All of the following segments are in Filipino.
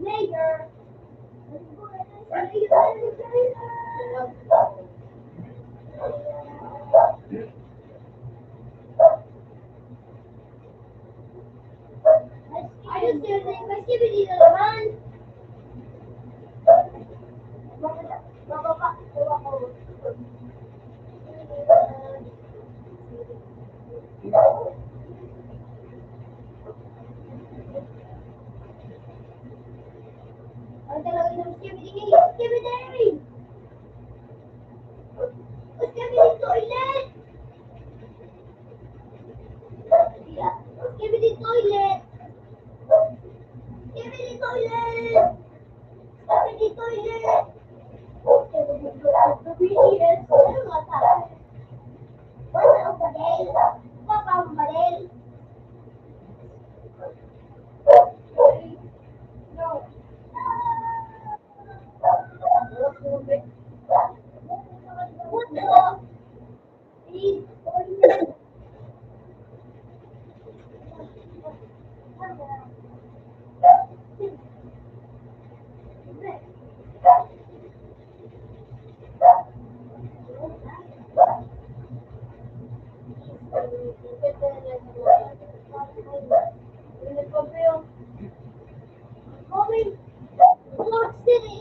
Mayor. Ayos yun, may skibidi na naman. Bababa ako. Ang talaga yung skibidi, skibidi! Skibidi toilet! Skibidi toilet! Skibidi toilet! Skibidi toilet! BTS, ano nga sabi? Wala ang badel. Papa ang badel. No. What the? Going York City.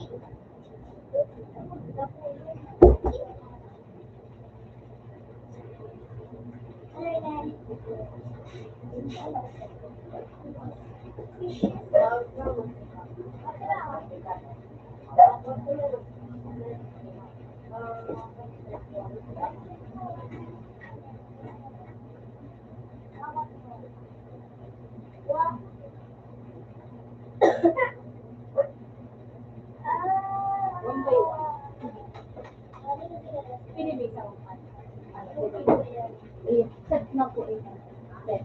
Set na po ito. Set.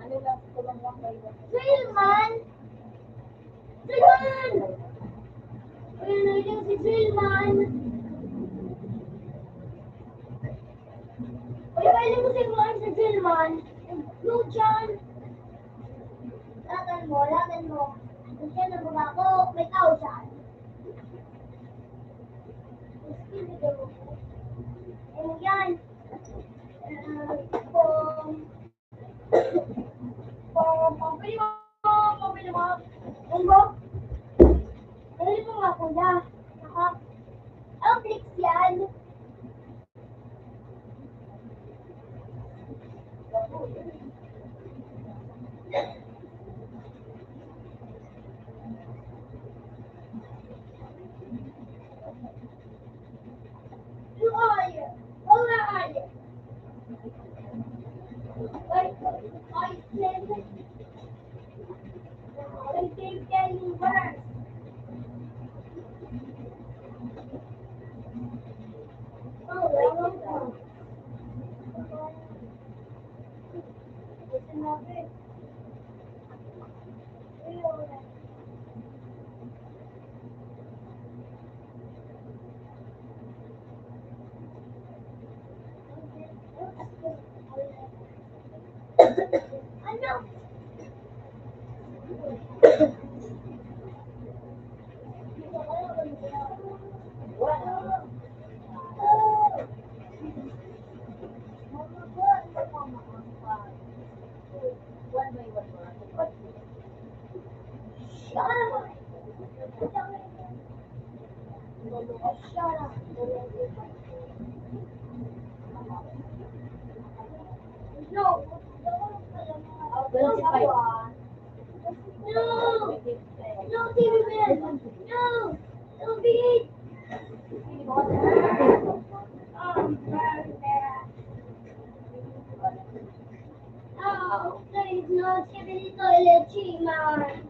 Ano lang, tulong lang kayo. Drillman! Drillman! Ayun na si Drillman! Uy, pwede mo sigmuhan sa Drillman. Blue John! Lagan mo, lagan mo. Kung siya nababa ko, may tao dyan. Ano yan? Pambili mo. Ano? Pambili mo nga kuya. Ang fix yan. Why? Why? I think getting worse. Oh, well, ano? No. Well, si Pai. No. No, TV man. No. It'll be Please, no, give me the toilet, man.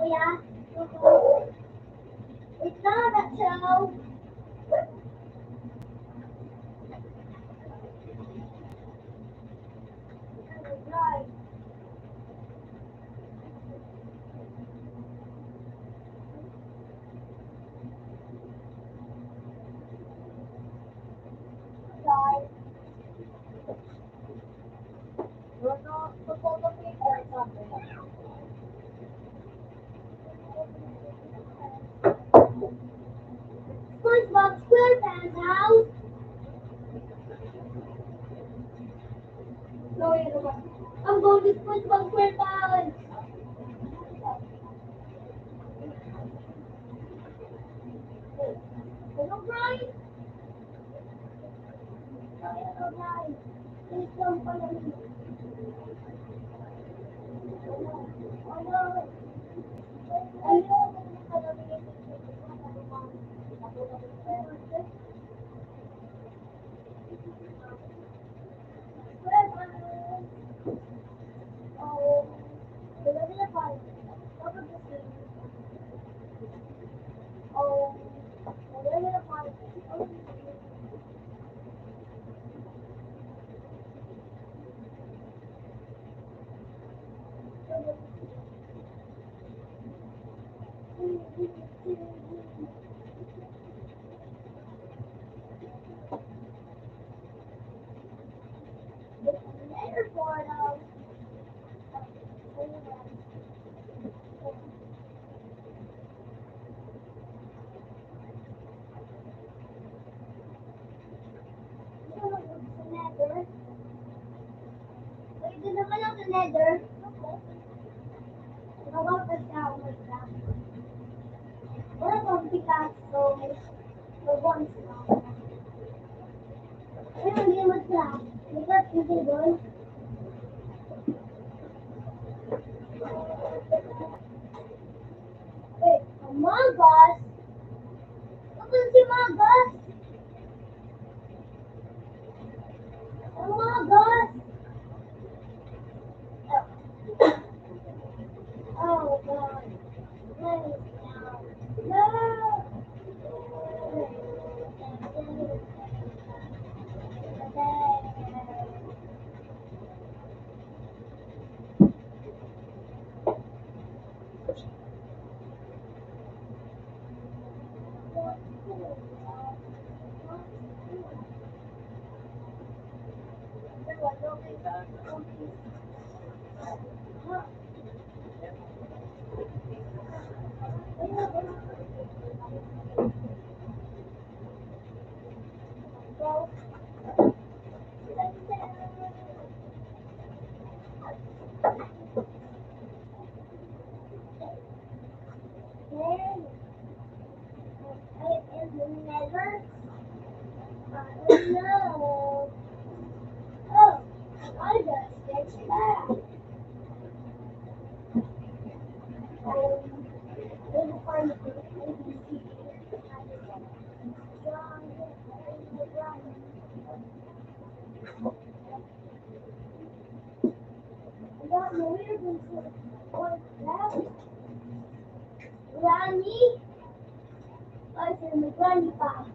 Yeah. It's not a show. Right. Right. SpongeBob SquarePants house. Sorry, I'm going to SpongeBob SquarePants. Hello, Brian. Hello, Brian. Please don't follow me. Oh, no. I know. Follow me. SquarePants. Oh, the regular part. What was the thing? Oh, the regular part. Oh, the airport. Nether. Pwede naman ang sa nether. Mababa siya ako mag-grab. Wala bang Picasso? Mabons na. Pero hindi mag-grab. Because hindi doon. Wait, Among Us? Ako si Among Us? Among Us? Oh, God. Please, no. Granny? Ay, sila may granny pa.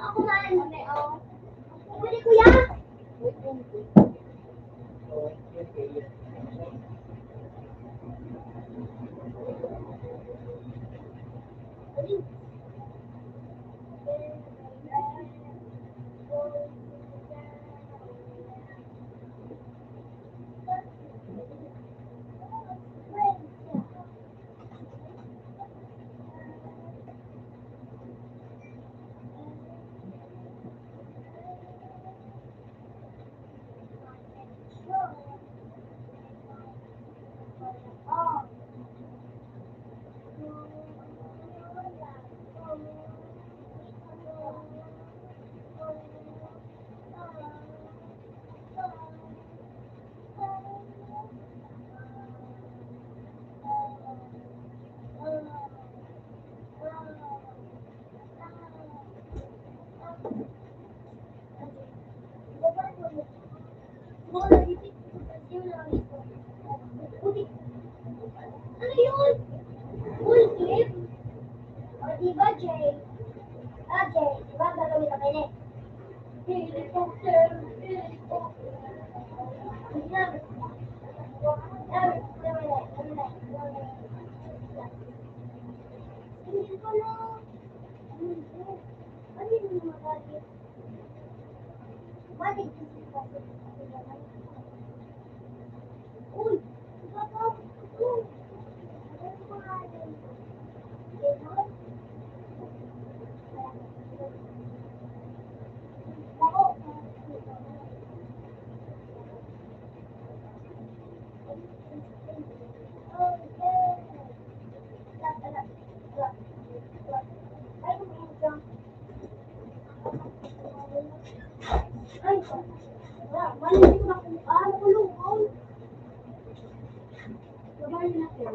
Ako na yun. Pwede kuya? Ano yun? Full clip? O, diba, Jay? Ah, Jay, diba gagawin ka kayo? Helicopter, helicopter. Hindi ko na. Ano yung mga bagay? Bakit? Uy, ikaw. Ay, mali ko na kung ano kulungan. Gabay natin.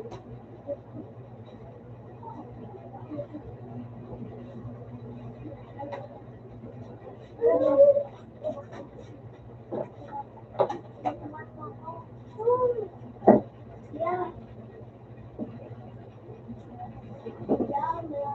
Yeah. Yeah,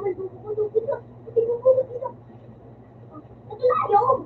may bubukod dito. Hindi bubukod dito. Naglayo.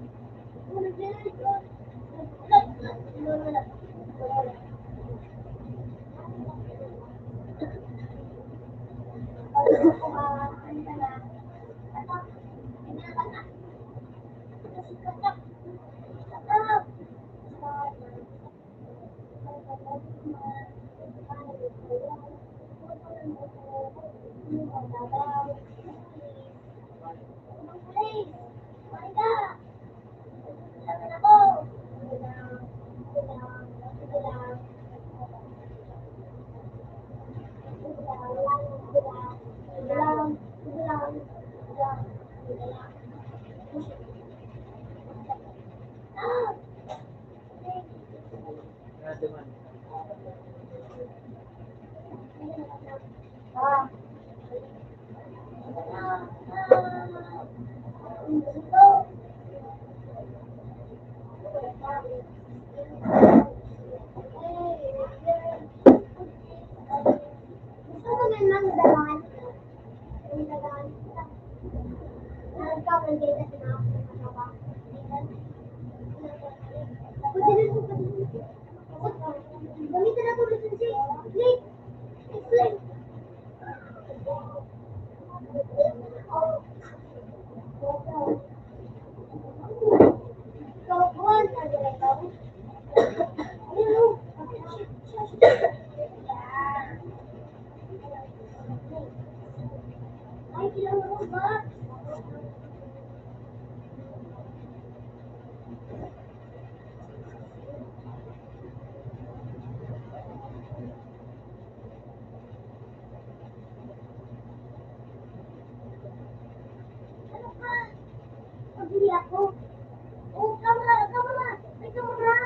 Gamitin na ito, listen, Explain. Explain. Pagili ako. Oh, camera, camera. May camera.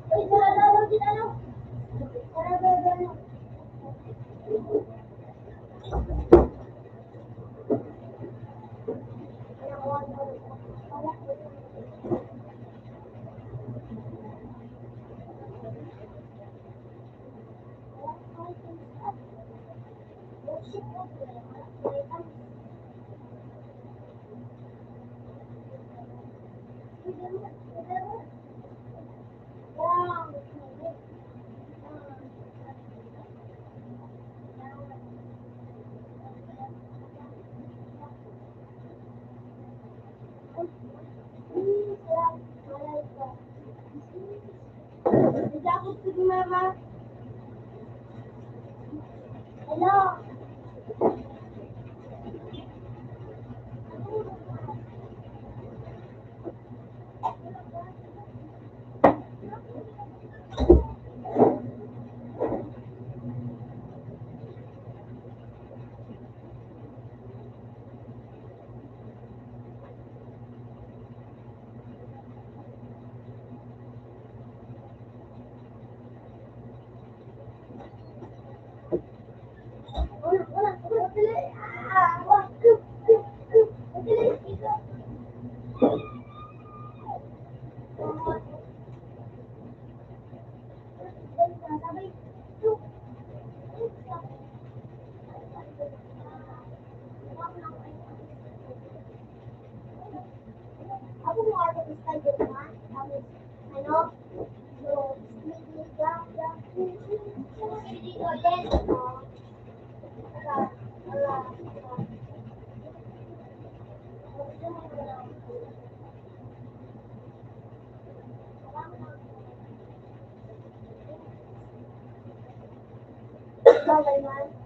Uy, dalaw, dalaw. Dalaw. Mama. Hello. Ako mo ate ko Spider-Man. Tapos, ano? So, dito ulit. Spider-Man.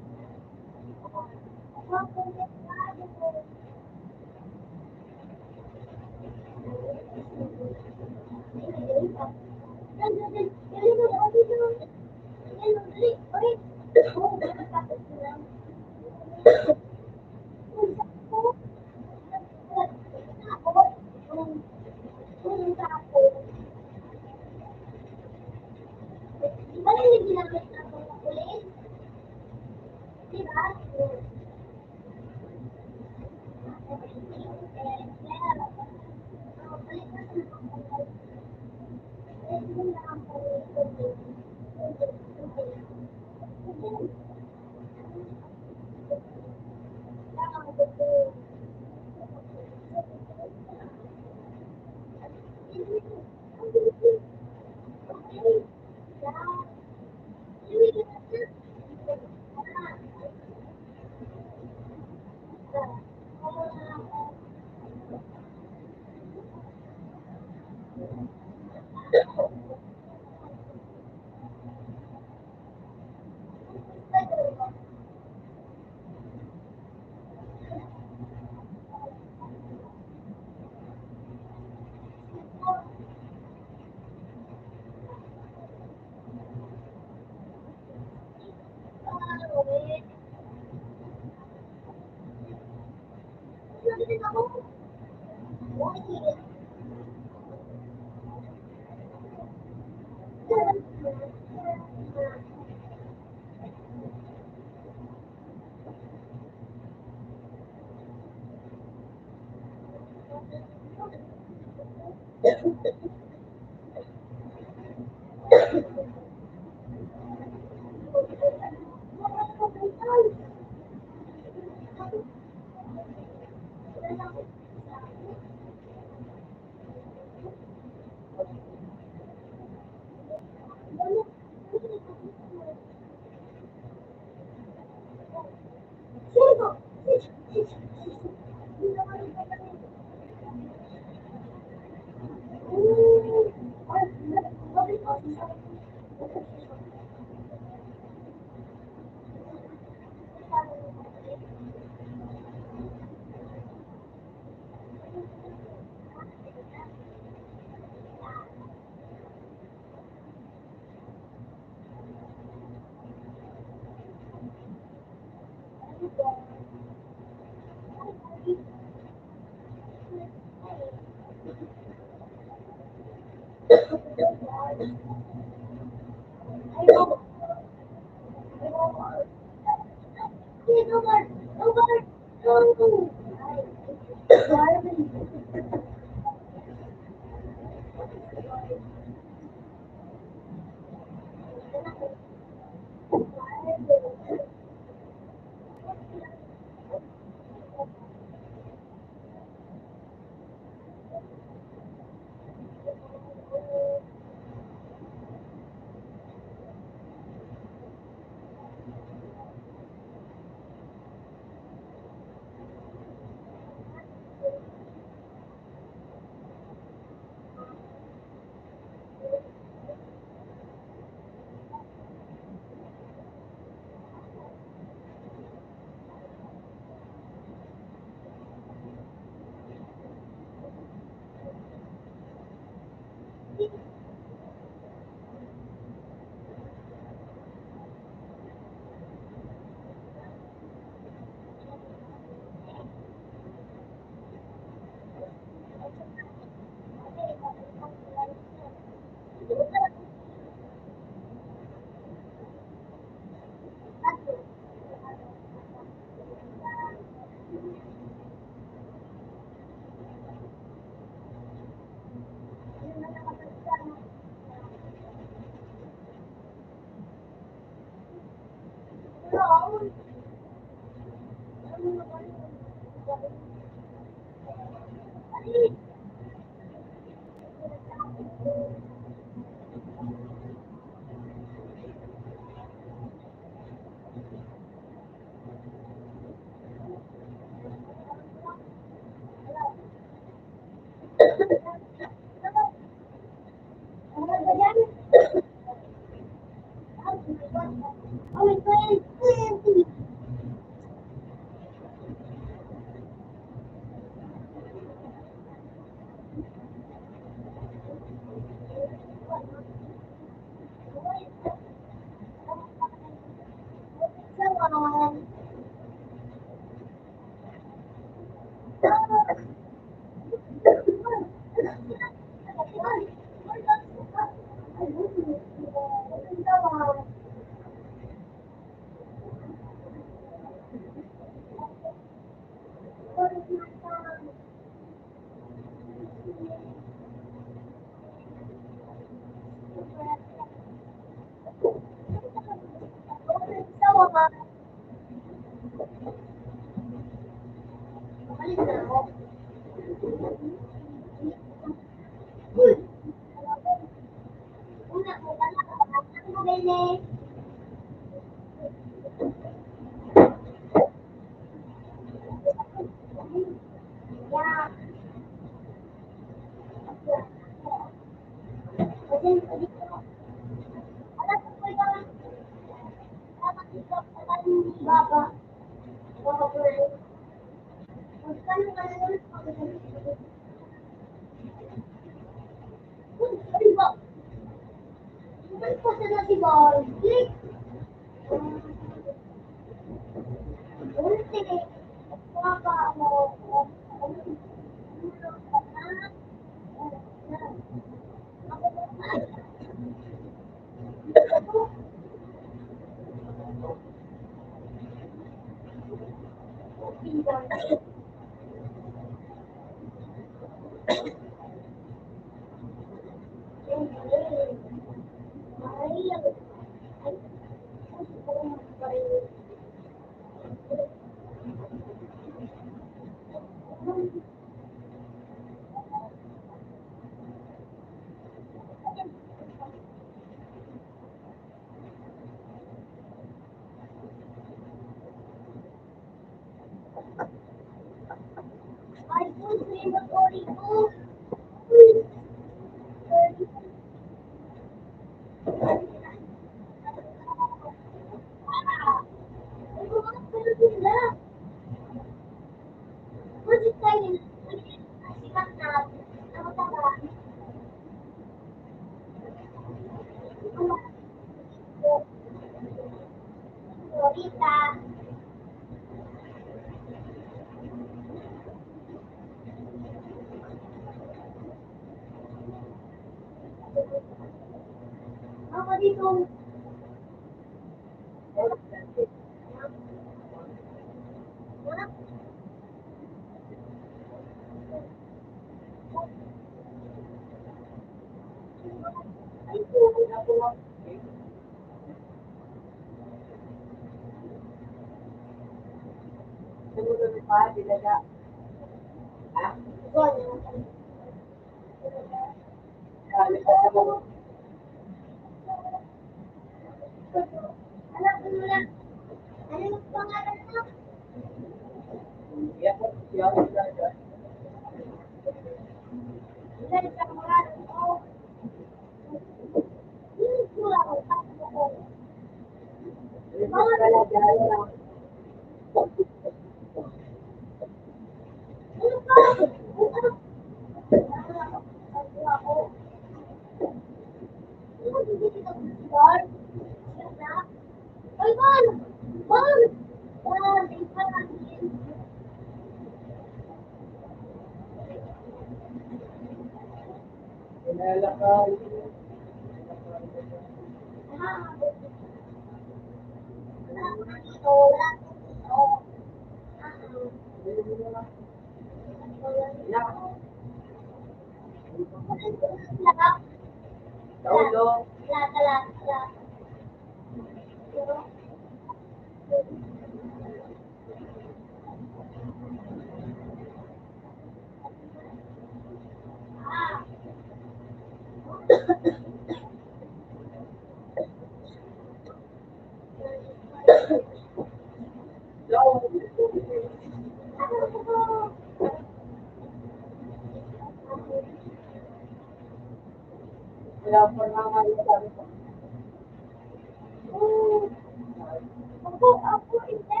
Ako, hindi.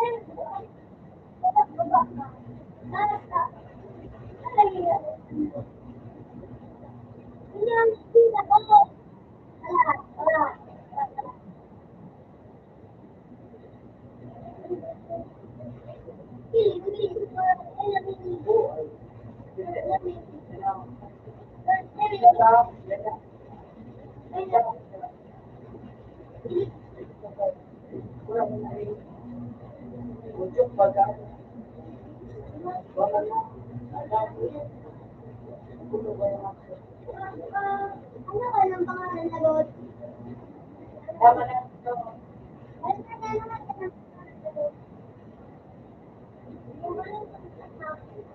Baba ka. Nasa. Ay, hindi ang sila ko. Wala. Ano ka ng pangalan na Lord?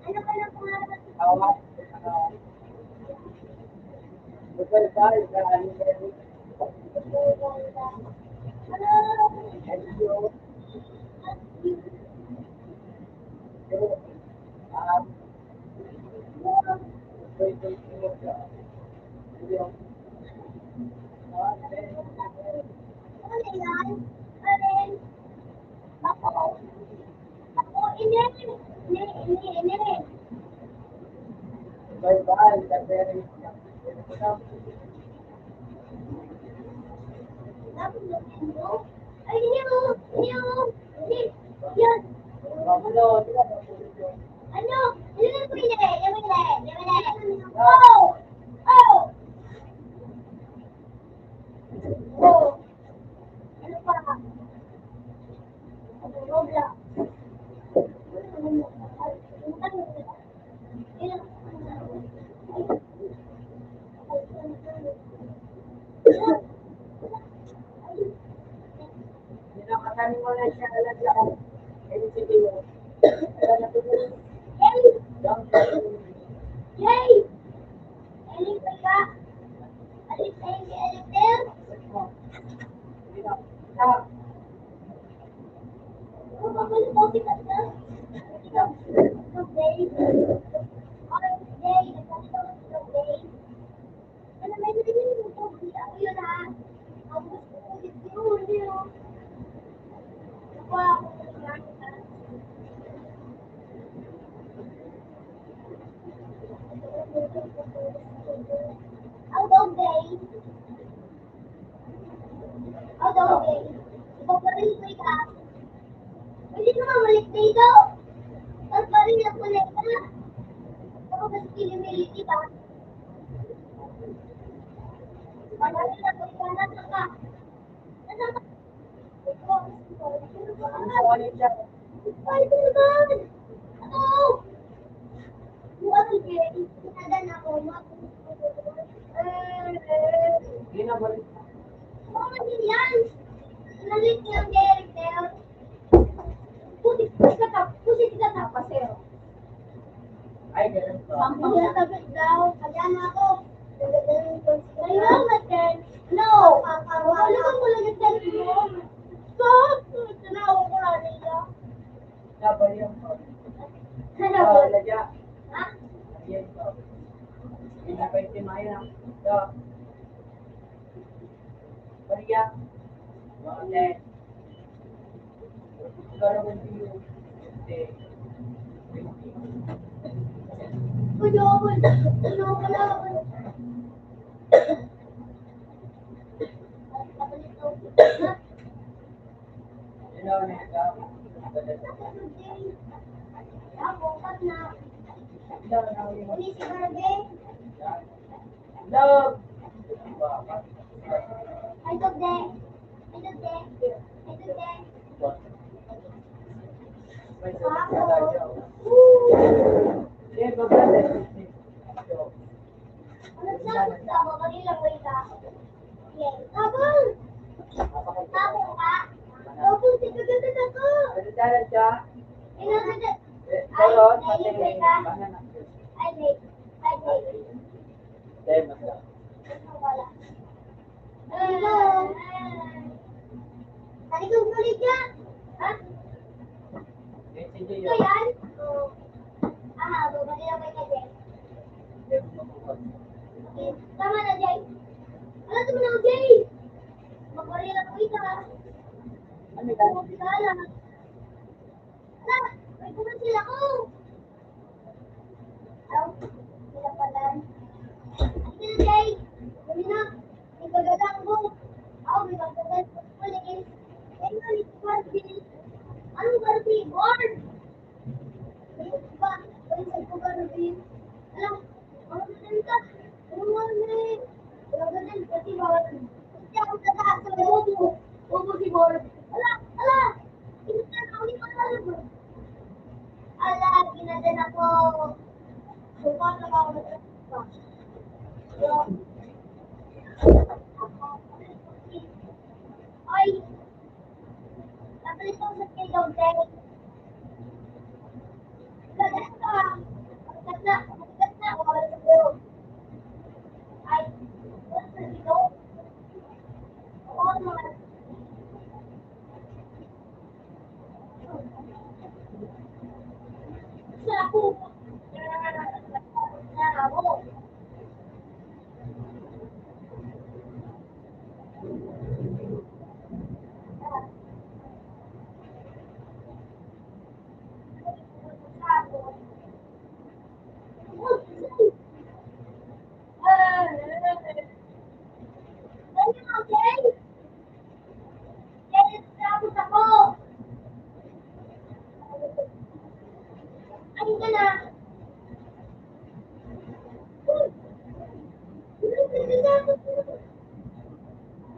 Ano ka ng pangalan? Ano yan? Alin? Ako. Ako, ini. Dapat lagyan mo. Ay, ini. Yan. Ano? Ilagay ko ini. Oh! Oh! Oh! Ano pa? Ano, Roblox. Yay! Eling ka? Alis there? Oh, babalik po kita na. Today. Orange day. Today. Ano may narinig mo po? Ako yun ha. Ang gusto ko dito yun. Nakuha ako sa mga. Outdoor day. Outdoor day. Ipaparin ko ka. Hindi naman balik dito. Tapos pa rin ako na ito. Ako ba si Kilimility ba? Panahin ako ito na ka. Nasaan ka? Ay, ito naman. Ako. Buwan ko eh. Sinadan ako. Ano din yan? Nalit niyang Derek there. Pusit ka na. Pasero. Ang tabit daw. Kaya na ako. Ayun, Maten. No. Wala kang kulagay sa mo. Stop. Tinawa ko na nila. Ano? Ha? Kunyawal. Ako, kat na. Uli si Barbie. Ay, dogde. Ano sabi ka? Kanila ko ika. Tabang! Tabang ka? Tabang, tigagagad ako. Inagagad. Ay, nailipay ka. Ay, wait. Wala. Hello. Talikong kulit ka? Ha? Ito yan? Aha, babalik ka kay Jay. Okay. Tama na, Jay. Ano yan? Kala. Ala, may kuman sila ko. Aw, sila pala. Sige na, Jay. Gawin na. May gagadang mo. Aw, may gagadang mo. Pulis. Eh, nga, ni Barbie. Anong Barbie? Board! Ba? Balik ko Barbie. Alam, ano na ka? Ano nga na eh? Gagadang pati Barbie. Kasi ako tataas sa bobo. Bobo si Barbie. Ala, ala! Inutan ako ni Barbie. Ala, ginadan ako. Bukan na ako na. Ay, nabalik ko sa kilog din. Gagat ka. Gagat na. Wala sa kilog. Ay, wala sa kilog. Oo naman. Sa ako. Na ako. Sa ako. Okay? Yes, tapos ako. Ay, ka na.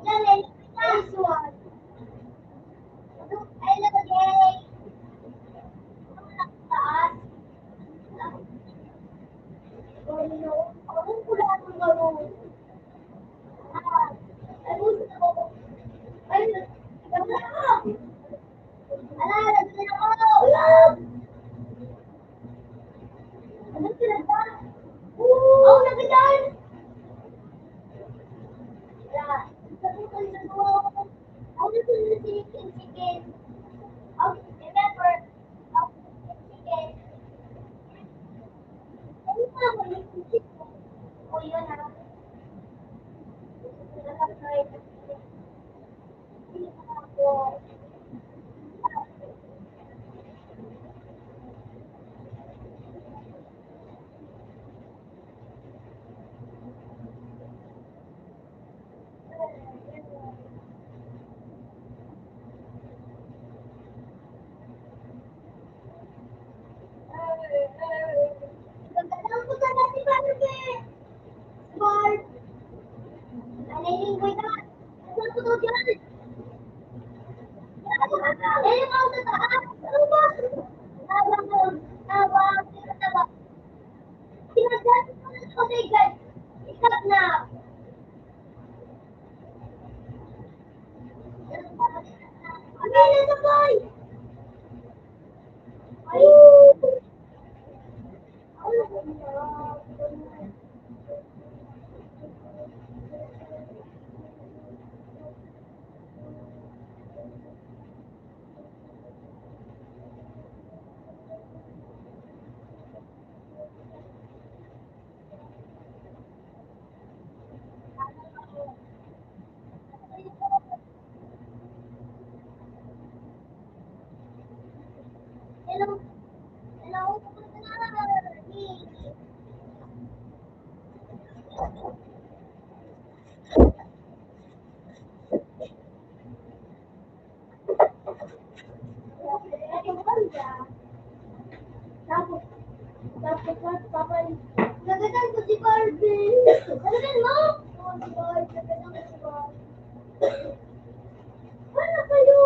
Yan, eh. Nice one. Ay, nalagay. Taas. Ano? Ako pula ng gano'n. Ah, ay, gusto ko. Ay, ganda ako. Ala, nagdala ako. Alam! Ano sila ba? Ako nagdala. Ala, sabi ko na ako. Ako nagdala si chicken. Ako, remember, ako chicken. Ano pa ako yung chicken? O yun na. Nakakain. Hindi ako. Nagdala ko sa dati ba Smart. Nanilinggoy ka. Saan ko to dyan? Eh, yung ako sa taas. Ano ba? Tawag mo. Tawag. Tawag. Sinadyan ko na ako sa ikat. Ikat na. Ano na sa boy? Ay. Hello. Hello. Tapos, tapos, nagatan ko si Barbie. Nagatan mo? Oo, si Barbie. Nagatan ko si Barbie. Ano kayo?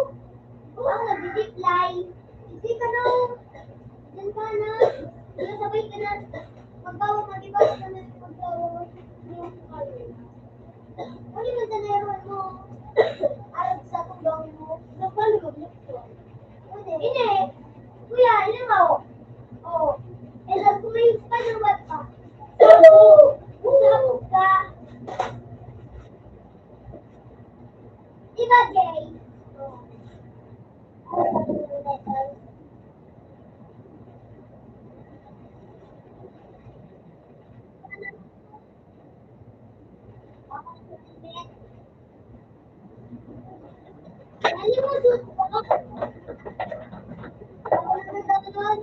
Ako nag-zip line. Hindi ka na. Diyan ka na. Diyan sabay ka na. Magbawa ka, di ba? Ka na magbawa. Yung kayo. Ano yung taneron mo? Arap sa tulong mo. Nagpalo mag-lukso. Hindi. Kuya, ilan mo? Oo. Eh, nag-kumain pa ng web pa. Sapo! Sapo ka. Di ba, Jay? Oo. suit ko. Ako na nagkakaroon.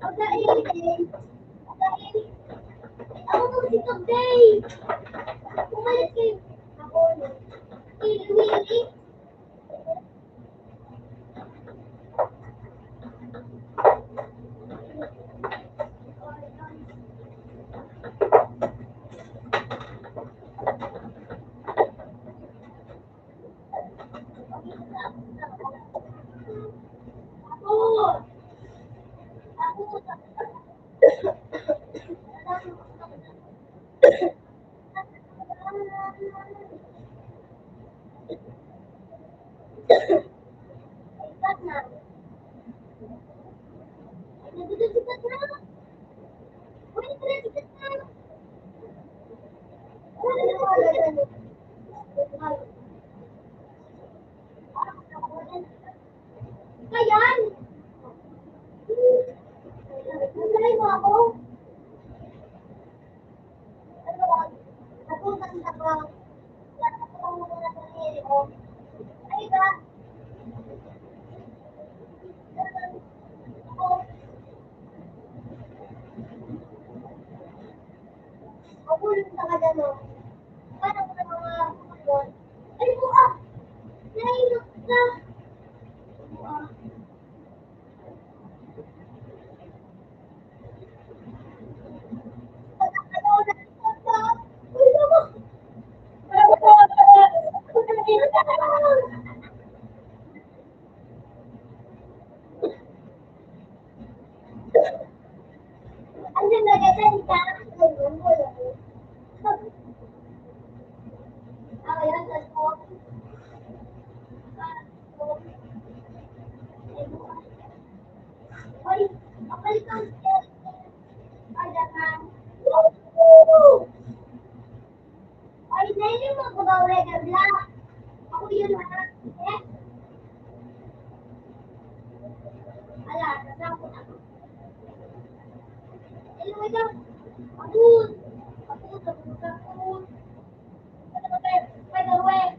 Pagkain. Pagkain. Ako mag-sitog day. Umalis kayo. Ako. Willy. Ako. Sikat na. Sikat na. Uy, sikat na. Ano na wala na? Ayan! Nagsalay mo ako? Ano ba? Napuntan sa ka. Napuntan mo na sa nili ko. Ay ba? Ako. Ako lang sa kadano. Parang sa mga yun. Ay po ah! Nainok ka! Ah. Ano na ka? Uy, naku! Andiyan na ganyan ka? Ayun, wala mo. Ako yan, ako. Hoy, kapalik ang padakan. Woo! Ay, nene mo ko ba regabla? Ako yun ha. Eh, ala, natakot ako. Ano ito? Abun! Abun, abun, abun. Ano ba ito? By the way,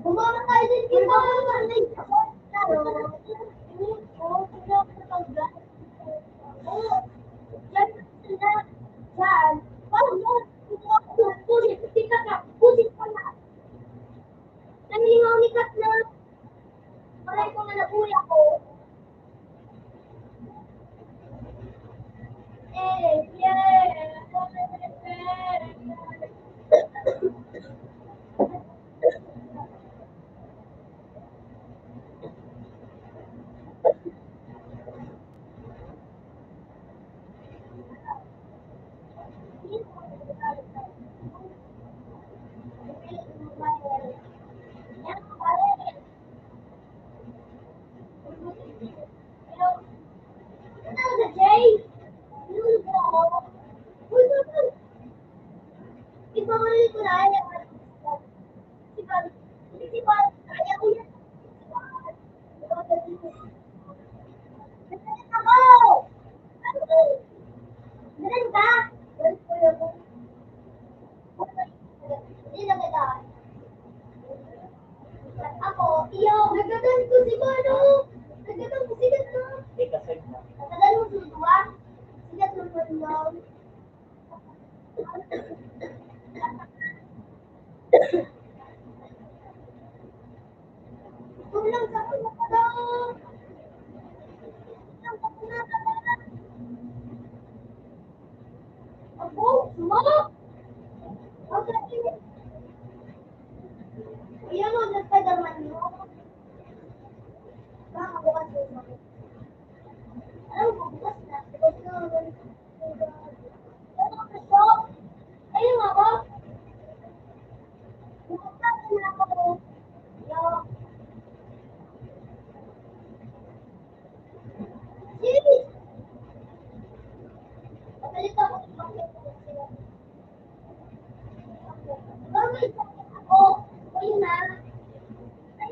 bumama tayo din kay Mama. Oh, sila ako sa pagla. Oh, yan sila. Yan. Parang mo, pusit, tika ka, pusit pa na. Namilingaw ni Kat na. Maray ko na nabuhay ako. Ako, iyo, nagdadan ko si Mano. Nagdadan ko sigat na. Nagdadan mo si Dua. Sigat na po lang. Kulang sa kulang ka daw. Kulang sa kulang ka daw. Ako, Mama. Okay. Iyo mo, nagpadaman mo. Baka bukas mo. Alam mo, bukas na. Bukas na. Ano ka siya? Ayun ako. Bukas na ako. Yo. Jeez! Papalit ako ng pakit ko sila. Bakit ako? Ayun na. Ay,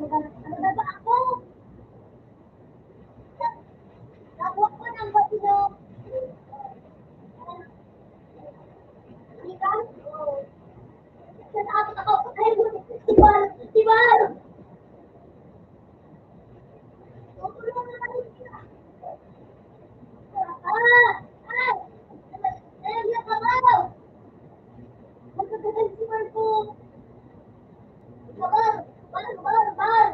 Ano na ba ako? Nakuha ko ng batino. Halika. Natakot ako. Ay, Tibar! Tibar! Tutulungan na kami sila. Ah! Ah! Nalagyan ka ba? Magkagagal si Marco. Bar! Bar! Bar! Bar!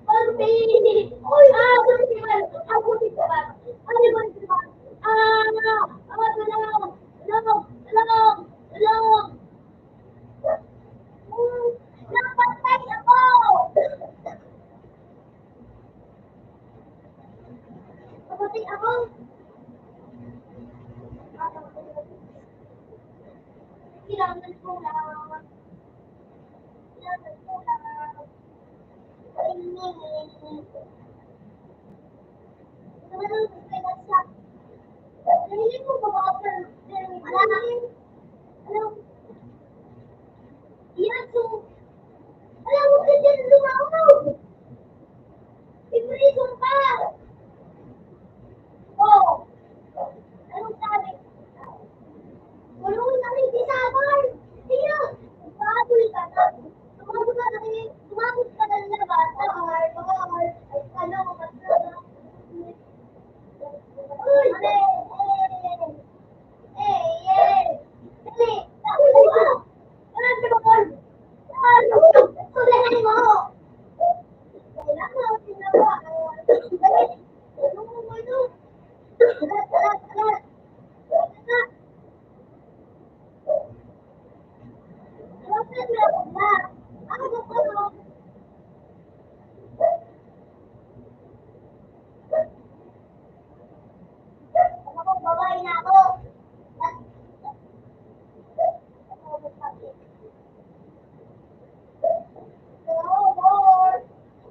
Barbie! Oy! Ah! Buti si Bar! Ah! Buti si Bar! Ano ba si Bar? Ah! Ah! Tulong! Tulong! Tulong! Tulong! Napatay ako! Napatay ako! Kailangan ko lang. Kailangan ko lang. Paingin. Naman ang kailan siya. Nahilin mo ba ako pero alam? Alam? Yan so. Alam mo ka dyan lumawag. Ibrison ka. Oh. Anong sabi? Tulungan kami si Sabar. Iyo. Pagkakabuli ka na. Tumabot ka na labas. Sabar. Sabar. Ay, ano, magkano. Uy! Eh! Dali! Ako ba? Wala si Bakol! Ano? Tulihan mo! Kailan mo? Sinawa? Dali! Ano mo mo ito? Alat! Alat! Alat! Alat! Alat na na! Ako ba ko? Ako babae na ako! Ako magsabi. Sabor!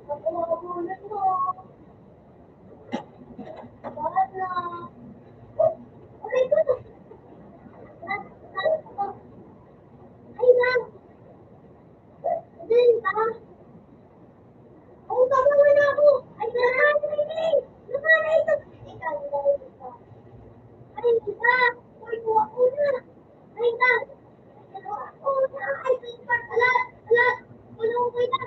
Ako mabulat mo! Balat na! Aray ko! Ay lang! Din ka! Oo, tama na ako! Ay, naman! Naman! Ay, ito! Ikaw, ikaw. Ay, isa! Uy, kuha ko na! Ay, isa! Dalawa ako na! Ay, sweetheart! Alat! Alat! Tulungan ko na!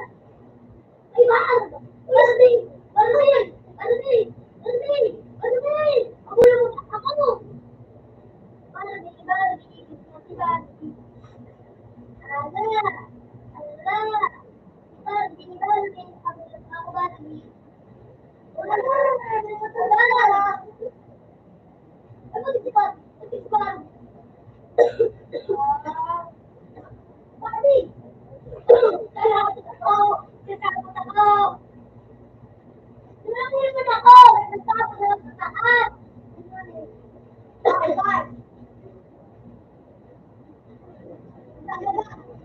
Ay, bakal! Barbie! Barbie! Barbie! Barbie! Barbie! Ako yung ako! Barbie! Barbie! Si Barbie! Ala! Ala! Barbie! Barbie! Ako Barbie! Wala na! Wala na! Ano si Barbie? Si Barbie! Barbie! Nalakot ako! Natakot ako! Nalakot ako! Natakot ako sa taas! Bakit ba?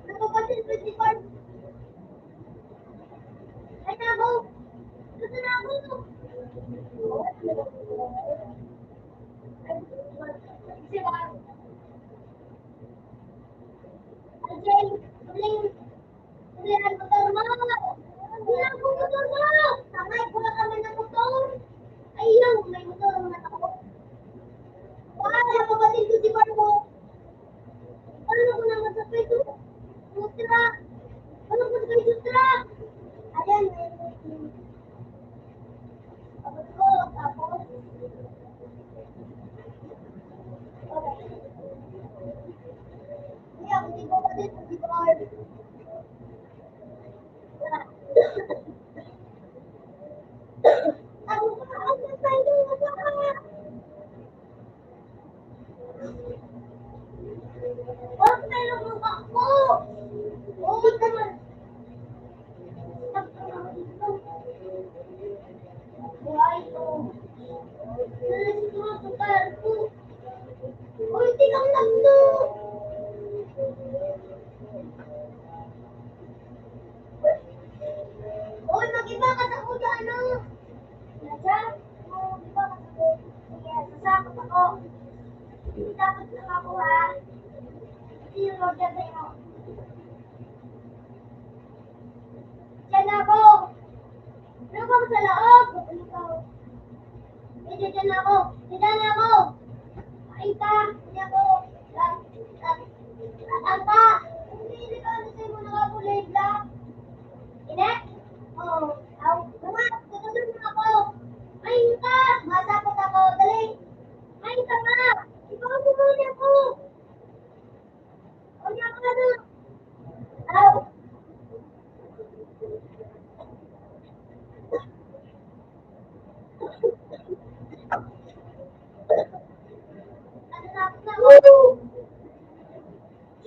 Napapasin ko si Barbie! Ay, nako! Gusto na ako! Si Barbie! Ajay! Tuling! Tuling ang motor mo! Tuling ang motor mo! Sakay ko lang kami ng motor! Ayaw! May motor na ako! Bakit napapasin ko si Barbie? Ano ko naman sa peso? Sutra! Ano ko sa sutra? Ayan, tapos ko, tapos. Okay. Hindi ako, di ko pa din, di ko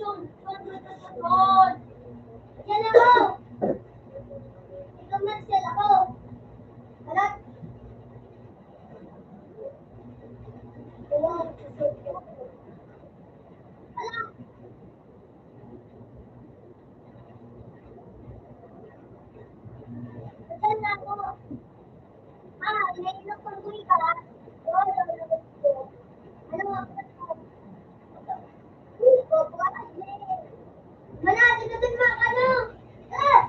Yan ako! Ikaw Marcel, ako! Alat! Alam! Yan na ako! Naiinom ko ng ka? Ano ako? Malati ka dun mga ano? Ah!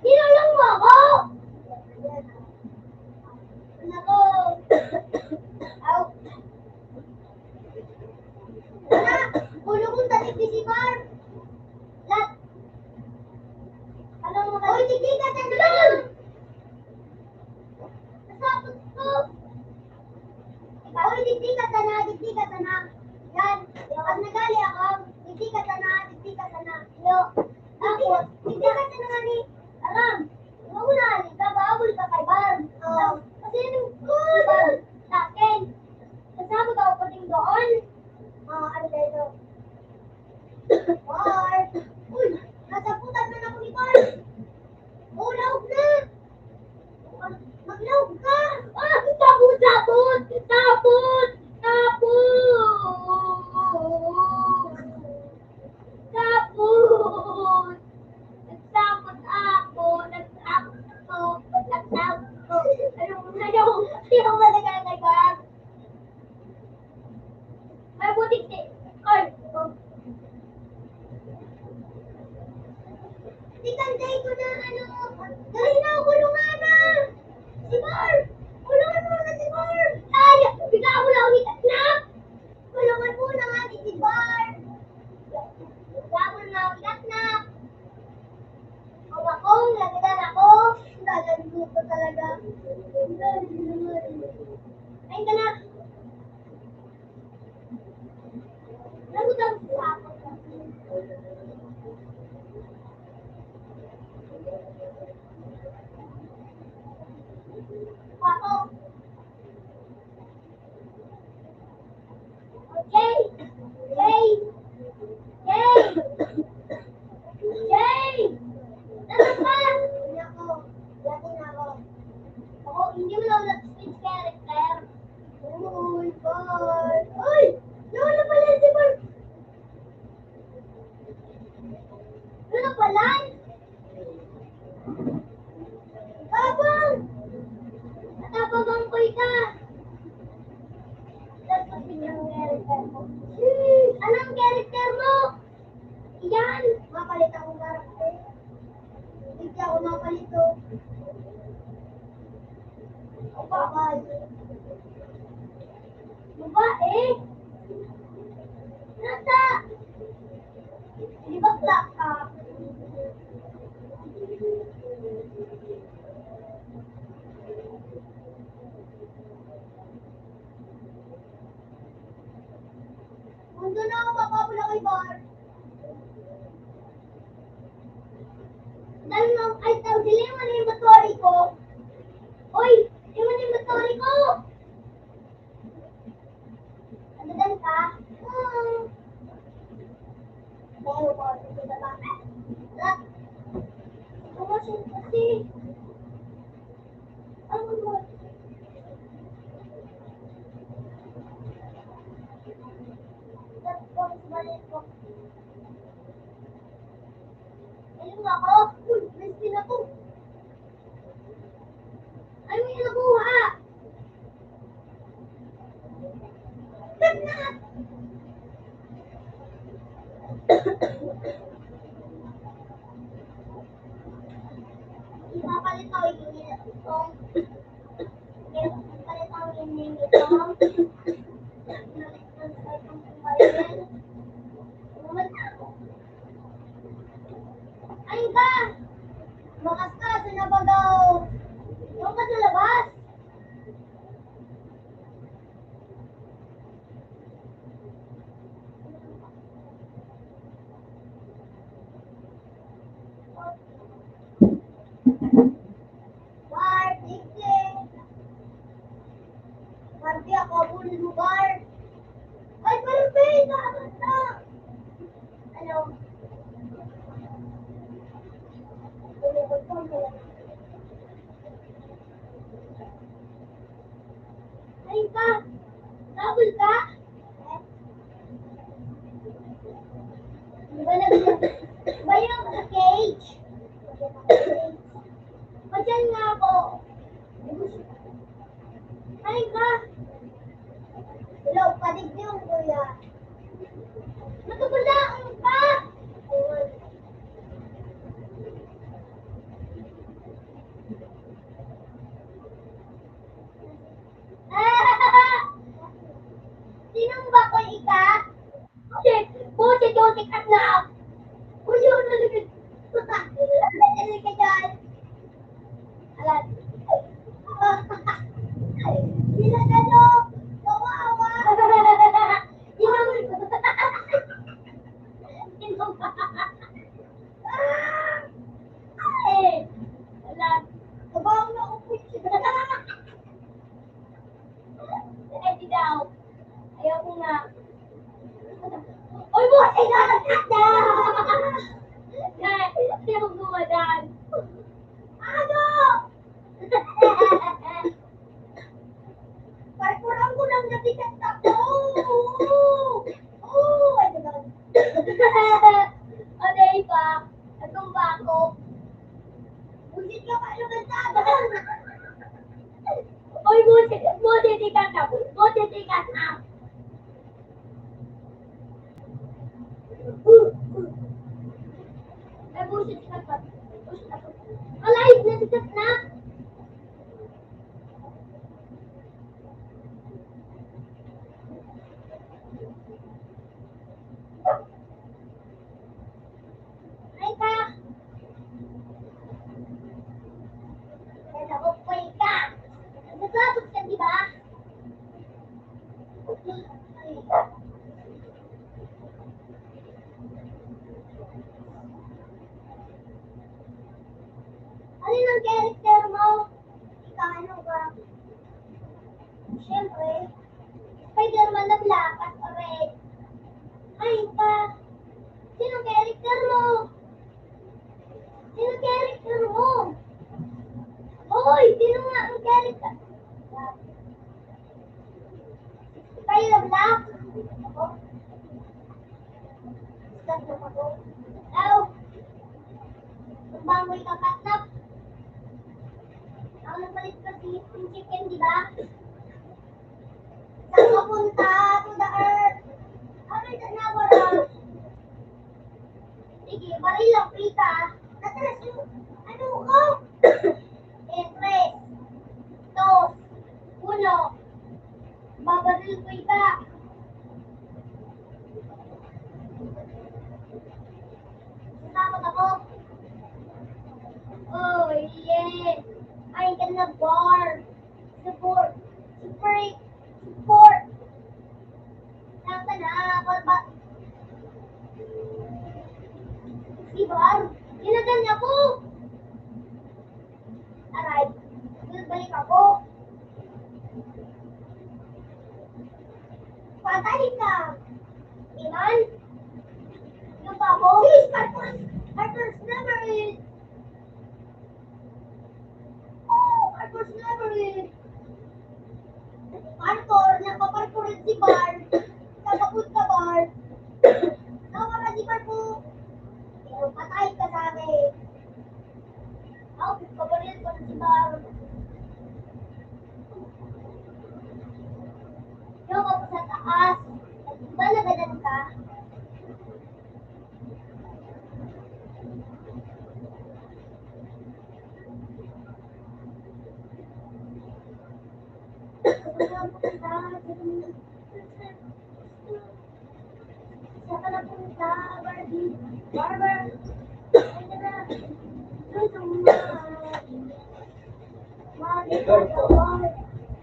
Hinulong mo ako! Nako! Aw! Ulo kong tatik ni si Mar! Lat! Ano mo ka? Uy, tigil ka! Tagulong! Ay, ka na. Lagot ang ako. Ako. Jay! Jay! Jay! Jay! Nasaan ka? Hindi ako. Dati na ako. Ako, hindi mo lang nag-switch character. Uy, Bart! Uy! Nawala pala si Bart! Ano pala? Tabang! Natapagang koy ka! Tapos yung character mo. Anong character mo? Yan! Mapalit akong character. Hindi ako mapalito. Babay. Babae? Nasa? Di bakla ka? Kung doon ako makapula kay Bart. Dahil nang ay tawag sila yung ano yung batori ko. Uy! Yung ano yung batori ko! Nadadan ka? Pero ko, sige ba ba? Look! Kumasin kasi. Ano mo? Tapos balik ko. Ayun nga ako. Uy, Christine ako. Ay, may nakuha. Tignan na! Ipapalit ako yung uniform. Ipapalit ako yung uniform. Ay ka! Bakas ka, sinabagaw. Yung ka sa labas. Bart, Dixie. Barbie, ako abulin mo, Bart. Ay, Barbie, nakakot na. Ano? Ay ka! Double ka? Ba yung sa cage? Diyan nga ako. Ay ka! Hello, padig yung kuya. Natugulaan ka! Sinong ba ko ika? Buti yung tikat na. Uy, yun, nalagay. Nalagay ka dyan. Alat. Sila ka no. Kawawa. Sinong... Sinong... Ay! Alat. Kabang na upo siya. Ay, di daw. Ayaw ko nga. Uy, buti ka! Ayaw ko gumadan. Ano? Parkurang ko lang nabigat ako. Ay, naman. Aday pa. Atong ba ako? Busit ka pa yung gantagan. Uy, busit ka na. Busit ka na. Ay, busit ka pa. Busit ako. Alive na sikat na. Ay ka. Kaya ako pa ka. Alin ang character mo? Ikaw, ano ka? Siyempre, Spider-Man na black at red. Ay, pa. Sino character mo? Sino character mo? Hoy, sino nga ang character? Kayo na black? Ako? Start na ako. Hello? Bangboy ka katnap. Ako nagpalit ka yung chicken, di ba? Saan ka punta? To the earth. Ano yung nawara? Sige, baril lang, prita. Natras yung, ano ko? Tres, dos, uno. Babaril ko ika. Natakot ako. Oh, yeah. Ay, ka na bar. Support. Support. Saan ka na? Ba? Si Bar? Ginagan niya ko. Aray. Balik ako. Patay ka. Iman? Yung pa ako? Please, Carter's never in. Oh, Carter's never in. Carter, napaparkurin si Bar. Kapaput ka, Bar. Nawala si Bar po. Pero patay ka sa akin. Ako, pabaril ko na si Bar. Yung ako sa taas. Ba nagadan ka? Saan ka na punta, Barbie? Barber! Ano na? Luto mo. Mami ka na, Barb.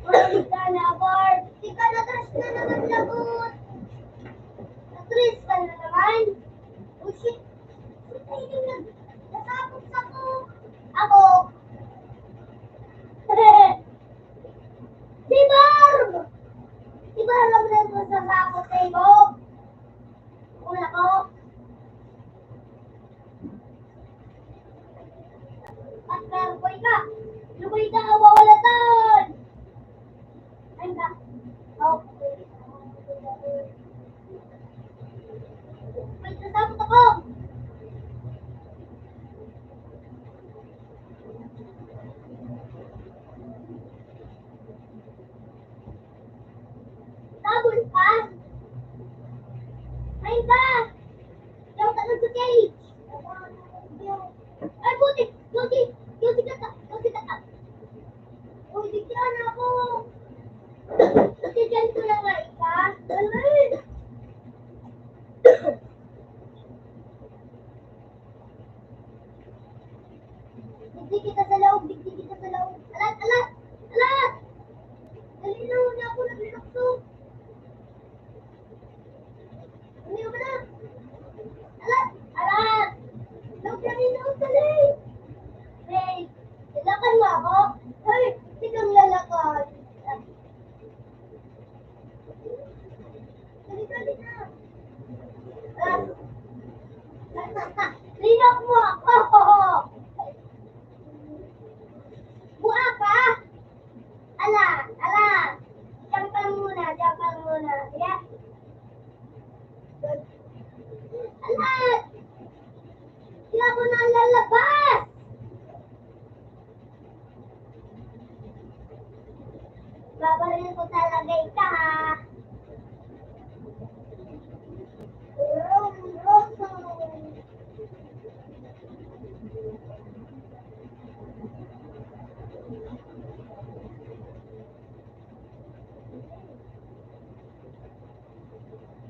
Mami ka na, Barb. Ika na, trash na naman lagot. Na-trash ka na naman. Oh, shit. Ay, hindi na. Nasapot sa ko. Ako. Si Barb! Si Barb ang nasasapot sa iyo. Una ko. At karupoy ka. Lumoy ka, awawalatan. Ay, na. Oh. May nasapot ako. Tabol pa. Ay, ba? Yung tanong sa cage. Ay, buti. Guilty ka ta. Uy, bigyan na ako. Kasi dyan ko lang nga ika. Alay. Digdi kita sa loob. Alat. Dalinaw na ako. Naglinokso. Umiyo ka na. Alat. Loob na ninoon sa lay. Hey, lalakan mo ako? Hey, sigang lalakan. Dali na. Linok mo ako. Buha ka. Ala. Jampang muna. Sige. Alat. Sila ko na lalabas. Babaril ko talaga ika, ha? Rom.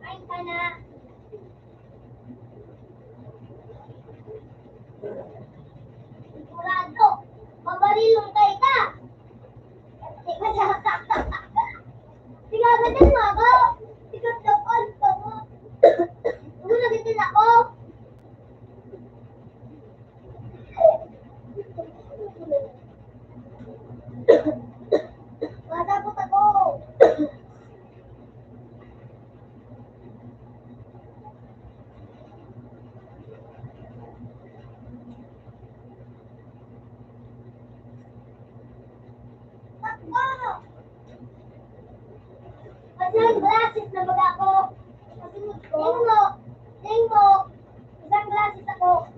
Ay ka na. Sigurado. Babarilong ka ika. Sigagadan mo Matapot ako. Takbo! Kasi ang glasses na baga ako. Kasunod ko. Tingin mo. Isang glasses ako.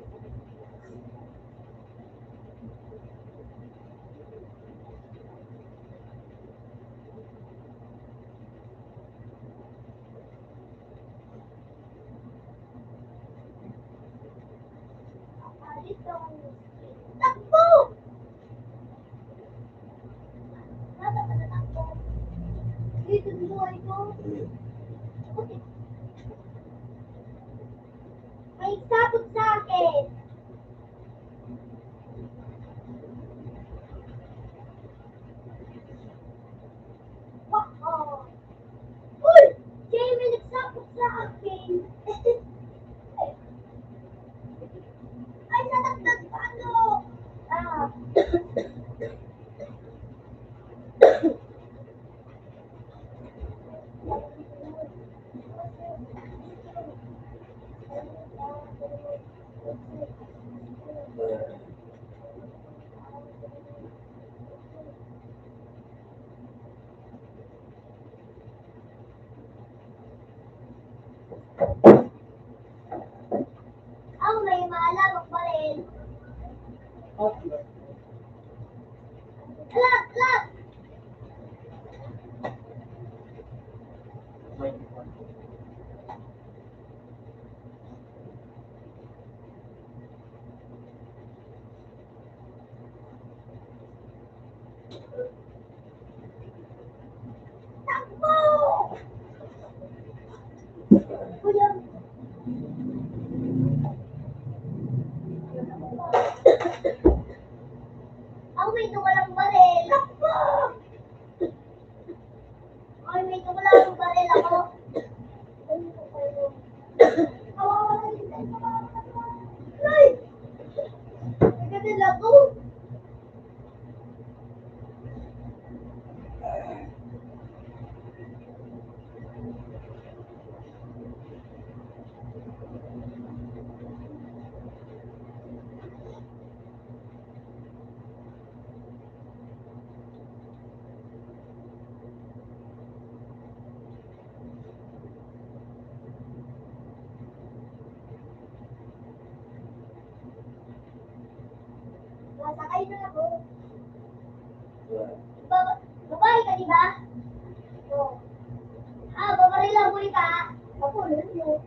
Takbo! Nasa ka na takbo? Dito buhay ko. May sabot sa akin. Wow! Uy! Jamie, nagsabot sa akin. Ay, nadagdag pa ano? Ah. Ang may maalabang pa rin. Okay. Alam, alam! Takbo! Kuya. Ang may tumalang baril. Takbo! Ay, may tumalang baril ako. Ay! Nagkadal ako. Nasakay na ako. Babae ka, di ba? Oo. Babaril lang huli ka. Ako, ano?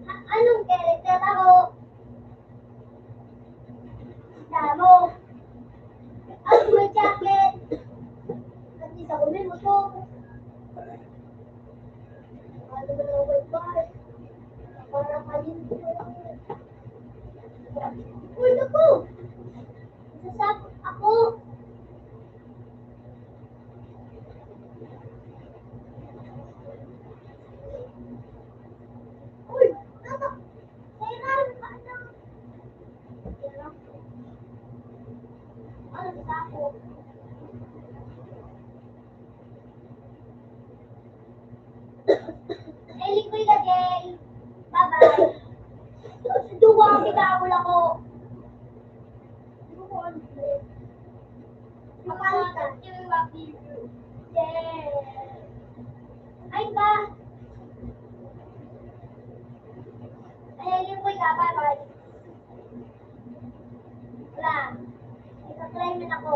Anong character ako? Damo. Ako may jacket. At isa ko may motor. Ano ba na ako ibar? Para kalinto lang. Uy, naku! Sasabot ako. Uy, ano? Kailan ka na? Ano sa ako? Lingkoy ka, Jay. Bye-bye. Duwa ang bigawal ako. Kapalitan. Yeah. Ay ba? Lingkoy ka, bye-bye. Wala. Ika-claim na ako.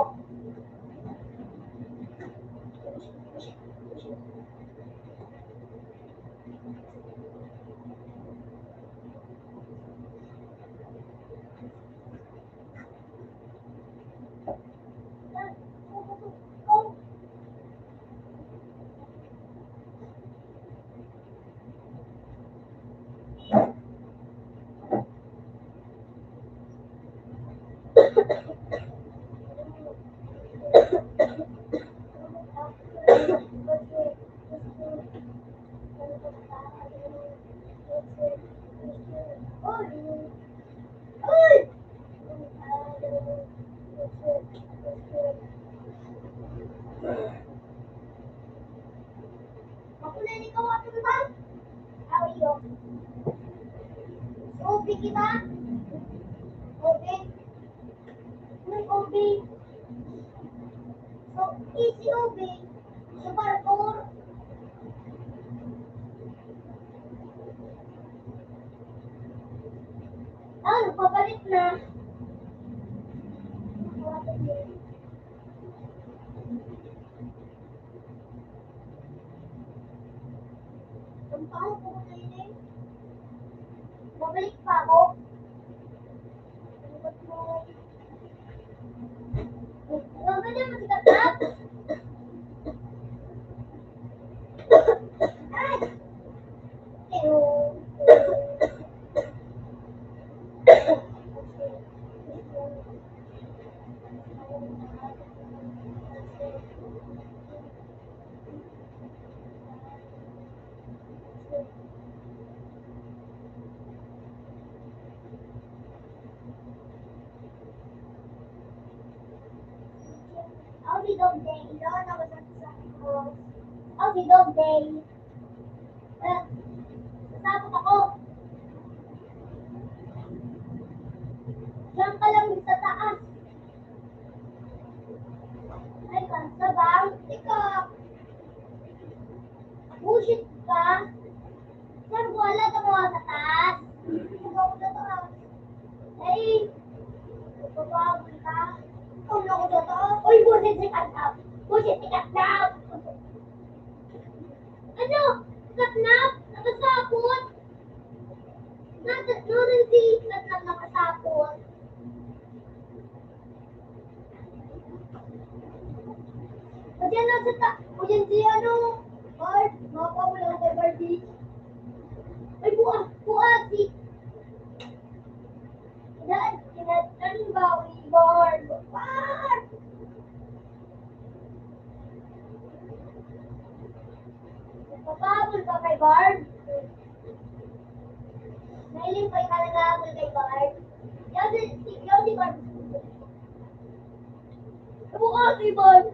Easy Obi. Sa parkour. Nagpapalit na. Kung paano ko na yun eh. Babalik pa ako. Ang ganda mo si Katap. Ay! Ew. Aussie Dog Day. Doon ako sa cross. Aussie Dog Day. Nasabot ako. Diyan ka lang sa taas. Ay, kansa bang? Ika. Bullshit ka. Saan ko alam ka mga sa taas? Hindi ako sa taas. Ay, bababol ka. Ano ako sa taas? Uy, bullshit si Katap. Bullshit si Katap. Ano? Katnap? Nakasapot? Narin si Katnap nakasapot. O dyan lang sa o dyan si ano? Bard? Makapawala ko kay Barbie. Ay, si... Kinatan ba? Bard? Bard! Napapabol ka kay Bard? Nailing pa yung kalangabol kay Bard? Yaw si Bard. Si Bard.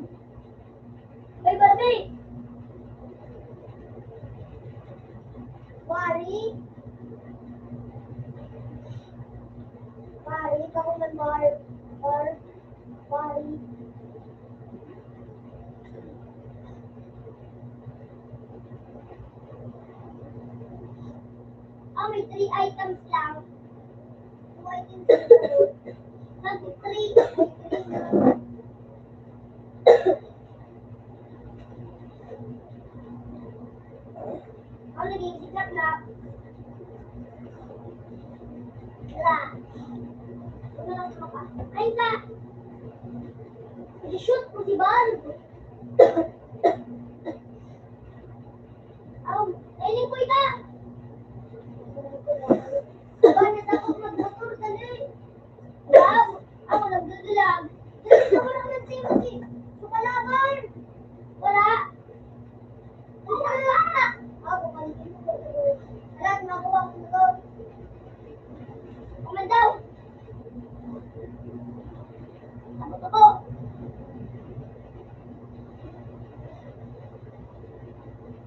Kay Barbie. Mari? Mari, ako man Bard. Mari. May 3 items lang. 2 items lang. 3. Ako naging sikat na. Wala. Ano lang maka? Ay, ka! I-shoot mo si Barb. Nailing ko ika! Bakit ako mag-motor ka na eh? Lab, ako nagdudulag. Gusto ko lang ng safety. Sumalaban. Wala. Wala. Ako malikin ko. Wala, nakuha ko ito. Kumandaw. Takot ako.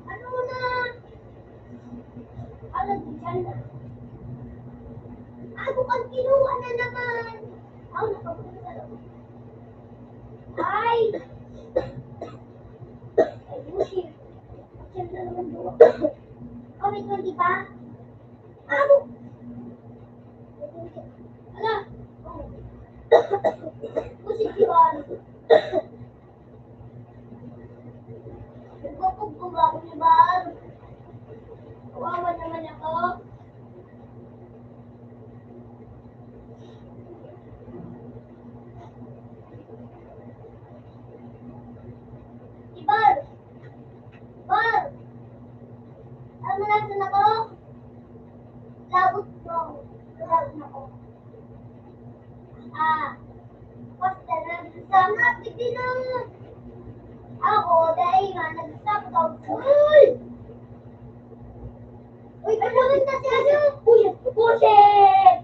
Ano na? Ano dyan? Ako kang kinuha na naman. Ako nakapunta sa loob. Ay! Ay, bullshit. Siyempre naman doon. Oh, may 20 pa? Ano? Ala! Bullshit si Juan. Nagpapagpag ako ni Bar. Kawawa naman ako. Bar! Bar! Alam mo natin ako? Labot mo. Labot ako. Basta nagsama. Tignan lang. Ako, dahil nga, nagsama. Uy! Uy, ano na si ano? Bullshit!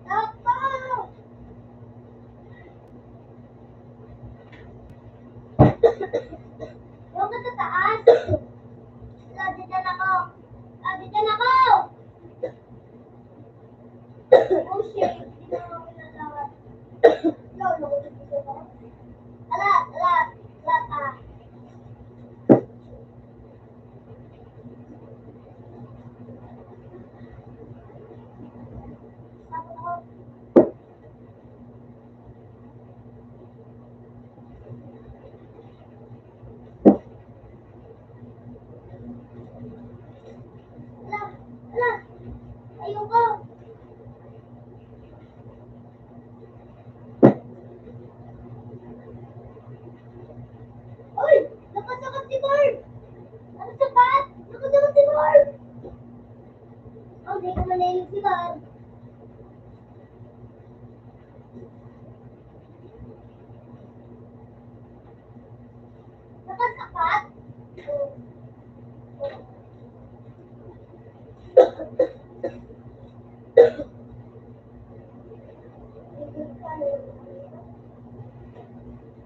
Nako! Yung ka sa taas. Lagi dyan ako. Lagi dyan ako! Oh shit, hindi na ako nalawat. Lolo ko dito.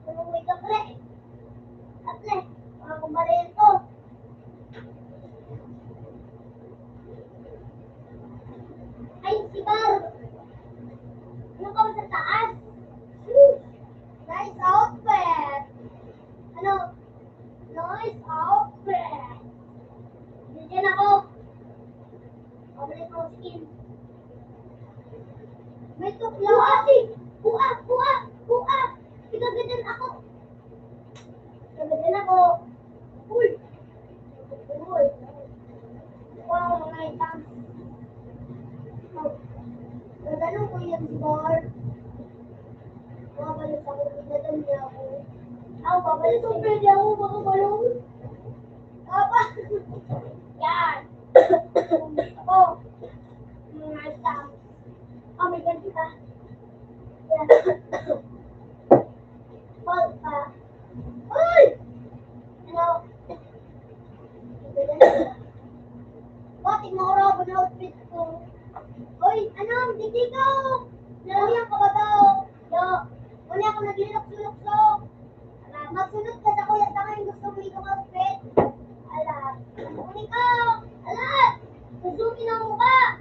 Tumungay ka, pre. Atle, mga kumbarayan ko. Ay, si Bar. Ano ka sa taas? Nice outfit. Ano? Nice outfit. Diyan ako. Pabalik ko skin. May tukla. Buka. Sigagadan ako. Sigagadan ako. Uy. Wow, my thanks. Gaganong ko yan si Bar. Babalik ako. Gaganong niya ako. Babalik ko. Pwede ako. Baka balong. Apa? Yan. Ako. Nice thanks. May ganti ka. Yan. Bal pa. Uy! Ano? Tingnan ko raw ang outfit ko. Uy, ano? Hindi ko! Nalawihan ka ba daw? Yo. Uli ako naglilok-lukso. Magsunod ka sa kuya tanga yung gusto mo itong outfit. Ala. Uli ka! Ala! Susumin ang mukha!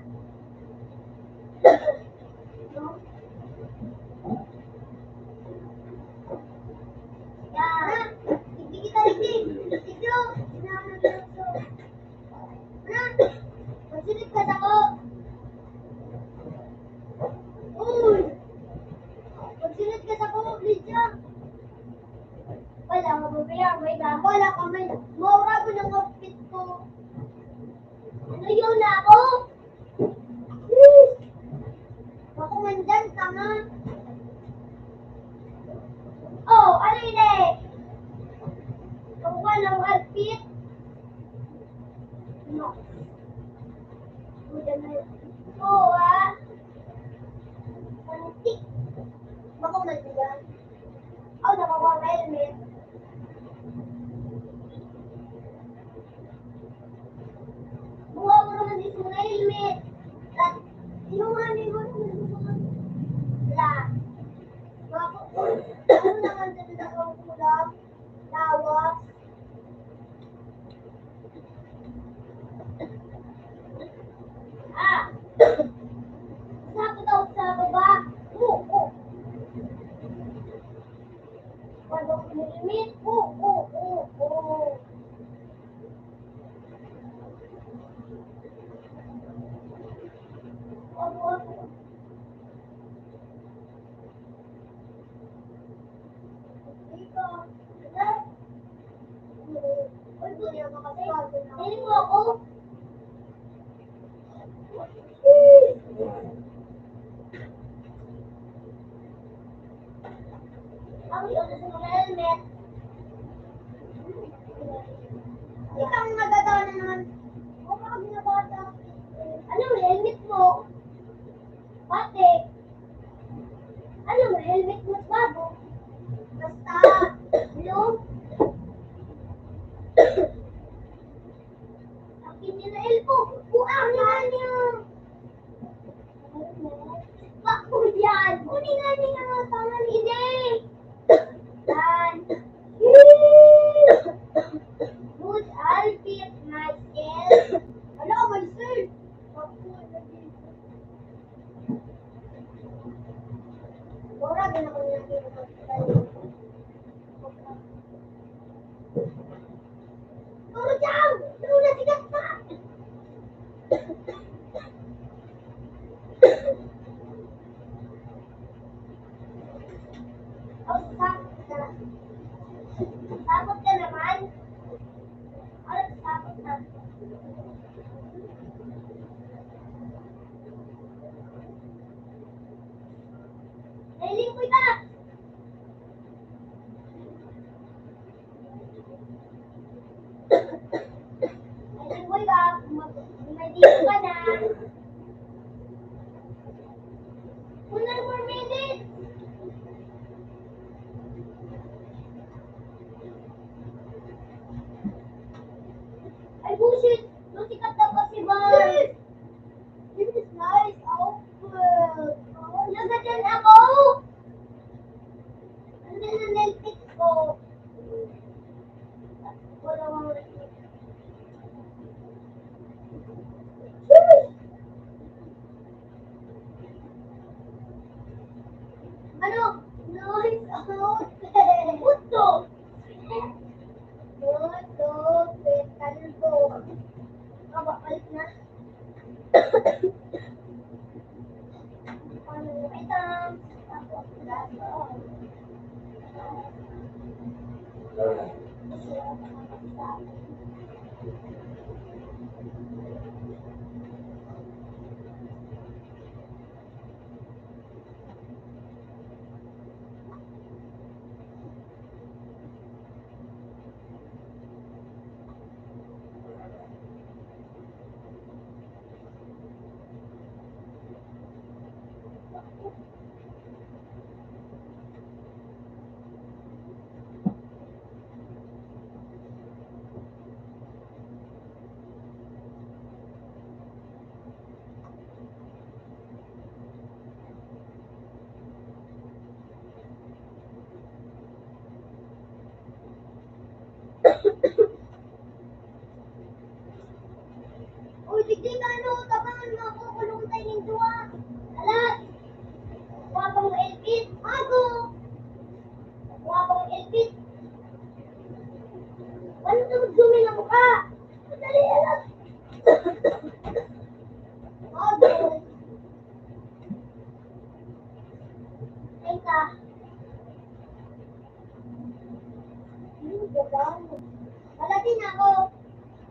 Yan. Hindi kita rinig. Tigyo. Sinama ng lukso. Ano? Magsunod ka sa ko. Uy! Magsunod ka sa ko, Lydia. Wala ka mamaya, may ba? Wala ka may. Maura ko ng outfit ko. Ano yun na ako? Ako nandyan, tanga. Oh, ano yun eh? Ako ka ng outfit? No. Oo ah. Pantik. Baka nandyan. Oh, nakakuha ka helmet. Buha mo naman dito na helmet. At, sinunganin mo naman. Wala. Ano naman dito na ang kulang? Lawas. Sabi daw sa baba. Oo. Wala ko helmet. Oo. Hindi mo ako. Ang yun sa mga helmet. Ikaw ang nagagawa na naman. O baka binabata. Ano mo, helmet mo? Pati. Ano mo, helmet mo bago? Basta. Blue. Akin niya na elpo. Buang nga niya. Bako yan. Kunin nga niya nga pangal. Hindi. Yan. Good outfit, myself. Ano, myself? Dora, ganun ko niya pinapagpapalito. Dora, dyan! Dora, sigat pa! Oh, takot ka naman? Ano, takot na? Nailing ka! Nailing ka! May dito ka na! 1 more minute! Ay, bullshit! Lusikat na pa si Bar! This is nice outfit! Nagadan ako! Puto. Puto, kalbo. Kabakalit na. Ano, itam. Tapos, laso. Uy, sige ka ano, tabangan mo ako, kulong tayo ng duwa. Alas, wapang elpit, ako. Wapang elpit. Ano ito mag-zoom in ako ka? Madali, alas. Ako. Ay ka. Malatin ako.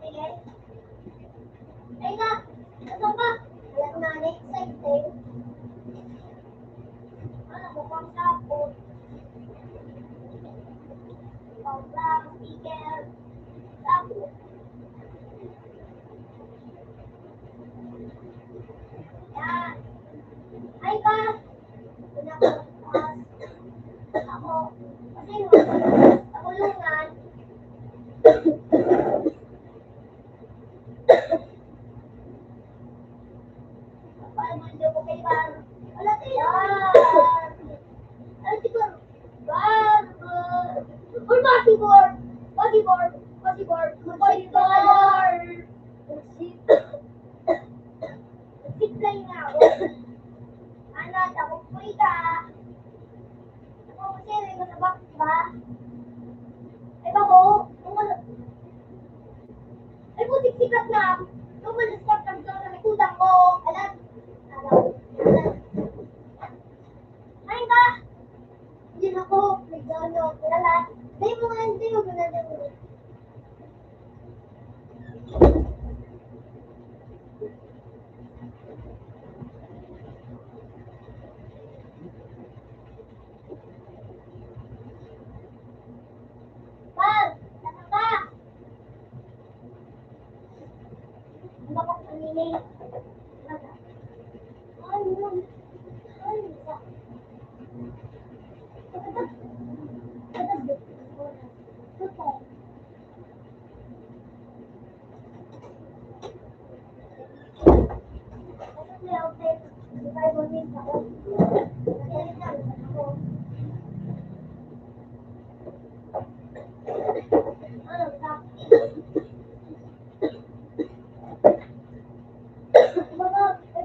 Sige. Ay ka. Ano ka? Alam na, next time tayo. Ano, mukhang tapos. Pang-black, speaker. Tapos. Yan. Ay ka. Ako. Kasi sa kulungan. Paano hindi ko kay Bar? Wala tayo. Ano siguro? Bar. Or bodyboard. Bodyboard. Bodyboard. Bodyboard. Zipline nga ako. Ano, tapos po ka. Ako kasi rin ko sa box, diba? Ay ba ko? Ay po, siksikat na. Nung malaspak kami sa may kudang ko. Alam? Ay ba? Hindi na ako. Nag-ano. Lala. Dahil mo nga hindi mo ginagawa mo. Pag! Saan ka? Ang bakit paninig? Ay, yun. Ay, isa.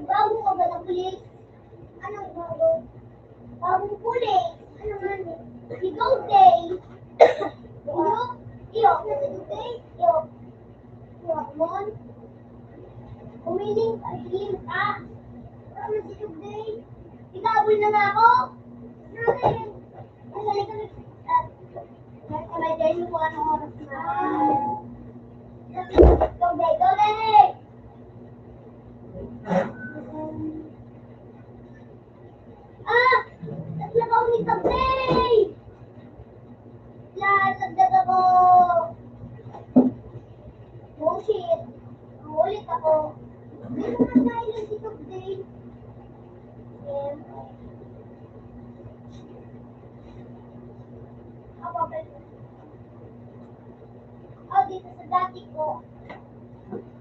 Bago ka ba ng pulis? Anong bago? Bagong pulis? Ano man? Ikaw, Day. Iyo, nasa Day. Iyo. Iyo, mon. Umiling ka, ilim ka. Ano si Day? Ikabul na nga ako. Ano rin? Ang galing ka may day mo kung anong oras na. Go, Day. Go, Day. Ah! Naglagaw ni Tabay! Lalagdag ako! Oh shit! Ulit ako. Hindi naman dahil si Tabay. Ako ba? Oh, dito sa dati ko.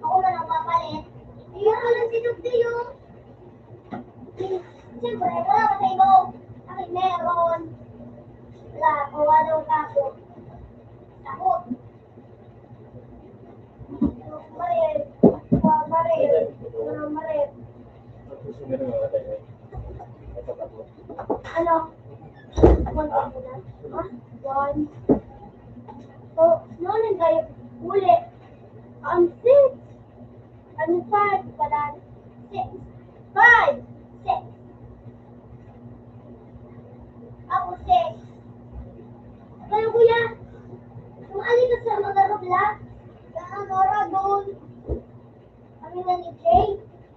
Ako na lang papalit. Iyon ko lang si Tabay yung. Siyempre, wala ka sa ibo. Akin meron. Wala, kawa daw takot. Takot. Marit. Marit. Marit. Ano? one pa muna. Ha? One. So, noon kayo, uli. Six. Five pala. Six. Five. Six. Ako six. Kaya kuya, sumali ka sa mga rubla. Kaya Nora doon. Kami na ni Jay.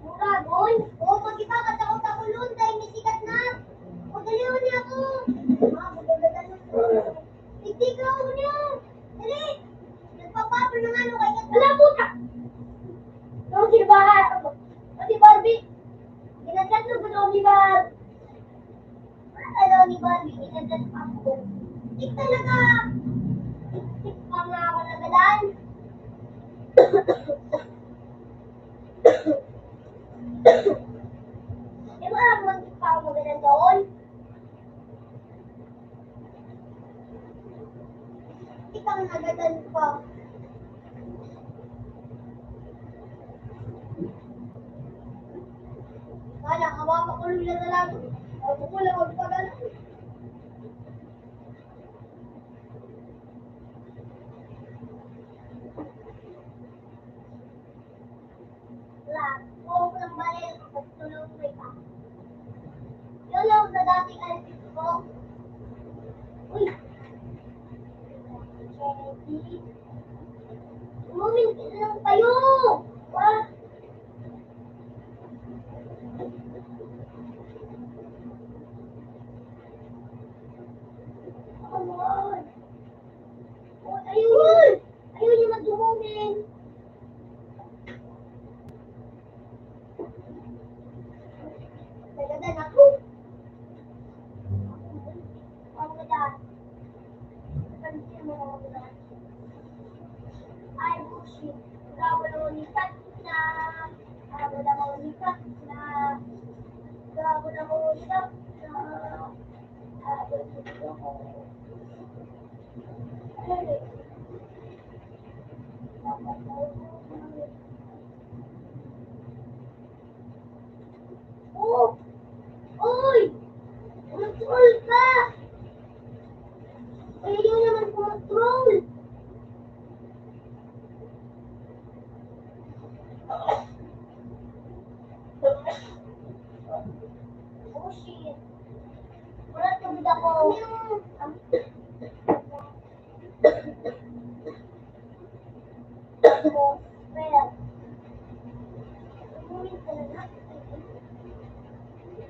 Nora doon. Oo, magkita ka ako doon dahil may sikat na. Magaliw niya ako. Magaganda na. Tigtig ako niya. Dali. Nagpapapal ng ano kay Kat. Wala puta. Doon si Bahar. O si Barbie. Ginagad na ba doon ni Bar? Ano ni Barbie? Ginagad pa ako. Tik talaga. Tik pa nga ako nagadan. Di ba mag-tik pa ako magadan doon? Tik ang nagadan pa. Kala, mapapakulong na lang. Ako ko lang magpagano. Wala. Huwag ko lang balil. Pagtulong mo ika. Yun lang sa dating alpit ko. Uy! Chetty. Umumin lang kayo! Wah! Come on! Oh, ayun! Ayun yung mag-umumin! Nagadan ako! Ang gadan. Pansin mo ang gadan. Ay, bullshit. Wala mo ni Kat na. Wala mo ni Kat na. Wala mo ni Kat na. Oh! Uy! Control ka! Ayaw naman control! Oh shit! Wala tubig ako. Well, umuwi ka na na.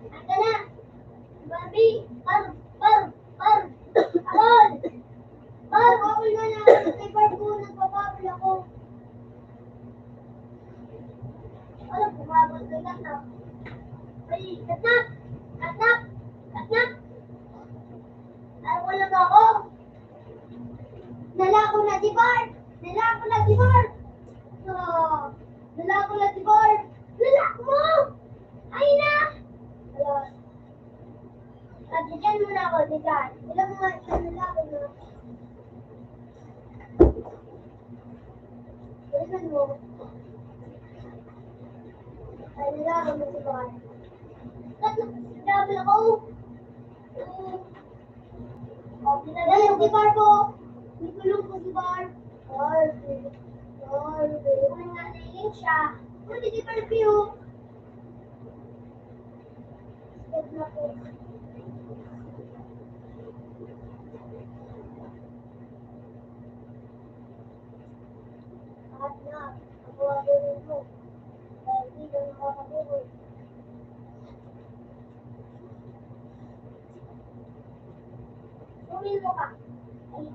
Aka na! Barbie! Barb! Abol! Barb! Abol na na! Kay Barb ko, nagpapabol ako. Ano, pumabol kay Katnap? Ay, Katnap! Katnap! Wala ba ako? Nalako na si Barb! Oh, nalako na si Barb! Nalako mo! Ay na! Hello. Diyan muna ako, diyan. Ilang mga nalako na. Ilan mo? Ay, nalako na si Barb. Double ako. Pinagaling si Barb po. Nikulong ko si Barb. Barbie. Kung nananayin siya. Kung si Barb yun. Step na po. Kahit na. Ako rin mo. Dahil hindi ka nakakabuhay. Tumil mo ka. Ay.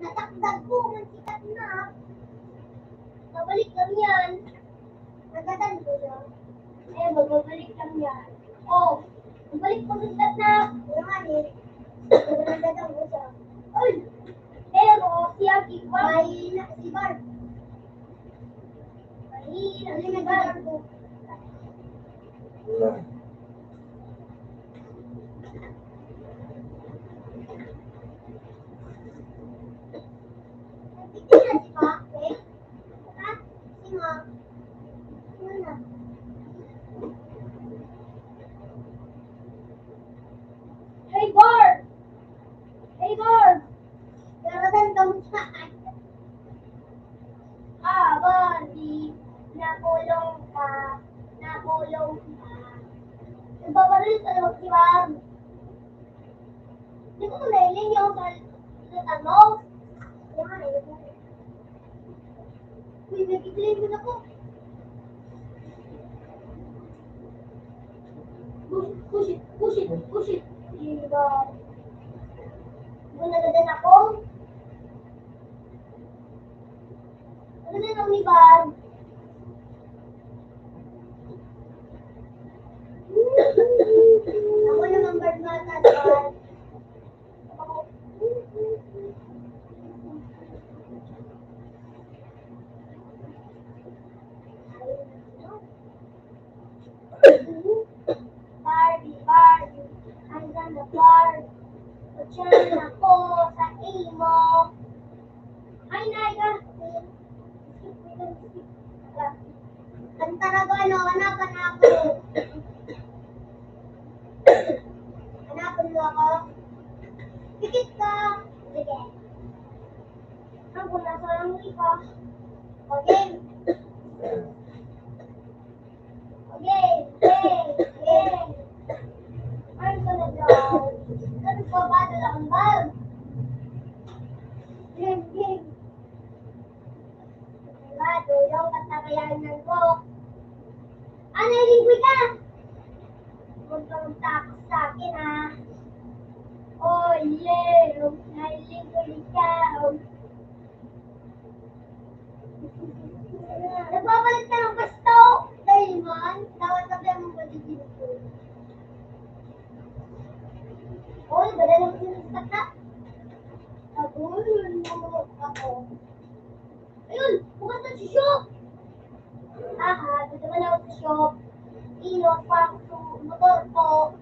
Natakdag ko, mansikat na. Babalik lang yan. Nagadan ko yan. Babalik lang yan. Oh, babalik ko mansikat na. Naman eh. Nagadan ko siya. Uy! Pero, si Aki, mahina si Barb. Mahina si Barb. Tingnan si Pa, eh? Ha? Sino? Sino na? nagbabaril sa loob si Ma'am. Hindi ko nailing yung sa tanong. Kaya nga, uy, nagkikilig ko na po. Push it, push it, push it. Diba? Guna na din ako. Ano na nang liban? Ako naman barmata doon. Barbie, Barbie, hanggang na bar. Diyan ako sa imo. Ay, Naika. Kanta na ko, ano, hanapan na ako. Hanapan mo ako. Pikit ka. Sige. Ako nasa lang ka. Okay. Okay. Okay. Ay, ko na daw. Ano pa ba na lang ba? Game. Diba, tulong at nakayanan ko. Ano, ilingwi ka? Huwag kang takot sa akin, ha? Oh, yeah. Nailingwi ka. Nagbabalit ka ng pasto. Dahil man, dapat sabihan mong paligid ko. Oh, bala lang sinastak na. Yun mo ako. Ayun, bukas na si Shop. Aha, dito man ako sa shop. Ilot pa sa motor ko.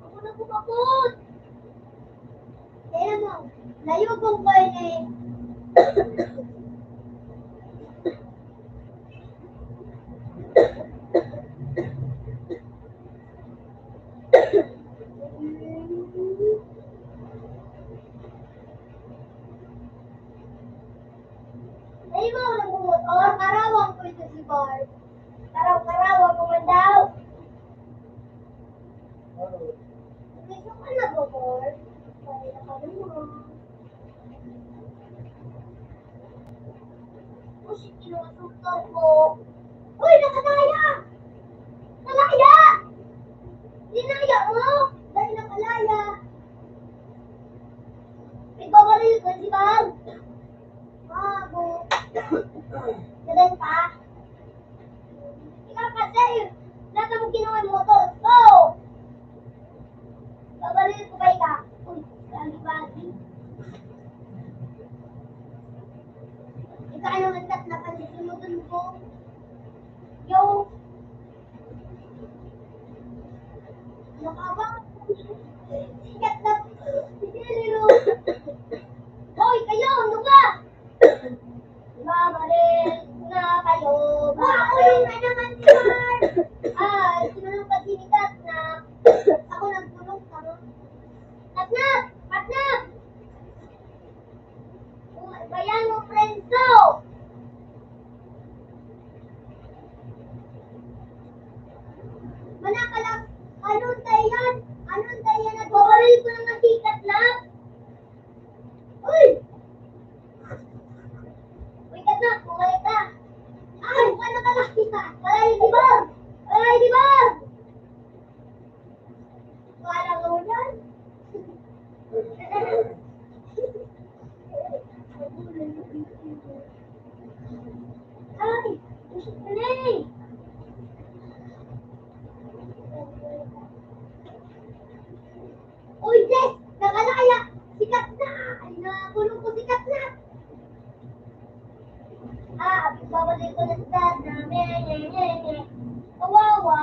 Ako na pumapot. Kaya mo, layo kong pwede. Ay, mo ako nagmumotor. Karawang ko ito si Barb. Karawang ko man daw. Gusto ka na ba, Barb? Kaya ka naman. Oh, shit, kinusuntor ko. Uy, nakadaya! Nalaya! Dinaya mo! Dahil nakalaya. May babaril ko si Barb. Bago. Ganun pa? Ikaw kasi, lahat mo kinuha yung motor ko. Babaril ko ba ka? Uy, bali. Ikaw naman tat na panisimutan ko. Yo. Nakabang. Sikat na. Siniliro. Hoy, kayo, ano ka? Babaril na kayo. Ako yung na naman si Mark. Sinulong pa si Katnap. Ako nagtulong ka. Katnap! Katnap! Bayan mo, friends ko! Manakalang, anong tayan? Anong tayan? Nagbabaril ko lang si Katnap? Uy! Uy, Katnap, bumalik ka. Ay, ka nakalaki ka. Ay, di ba? Ay, di ba? Wala ka mo yan? Ay, usap ka na eh. Uy, Jess! Nakalaya! Sikat na! Ay, nakulong ko sikat na! Babalik ko na sa dad namin. Kawawa!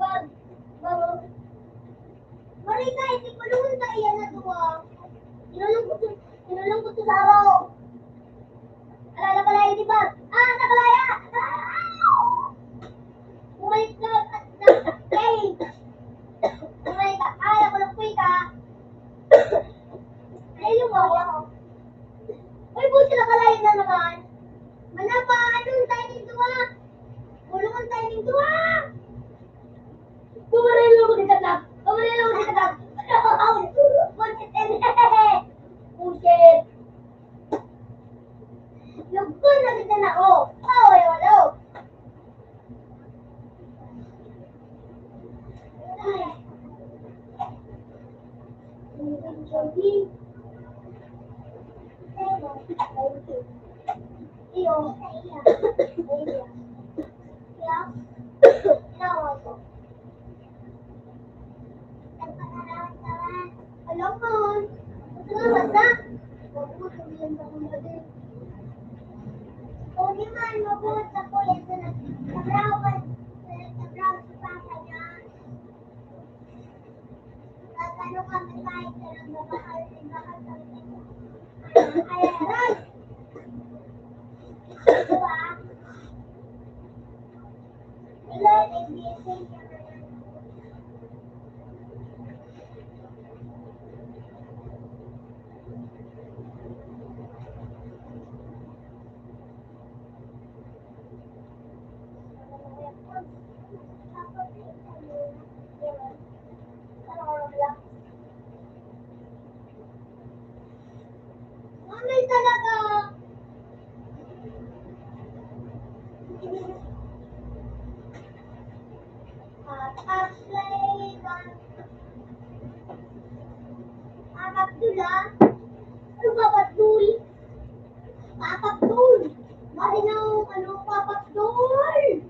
Wag! Marita, hindi ko naman sa iyan na duwa. Tinulong ko to sa araw. Alala pala yun, di ba? Nakalaya! Bumalik ka at bumalik ka. Ako lang po ka. Ayun mo ako. Pagalitan ako. Ay, wala. Ay. Jogging. Iyo. Alam mo, salamat na. Mabuti yan sa mga din. O di man, mabuti ako yan sa nagsabraw sa papa niya. Ano kami kahit na lang babahal kami. Ay, aray! Diba? Sila, nag-BSA siya na yan. Mamay talaga. Abdullah. Ano ba Abdul? Abdul. Marinaw, ano Abdul?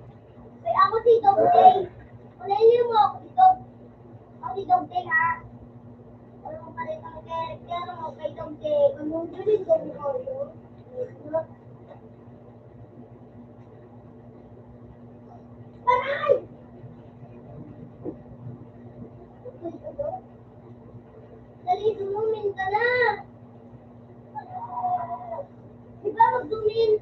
Kaya ako si Dog Day. Palayin mo ako si Dog. Ako si Dog Day ha. Ano mo pa rin ang character mo kay Dog Day. Ano mo rin Dog Day? Paray! Dali, zoomin ka na. Di ba mag-zoomin?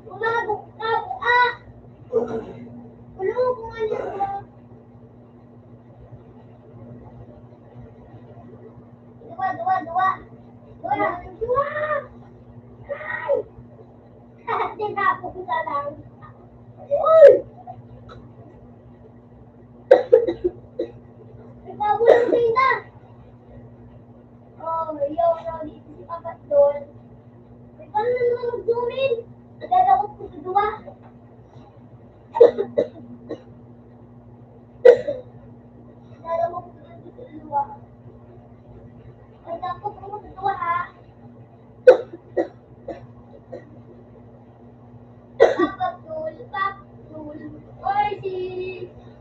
Umabok ka, ah! Kulong ko nga niya ko. Dua. Ay! Tinapok ko na lang. Uy! Ipabulong din na. Oh, dito si Papa doon. May paano na naman mag-zoomin? Nagagawag ko sa dua. Nagagawag ko sa dua. Ay, tapos ko sa dua ha. Papul. Oy, si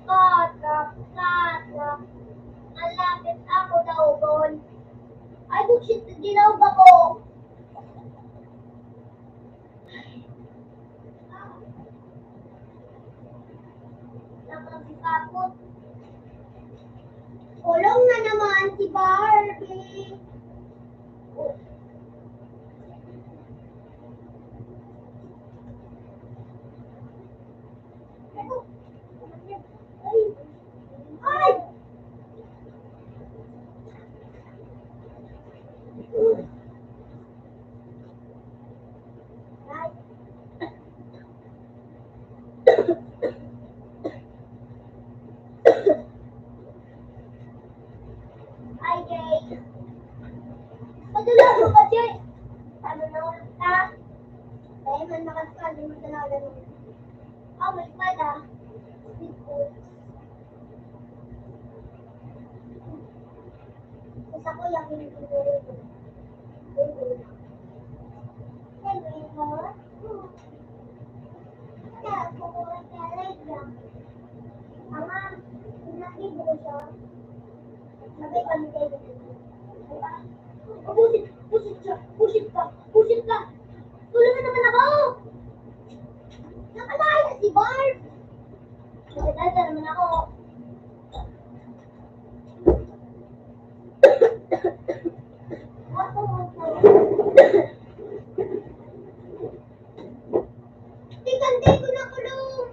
Katrap. Ang lapit ako daw doon. Ay, bullshit, dinawag ako. Nakang si Kapot. Kulong na naman si Barbie. Ay! Ay, Jay. Padala ko ba, Jay? Ano na ulit ka? Dahil man nakas ka, di mo talaga naman. Oh, may pala. Isa ko yung hiniguro ko. Ama, nakibo ko siya. Sabi kami kayo. Pusit ka. Tulungan naman ako. Nakalaya si Barb. Nakadada naman ako. Tigante ko na kulong.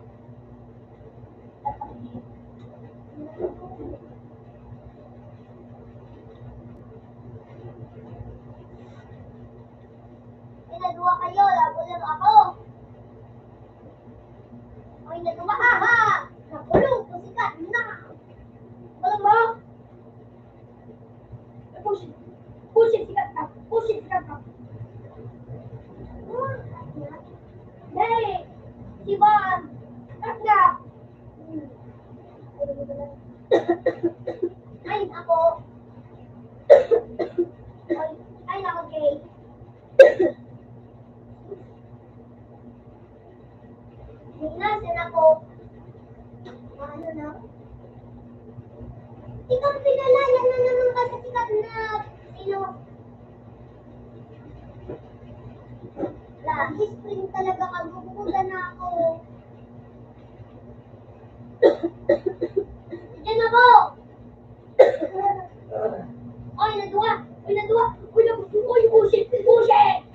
Pupunta na ako. Diyan ako! Ay, nadua! Uy, nadua! Uy, uy, bullshit! Bullshit!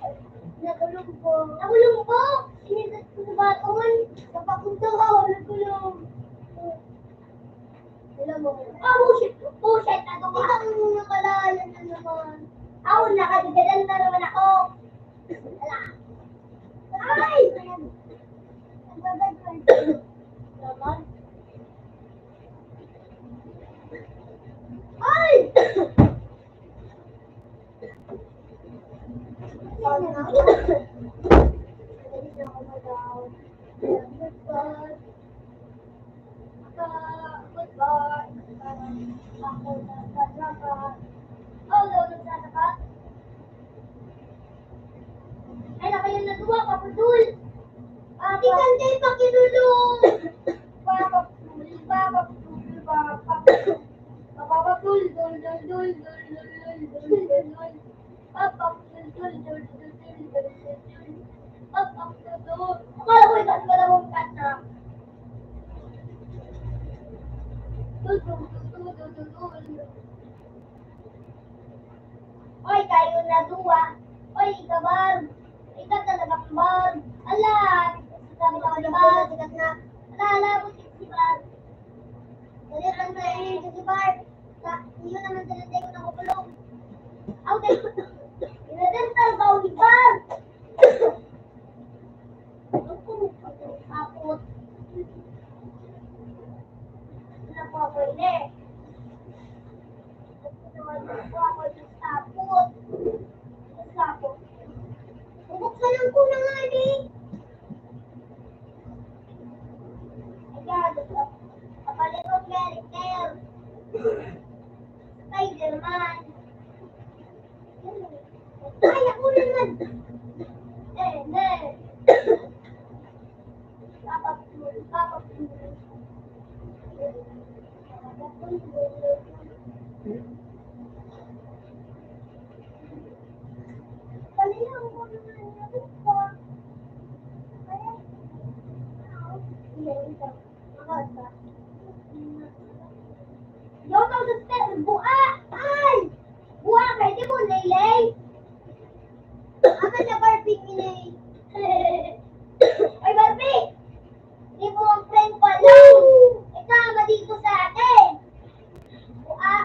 Nakulong po. Nakulong po? Sinigat ko sa baton. Napapunta ko. Nakulong. Alam mo. Ah, bullshit! Bullshit! Nadua! Isang nakalayan na naman. Ako, nakadigadan na naman ako. Wala. Ay! Naman. Ay! Ay, nakayan na duwa, papadul! Di kante pakidulong! Papadul, papadul, papadul. Papadul, dul, dul, dul, dul, dul, dul, dul, dul, dul. Papadul, dul, dul, dul, dul, dul, dul, dul. Papadul. Akala ko ikat ka lang ang kata. Dul, dul, dul, dul, dul, dul, dul. Oy, kayo na duwa. Oy, kabar. Ikat talaga kabar. Ala, sabi ka kabar. Ikat na. Ala, butik si bar. Ulit lang na si bar. Yun naman sinatay ko na kukulong. Okay. Inadental ka ulit bar. Apot. Wala po ako ini. Wala po ako yung sapot. Sapot. Bubuksan lang ko na nga eh. Ayan. Kapalit ko character. Spider-Man. Ay, ako naman. Ne. Papatul, papatul. Palihan ko naman yung ito. Yo, kau sa buka! Ay! Buka ka, hindi mo nailay? Ama na Barbie minay. Ay, Barbie! Hindi mo ang friend pa lang. Ikama dito sa atin. Buka.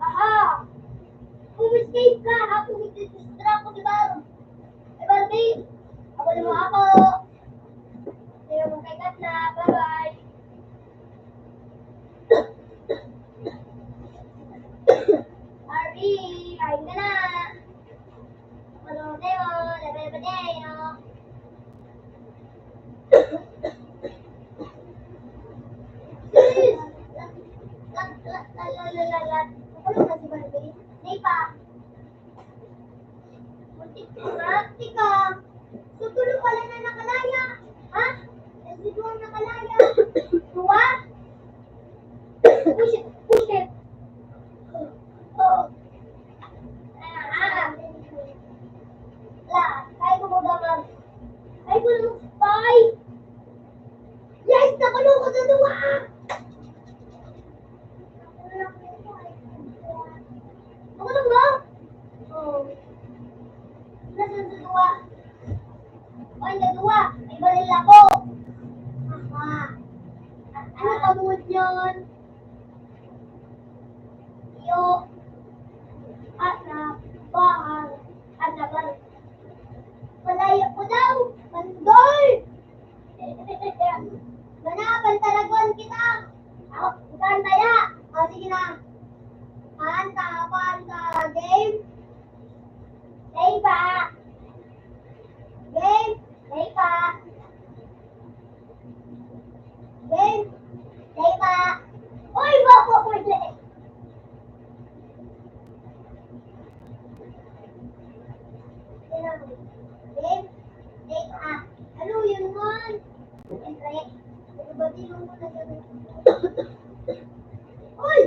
Aha. Umiscape ka. Ako distract ko, di ba? Ay, Barbie! Ako naman ako. Sa'yo mong kay Katla. Bye-bye. Barbie! Kain ka na. Ano tayo? Labi ba tayo? Sis! Lat. Ano na si Barbie? Hindi pa. Muntik ka. Tutulong pala na nakalaya. Ha? Nagsigaw ang nakalaya. Tuwa? Push it. Oh. Kaya ko mag-amag. Ay, ko lang spy. Yes, nakulong ko sa duwa. Nakulong mo? Oo. Nasaan sa duwa? Oy, nagawa. May baril ako. Aha. Ano kamuod yun? Iyo. Anak. Bahal. Anabar. Malaya ko daw. Mandoy. Manapan talagon kita. Ako, bukan taya. O, sige na. Panta. Game. Game pa. Game. Game pa. Game. Game pa. Uy, bako ko ulit. Game. Game pa. Ano yun man? Siyempre. Nagabati lang mo na gano'n. Uy!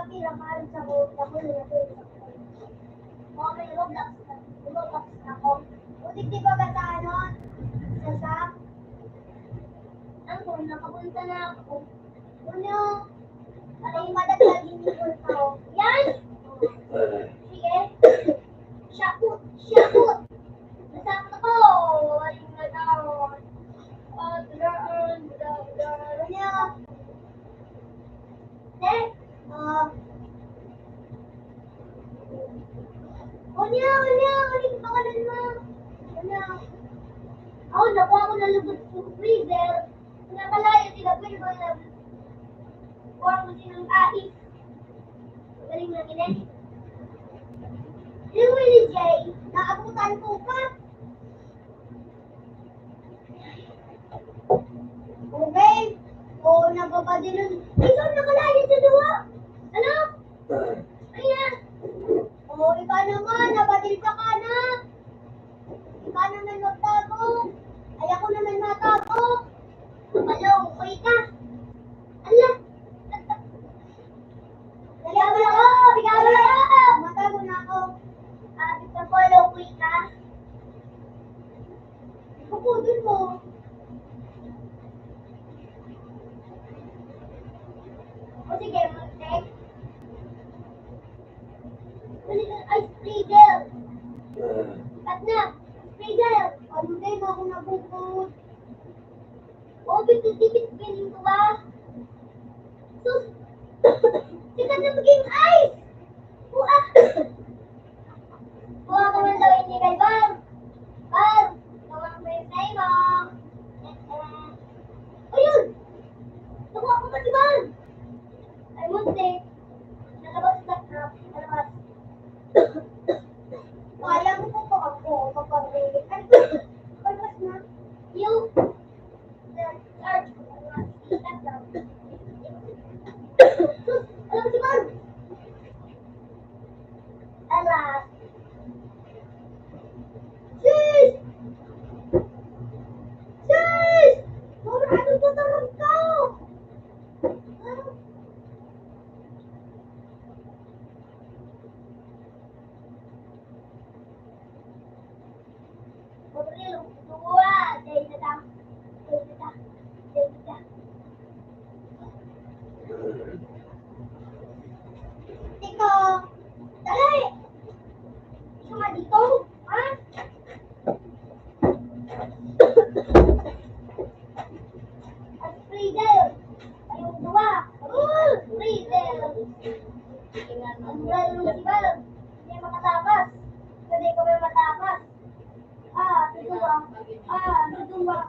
pinakain sa ko, ako na mga may Roblox na ako. Ulit di ba ba sa ano? Sa shop? Ano, nakapunta na ako. Ano? Parang madagdagin yung ko. Yan! Sige. Shaput! Shaput! Nasakta ko! Ayun na daw. Ano? Unya, ulit pangalan mo. Unya. Ako, nakuha ko na lubot sa freezer. Nakalayo sila, pero na kuha ko silang ais. Galing lang ina. Yung Willie J, naabutan ko pa. Okay. O, nagpapadilon. Ikaw nakalayo sa duwa. Ano? Ayan. O, ikaw naman, nabatil ka ka na. Ikaw naman magtago. Ay, ako naman matago. Hello, okay ka? Ala. Bigaw mo ako! Bigaw mo ako! Matago na ako. Bigla ko, hello, okay ka? Pupudin mo. O sige, mag-text. Ay, Spriegel! At na! Spriegel! Ano tayo mo ako nabukod? O, bitit-bitit galing ko ba? Sus! Sikat na maging ice! Buha! Buha ka man daw hindi kay Bar! Bar! Tawag mo yung tayo mo! Ayun! Nakuha ko pa si Bar! Ay, muntik! Nalabas na ka. Nalabas. Kaya mo po po ako kapag-release. Ay, pagkas na. Yung charge ko na. Ikat lang. Alam si Bar! Alas. Sis! Sis! Maraming tutarang ka! Gabriel, dua. Dahil na lang. Tiko! Dali! Sama dito? Ha? At Friedel! Ayong dua! Friedel! Ang lalo si Bal! Hindi makatapas! Hindi ko may matapas! Dua!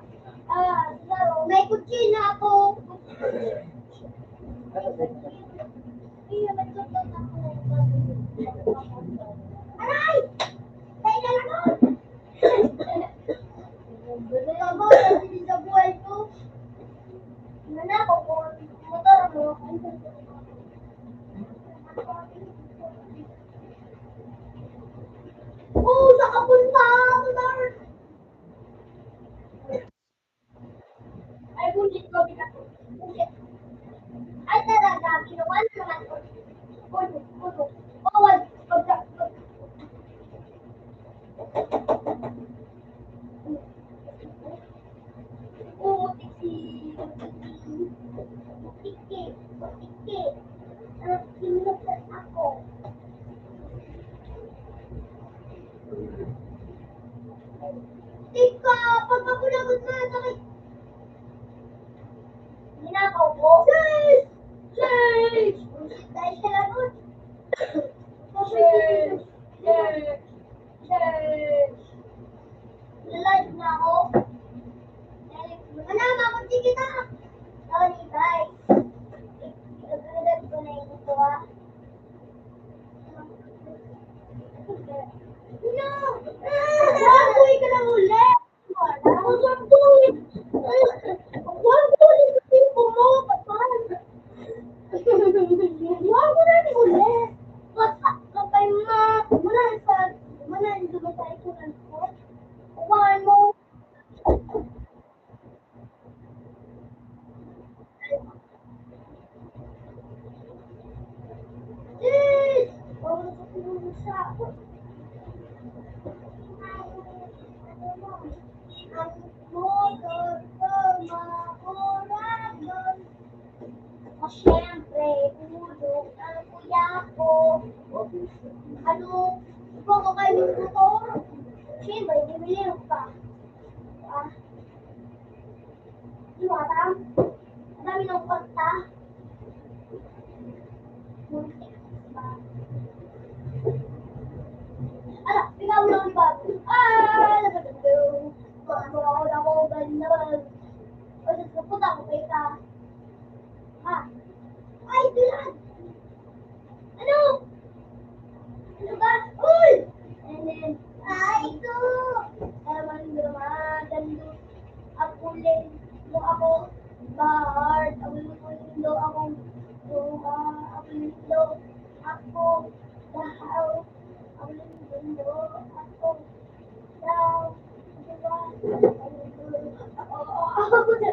Laro! May kutsina ako! Aray! Tayo na lang ako! Tama, kasi sa buhay ko. Ano na ako kung motor mo? Sa kapunta! Motor! Ay, bullshit ko, bigat ko. Bullshit. Ay, talaga, ginawa na naman ko. Puno. Wag. Tiki. Sinulat ako. Tika, pag ako lagot na sakit. Ginagaw ko. Sis! Dahil sa lagot. Yung sa, ang motor ko makurakon. O syempre, ulog ang kuya ko. Ano, kung ako kayo ng motor, syempre, bibili mo pa. Ah, di ba, Tam? Ang dami ng kanta. Ala, ikaw lang ba? Nagagalaw. Makamurakot ako, ganun. O, sasapunta ako kay ka. Ha? Ay, Dylan! Ano? Ano ba? Uy! And then, ay, ito! Ewan gumagando. Ako lindo ako. Bahard. Ako lindo ako. Ako lindo ako. Dahaw. Ako lindo ako. Daw. Diba? Ako na.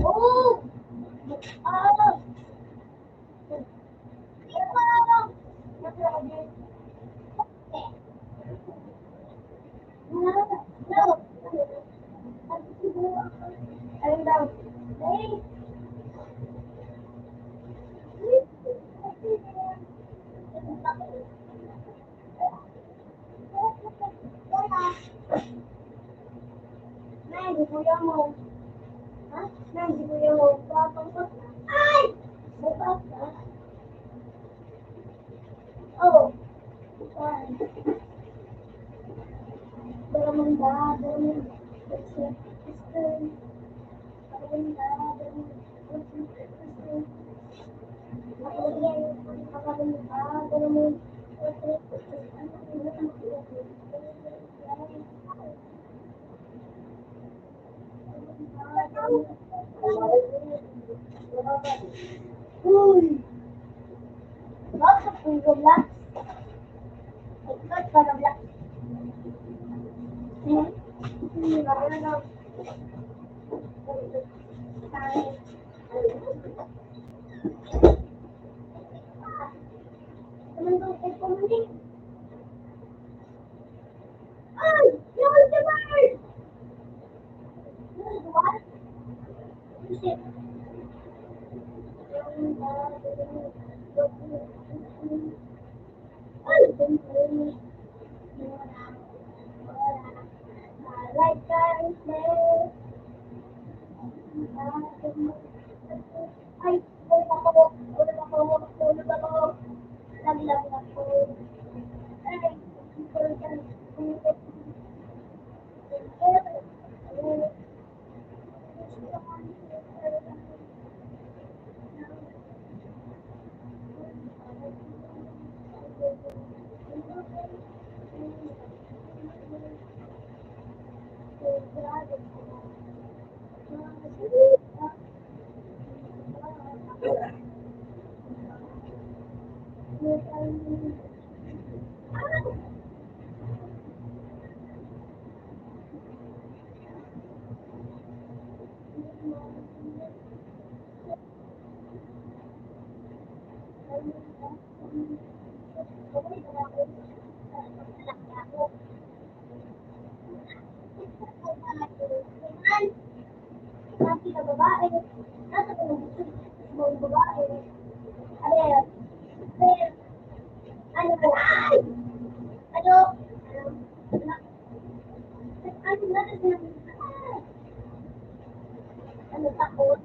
Oh! Ah! Ayun daw. Hey! Nay, di kuya mo. Ha? Nay, di kuya mo. Papangkot. Ay! Bukas ka. Oh. Fine. Daramanda, daramanda. Uy! Bakit ang gula? Ba't ka nagla? Hindi ba na daw? Naman daw kay Pumuli. Ay! Yung si Bart! What? Shit. Ay! Like I said, ay, ulit ako, ulit ako, ulit ako. Naglag ako. Ay, ulit ako. Nasi na babae, nasa ko ng babae. Alin? Alin? Ano ba? Ay! Ano? Ano na ano takot?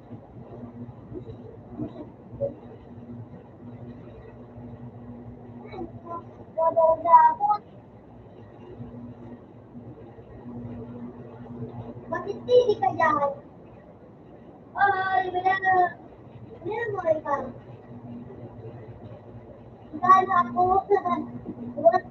Wala ako. Bakit hindi ka dyan? Ay, wala na. Meron mo ikaw. Gala ako. What?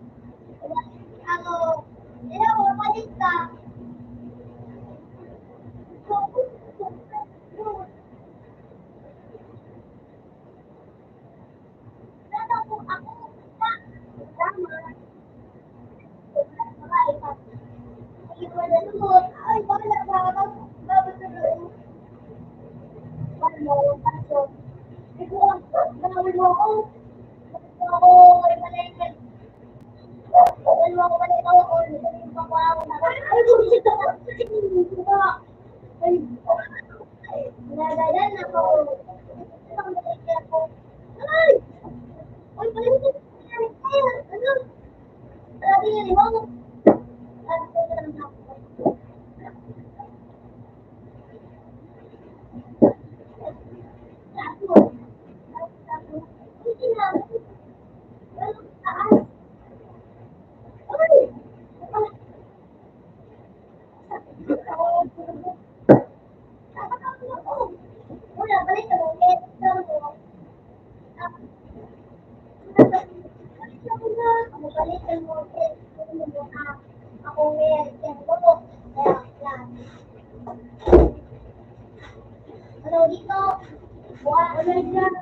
Little more ako ngayon, tempo. Kaya, yan. Ano dito? Buha, ano dyan?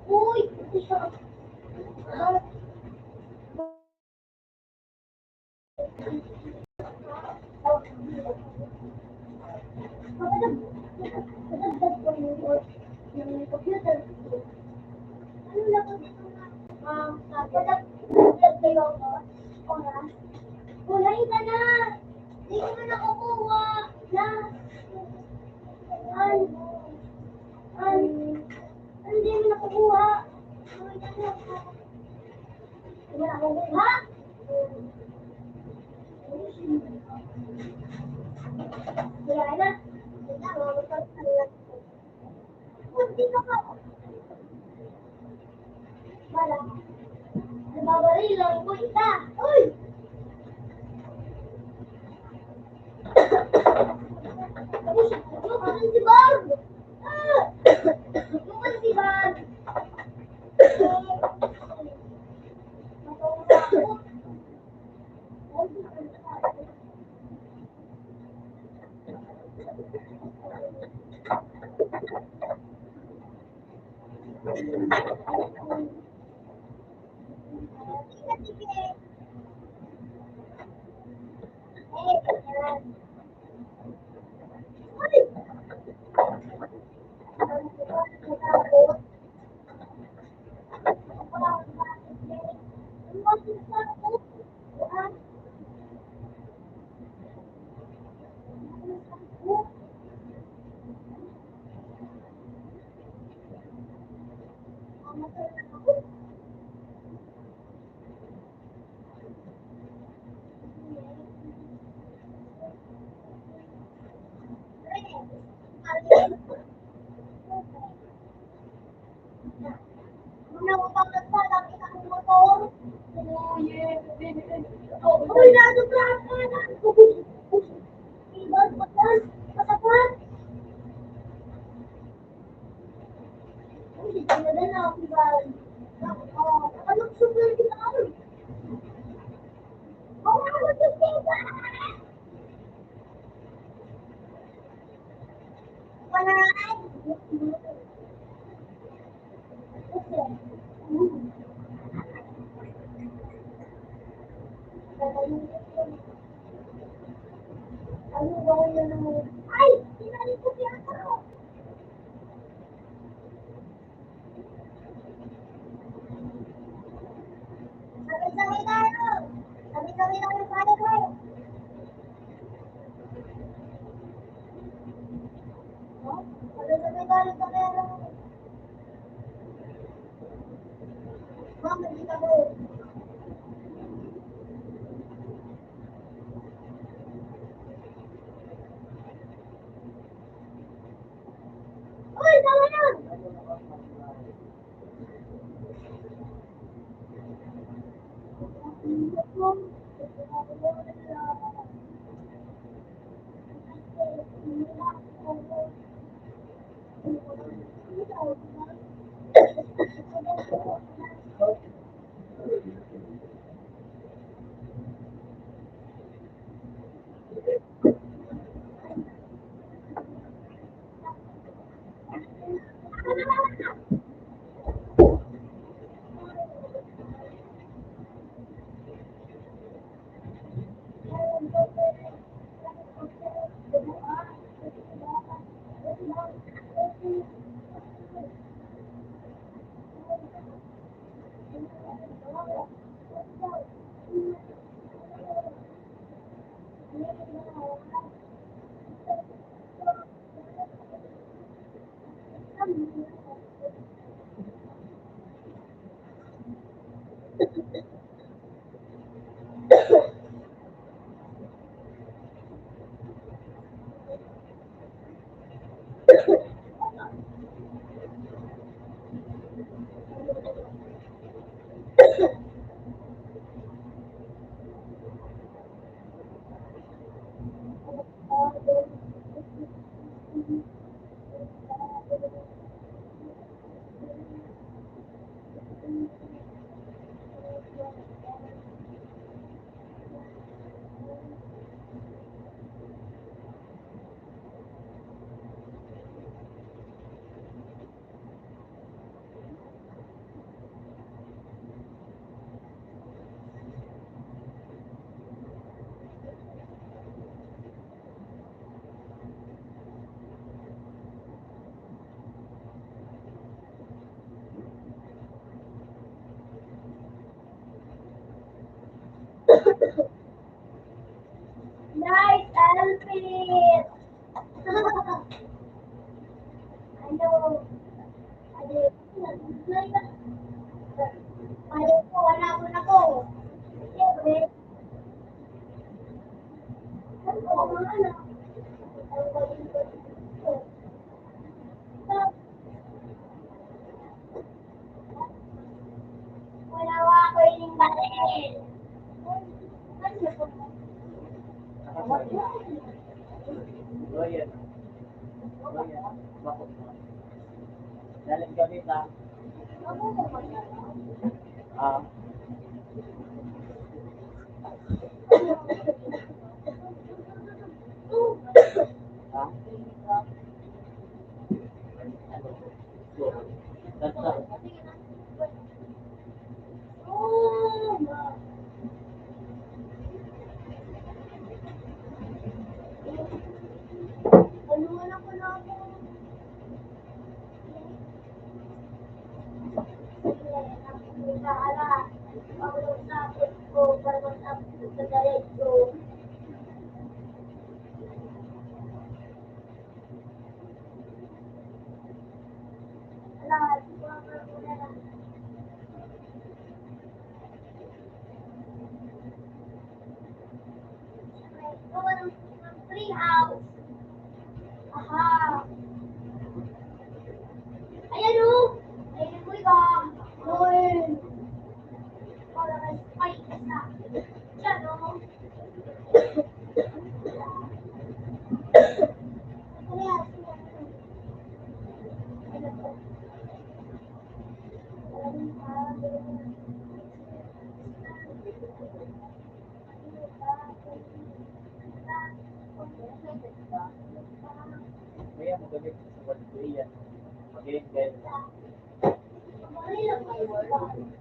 Uy! Kadagdag ko yung computer. Ano lang ang dito na? Kadagdag kayo ako. Oras. Kulay ka na! Hindi ko na nakukuha. Na. Ay. Ay. Hindi mo nakukuha. Kulay ka na. Hindi mo nakukuha? Wala na. Wala, mamagal ka na. Hindi ka pa. Wala. Nababarilan ko isa. Uy! Yung si Barb! Ah! Yung si Barb! Uy, nasa trap ka na! Ibang pagkas, patapat! Uy, hindi na na ako, Ibang. Anong super kita ako? Oh, ano to, Tita? Wala. Ay! Sinali ko siya ako! Sabi-sabi tayo! Sabi-sabi tayo tayo ko! Sabi-sabi tayo sa pera! Ma'am, nandito ko! Uy, tama na! Wala ko na po. Siyempre, wala ako yung baril. Royan. Royan. Bakit mo? Daling gamit na. Ah. Ah. Ano? Go. That's all. Free house. Aha. Ayan o. Ayan mo iba. Lord. Para may spike na. Diyan o. Kaya, Kaya mo gamit sa pagkulian. Okay, then.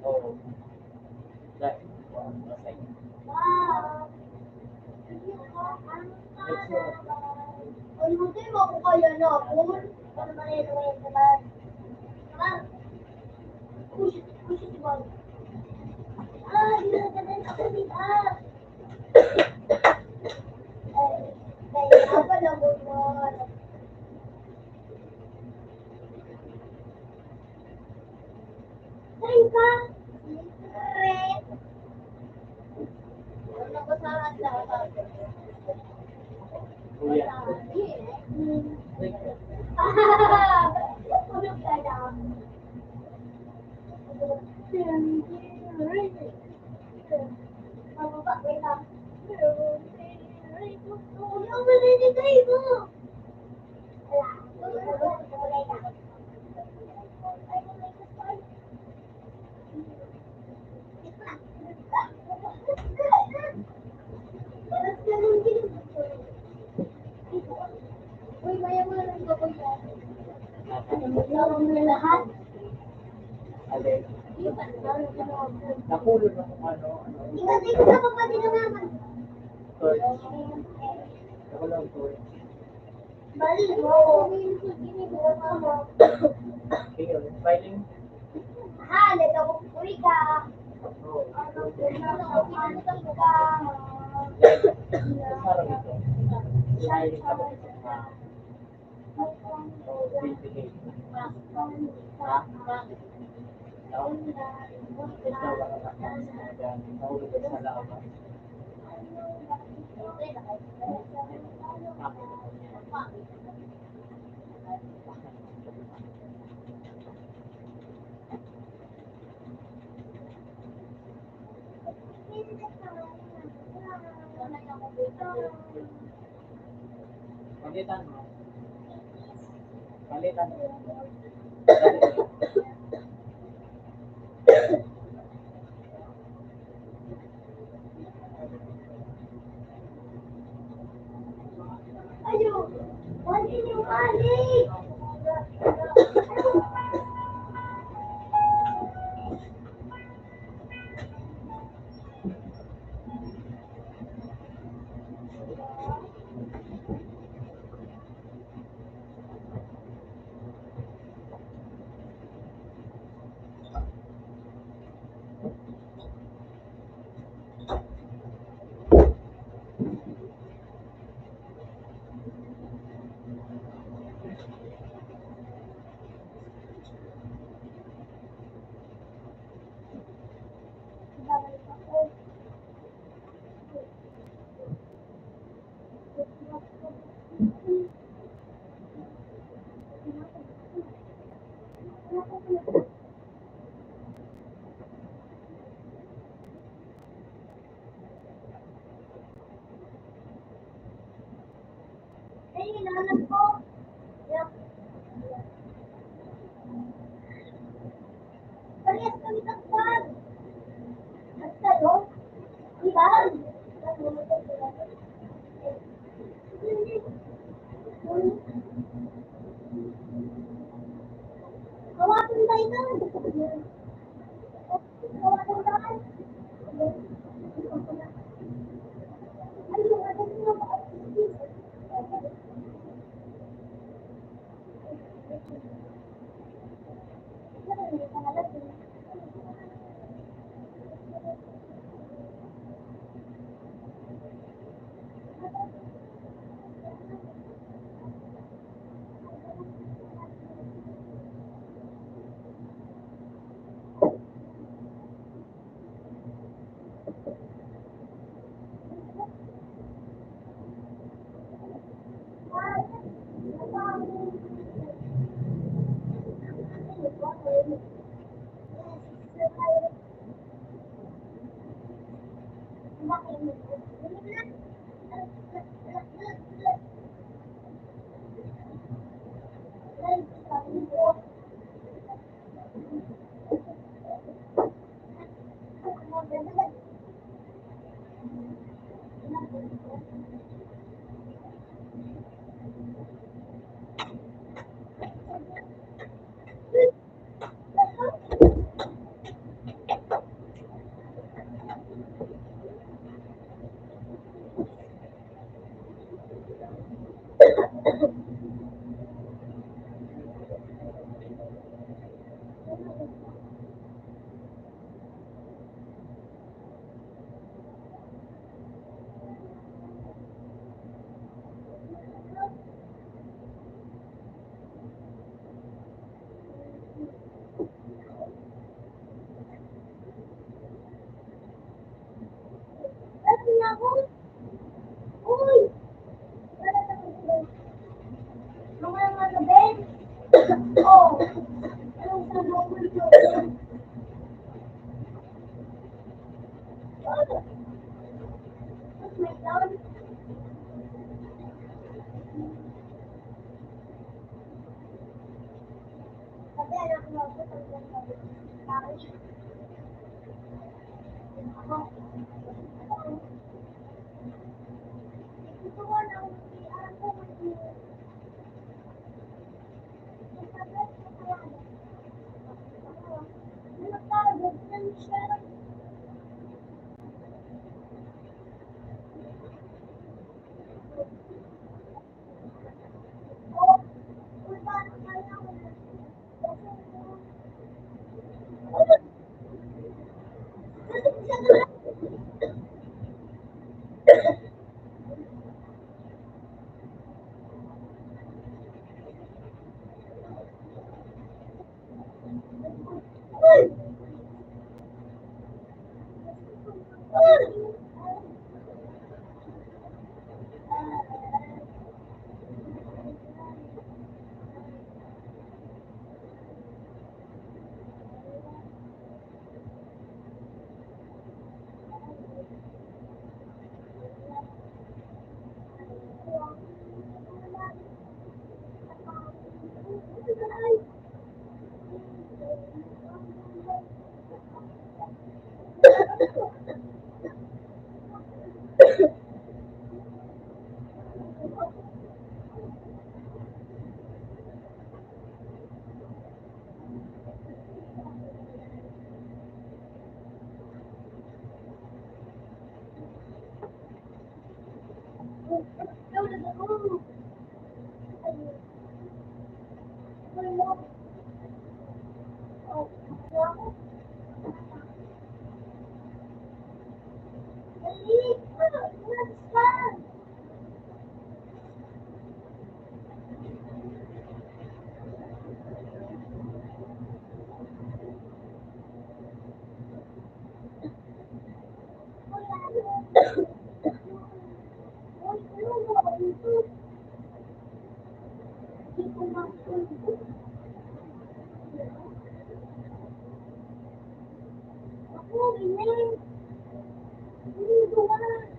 Oo. Dahil. Okay. wow. Next one. Alimutin mo ako kaya na ako. Para maninayin ka na. Diba? Push it, diba? Hindi na ganun ako diba? Kaya apa lang mo mo. Saan ka? Red. Ano ko sa lahat? Kuya. Tulog ka lang. Mababa, wait lang. Yung maninigay mo. Wala. Wala ka. Uy, maya mo lang ko po yan. Laro mo na lahat. Alin. Nakulod na kung ano. Ibatay ko sa kapatid ng naman. Torch. Ako lang torch. Bali mo. Tingnan, filing. Ha, nagkakupuri ka. Oo. Nagkakupuri ka. Sarap ito. Filing ka ba ito? Oo, bibigay. Ha? No? Ito, wala ka pa. Nahulog ka sa lava. Palitan mo. Palitan mo. Ayun, wala yung balik. Ay, hinahanap ko. Yup. Parehas kami takpan. At sa'yo, ilan? Hawakan tayo nun. Hawakan tayo. Ay, hawakan mo. Ano na ako? Uy! Mga gabi? Oo. Anong sabi ko? May down. Sabi, anak mo ako. Sorry. Ako. Ito ko na. Alam ko kung kainin. Hindi ko na.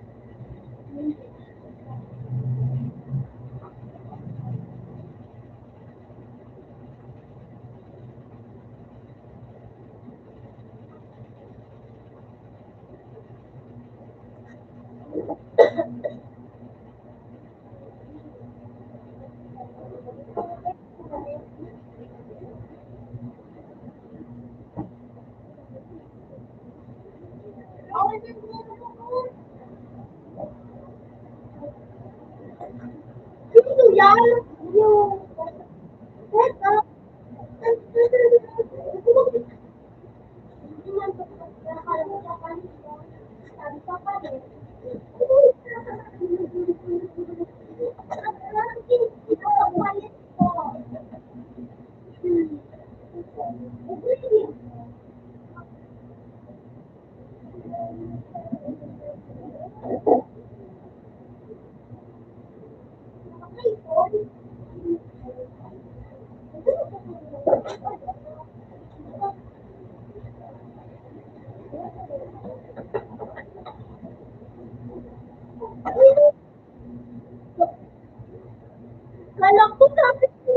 Ako din ko. Sino yan? Yung... Set up. Kala ko sabi ko.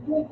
Ito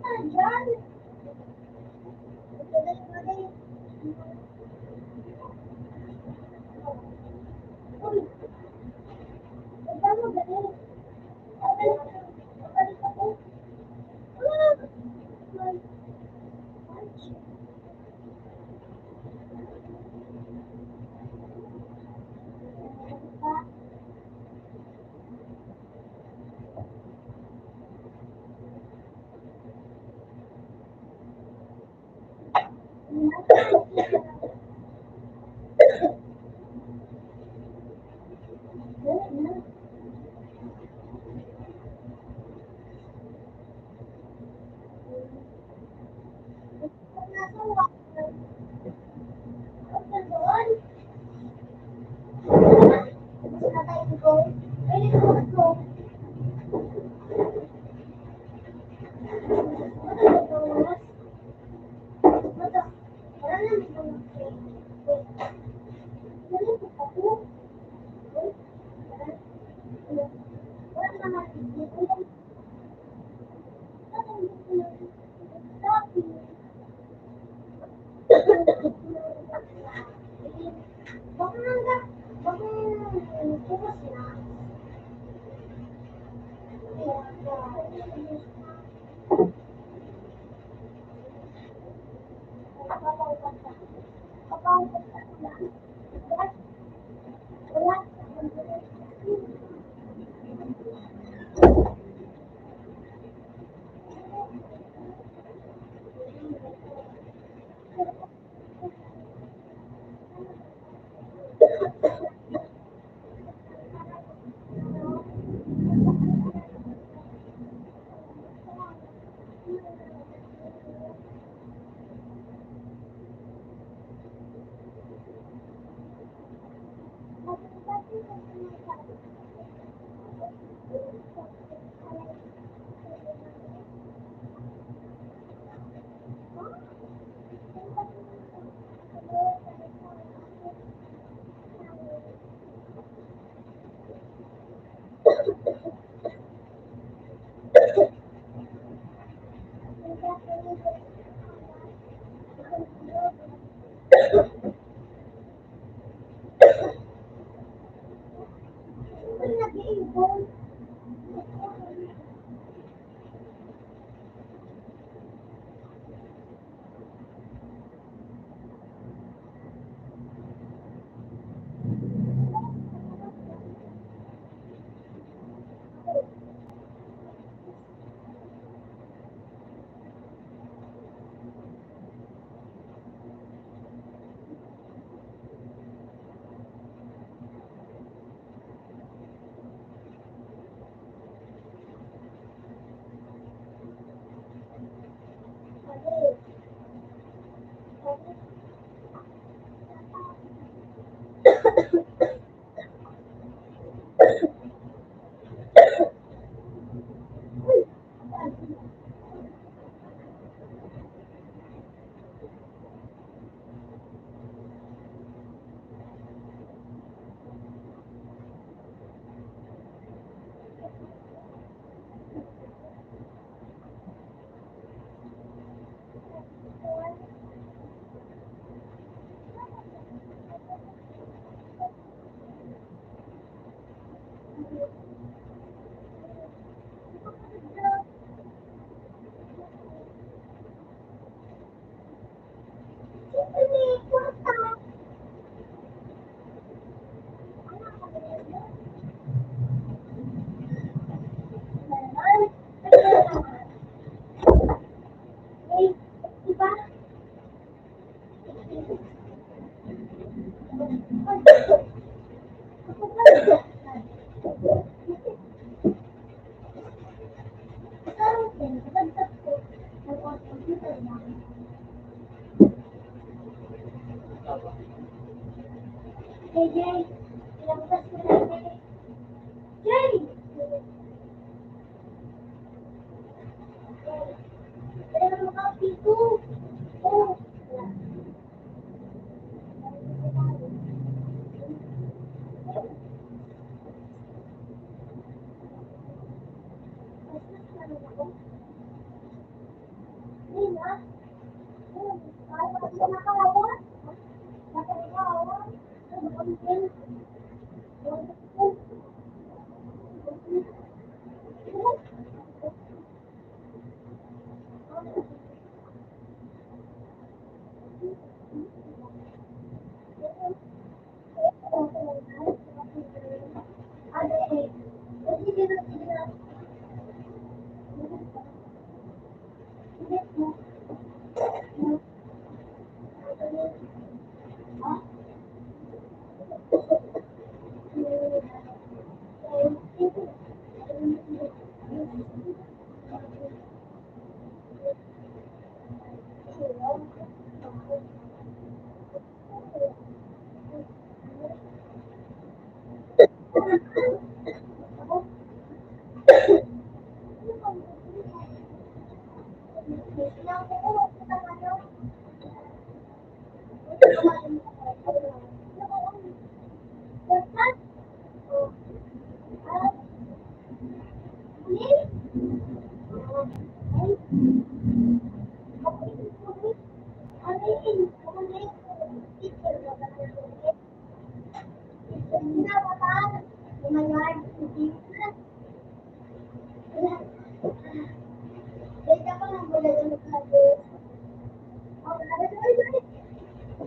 na dyan. Ito na dyan. Uy, ito mo ganun. Balik ako. Jay, ilabas ko na Jay. Jay! Kaya naman copy ko. Oh.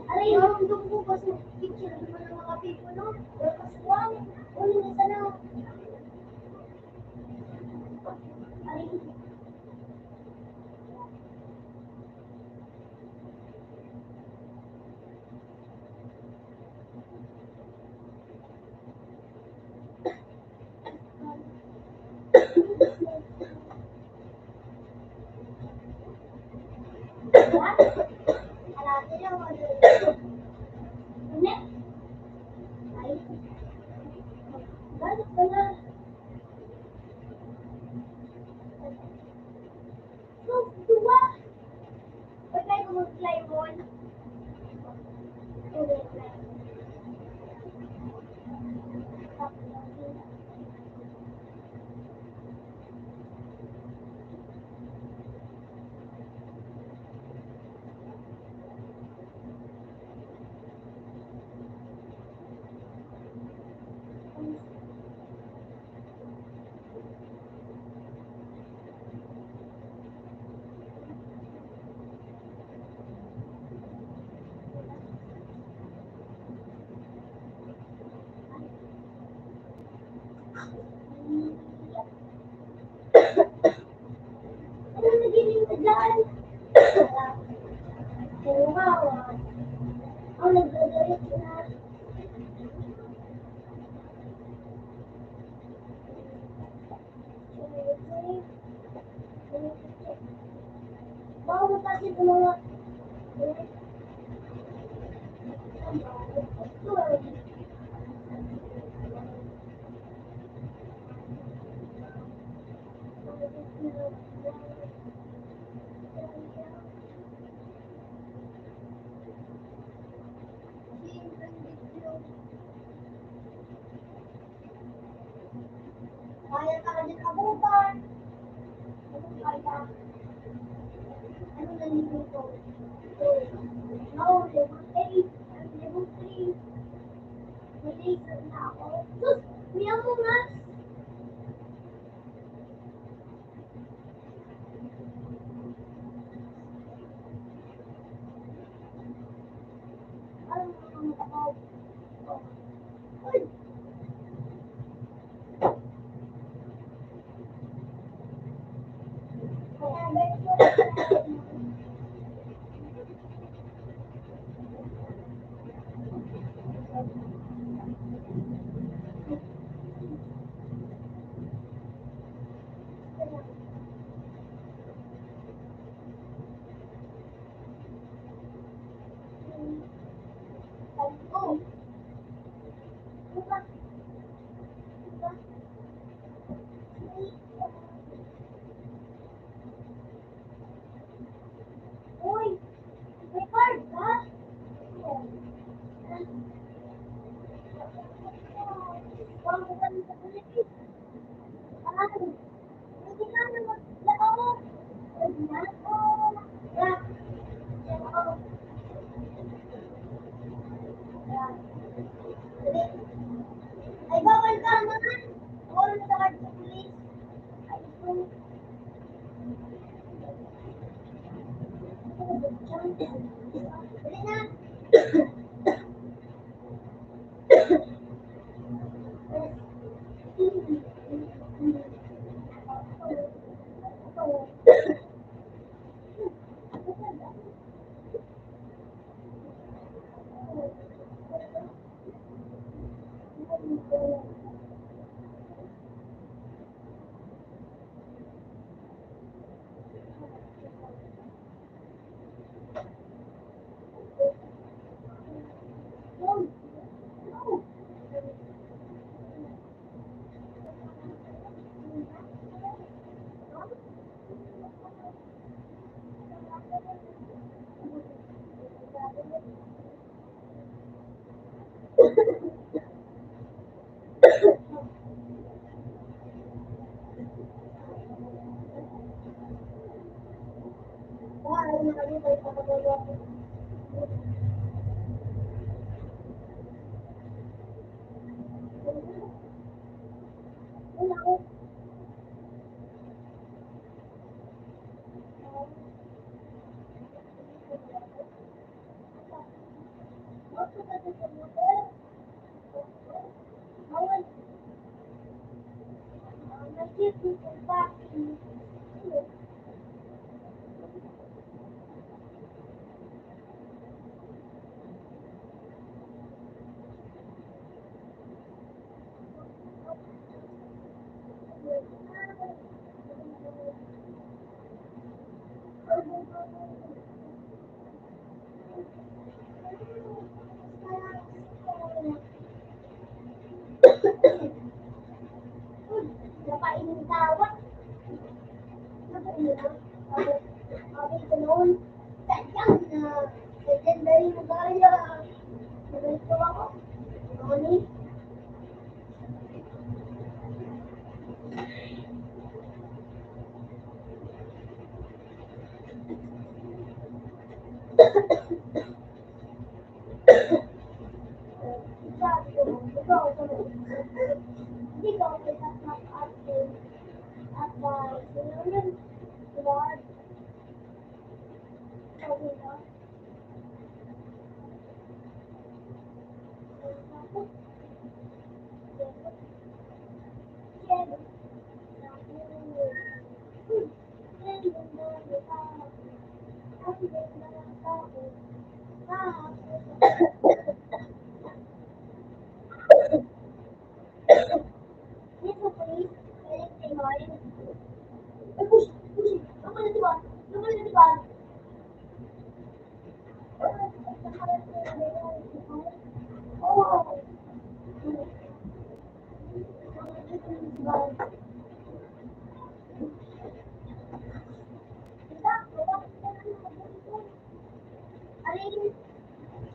Aray, yung ko kasi picture naman ng mga people, no? Kaswang, uli na sana. Aray, alate lang, ano? Ay, bakit ba na? So, dua. Ba't tayo mag-fly ball? Ano nagiging na dyan? Wow. Ang nagdadalit na. Wow, kasi mga kaya ka din abutan. Kaya, ano na nito? No, level 8, level 3. May na ako. Sus, may ako nga. Ano ako? Uy! Kaya, Ay, bawal ka naman. Bawal sa card sa police. Ay, ito. Dali na. Napainin tawag. Sabi ko noon, sadyang na legendary mo gaya. Nagulito ako. Noni. Sabi ko, ikaw ako na. Hindi ko ako ate. At sino yun? Lord. Sabi na.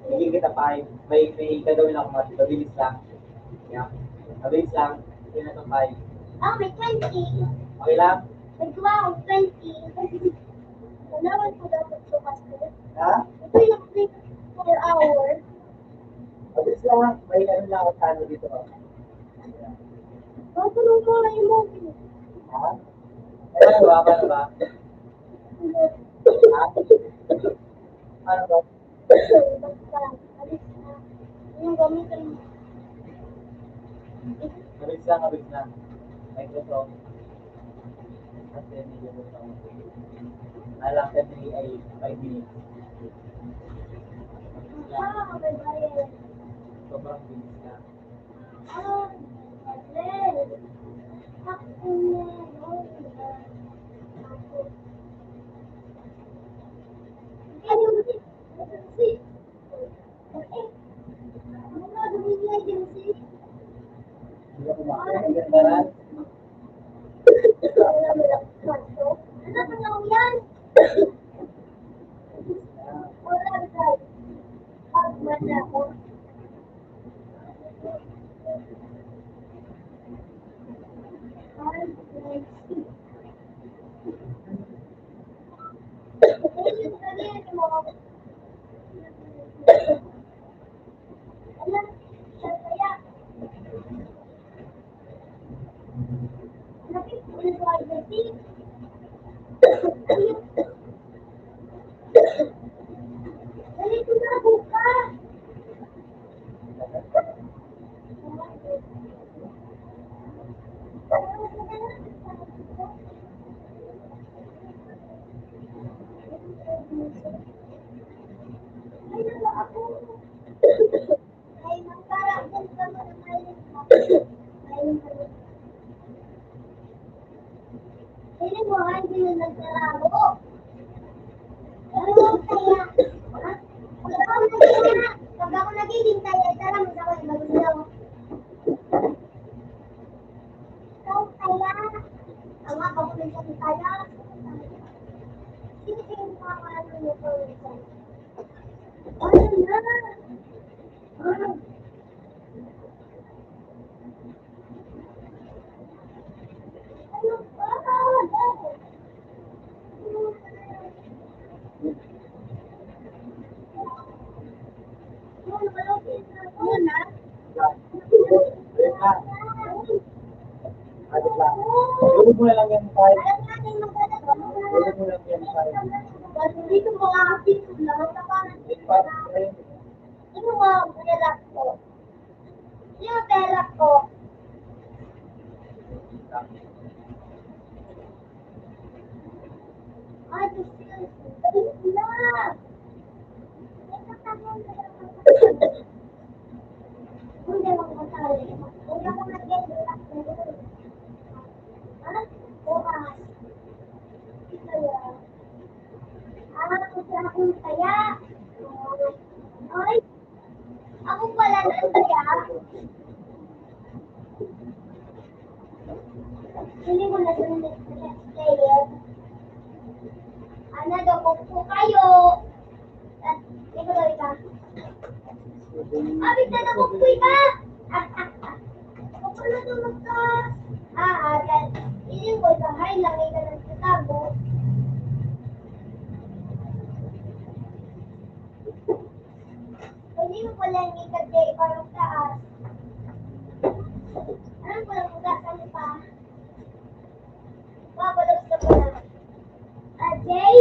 Hindi kita pa, may gagawin ako mas mabilis lang. Yeah. Mabilis lang, hindi na ito 5. Oh, may 20. Okay lang? Nagkuha akong 20. Nalaman ko dapat sukas ko. Ha? Ito yung 4 hours. Mabilis lang, may ano lang ako sa ano dito. Yeah. Tutulong ko lang yung movie. Ha? Ano ba? Paano ba? Ha? Ano ba? Basta, alis na. Yung gamitin mo. Mabilis lang, mabilis lang. Microsoft. Kasi hindi ko ito. Alam ka ay 5 minutes. Mabilis lang. Ah, may bayad. Sobrang bilis lang. Ah, Adel. Ako na, no? Ako. Ano ba? Si. Okay. Ano nga, dumili agency? Hindi ka kumakain. Hindi ka naman. Wala mo lang kwarto. Ano ba lang yan? Wala ba? Pag wala ako. Feeling mo, hindi na naglalaro. Ano kaya? Pag ako nagiging kaya, tara mo sa akin, magulaw. Ikaw kaya? Ang mga ako nagsabi kaya? Sino yung makakano mo ko nagsabi? Ano na? Ano ba? Muna? Adit lang. Tulog mo na lang yan 5. Alam natin magdadagdag mo na Tulog mo lang yan 5. dito mo kakapit ko lang. Sino mo ang pelak ko? Sino ang pelak ko? Ay, gusto yun. Balik na! Hindi ako matali. Hindi ako nag-get-relax na yun. Ha? Bukas. Kaya. Kasi akong kaya. Ay, ako pala ng kaya. Hindi ko na doon player. Ano, dokok po kayo. At, ikaw daw ka. Abig na dokok po ka. Ako na tulog ka. Agad. Iling ko sa hay lang ay ganun sa tabo. Hindi mo pala yung ikat kaya iparang taas. Anong pala mugasan pa? Babalog sa pala. Jay?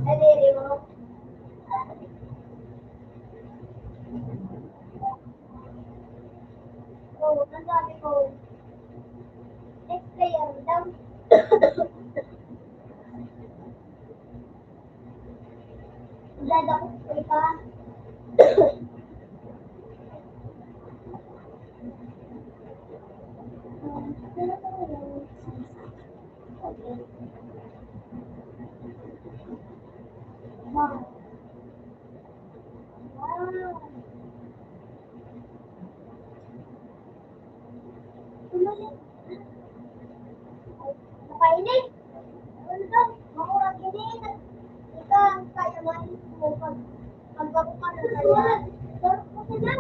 Adiri mo? Oo, nasabi ko. Next player daw. Dadakot ko ka. Okay. Wow. Wow. Napainig. Ano daw? Makurang ginin. Ika, kaya man mo pagbago ka na kaya. Pero kasi na.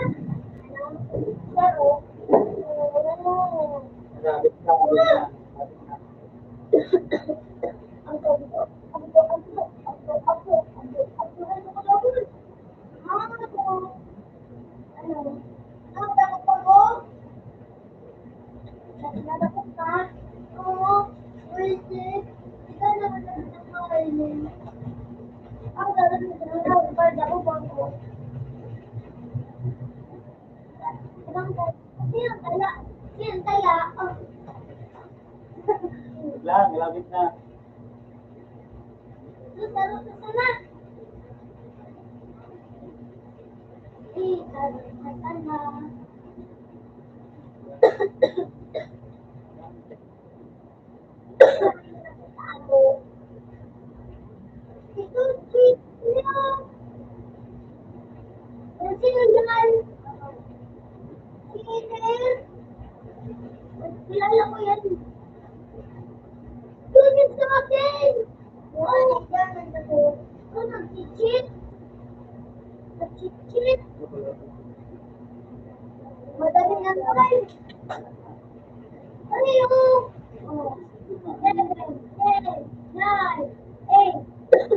Pero, Adit lang. ang sabi ko, ano ko daw? Ano? Ang dapat ko? Nadakot ka? Oo. Pwede. Ikaw naman ang nakakainin. Ako dapat na para ako bangko. Sino kaya? Sino kaya? Adit lang, malapit na. Laro sa sana. Laro sa sana. Ako. Ito, sweet niya. Sino yan? Peter. Kilala ko yan. Yun sa akin. Ay, yan. Ano, nag-cheat? Nag-cheat? Madali na tayo. Ano yung? 7, 10, 9, 8, 7, 6,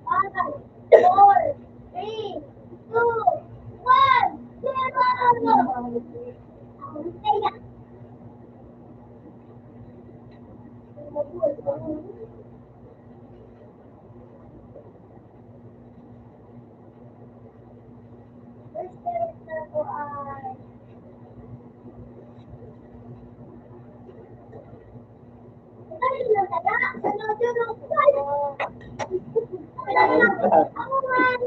5, 4, 3, 2, 1, 0! Ako kaya. First character ko ay... Ay, nagdala. Sunod yun ang... Ako man.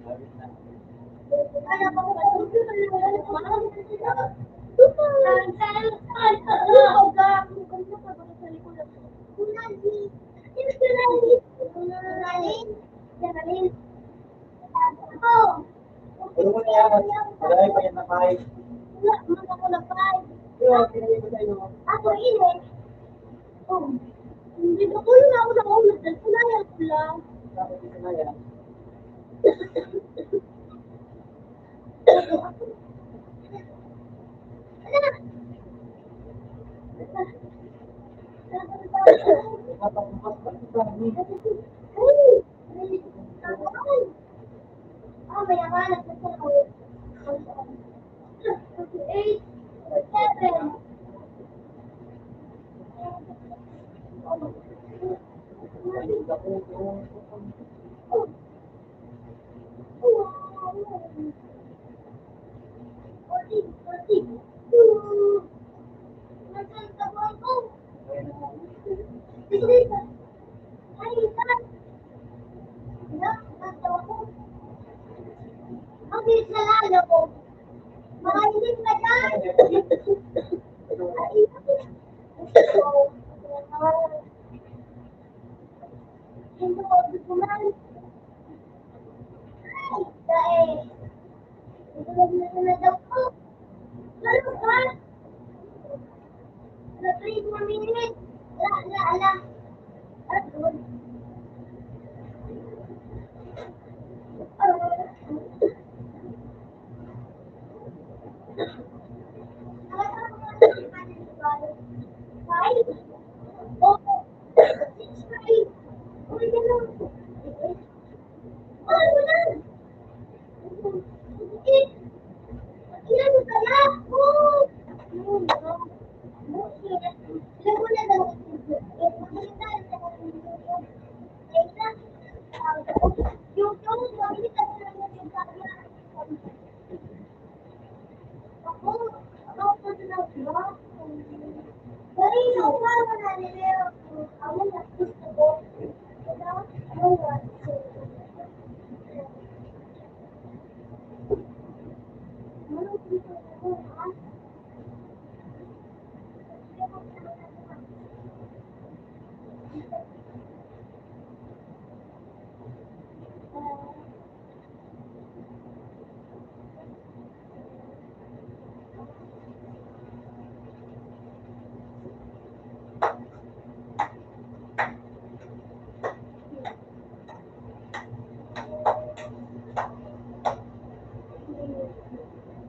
Adit na. Kaya pa ko Pero mo na yan. Marami pa yan na kahit. Yun, pinili ko sa'yo. Hindi ko na ako nakulat. Kunayan ko lang. Tapos ito na yan. Napakabukas pa ito sa amin. May nakalap na sa ako.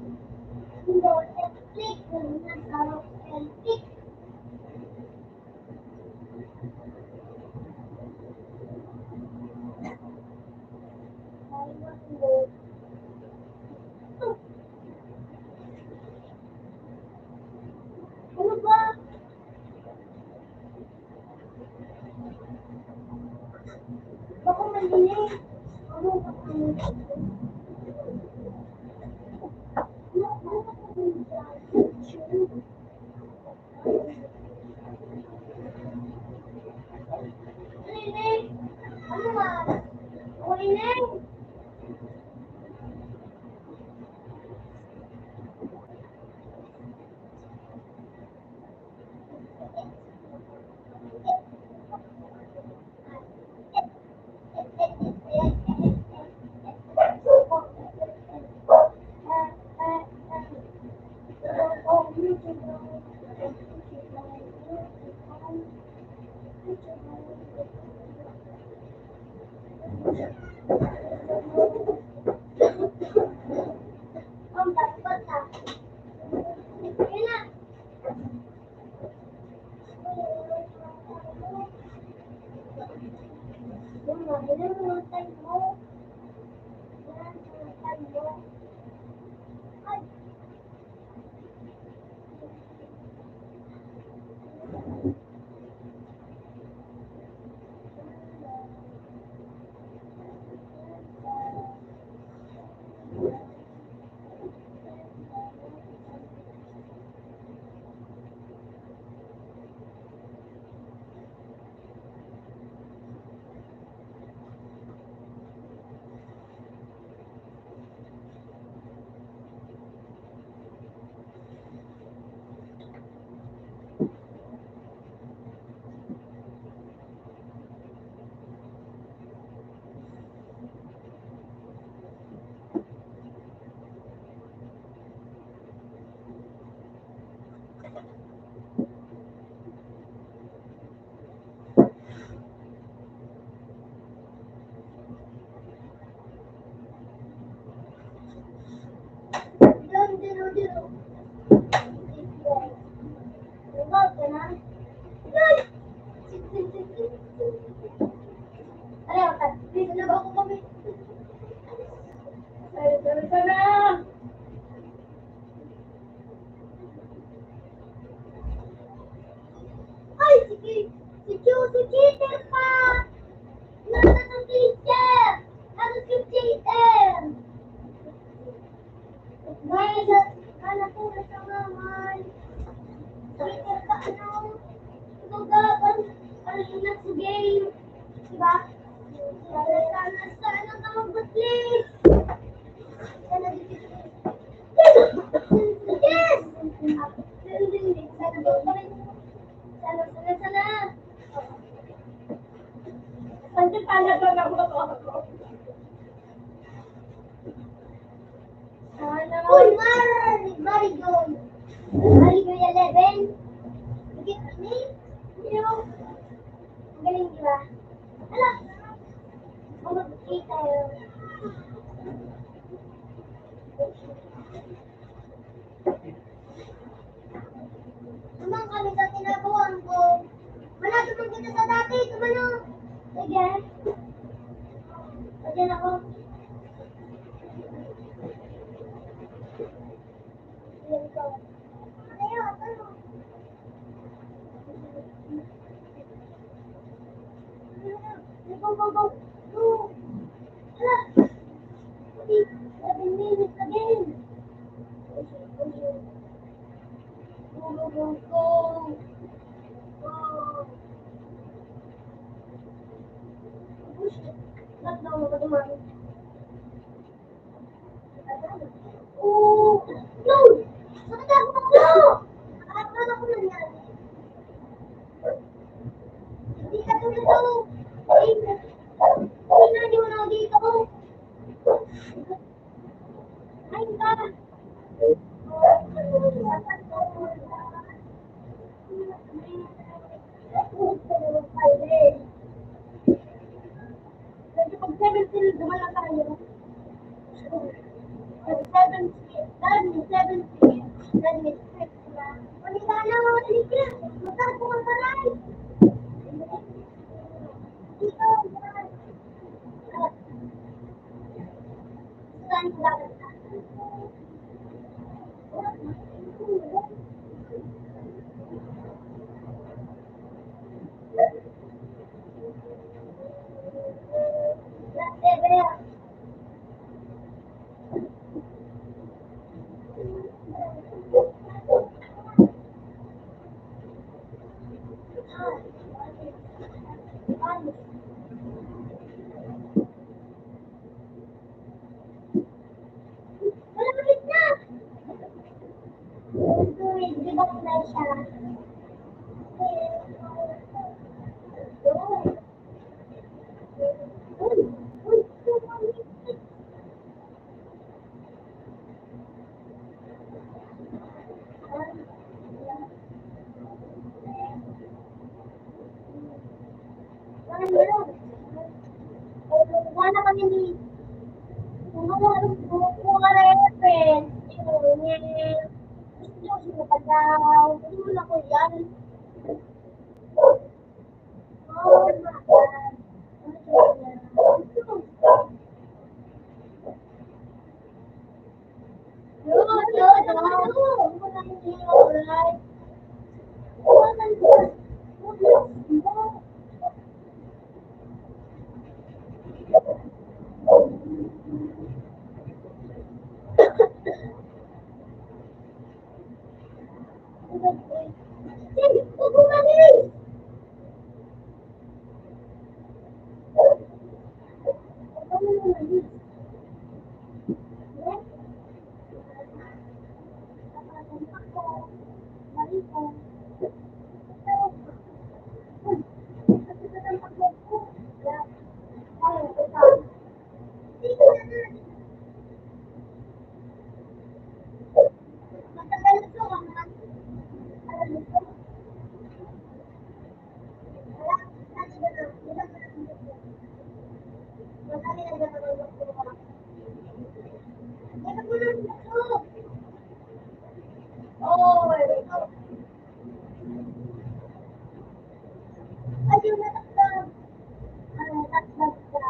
8, 7. Uy, Marijoy. Marijoy 11. Bigit ni. Yung. Ang galing, di ba? Ala. Mag-kita yun. Tumang kami sa tinagawan ko. Malapit man kita sa dati. Tumano. Sige. Pagyan ako. Ayan ko. Ano yun? Ano? Go, go, go. Go. Hala. 7 minutes again. Go, go, go, go. Push. Lockdown mo ba dumami? Oh! No! Bakit ako? No! Akala ko nangyari. Hindi ka tulad. Ay, hindi mo na ako dito. Ay, ka. Kasi pag 17, dumala tayo. Pag 17, that means 6 na. Malita na, mamalik ka. Masarap ko ang baray. Dito, saan ko dapat na? Malapit na! Di ba kulay siya? Wala kami ni kung ano reference, yun, yan. Gusto mo pa daw. Gusto mo na ko yan. Oh my God. Oh, ayun na takdam. Takdam ka.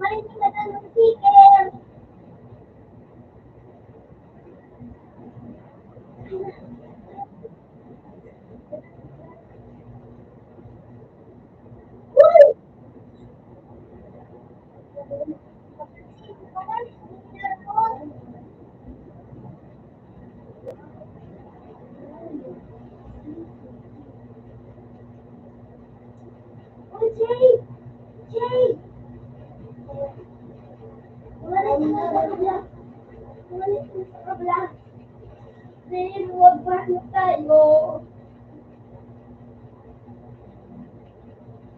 Marinig ka na ng chicken. Uy! Uy, Jay! Jay! Umalis ka sa kabla. Umalis ka sa kabla. Jay, huwag ba tayo?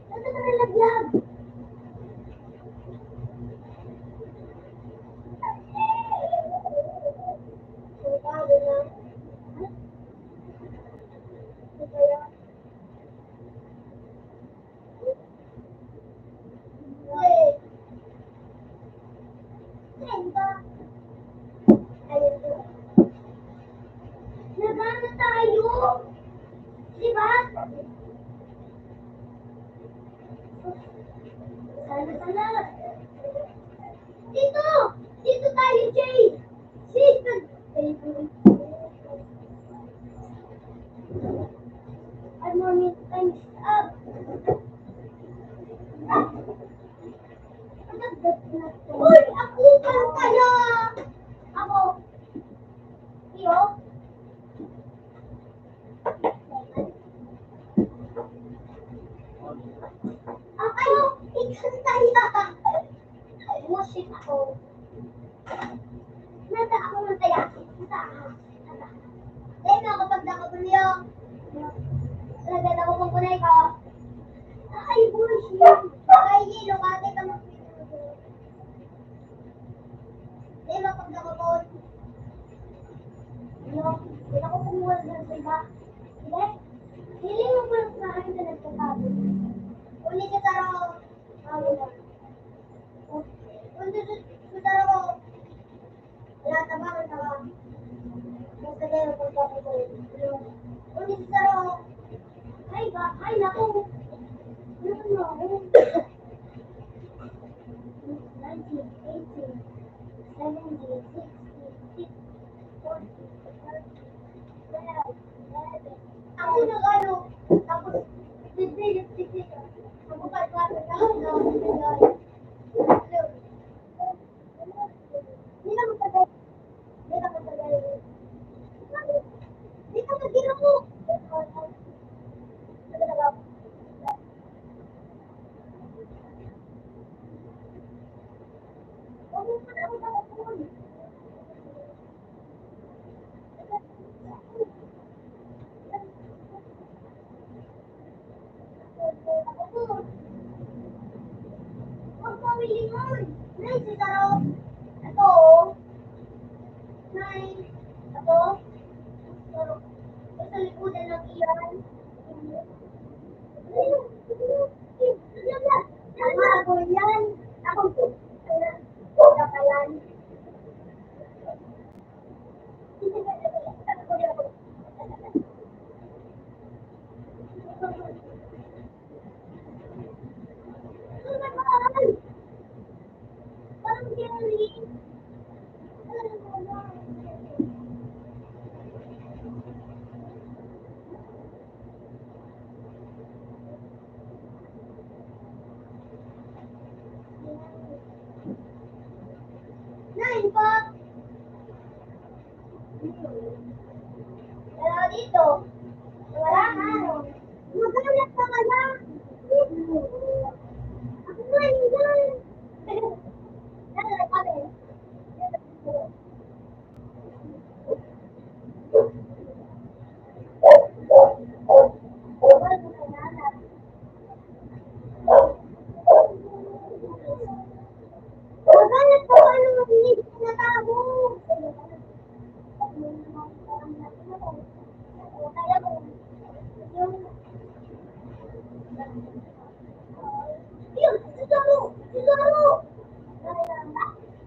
Saan ka nalaglag? Saan ba? Ayun po. Nagana tayo! Di ba? Sana. Dito! Dito tayo, Jay! Sister! I'm on time's up. Uy! Ako! Parang kaya! Ako! Iyo? Ako! Ikaw tayo! Worship ako. Nasa ako ng taya. Nasa ako. Dahil ako pag nakapulyo. Nagdala ko pang kunay ko. Ay, worship. Ay, lokate ka magpipilo. Dahil pag nakapul. Hindi ako kumuha ng iba. Hindi? Hindi mo po yung saan na nagkatabi. Ulit ka taro. Ulit ka taro. Wala tabang tawa. Basta kayo pagkakapul. Ulit ka taro. Ay, naku. Ano ako? 19, 18, 17, 16, 12. Ako nag-ano, tapos lipstick. Ako kalkado na ako na. Hindi ka magtagal. Hindi ka magtagal. Hindi ka magtagal mo. Huwag mo pa na ako takapon. Huwag mo wilingon. Nay, si Taro. Ito, Nay. Ito. Ito likudan ng iyan. Ako yan. Ako kapalan. Parang jelly. Nine po. Wala dito. Wala na. Magalat ka ka na. Ako nga yan. Nagalat kami. Magalat ka pa ano hindi ko natabo. Yun, siguro.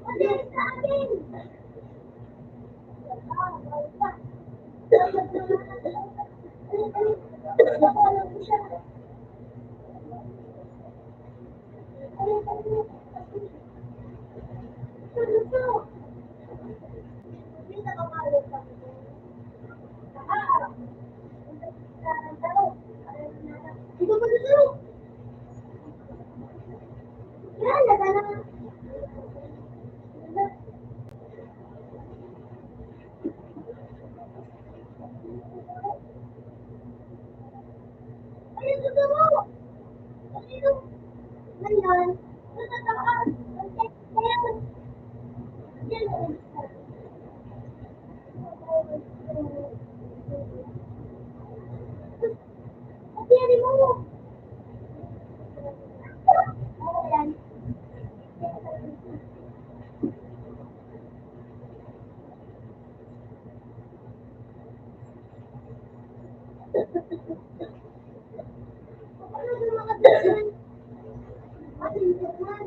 Kasi sa akin. Ito ba dito? Yan, nagana. Ayun, siguro. Ayun. Ngayon, sa taas. Ayun. Yan. Kasi mo. Ayan. Ano yung mga tignan? Ating tignan.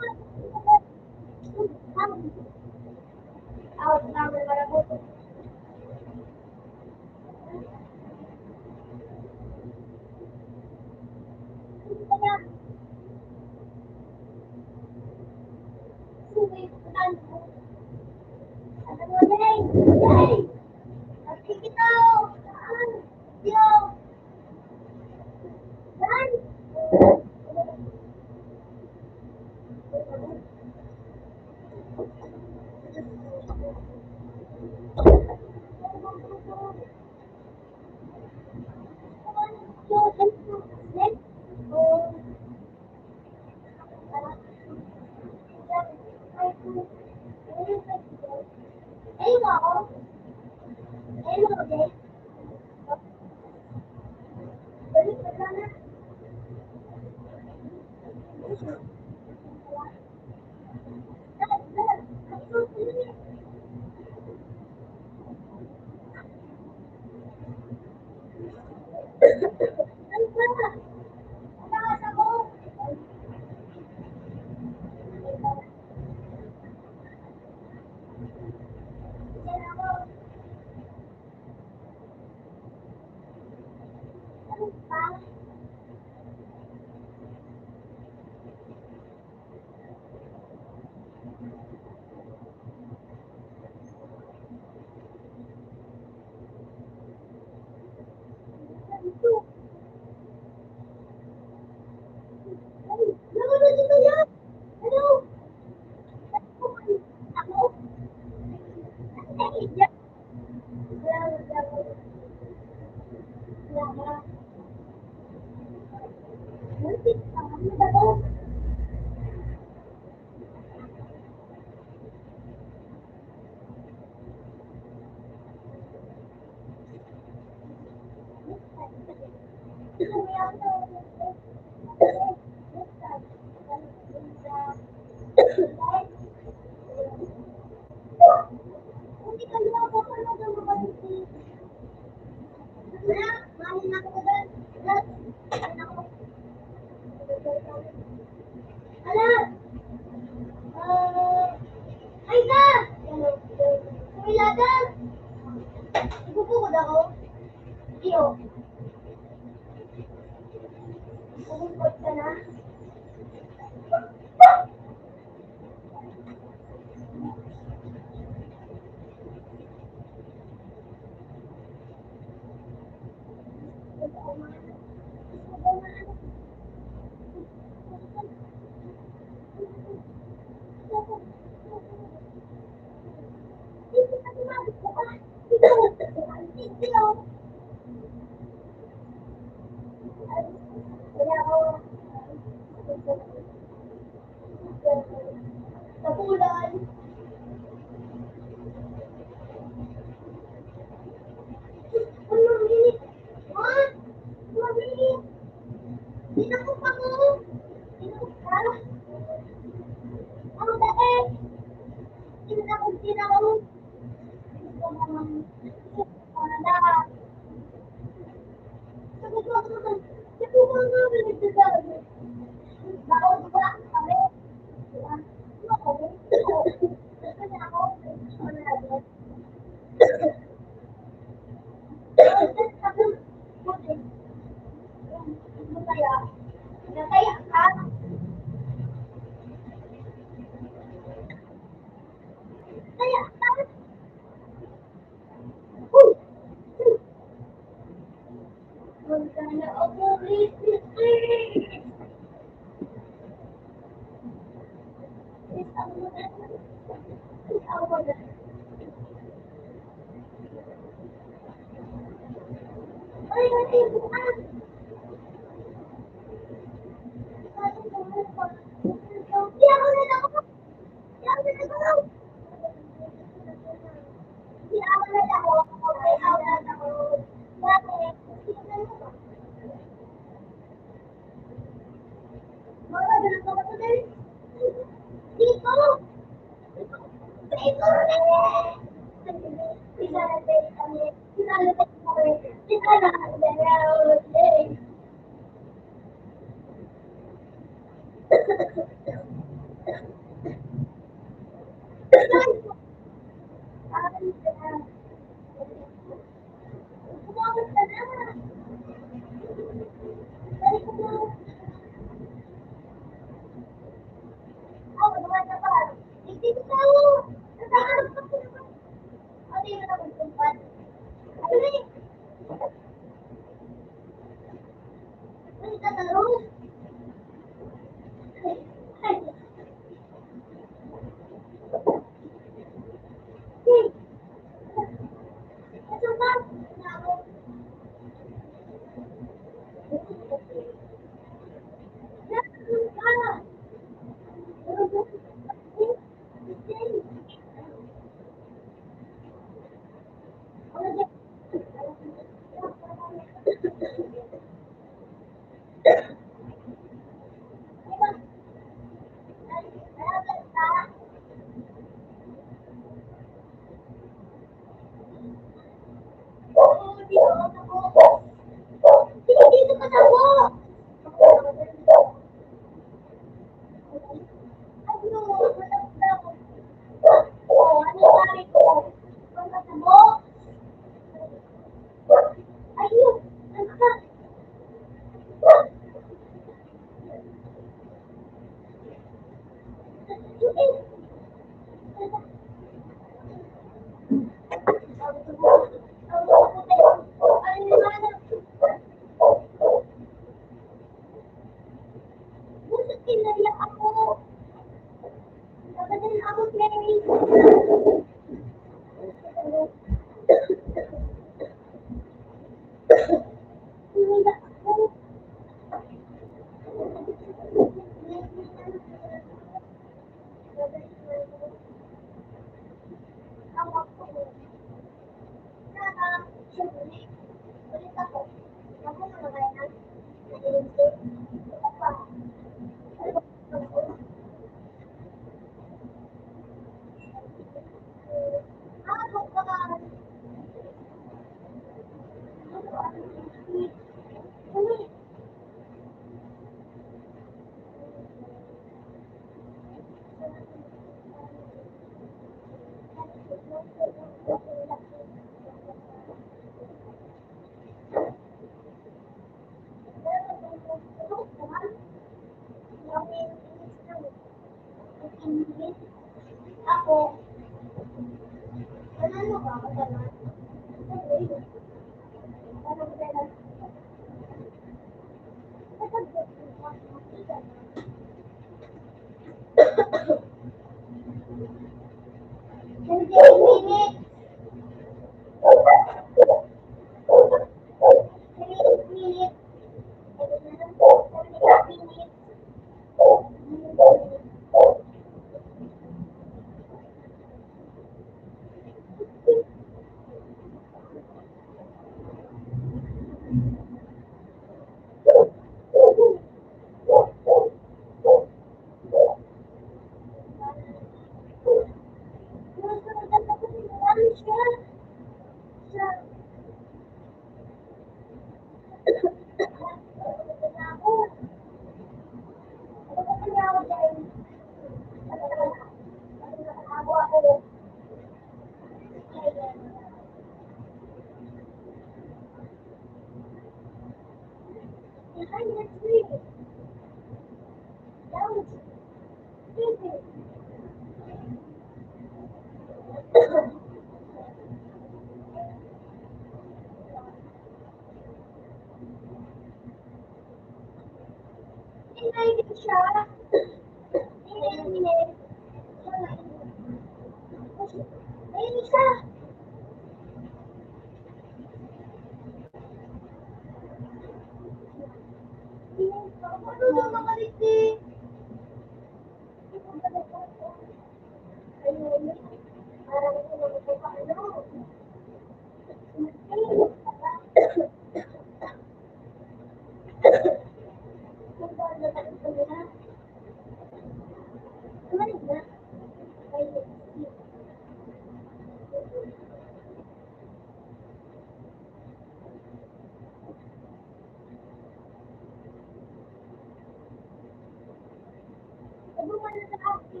Nagbuman na sa akin.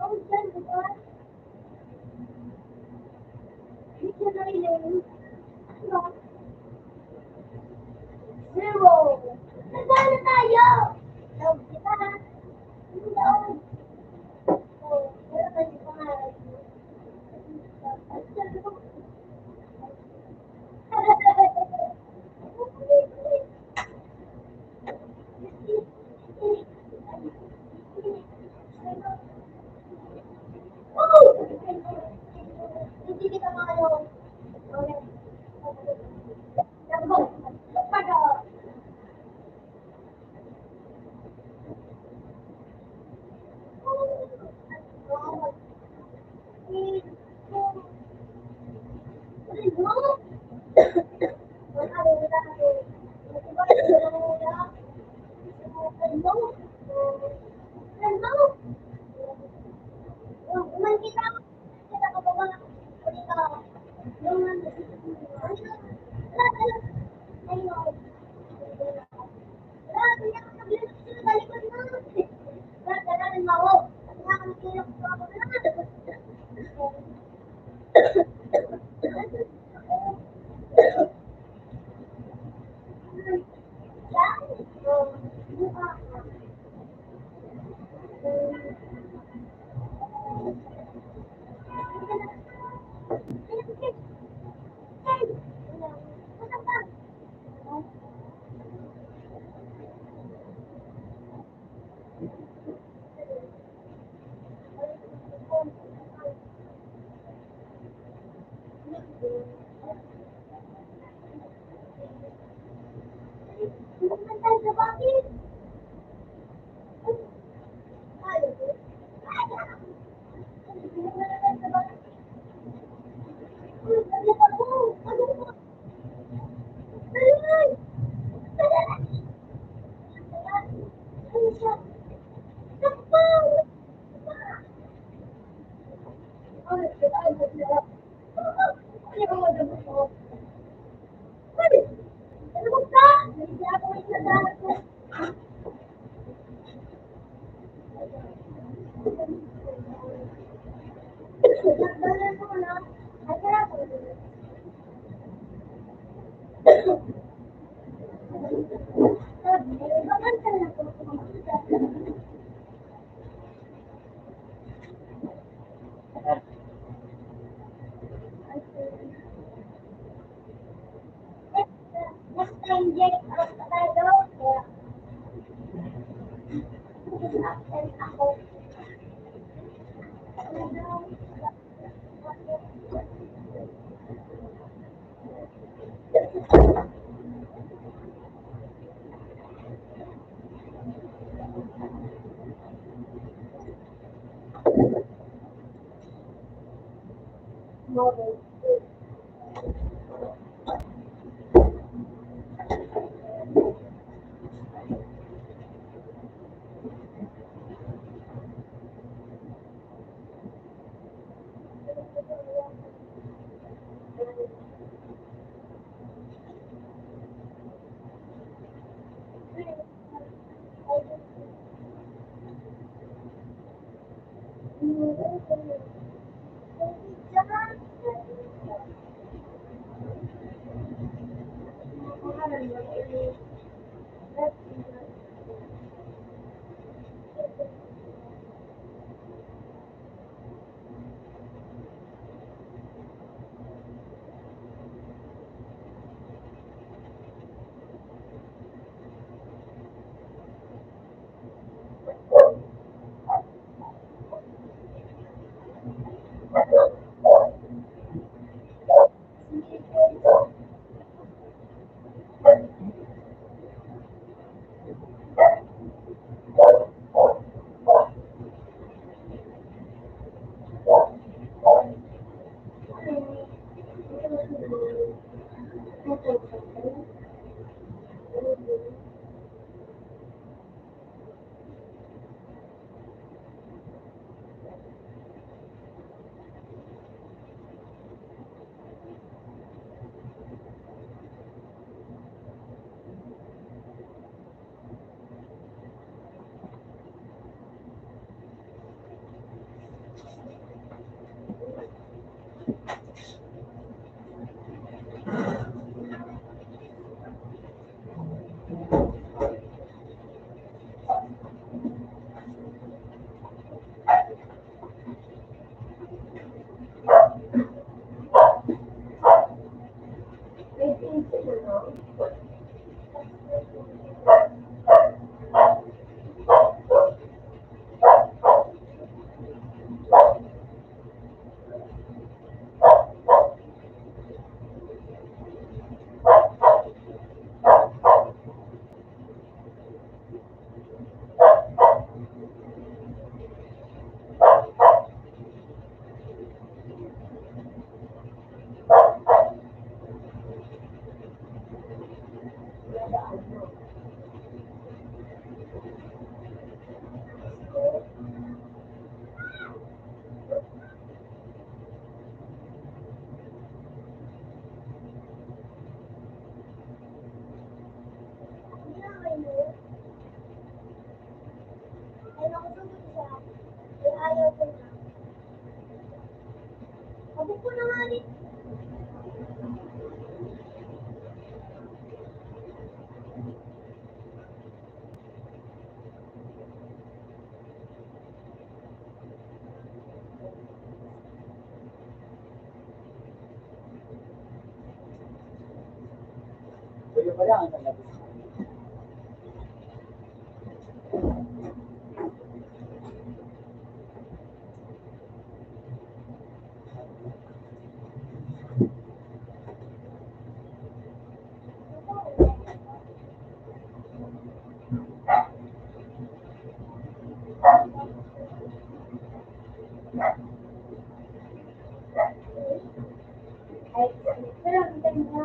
Ang dyan, diba? Dictionary name. Ano? Zero. Nagana na tayo. Love kita. Love. Oh, wala kayo pangalan. Hindi kita makalaw. Okay. Pagka. Ay, nakusunod siya. Ay, ayaw ko na. Abot ko na nga rin. Tuyo pa lang ang talabos. Ay, pero ang ganda.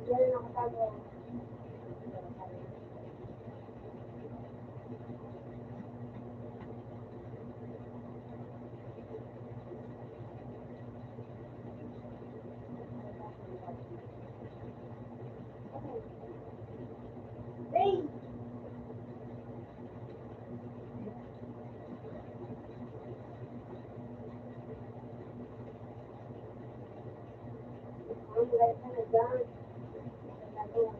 Yan ang nakatago. Hey! Ang galit ka na dyan. Nagagawa.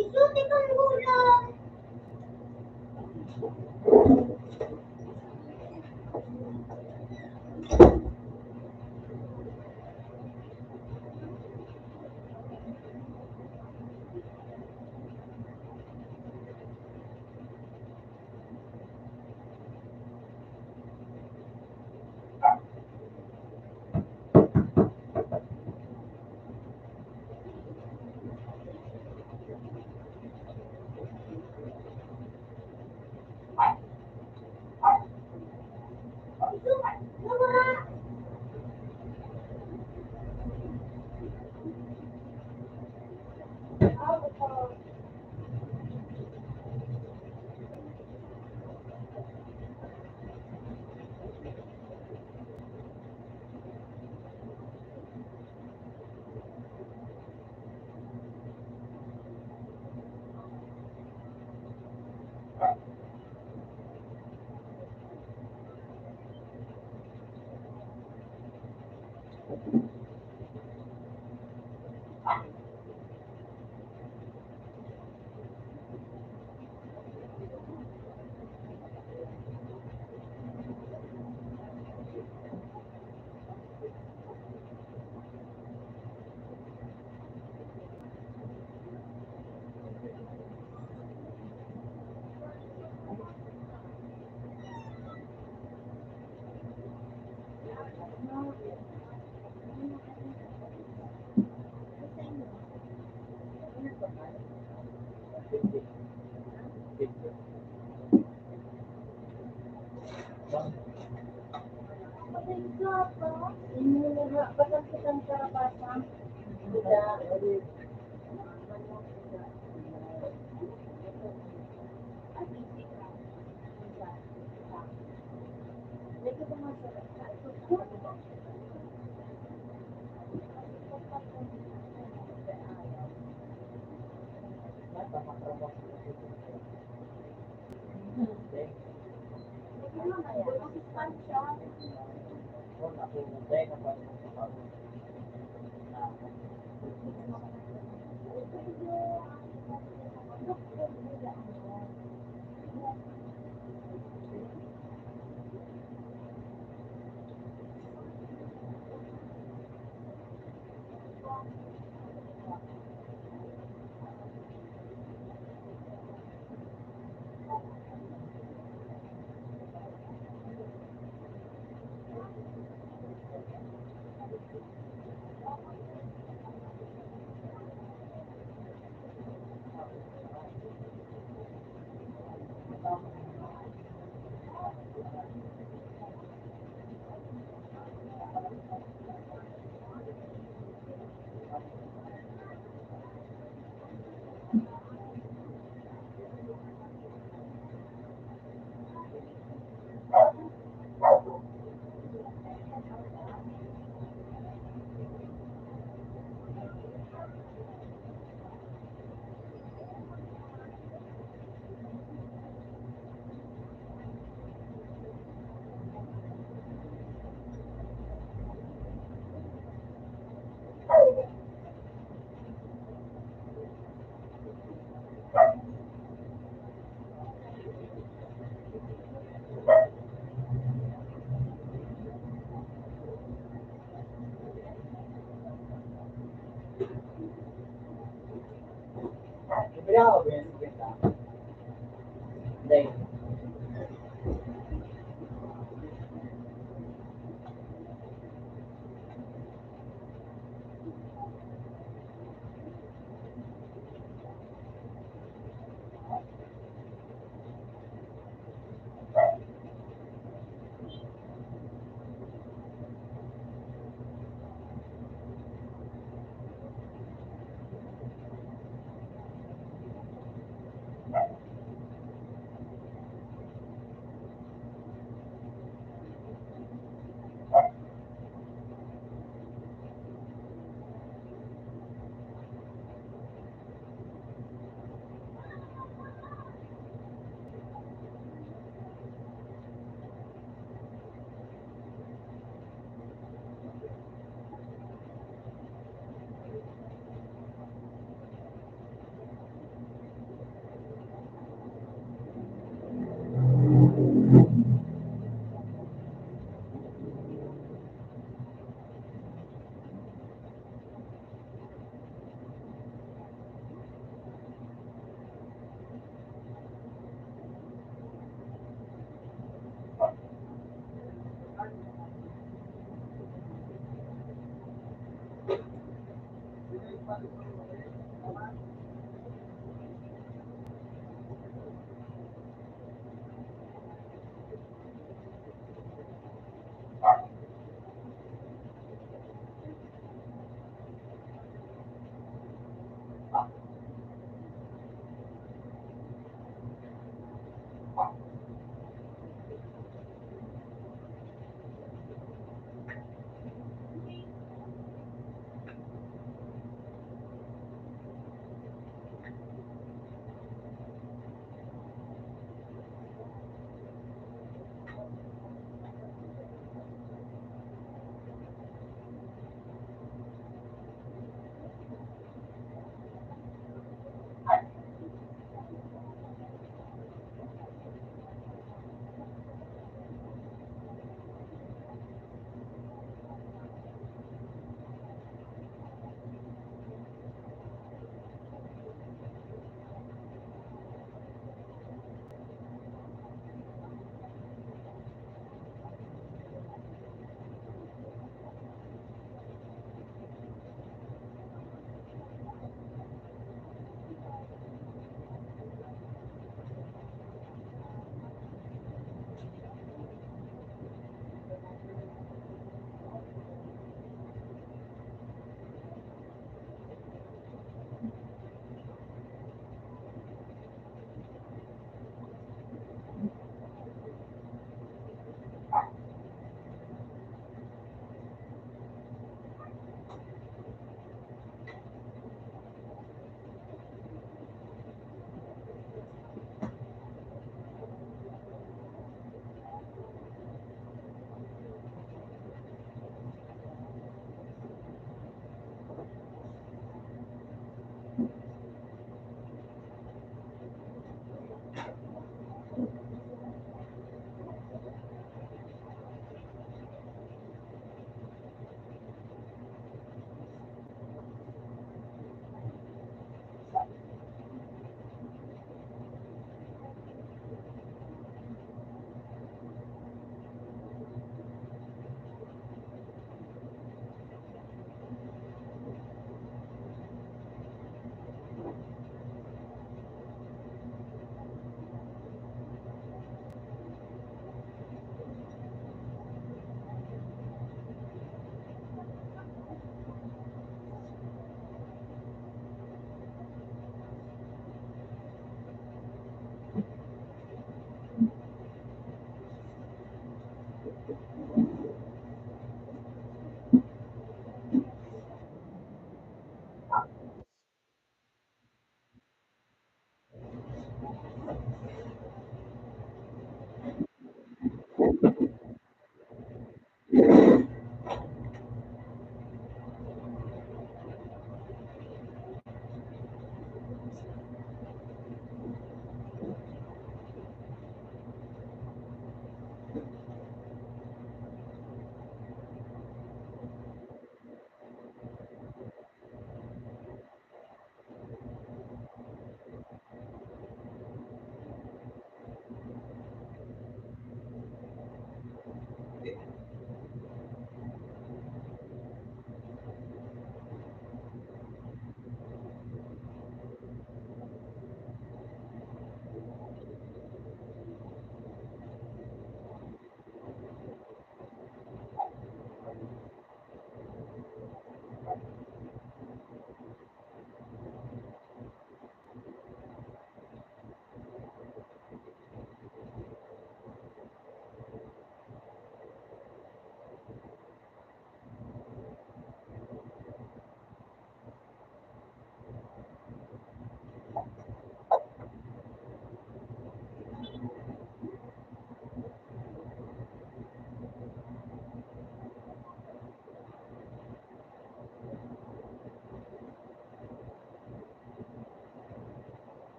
Isuti kang gulang. Bakit kitang karapatan? Tidak. Ibigyan ko ba yan? Sige ka. Hindi.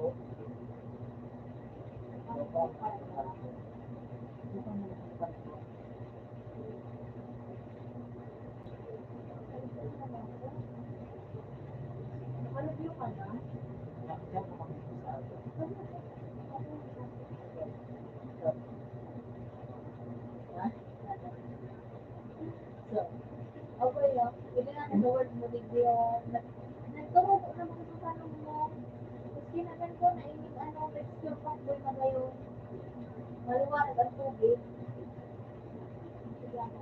Ano ba? Naka-review ka na? Diyan ka makikisal. So, okay yun. Pwede na sa word mo video. Nagturo ko naman sa tanong mo. Tapos kinagan ko na ining texture pang boy na ngayon. Maliwanag ang tubig. Sige ako.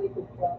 naka-YouTube siya.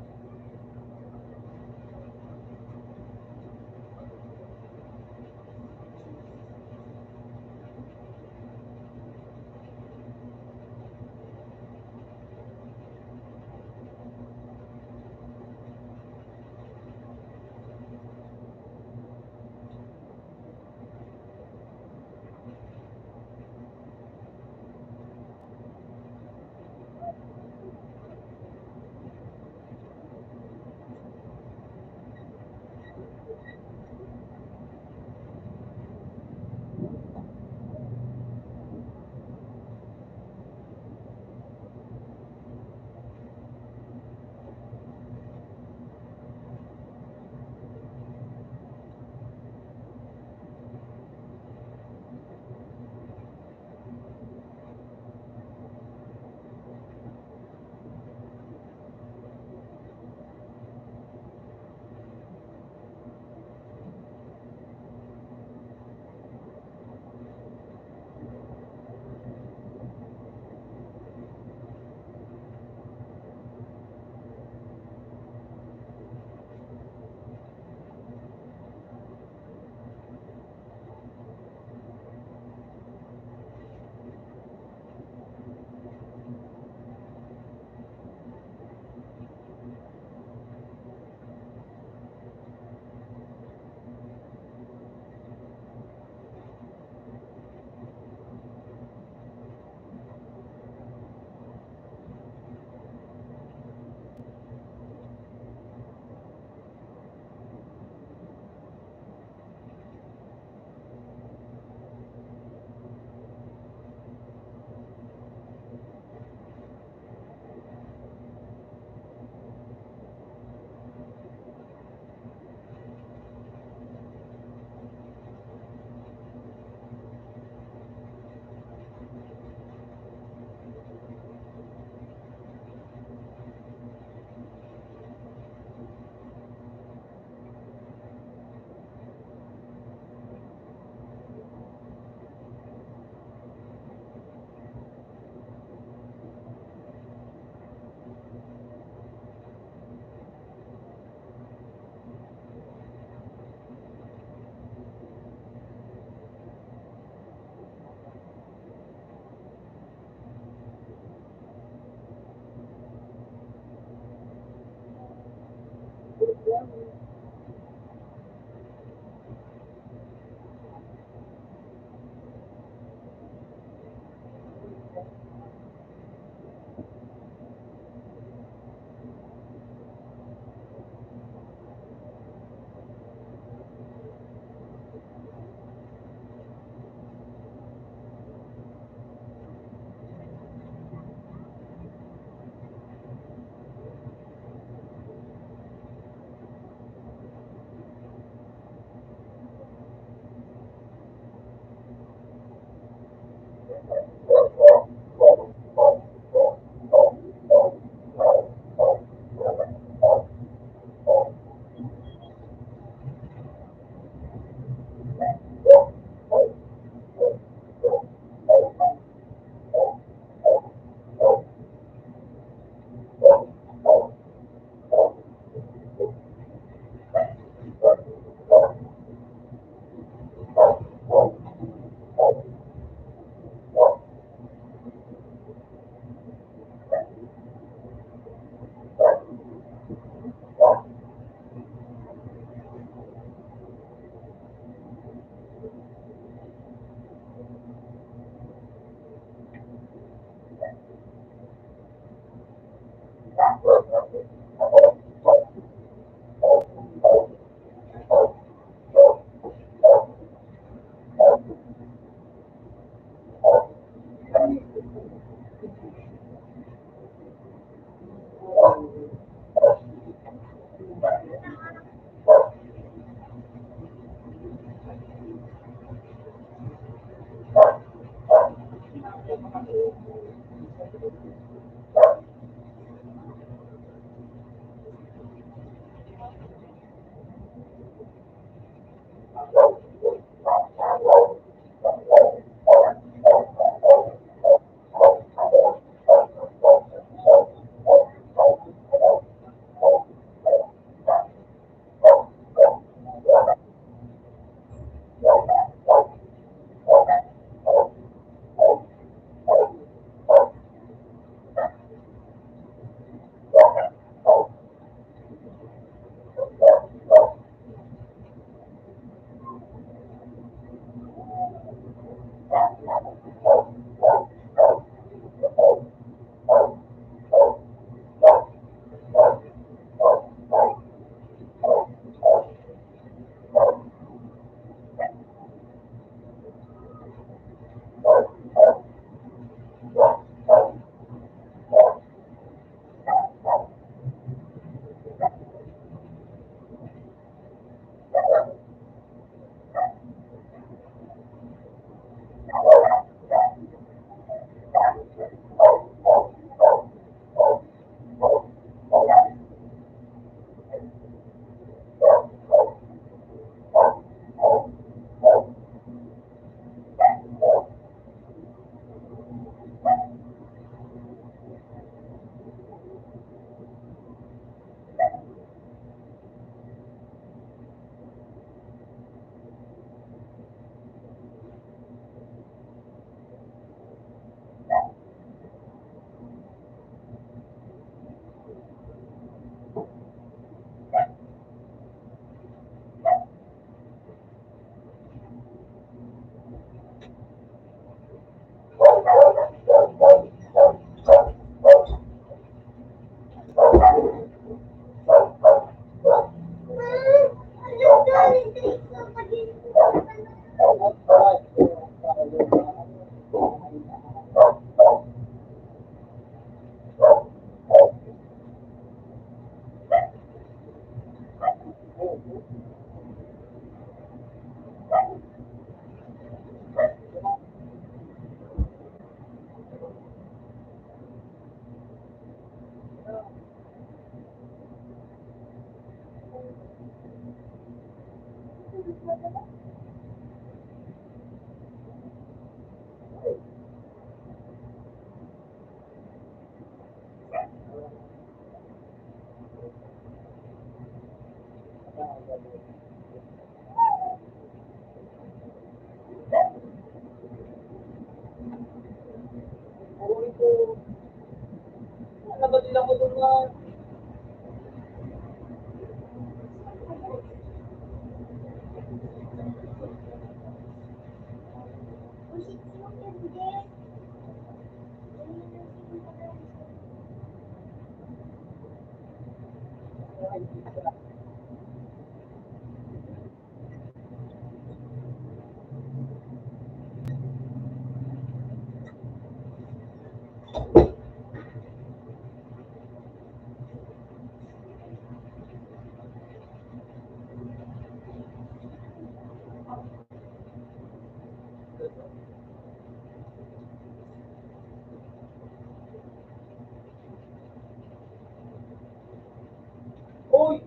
Uy!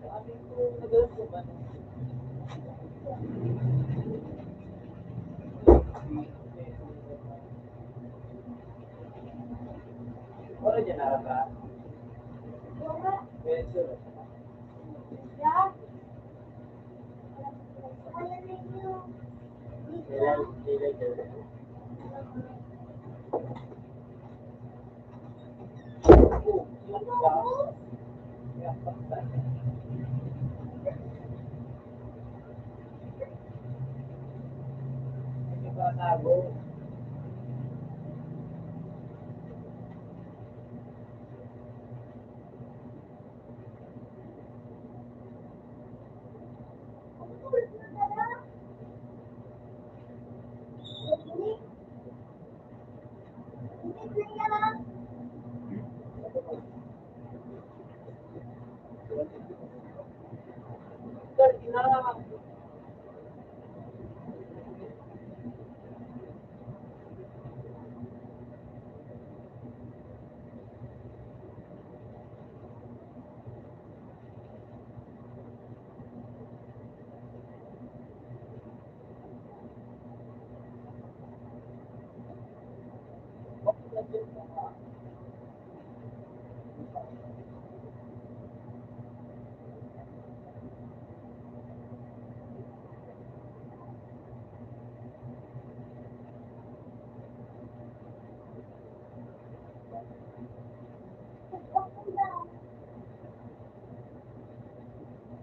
Sabi ko, nagalas ko ba? Wala dyan narata. Medyo. Nilay dyan. Tago.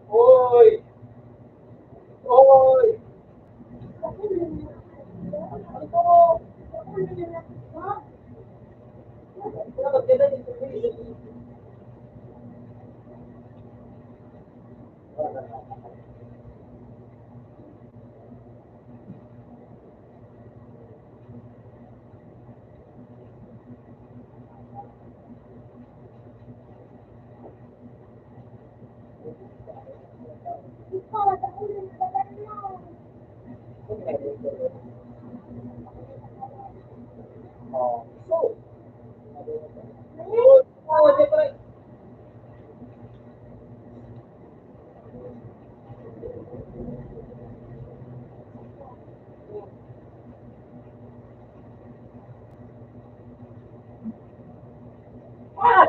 Hoy! Hoy! Dapat ka na dito. Oh, so. Oh, di pa. Ah!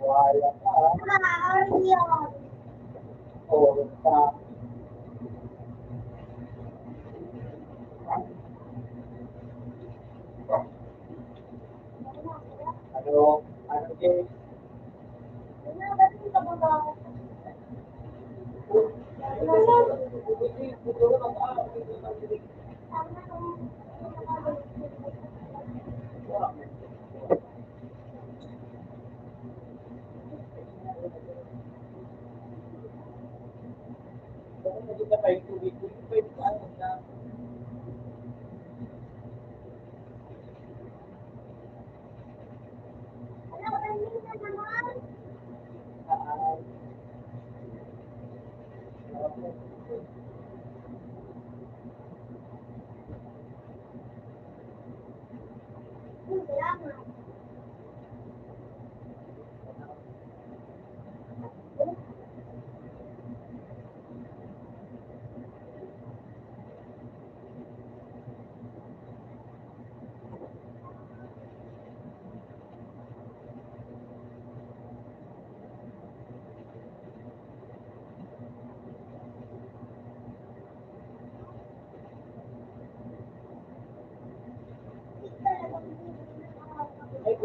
Wala pa. Oh, pa. Ano, Jay? Kita kayo tubig. Ano na?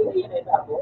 Hindi na itabo.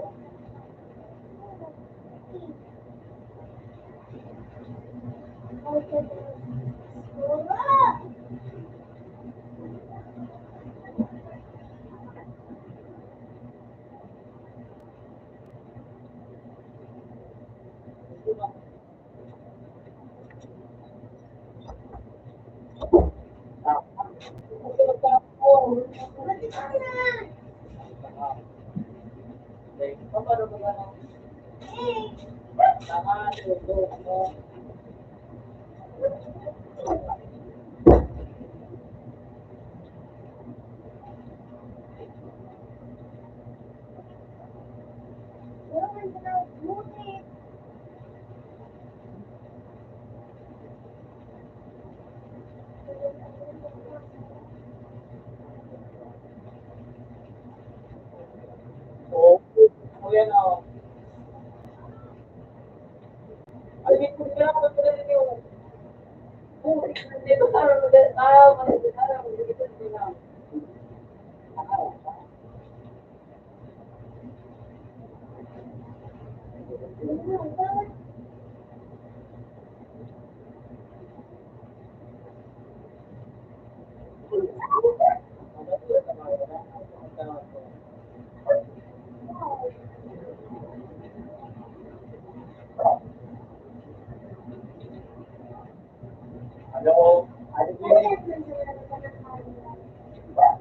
Hello, ano ba yun?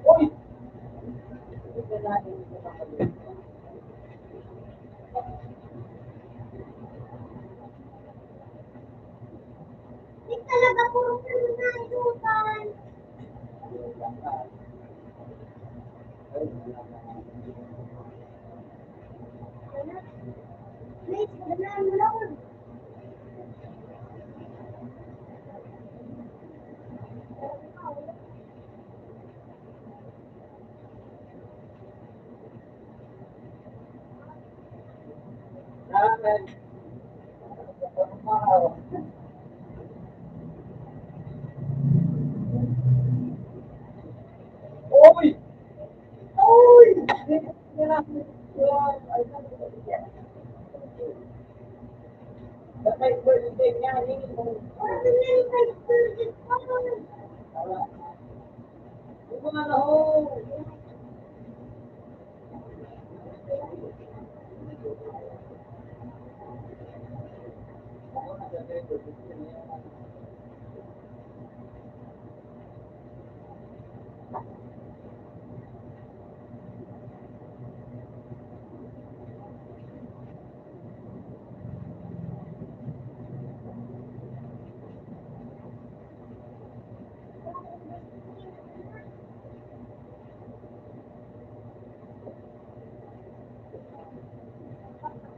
Uy! Hindi talaga puro pinagdutan. Please, ganaan mo lang. Uy! Uy! Ba't may birthday niya? Hindi mo. Ano na yung kaibigan ko? Hindi mo nga na ho.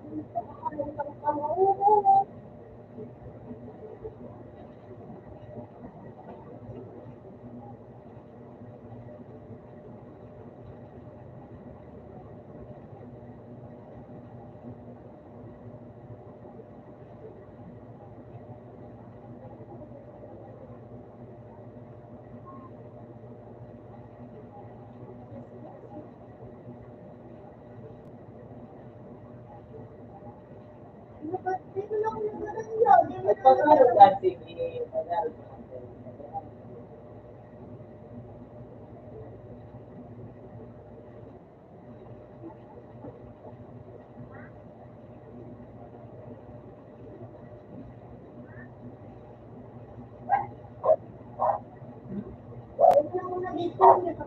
Hindi ko na ako nagdadalaw. Hindi mo At na pagkano nagdadalaw. dancing ni Panalo? Hindi na ako nag-isip.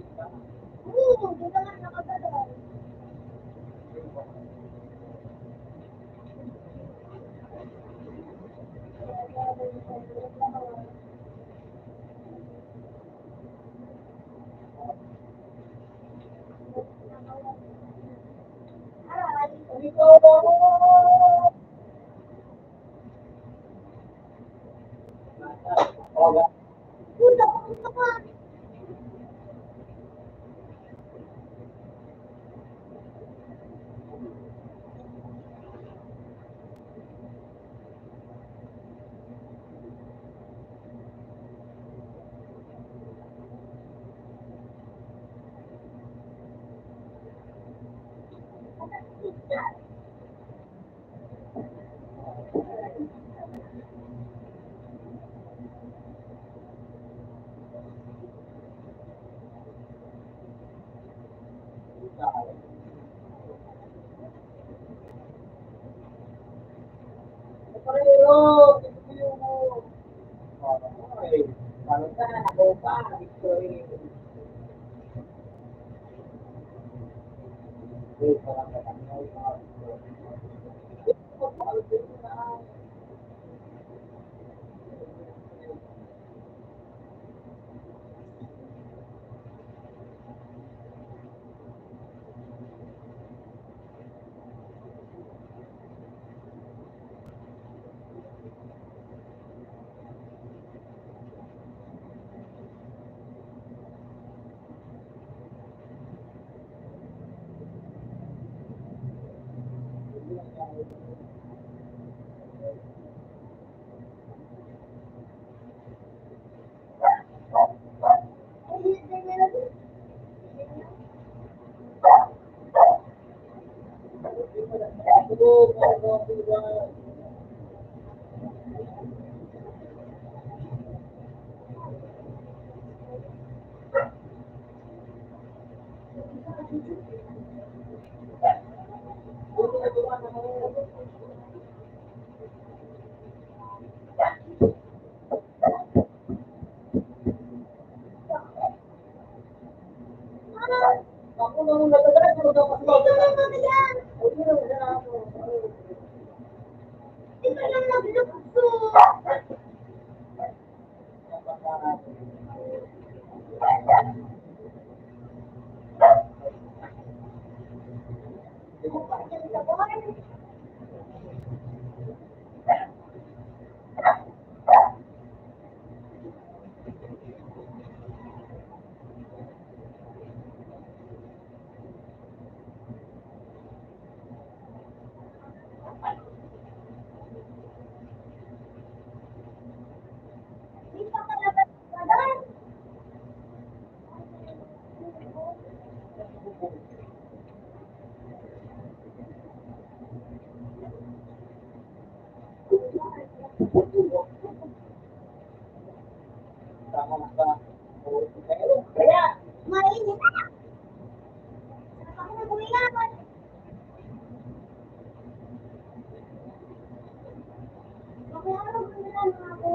Oo, di naman nakagalan. Puta, puta ka. Dito lang naman yan. Dito lang naglukso. Dito ka labas ka doon. Kaya, Mainit na. Ako na bumilaban. Mag-aaral ko na lang ako.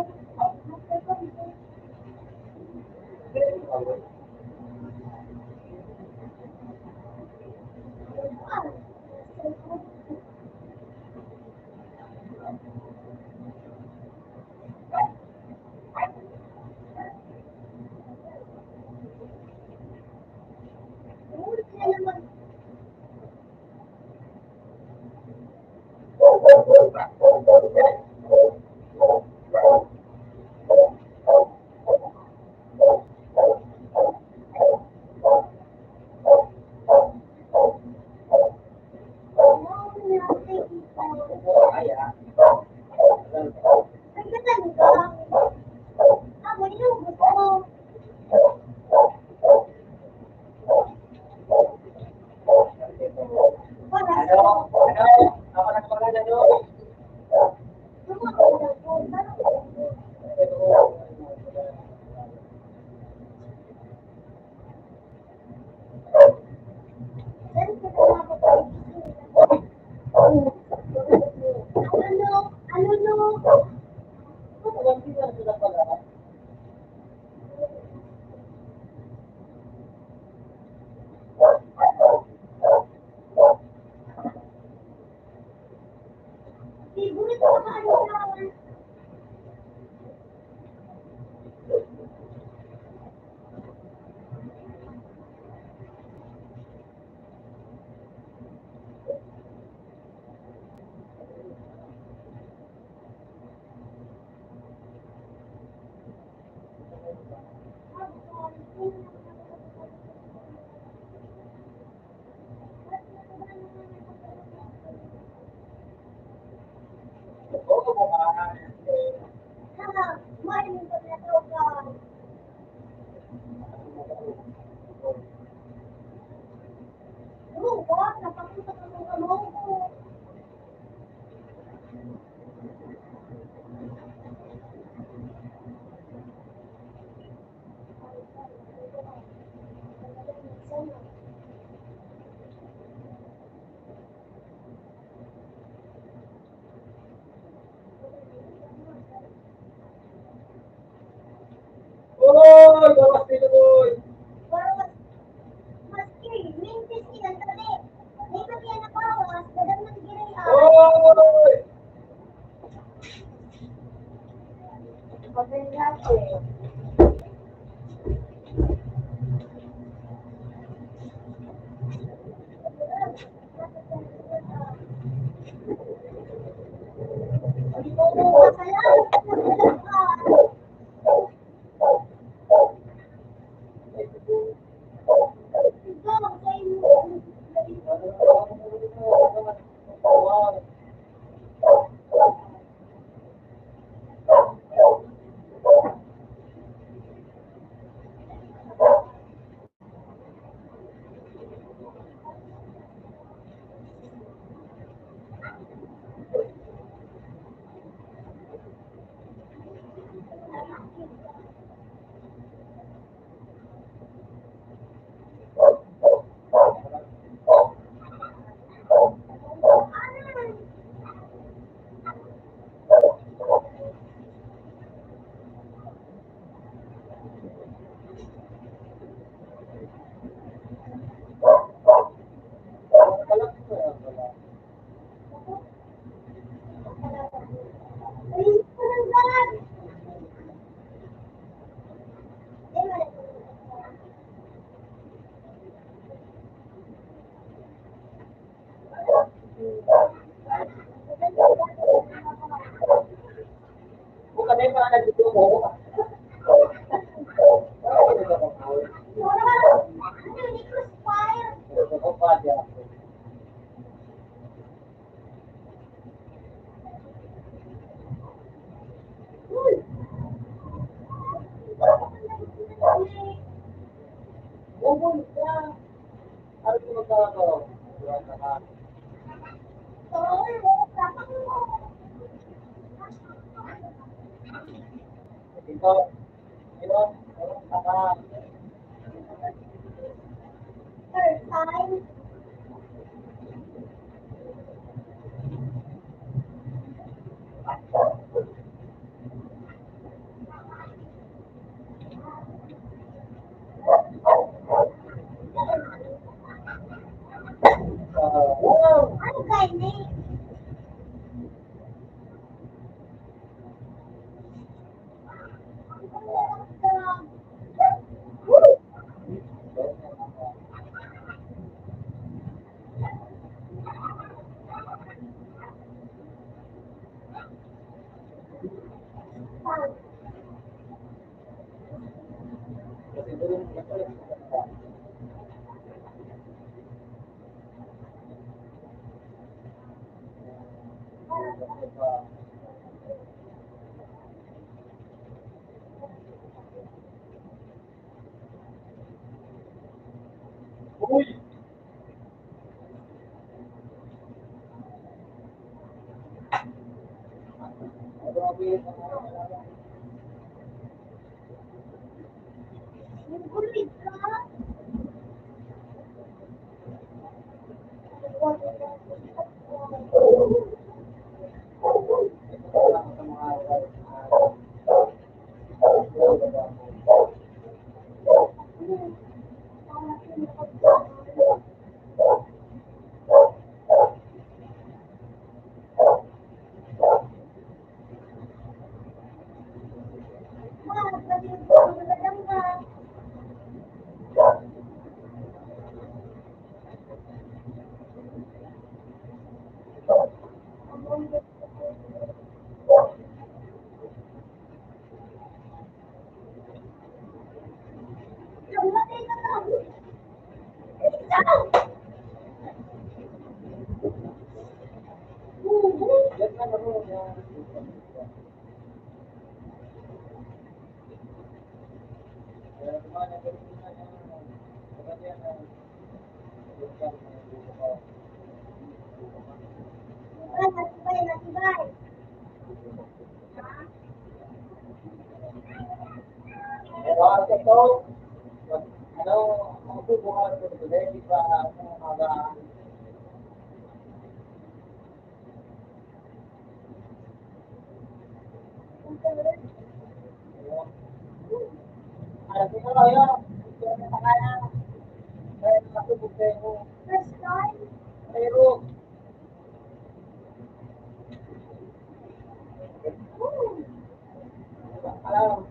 Morning ko na to ka. What? Napapunta ka ng kamao ko. Uy! Bawas dito, boy! Maski, mintis ilan tadi. Di ba yan ang bawas? Dadang naggiray Uy! Pagkakasya. Bukan na yung mga nandito mo. Ito pa dyan. Bubul ka. Ano yung magkakaroon? Ito. Ito. Saka. First time. Wow! Ano ganyan? Uy! Gulit ka? Matibay, matibay. Pero ang ito, ano, ang bubuhan ko ito, di ba, mga alam mo na yun, kaya nakatubog kayo, First time. pero, alam,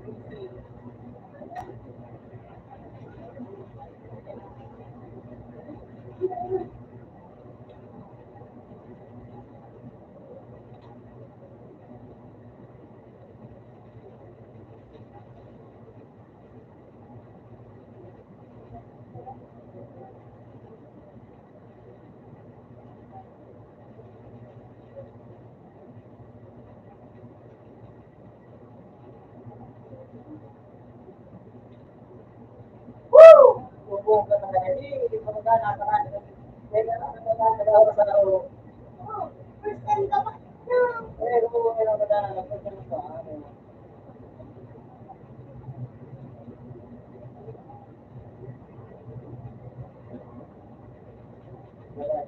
bubuhan ka na hindi mo na nakaraan, kaya nakakagawa sa laro, Oh, first time ka pa. No. pero kung may nakadaan, nagpagdalang ka, ano, wala.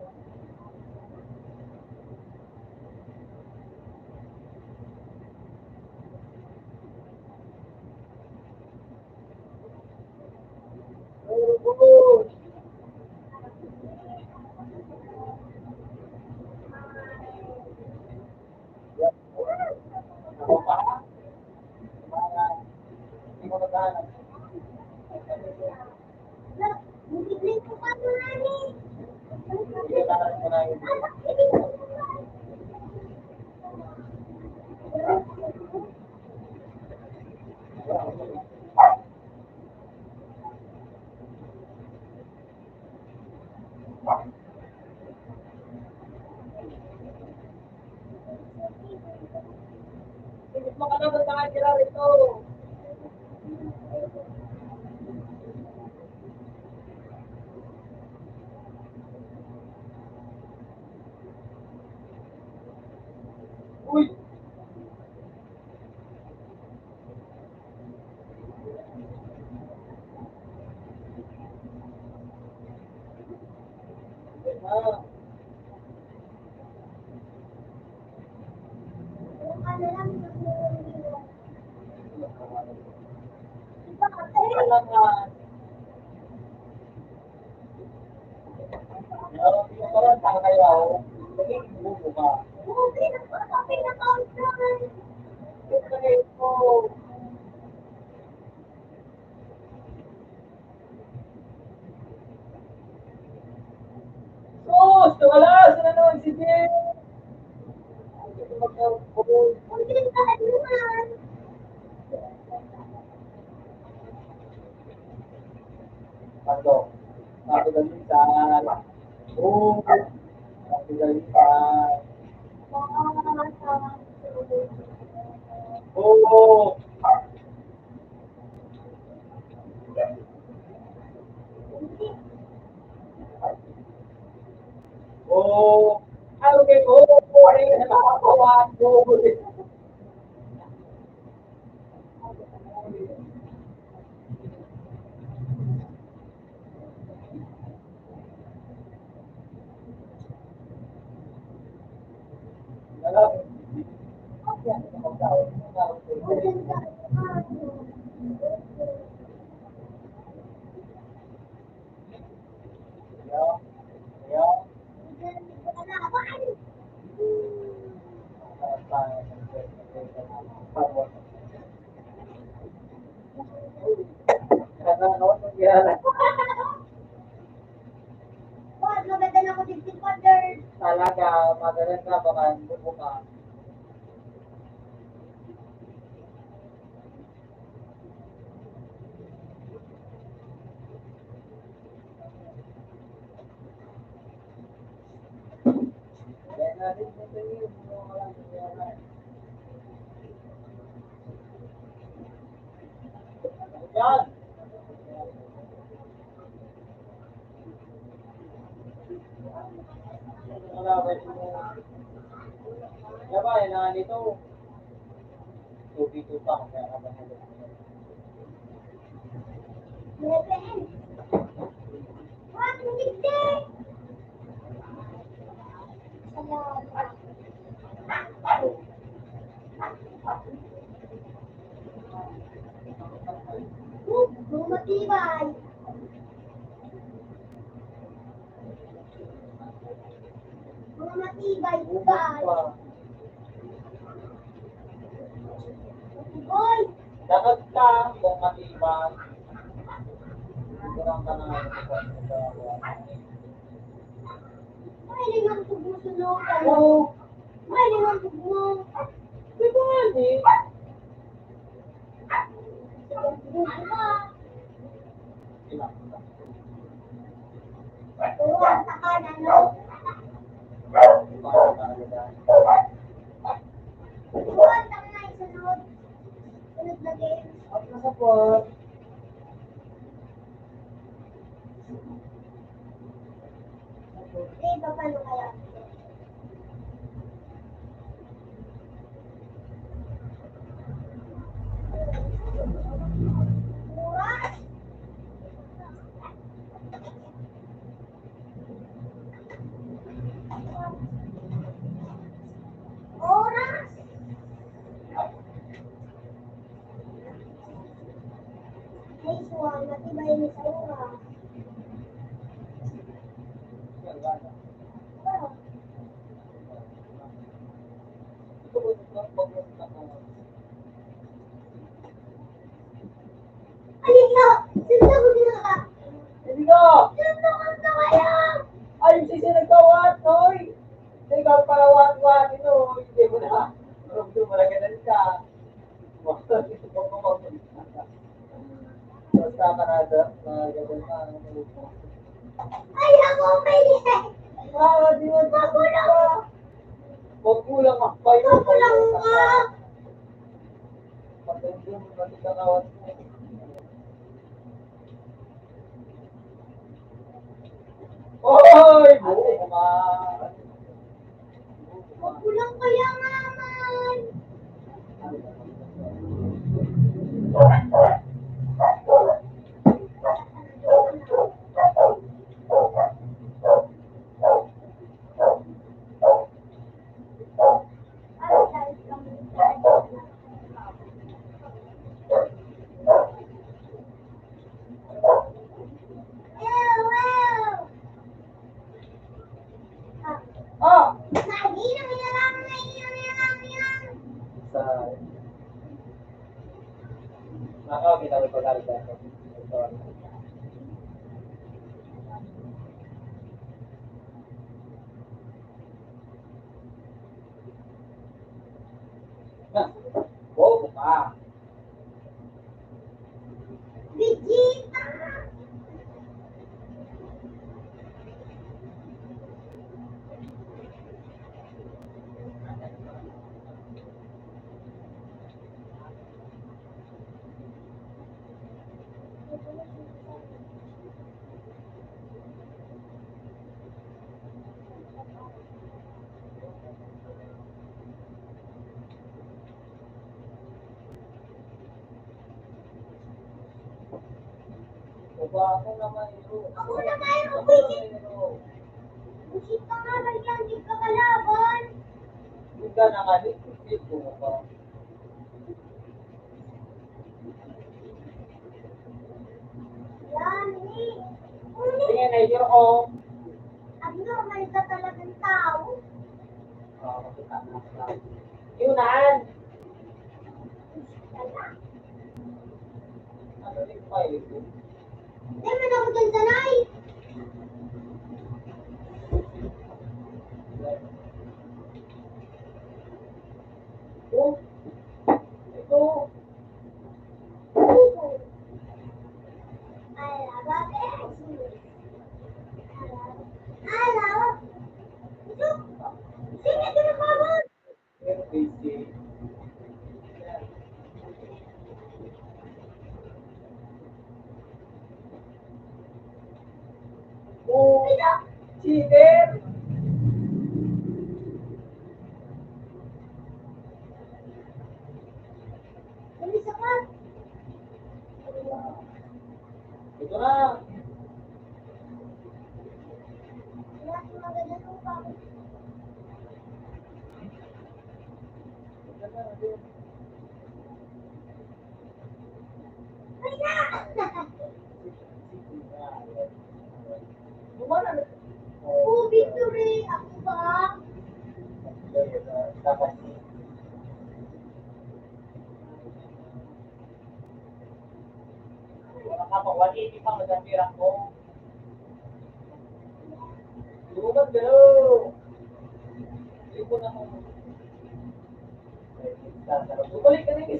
Pero bubuhan, ako pa, para hindi mo nadaan. No. Hindi ko pa nani. Hindi na natin ko na yun. Hindi mo ka na ba sa kanya rito? Uy! Ah, Yung ano lang, kaya nga. Yung parang kaya ako, naging bubo ka. Kasi ito, sus! Wala! Saan naman si Jen? Hindi magkaroon. Ano? Nakagalitan. Oo. Nakagalitan. Oo. Oo. Ano kay ko? Ano yung nakakawa ko? Alam, yan, ang tao. Yo, yo, talaga, magaling ka baka bubo ka. Kaya na rin ito yung mga nangyayari. Yan! Malaman mo. Diba, yun na nito. 2v2 pa, kaya ka ba nito? Beben. Wag mo digdi. Salamat. Matibay. Mga matibay, guys. Hoy! Dapat ka kung matibay. Kurang ka na. May lingang tugmo sunod. Oo. May lingang tugmo. Di ba hindi? Ilang. Turuan sa kanan, no? Turuan sa kanan, sunod. Sunod na game. Ako na support. Paano kaya? Oras? Oras? Nice one. Matibay ni sa oras. Alin na? Sino ko ginaka? Hindi ka! Sino ko na kaya? Ay, sisi nagkawat, Noy! Hindi ka para wat-wat, ino. Hindi mo na. Hindi mo na ganun ka. Basta ka na doon, ganun ka. Ay, ako may Di mo Magulang. Huwag kulang makbayo. Magulang ka. Matindi mo na nagkakawat mo. Oy! Buma! Magulang kaya naman. Ah! Sa... Nakaw, kita ko pag-alda. Ito. Ah! Oh, ah! Vegeta! Diba, ako naman ito. Ako na kayo, Ako naman ito. Vegeta nga, balikan, di ka kalaban. Hindi ka nakalit ko pa. Yan, eh. Sige, na-hear ko. Abnormal ka talagang tao. Makita na. Yunan! Kaya, Ano rin pa ito? di man ako dyan sanay. Oh! Ito! FBC. Oh! Cheater! Dali sa ka. Ito na! Wala yung maganda ng pa. Ito na, ito. Ay na! Gumana na. Oh, victory! Ako ba? Dapat wala ka pa, 180 pa magandira ko. Lumat ka no! Hindi ko na mo. Bumalik ka rin.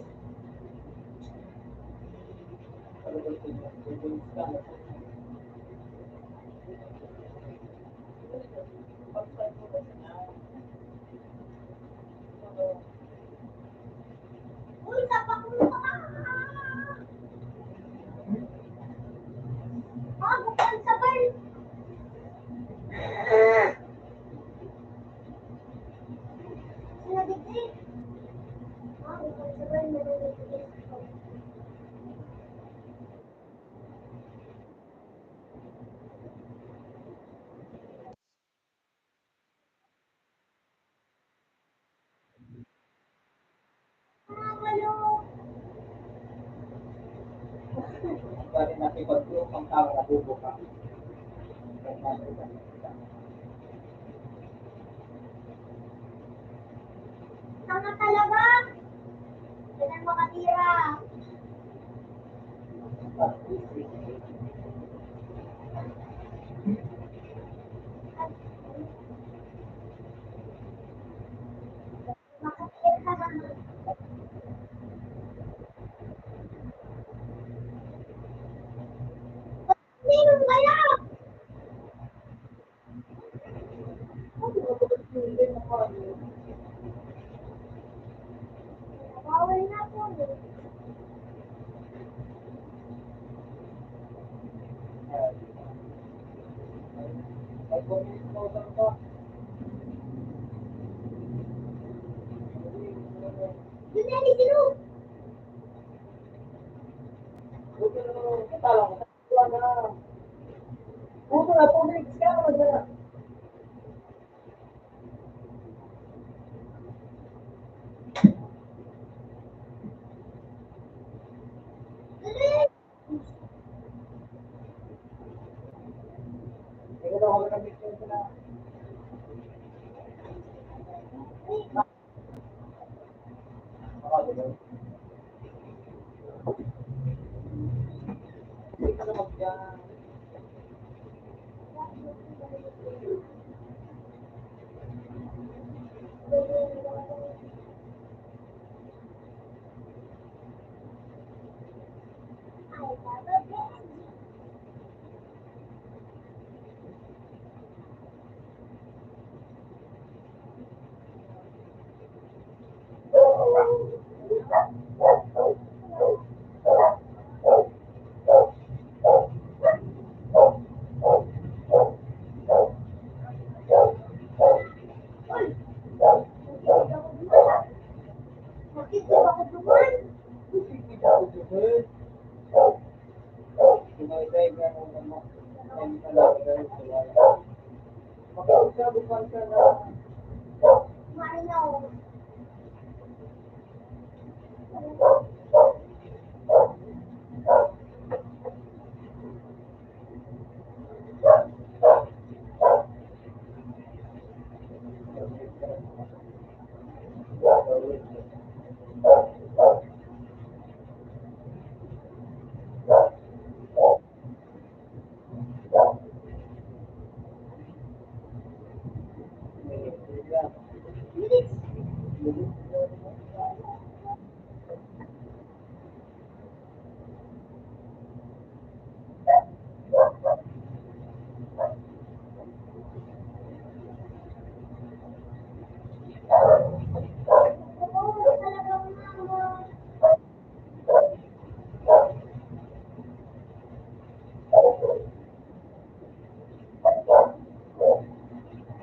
Uy, tapak mo pa ka! Ah, buksan sabay! Sinabit. Ah, buksan sabay, nabibigay. Ah, walo! Bali nakipag-group ang tao na bubuka. Tanga talaga! Kailan makatira? Makatira. Sino kaya? Bawal na po. Ay, bumili ko ba? Yun na, sino? Puto na, pumilig ka naman na. Dali! Ikaw daw, wala kang picture na. Hindi ka na mag-yan. Bakit ko ako duman? Marinaw. Bilis.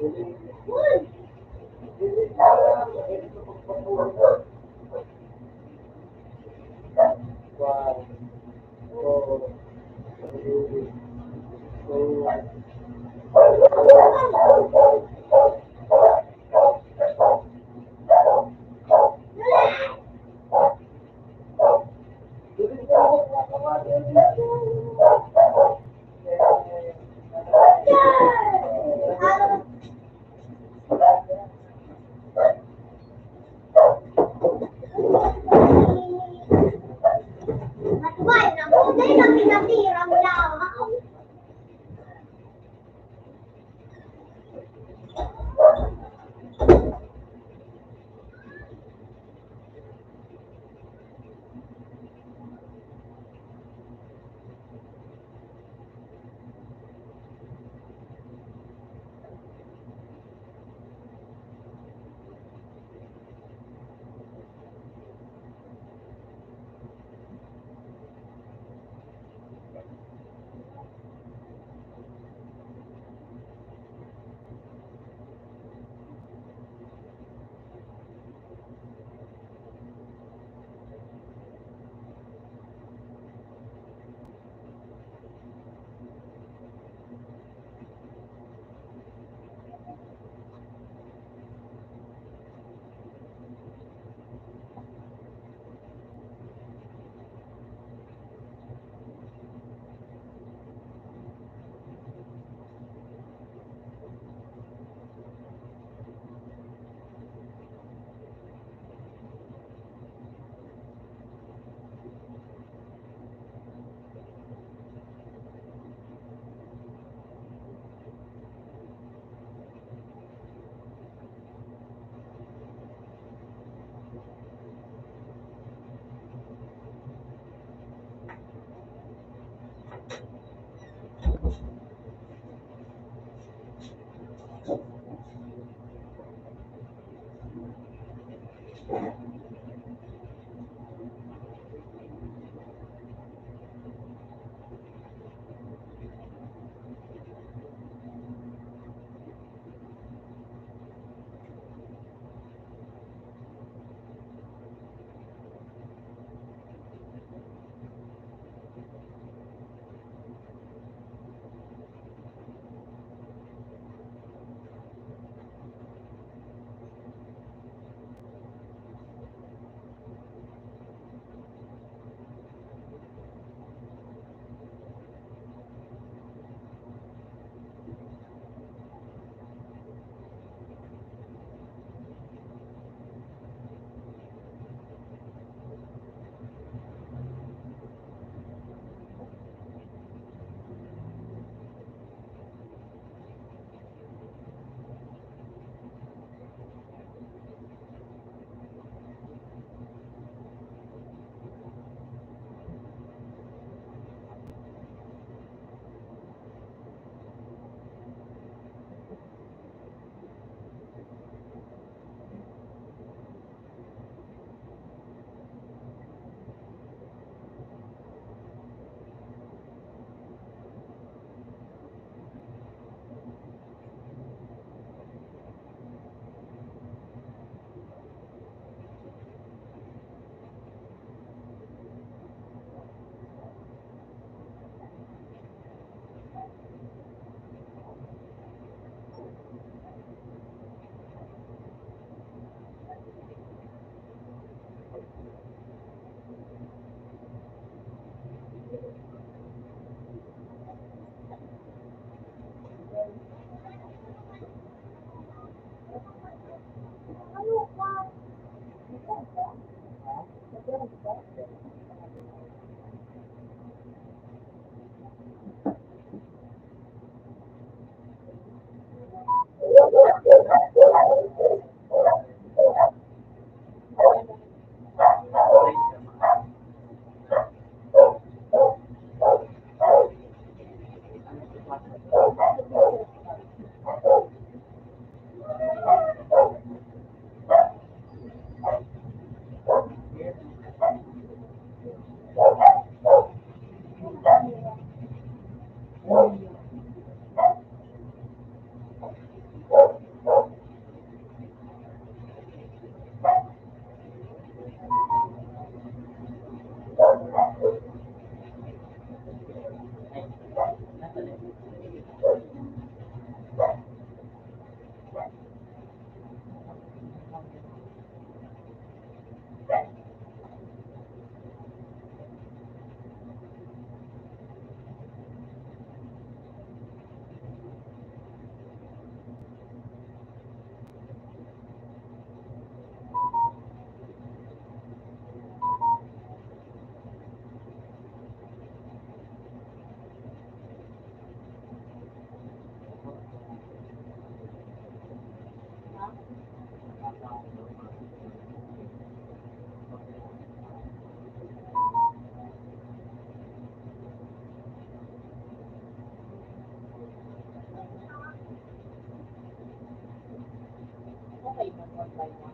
Wow. Oh. Matubay na mo, dahil ang pinatira mo lang. okay man, one by one.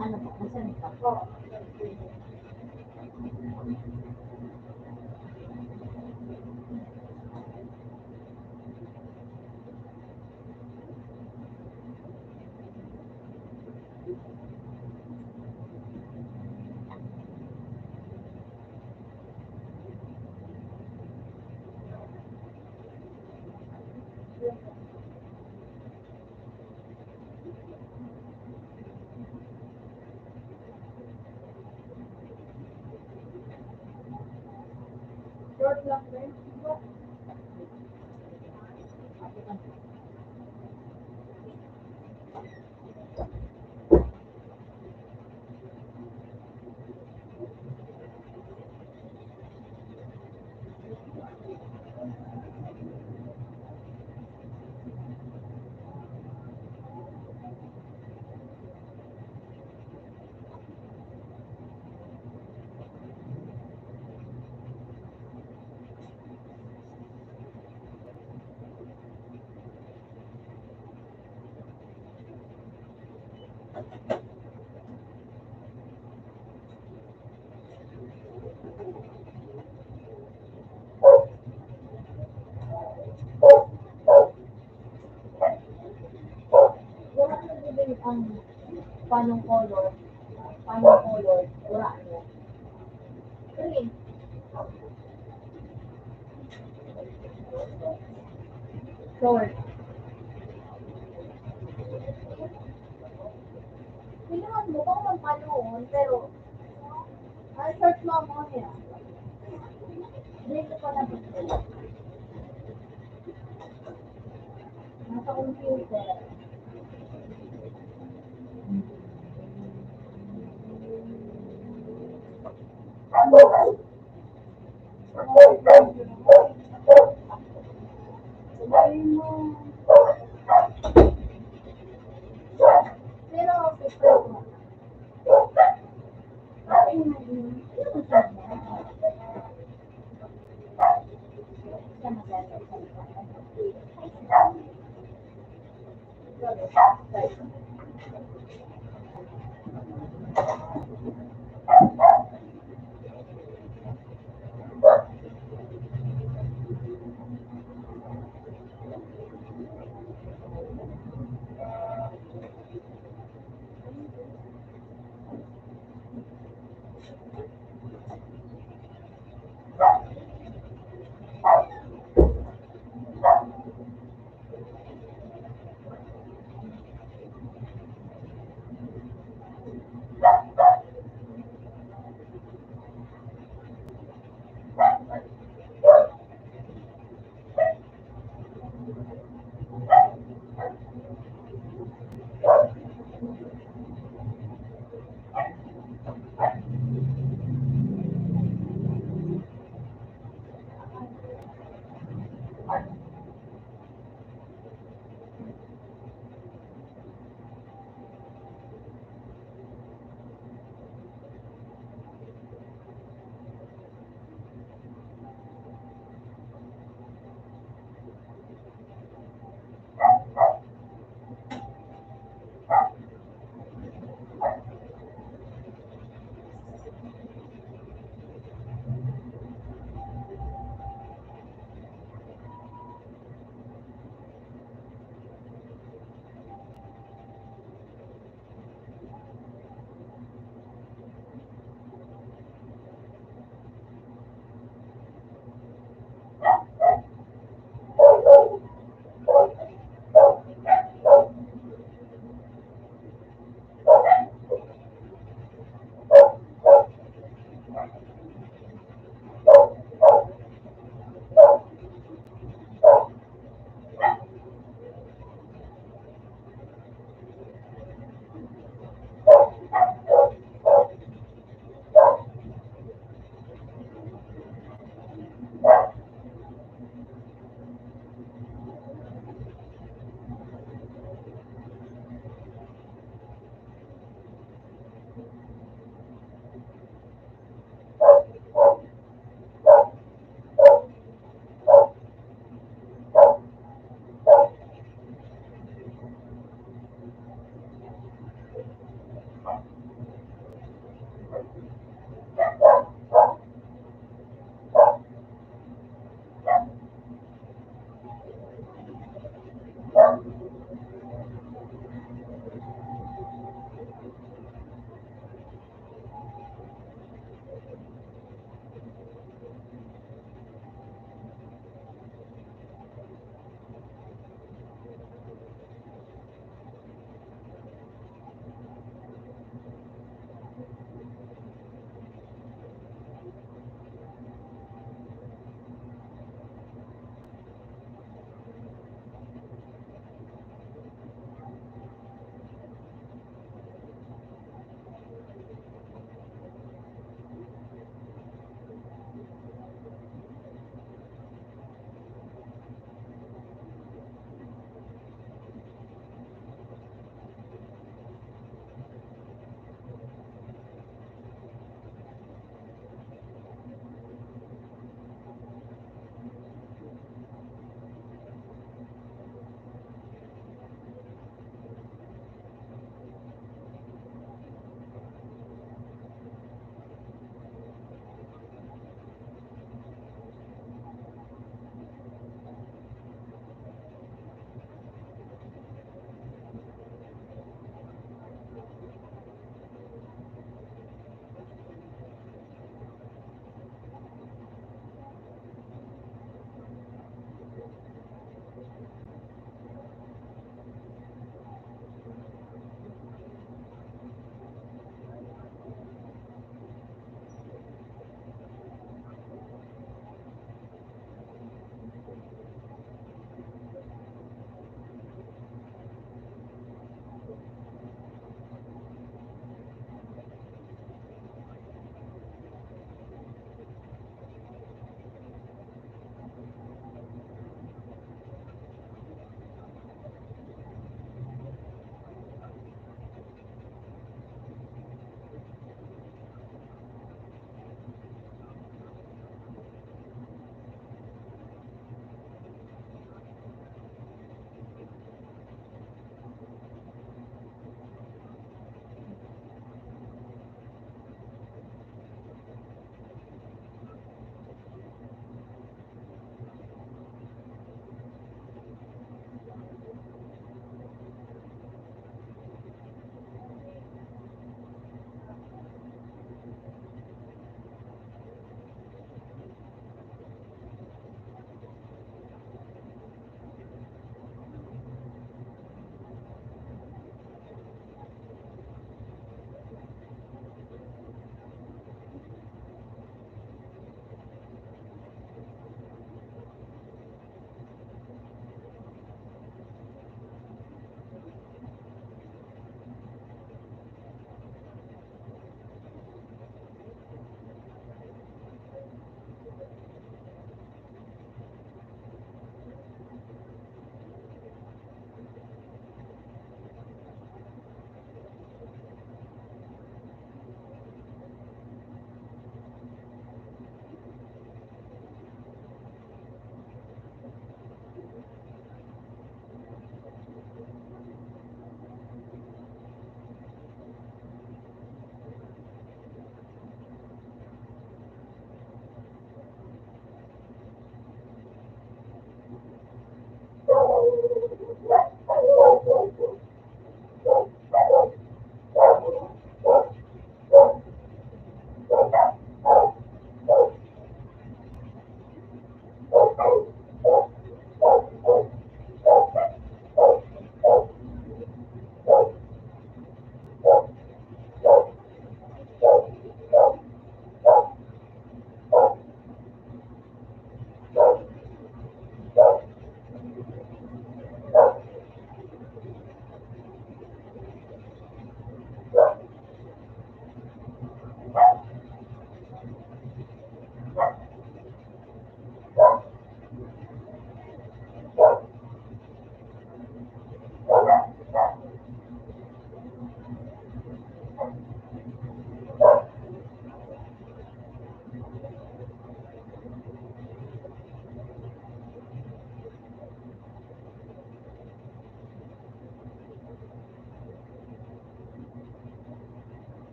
Ano po, masanita po. Po. Short lang rin. Wala na din ang panong color. Panong color. Wala ano. Green. Short. Kailangan mo bang magpanoon, pero ang search mo mo niya. Dito pa na dito. Nasa computer. Sabihin mo. Pero prefer ko. Ay, hindi.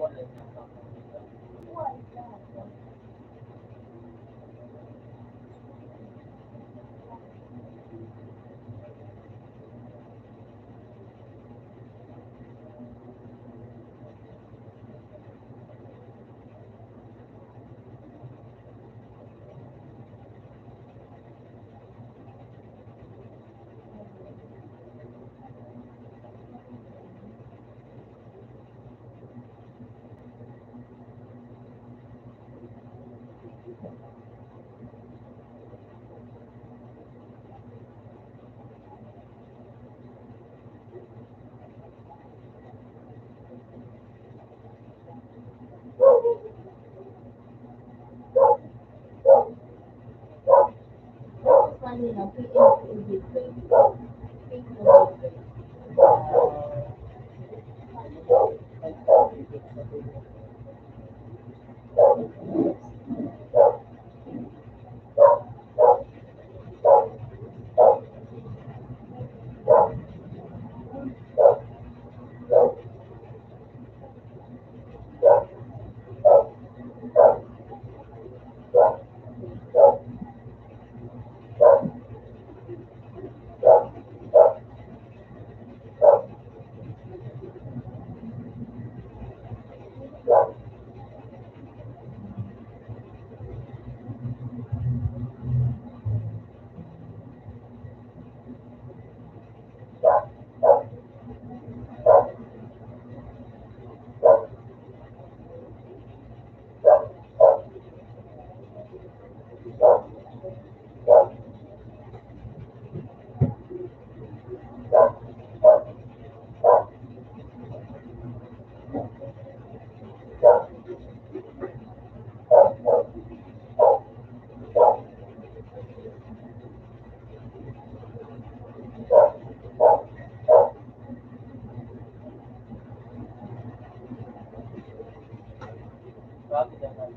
online na account mo dito. Why not? Kanina, PM to edit. Fake mo. Bakit naman?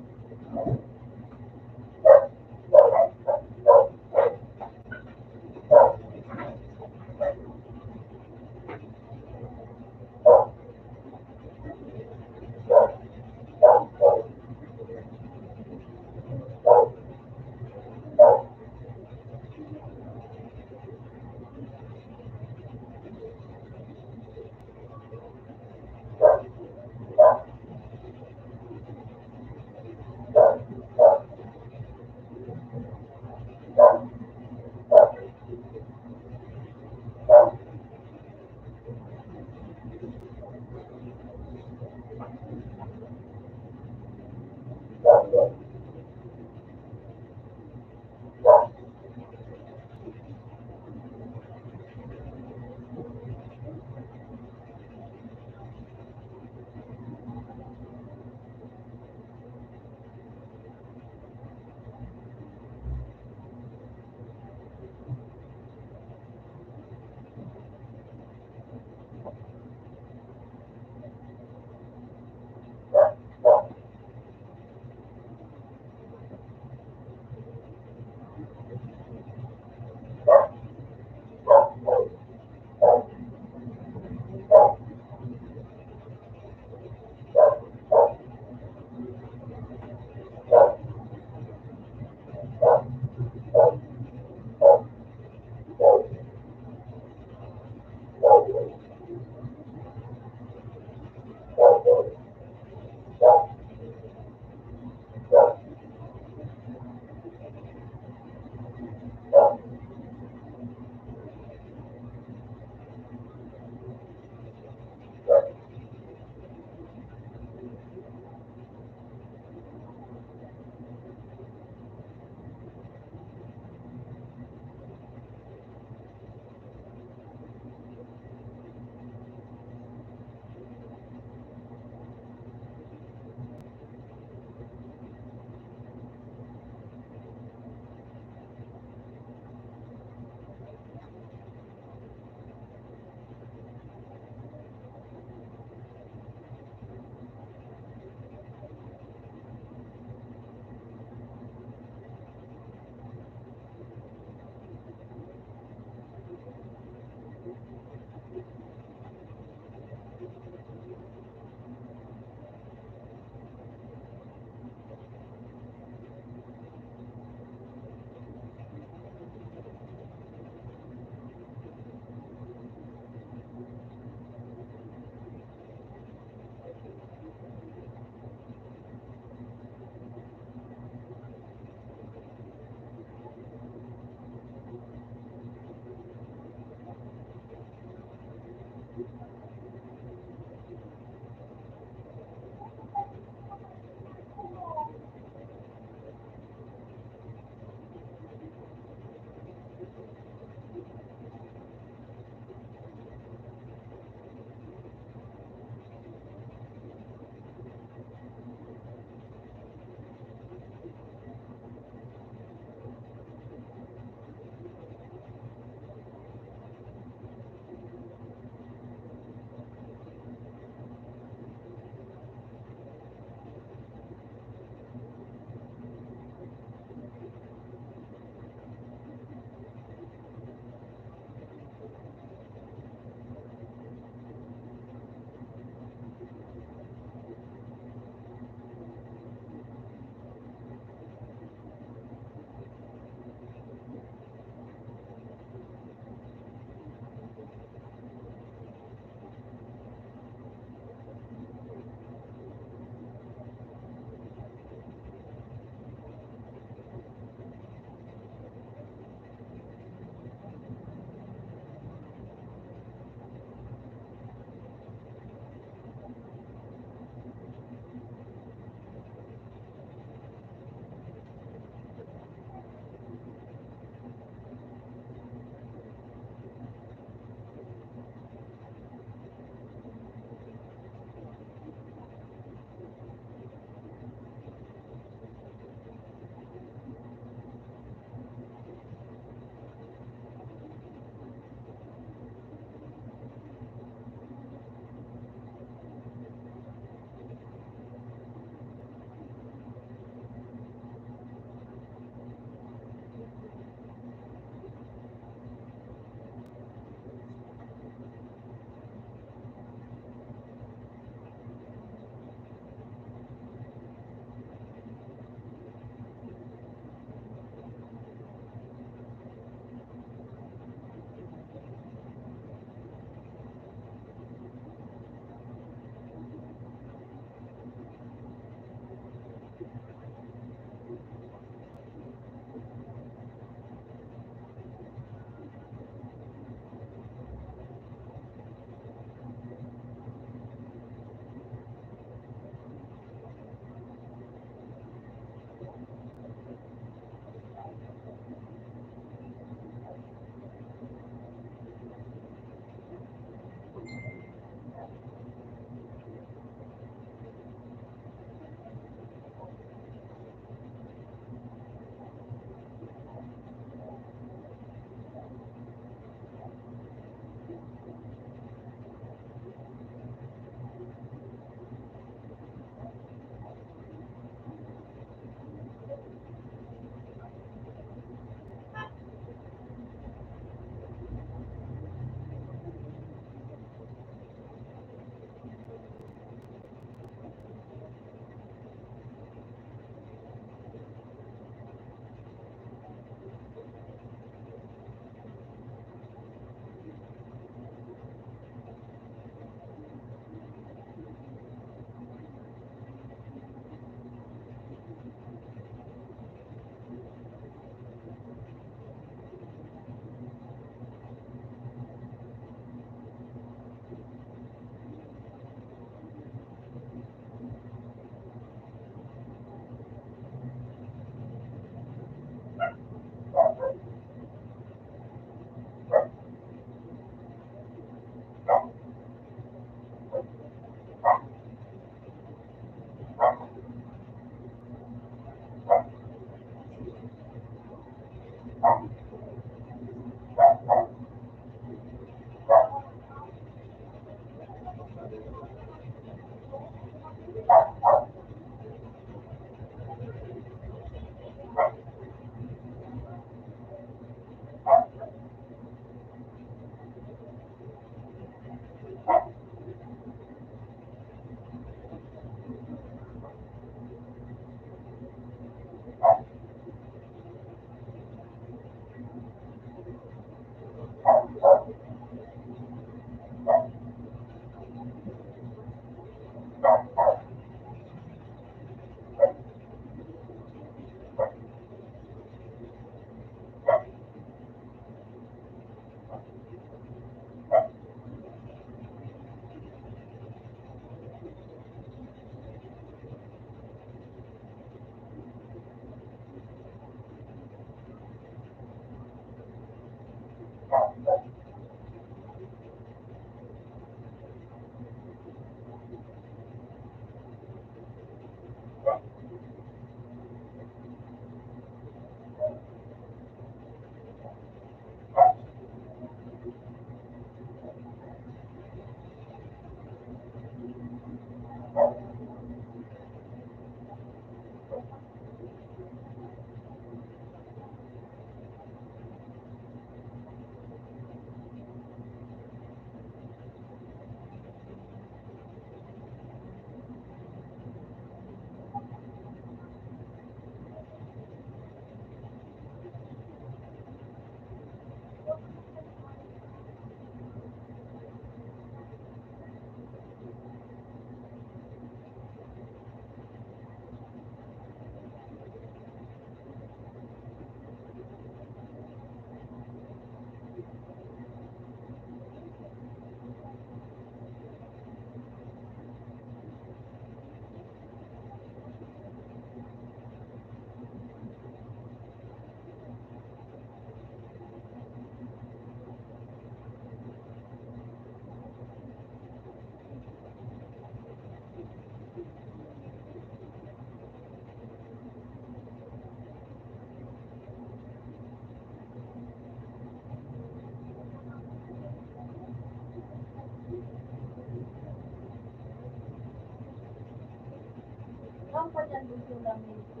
Ang pagkandusin namin ito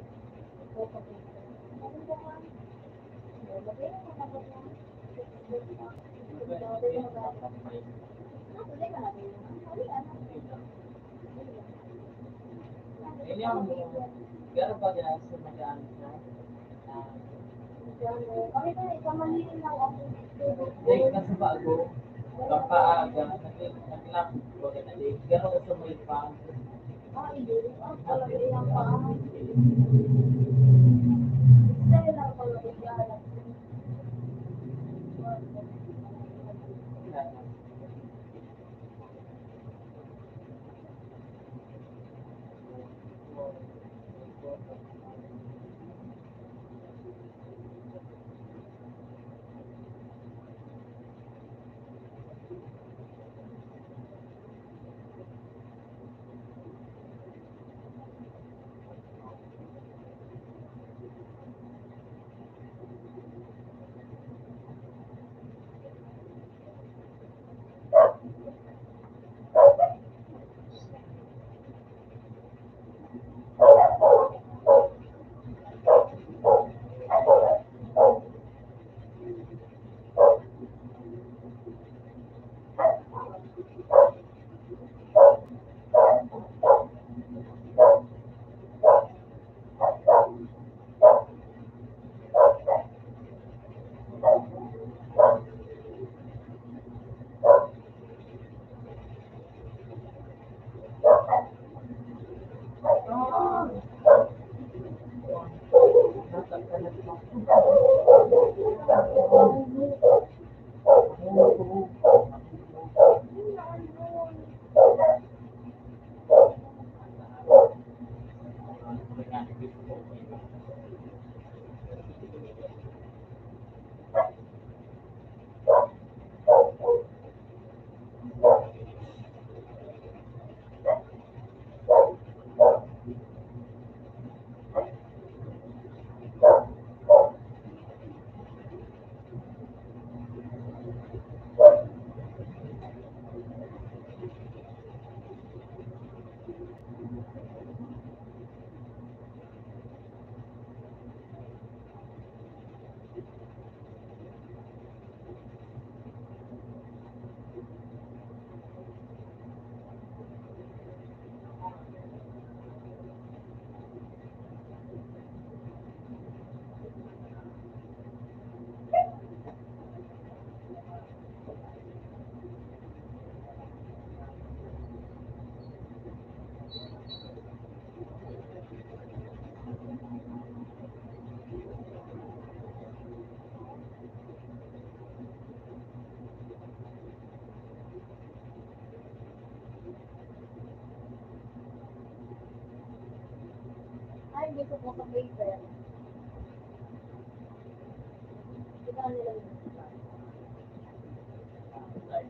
kapag ano ba ka? Lagay mo na ba ka? Ini ang gano'n pa guys sa magaan sa Kami na, ikamaliin lang ako. day kasi bago kapaaga nag-lock ko na day gano'n sa may pang Hindi. Ang palagay ang paa. Dahil lang pala bigyan. Ay, gusto ko sa paper. Ikaw nila yun. Ay,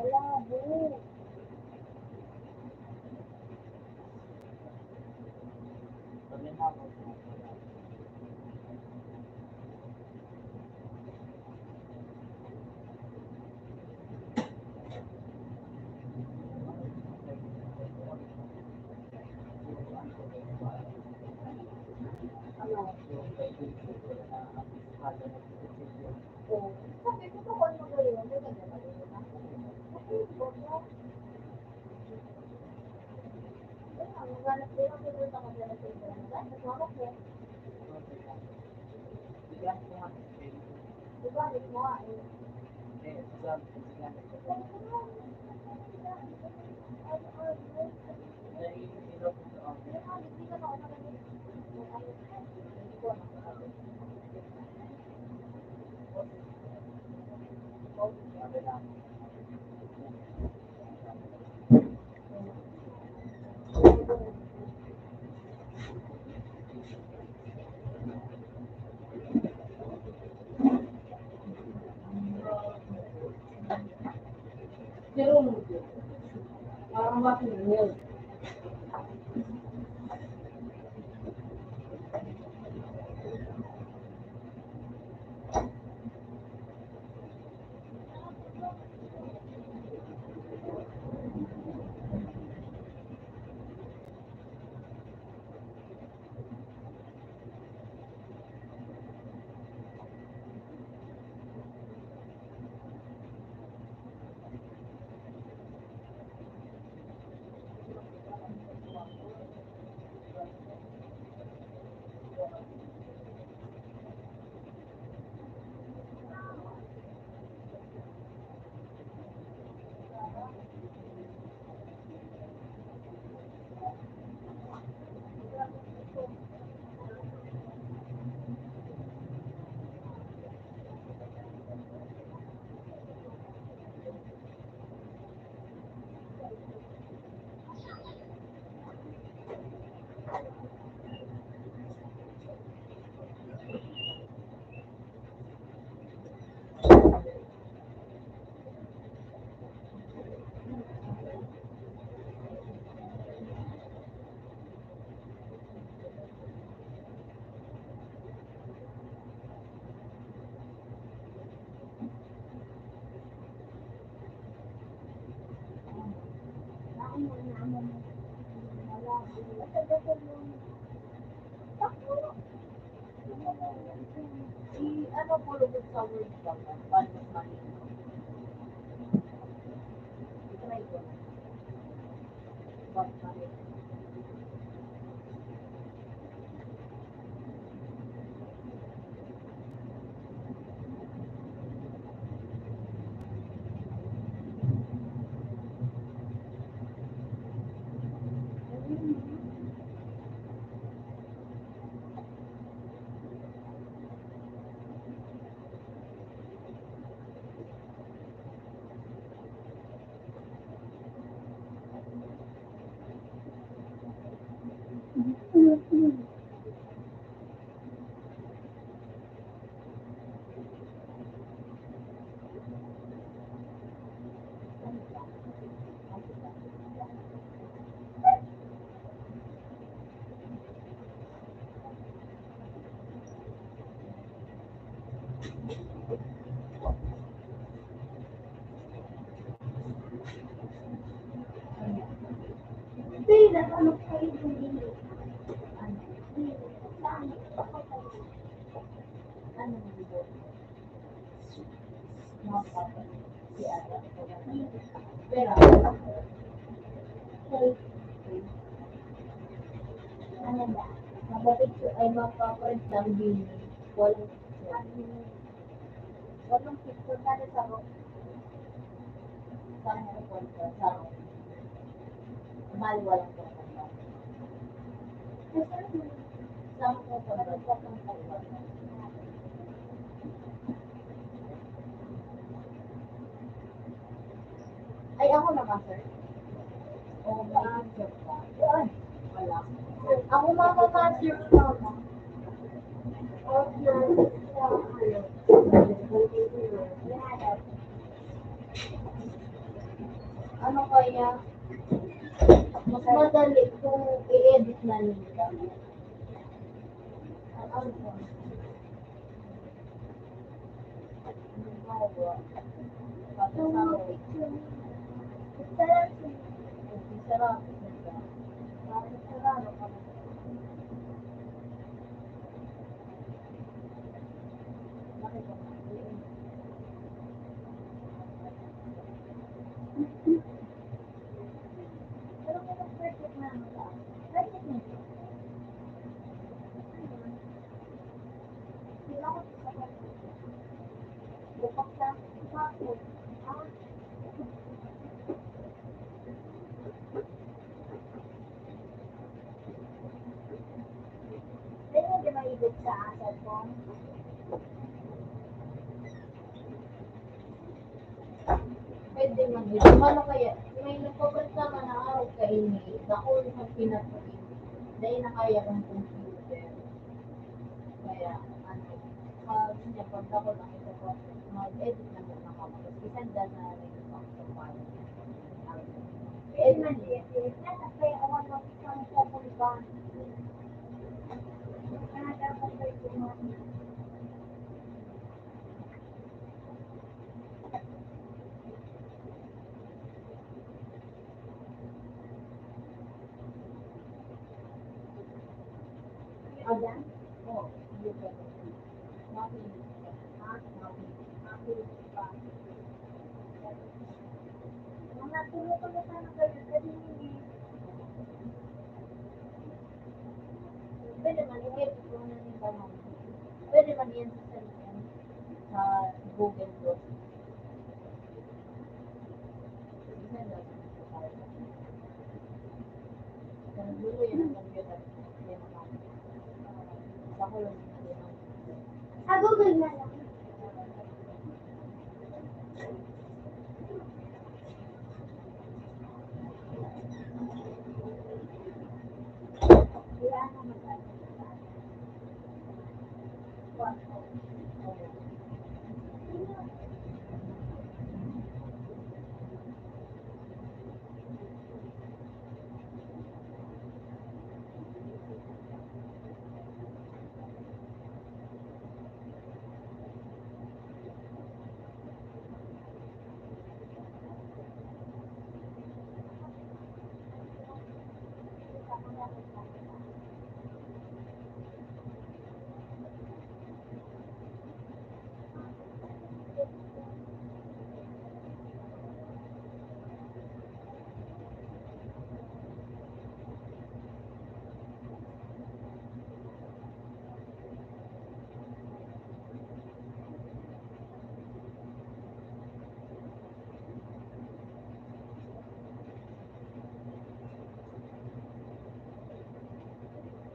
Malabo. Pag nanakaw ko, Ano? yung kay Vincent ko na nakakasada na sisipyo. Oo. Sabi ko pa kung ano ngayon, may ganda na rin na. Kasi, bobo. Wala, maghanap din ako doon ako dyan sa inyo. Nagmamak ko. Bigyan ko nga sa kayo. Diba, mo nga eh. Sabi ko, bigyan ko. Naiilaw ko sa office. Sabi lang, Parang bakit yun? Ano po lubog sa word ba? Paano mas maliit? Try ko. Mas maliit. Hindi, ano kayo din. Ano na dito? Mga papa. Si ate. Pero, Ano ba? mapapicture ay mapa-print lang din. Walang picture. Walang picture na rin sa room. Sa airport ko, sa room. Mahal walang picture. Sa ako sa airport ng Taiwan. Ay, ako naman, sir. O, may picture ka. Wala. Ako makakasir ka ba? Or na sa ano? kaya mas madali kung i-edit na nila. Ano po? Halimbawa, Yung mga pagkasama, picture niya. Sarap siya. sarap nila. Sarap ka. Bakit ba? Pero kung mag-perfect na ano lang, perfect na siya. Hindi ako sa perfect. Bukas sa hapon. Ah, pwede mo di maigod sa cellphone? Pwede man yun. Ano kaya? May nagpapalit naman na araw kainit. Ako yung pinatuloy. Dahil na kaya ng computer. Kaya, ano, pag ako lang ito po, mag-edit na muna ako. Tapos isanda na rin ako sa file. Pwede man din. Kasi ako lang isang pupuntahan. Kaya dapat kayo gumawa. Ayan? Oo. Hindi ka. Makinig ka. Makinig pa. Mga tulog ko na sana kayo. Kasi hindi. Pwede man, i-edit ko na rin ba naman. Pwede man yan sa cellphone. Sa Google Docs. Isanda na sa file. Pero dulo yan ang computer. Yan ang ako. Ako lang yung Sa Google na lang. Wala na magkano.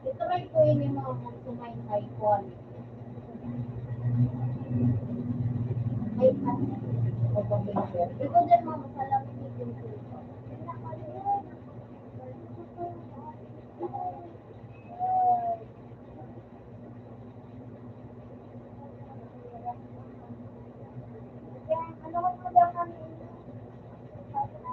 Itry ko yun yung mga kumain high quality. Ay, o pag-bear. Ikaw din mga salamin ni Pinto. Kaya ano ko mo daw kami. Sabi na,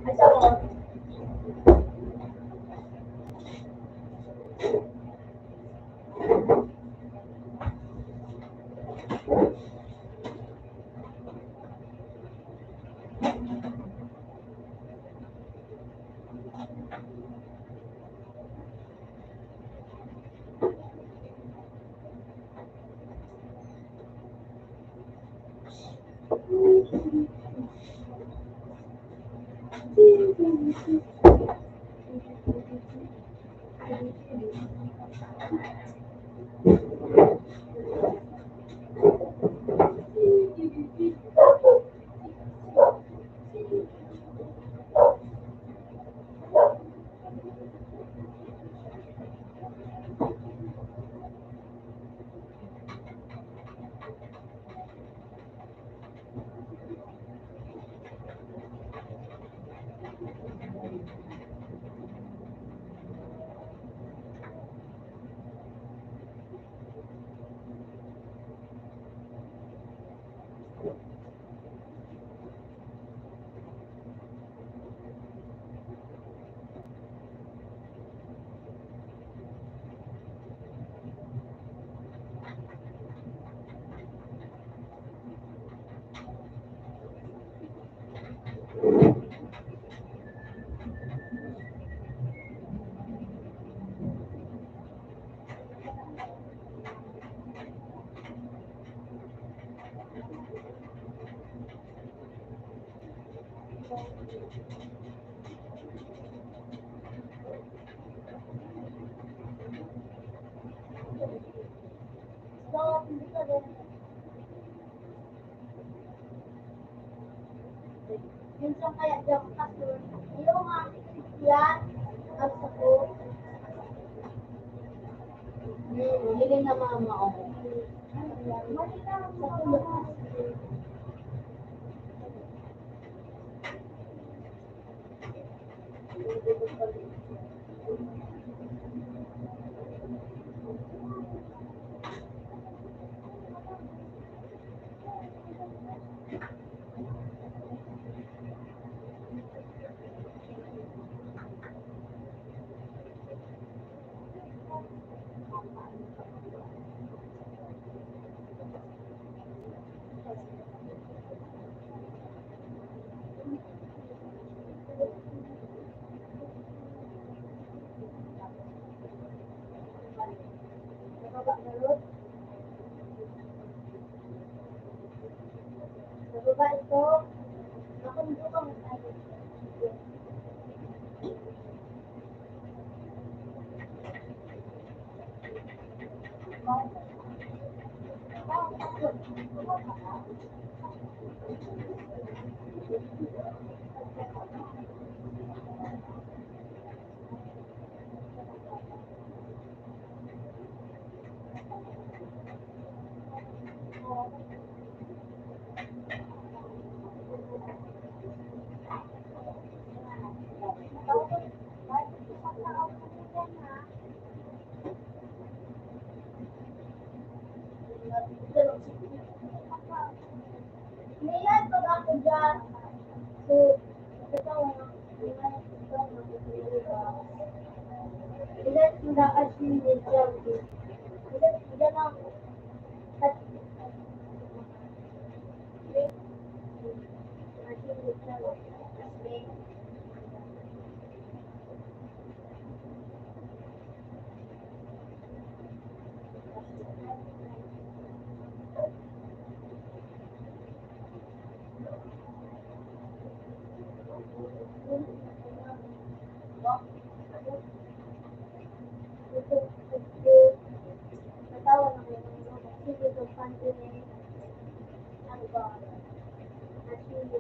Ay, sa work. So, hindi ka rin. Minsan kaya dyan kasi yung mga yan, ang sako. Hiling na mama o. Malita ang sako. Nababa na ron. Nababa ito. Ako nito ka mag-ano. Ngayon, pag ako dyan, so, ito nga, ilan na kasi nito. Ilan ang natawa na ko yung sige ko pantin ano ba? Actually,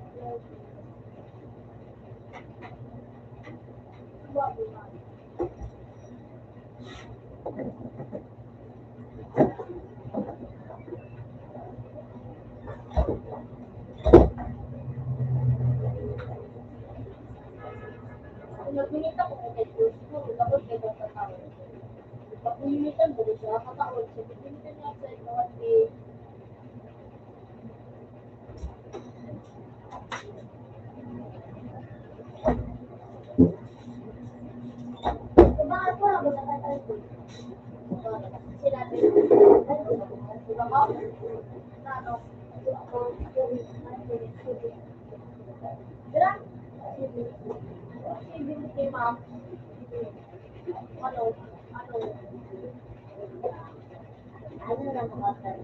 nagminita ko kay gusto, tapos kay Dr. Tao. Pag-minita ko siya, kataon siya, pag-minita niya sa bawat day. Bakit ko lang ba natatay ko? Sinabi ko, di ba ko? Na ano? Dira? Sige, kay ma'am. Ano? Ano? Ano na mga tayo?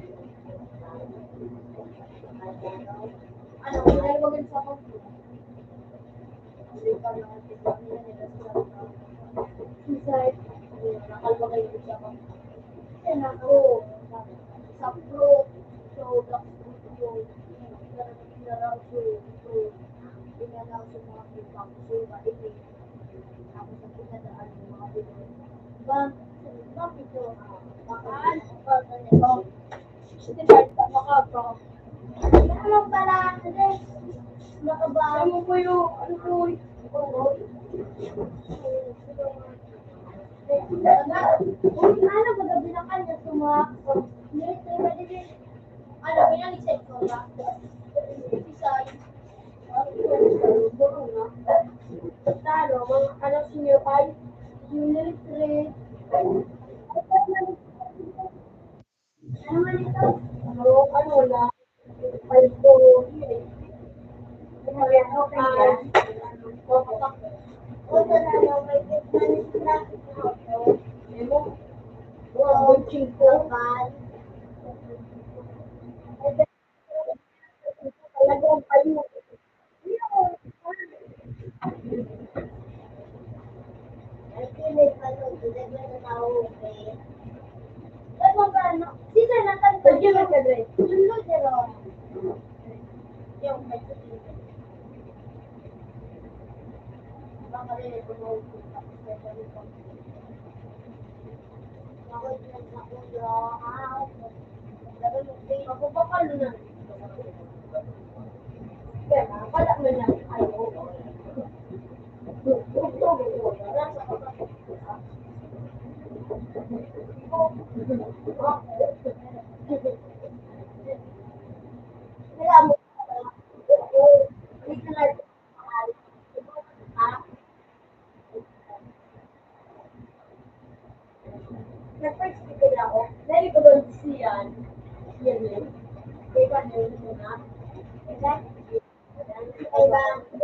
Ano? Dahil wag sa ako. ng exam nila nila sa suicide. Nakalba kayo siya ko. Yan ako. Sa fruit. So, black fruit yung pinaraw so, pinaraw sa mga pinpang. So, mainit. Tapos sa pinadaan yung mga binoy. Bakit ito? Bakaan? Ito. 65 pa maka ano pala? Nakaba. Ano po yung, ano po yung, ano ba gabi na kanya sumak? Ano, pinag-check ko ba? Isay. Buro na. Talo, mga anak senior 5, junior 3. Ano man ito? Ano na? 5 to 8. Ako na. Wala mo na. Ayaw. Wala mo. Na-first ko na ako. Dahil ko doon siyan. Yan yun. Kaya ba na yun na? Kaya ba? Ako na. Ako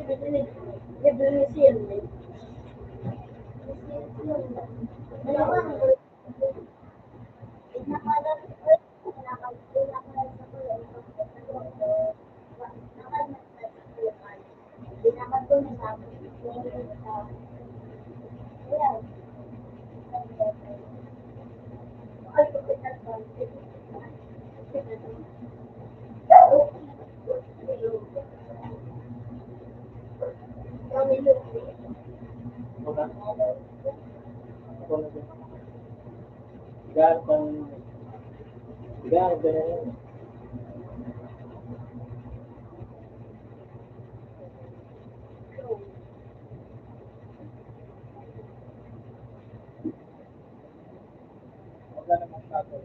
na din. Gamit ang... Gamit ka na yun. Wala namang tato.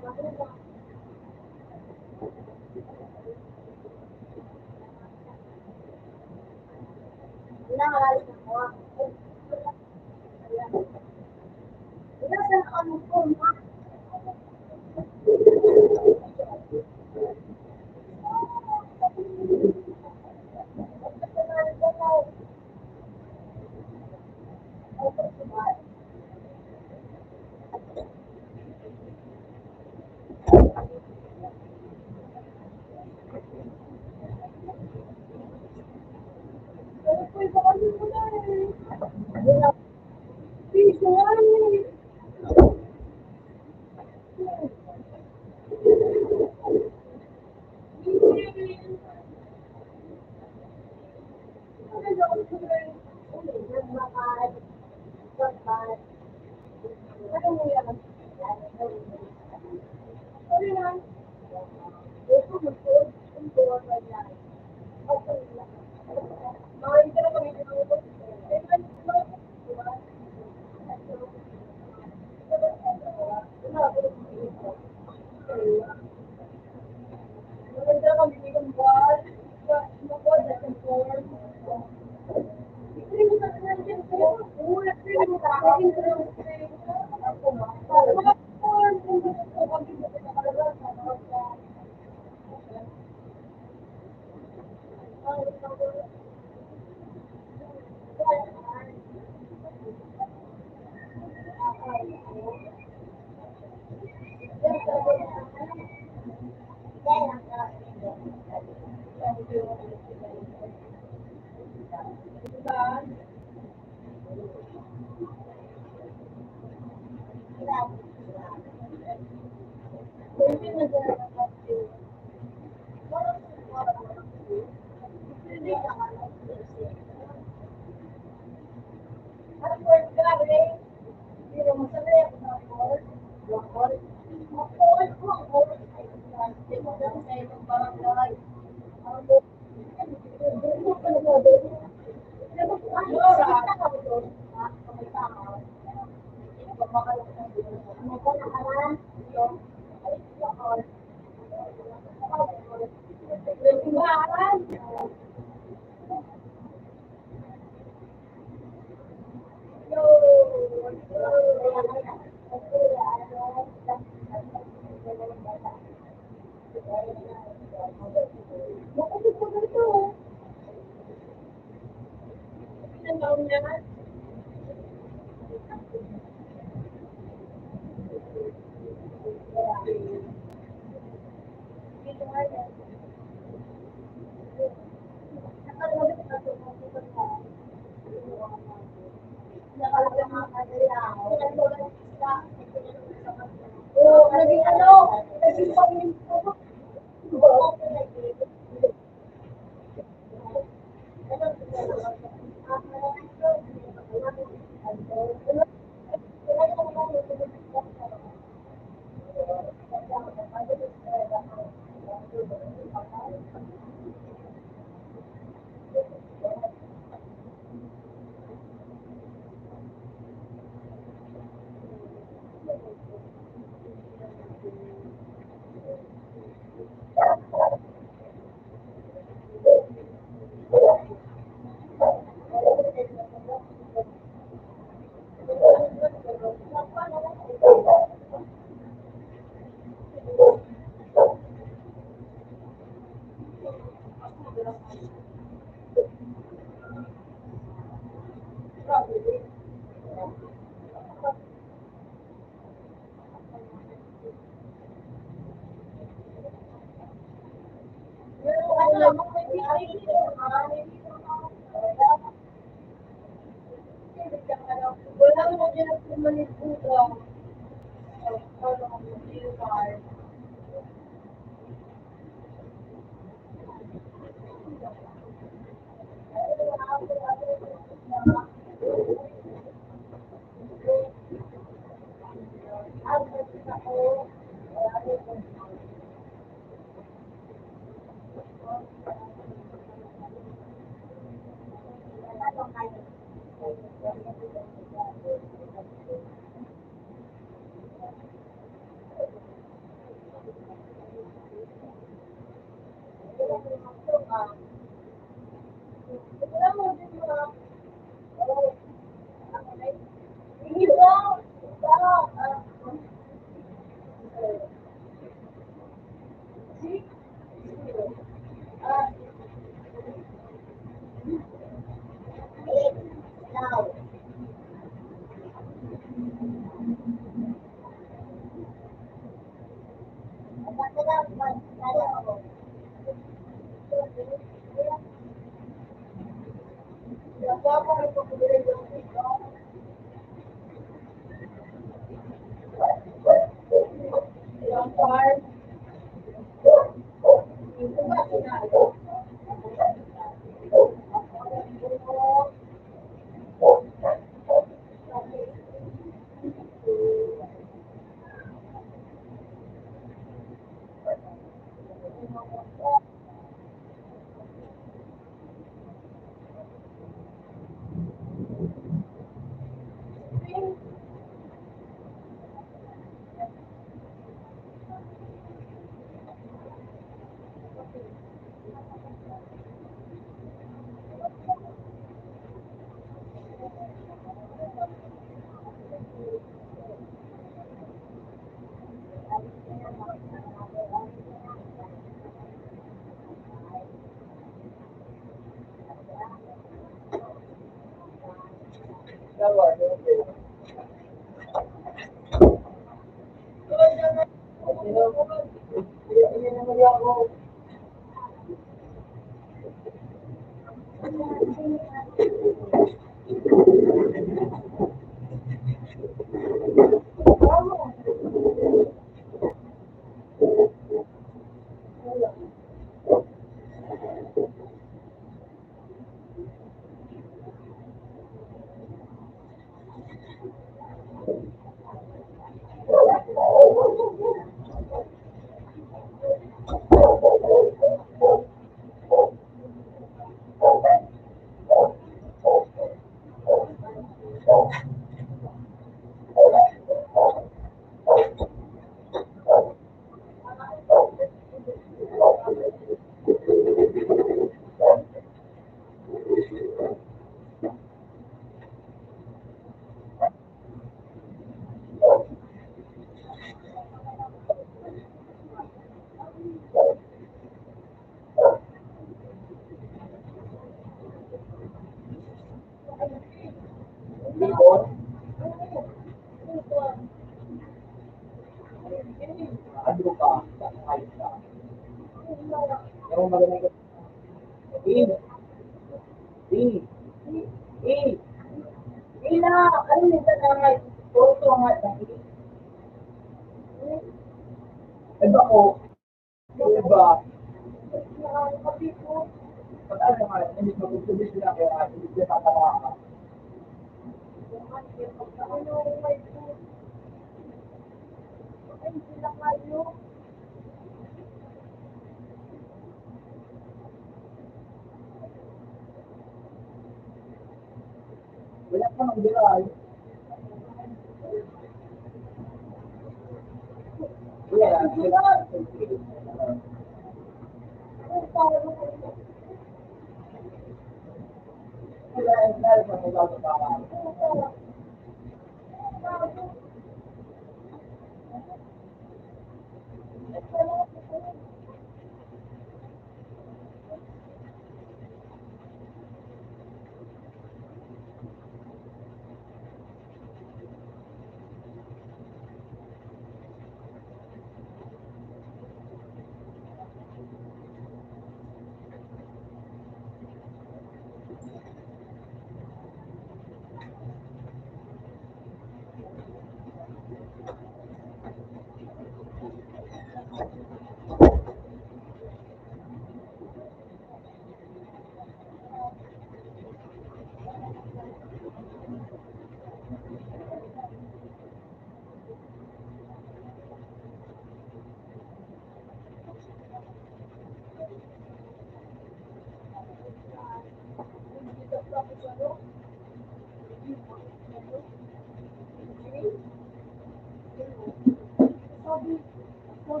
Bangan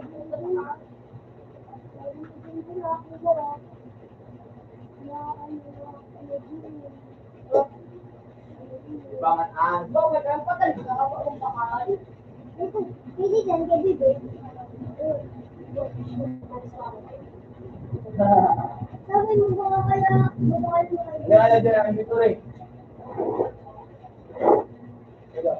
an. Bakit ang patay ka? Ang bakal? Hindi dyan, gabi ba? Sabi mo ba kaya bumukal mo kayo? Wala dyan ang inventory. Hello.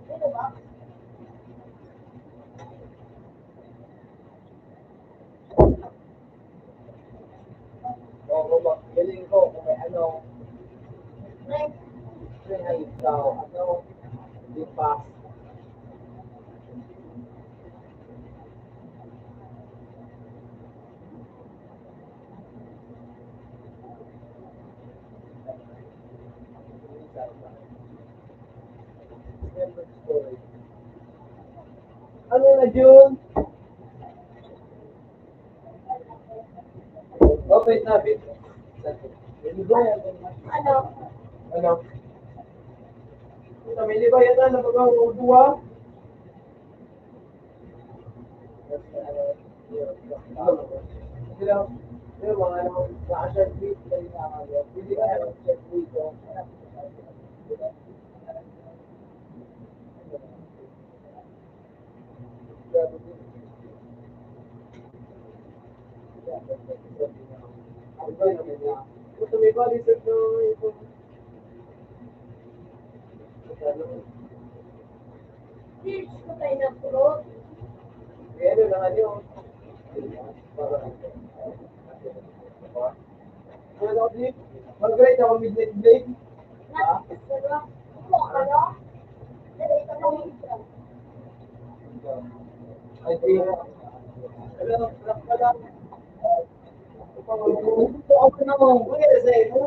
Dito ba? Galing ko kung may ano, Next. may ayos daw, ano, di pa. Ano na, June? Okay, sabi. Ano? Ano? May libayan na napag-uduwa. Sila, mga ano, naka-short beat, hindi ka na short beat. Gusto may body set na ito. Search ko tayo ng fruit. Kaya ano lang ano yun. Ano ako, Nick? Mag-grade ako midnight blade. Ha? Sarap. Ito, ano? Dali, ito lang ito. Ay, di. Ano, rock pa lang. Ako na mo. Ano yung sa'yo?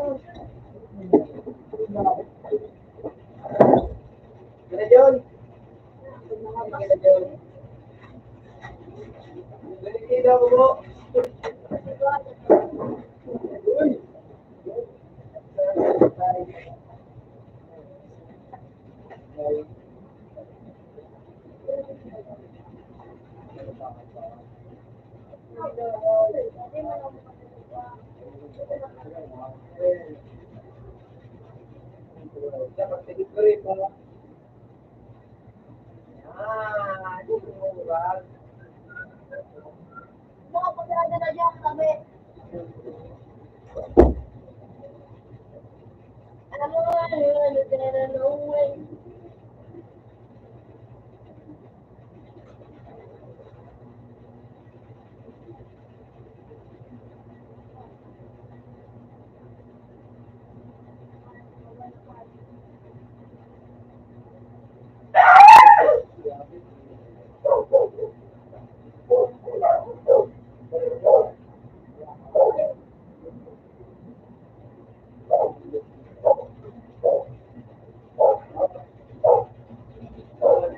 Kaya yun. Kaya yun. Nalikita mo mo. Uy. Hindi mo lang Dapat tigil ko rin. Ah, ito mo ba? mga pagkakada na dyan kami. Alam mo nga, ano, no way.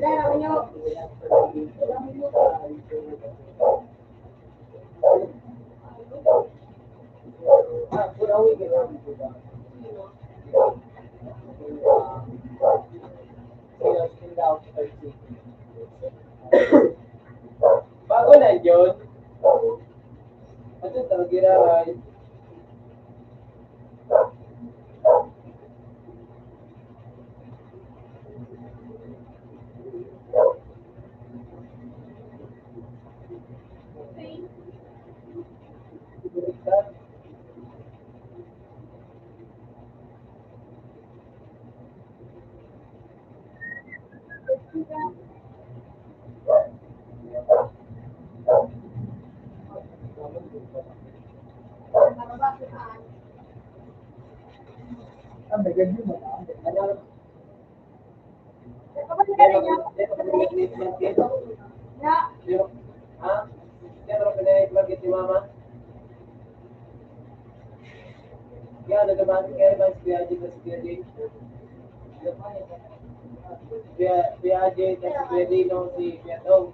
Dahil nyo, Ah, pura week lang. Bago na yun. Ano talaga iraray? Ang may ganyan mo na. Ano? Kapag ka rin niya, Ha? Kaya mo pinag-vlog ni Mama? Kaya nagabati kayo ba si Biaji at si Biaji? Biaji at si Biaji nung si Biatong.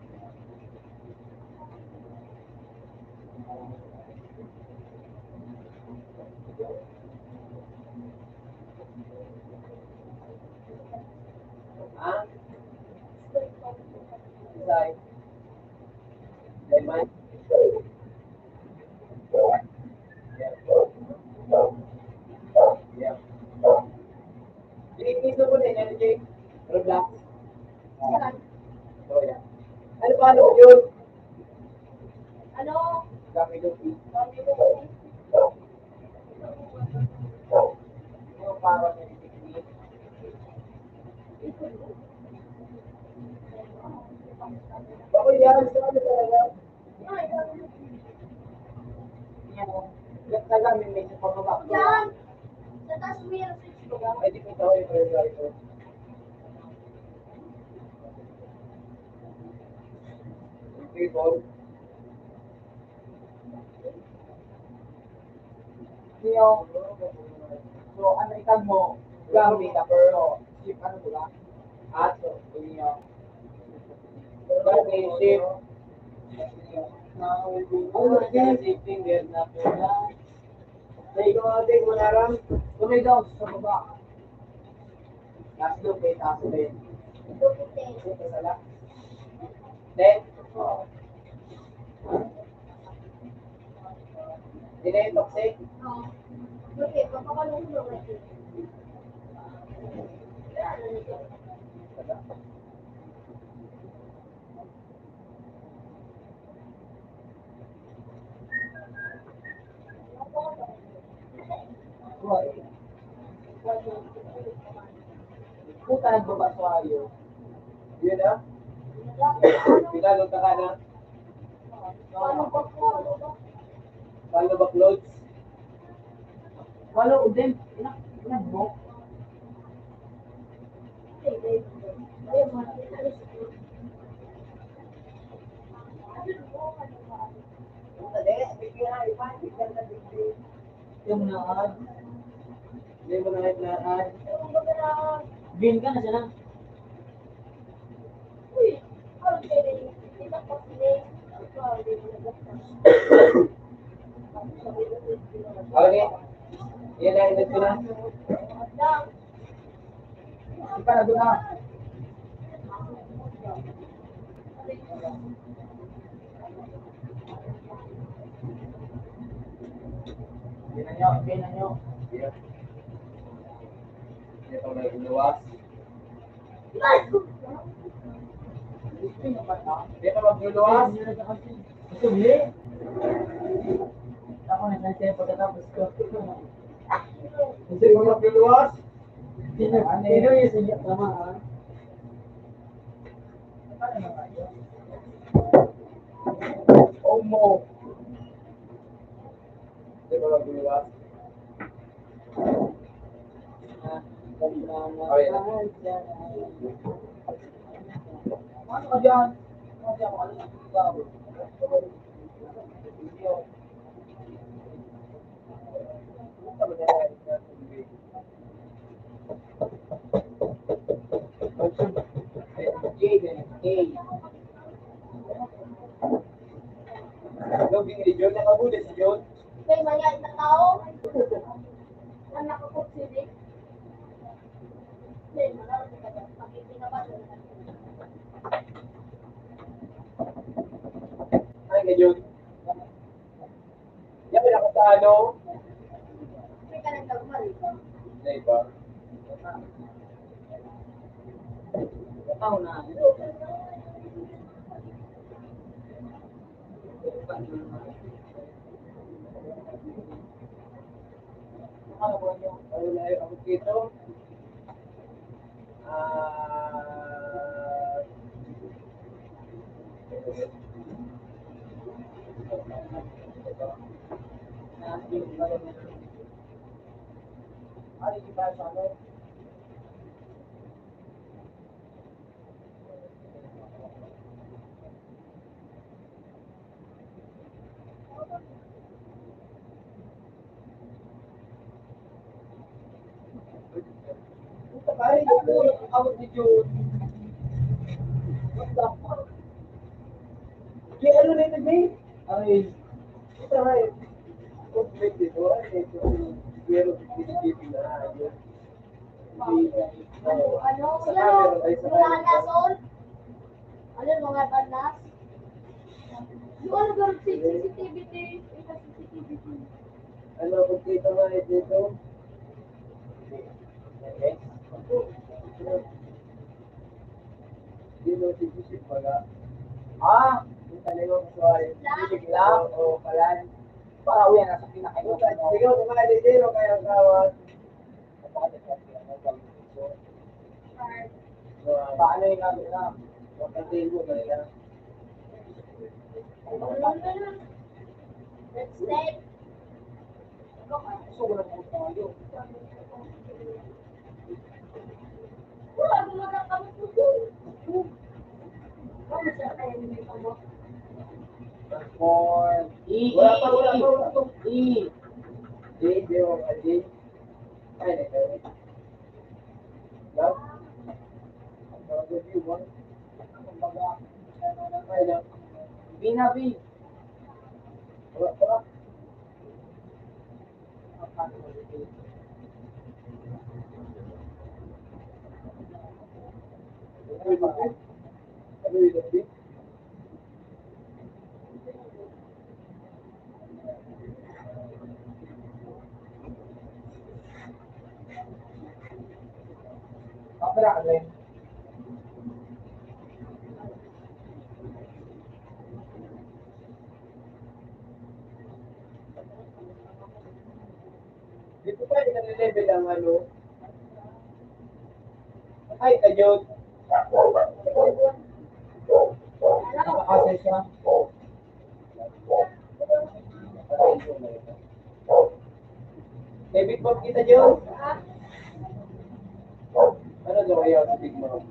Ha? Isay? Lemon? Yeah. Inipiso ko din yan, Jay. Roblox. Oh, yeah. Ano pa ano yun? ano, Kami yung yung parang yung technique. Bako yan, sa ano talaga? Yan talaga, may sa pagkabak. yan, sa taas mo yung switch ko ba? Pwede ko ito yung driver. Table. Yung, so ano ikan mo, gamit na pero, ship ano ba? At, so, yung, gamit, ship. Ano na shipping, get na po na. Take mo na ram. Tumay daw sa baba. Last look, may taso din. Ito sala. Then, dinay toxic. Okay, papakalong mo na ito. Puta nagbaba sa ayo. Yun na? Pinalog ka na? Paano ba po? Paano ba clothes? Walo udem, inak mo. Ayun, mga alis ko. Yung naad. Hindi mo na lahat. Yung baga na, Green ka na siya na. uy, ano kayo rin? Itak pa sila. Hindi mo naglastan. Okay. Yan na, init ko na. Lang, Ipa na doon na. Binan nyo. Ito na luwas. Dito magluluwas. Gusto bili? Ako na siya pagkatapos ko. Hindi mo magluluwas. Sino yung siya tama ha? Omo. Hindi mo magluluwas. Ano ka dyan? Ano ka dyan? Ano ka dyan? Gawing region, nakabuda si John. kay maya na tao. Anak ko sila. Hindi, wala ko sa kanya. Pakikita ba? Tahu na. Ano po nyo? Ano na yung abot dito? Ah... Ano yung iba sa ano? Ay, abot dito. What the fuck? Kaya ano na ito, babe? Ay, ito nga eh. Kung babe dito, ay, ito. Pero, pinigil na. Yun. Ano? Sa Yan o. camera, ay, sa Yung camera. alas on. Ano yung mga tanas? Yung ano ba CCTV? Ito CCTV. Ano, kung dito nga eh, dito. Okay. Dito, sisip pala. Ah, yung talaga ko sa sisip lang o palan. Para uwi na sa pinakainutan mo. Ikaw, kumali dito kayo kawat. Paano yung gagawin na? Kapatid mo, kaya. Let's stay. Gusto ko lang po sa ngayon. Wala, gumawa kami po. Ano siya kaya hindi pa mo? Transform. Wala pa, wala pa, wala pa. Di, yung di. Ay, nagkawin. Love? Ang review mo. Kumbaga, Ay, love. binabi. Wala pa. Ano yung di? Kapira ka rin. Dito pa rin nare-level ang ano. Ay, kajot. Nakakasay siya. May Big Mom kita, Jot. Ano daw kayo sa Big Mom?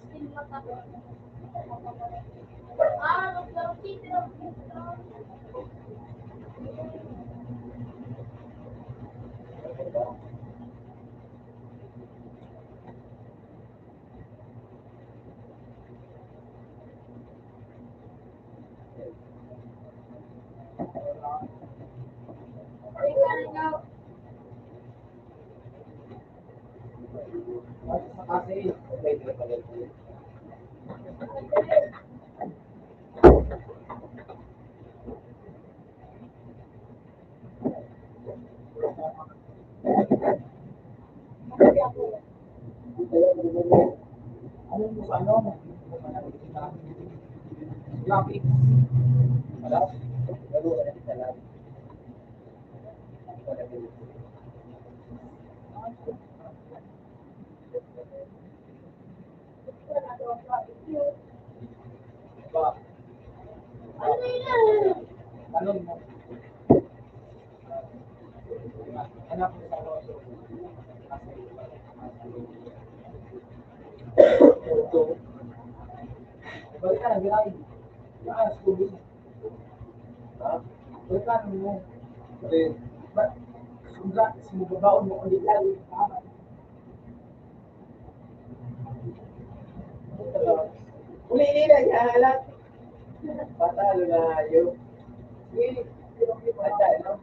Still matapos. Ah, maglaro dito. Kasi, May dito pala. ano mo sa ano? Graphic. Wala? Lalo ka na sa lab. Wala din. Ba, Ano yun? ano mo? Anak mo sa ano? Ito. Balik ka na, biray. Saan, school? Ha? Balik ka na mo. Then, Ba't sumubabaon mo ulit lagi? uli nila niya halat. Patalo na ayo. Ata, no?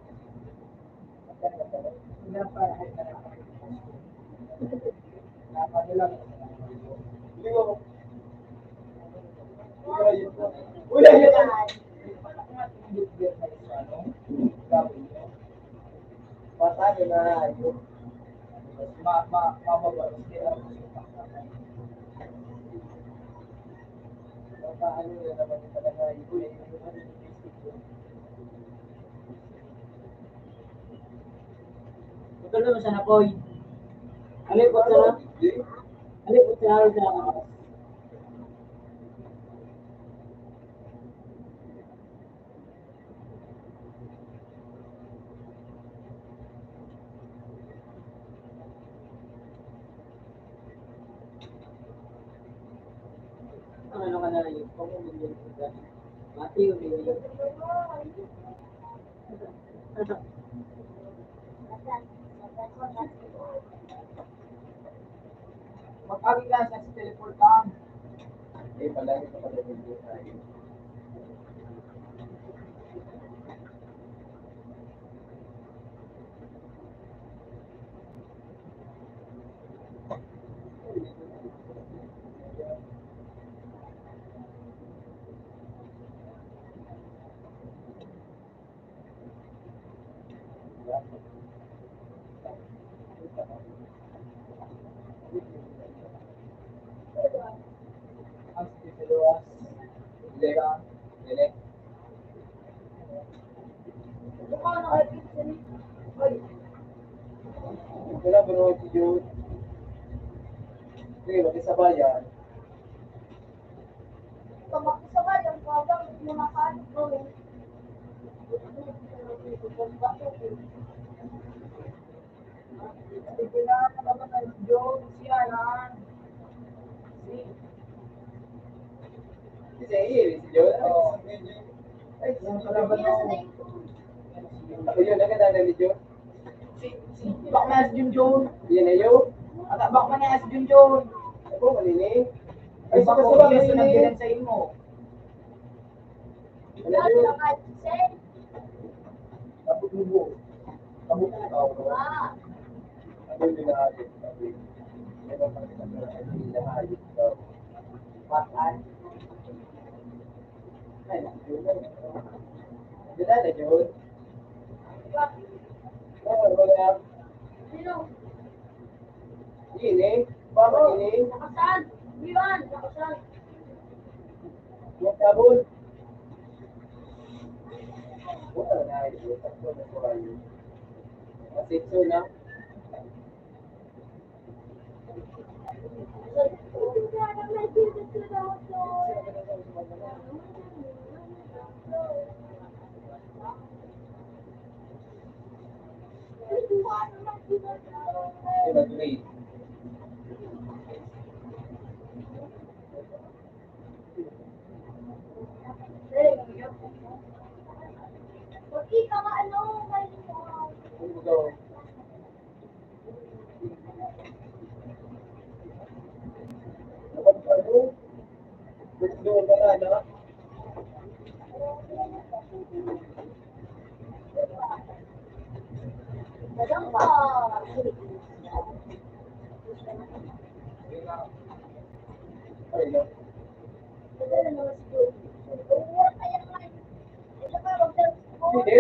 Hindi mo. Ikaw yun po. Uy, ayun na. Patay na ayun. Paano na naman talaga yun eh. Betul na sana Koy. Alin po sana? Alin po sana? Ang ano ka na rin, kung umilin ka. Mati umilin. Magpagiglan sa teleport lang. Eh, pala ito pala video tayo. Ang sisiluwas. Leka. Lelek. Mukha na kayo pizza ni. Ay, Wala bro, si Jude. Sige, mag-isabay yan. kamakisabay ang kagang lumakan ko. Kailangan na naman ng Jude. Siya na. Si Jude? Oo. Ay, yung kalaban Hindi na sa mo. name ko. Ako yun, nagkadala ni Jude. Bak na si Junjun. Yan na yun. Anak bak man niya si Junjun. Ako, maninig. Ay, Ay, bak suka ko suka iya sa maninig. nagbilan sa imo. Ano Lalo yun? na kahit sen. Tapos lubo. Tapos ikaw. Ah, Ano yung binahagit? Ano pang binahagit daw? Matan. Ay, yun na. Dila na yun. bak. Oo, wala. Sino? Gini. Papa gini. Nakasan. Biwan, nakasan. Yung tabon. Wala na yun. Tatlo na ko kayo. Masitso na. Ay, mag-grade. Hindi ka ano, may Ano ba daw? Dapat ano? Gusto ka na, no? Madam pa. Ay, no. Hindi.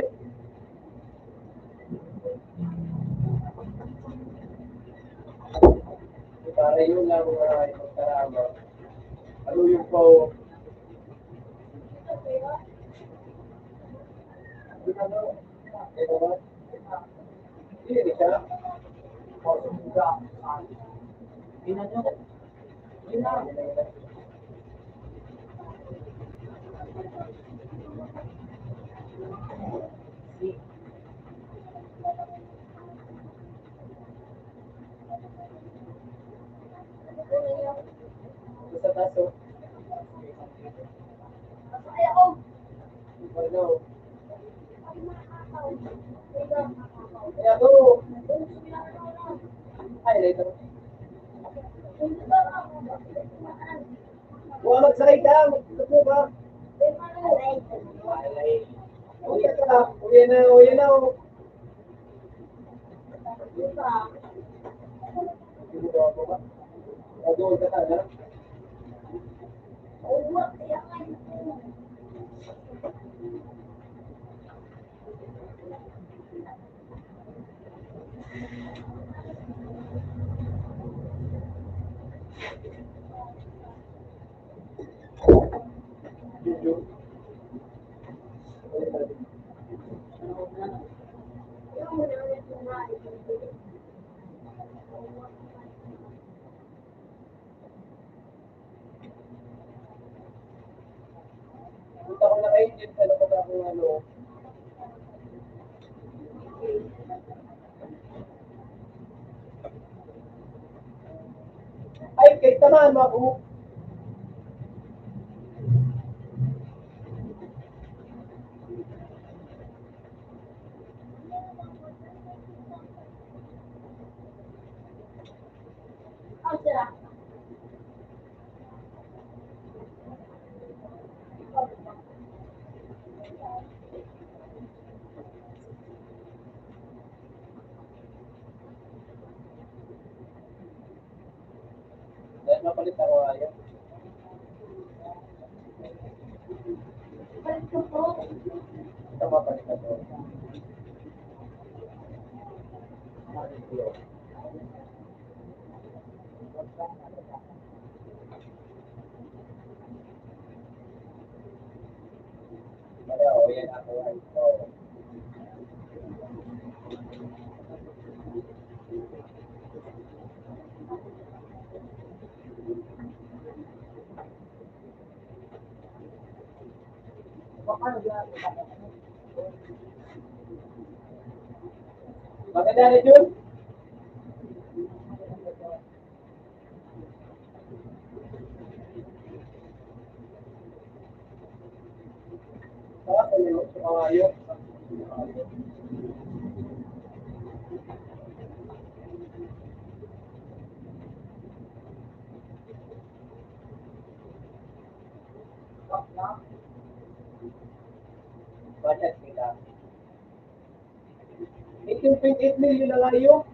Para yun lang yung karama. Ano yung po? Ito ba? Hindi siya. Ina nyo. Ina. Sa taso. Ano? Kaya to. Ay, later. Huwag magsakay ka. Magtuto ka. Uwi ka. Uwi na. Uwi na. Doon ka na. yun sa labas ako ano. Ay, kay tamaan mo ako. Oh, sira. Dahil mapalit ako ayaw. Balik ko po. Ito mapalit ako. Kaya, o yan ako. Ito. Maganda na Jun? Saka yun, ayaw. Budget nila. 18.8 million na nga yun.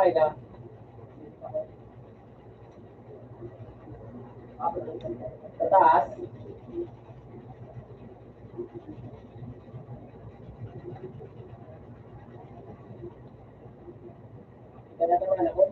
Ay na. Sa taas. Kaya naman ako.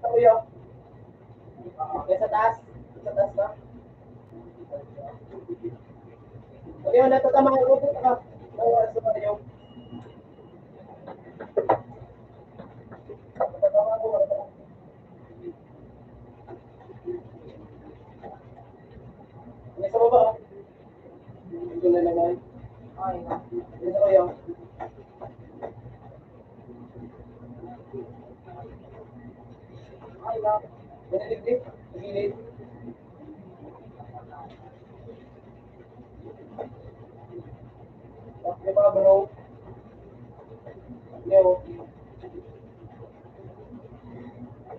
Ito yun. Kaya sa taas. Sa taas ba? Ayun, natatama ko po ka. Nawas ko kayo. Natatama ko. May sa baba. Ito na naman. Ay, ito kayo. Ay, na. Pinatiptip. Pagilid. Yung mga bro. Yo.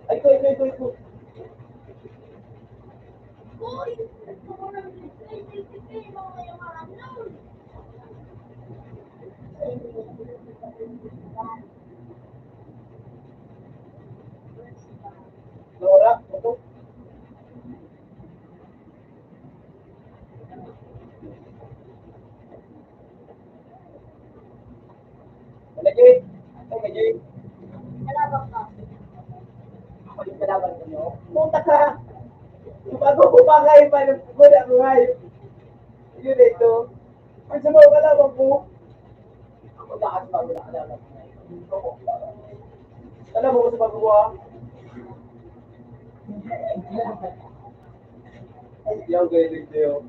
Ay, ito. Uy! Gusto ko ng PCP, mga yung ano. Nora, ito. Malagay. Ay, malagay. Nalabang ka. Ako yung kalaban ko nyo. Punta ka. Yung bago ko pa ngayon pa. Wala ko ngayon. Yun ito. Ang sumaw kalaban ko. Ako lakas pa. Wala kalaban ko ngayon. Alam mo ko sa magawa. Yung galing niyo.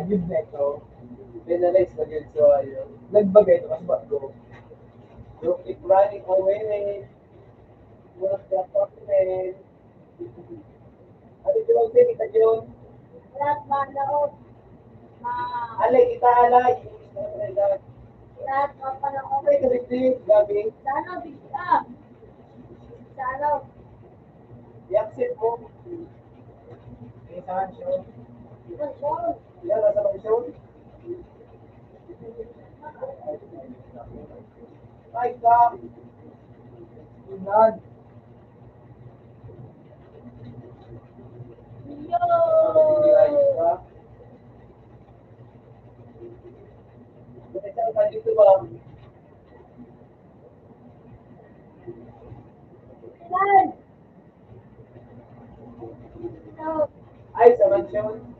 Good na ito. Penalize na good so ayun. Nagbagay ito kasi bago. You keep running away. Muna sa kapatid. Ano yung lang din, kita yun? Lahat ba laot? Alay, kita alay. Lahat ba pala ko? Okay, kalit gabi. Sana bigla. Sana. I-accept mo. Saan siya? Mansyon. Yan, nasa mansyon. Ay, ka. Tingnan. Yo! Saan ka dito ba? Saan? No. Ay, sa mansyon.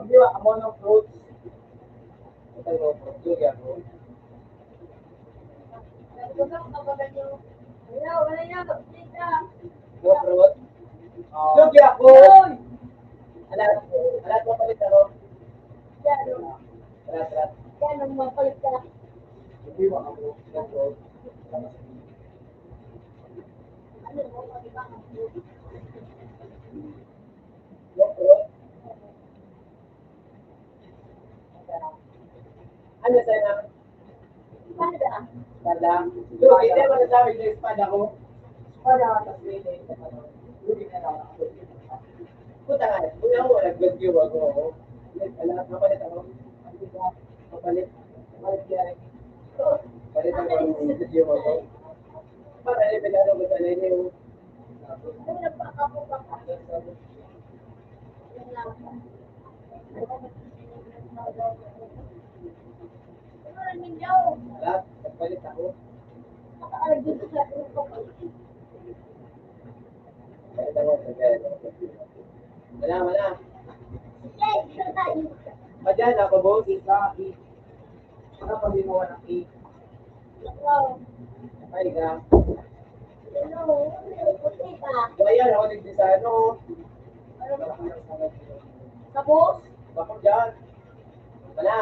Hindi ba, amo ng fruits. Ito mo, lugi ako. Wala na. Tita. No fruit. Ah. Lugi ako! Alat mo palit ako. Yan. Alat. Yan ang mapalit ka. Hindi ba, amo ng fruits. Ano mo, palit ka. No fruit. Ano sa'yo na? Pada. Espada. Lugi, hindi mo nasabi na espada ko. Para, tapos may lugi na lang. Puta nga, muna ako, nag-video ako. Alat mo palit ako. Papalit. Papalit yan. Palit ako ng video ako. Para nilipilano ko sa ninyo. Ano nagpakapo ka pa? Yan lang. Ano na ninyo? Alat, nagpalit ako. Nakaalag dito sa grupo ko. Palit ako. Wala. Okay, dito tayo. Madyan ako, boss. Isa, eight. Ano pag ginawa ng eight? Wow. Ay, ka. Hello. Puti ka. Ayan, ako nagdesano. Tapos? Bakit dyan? Wala.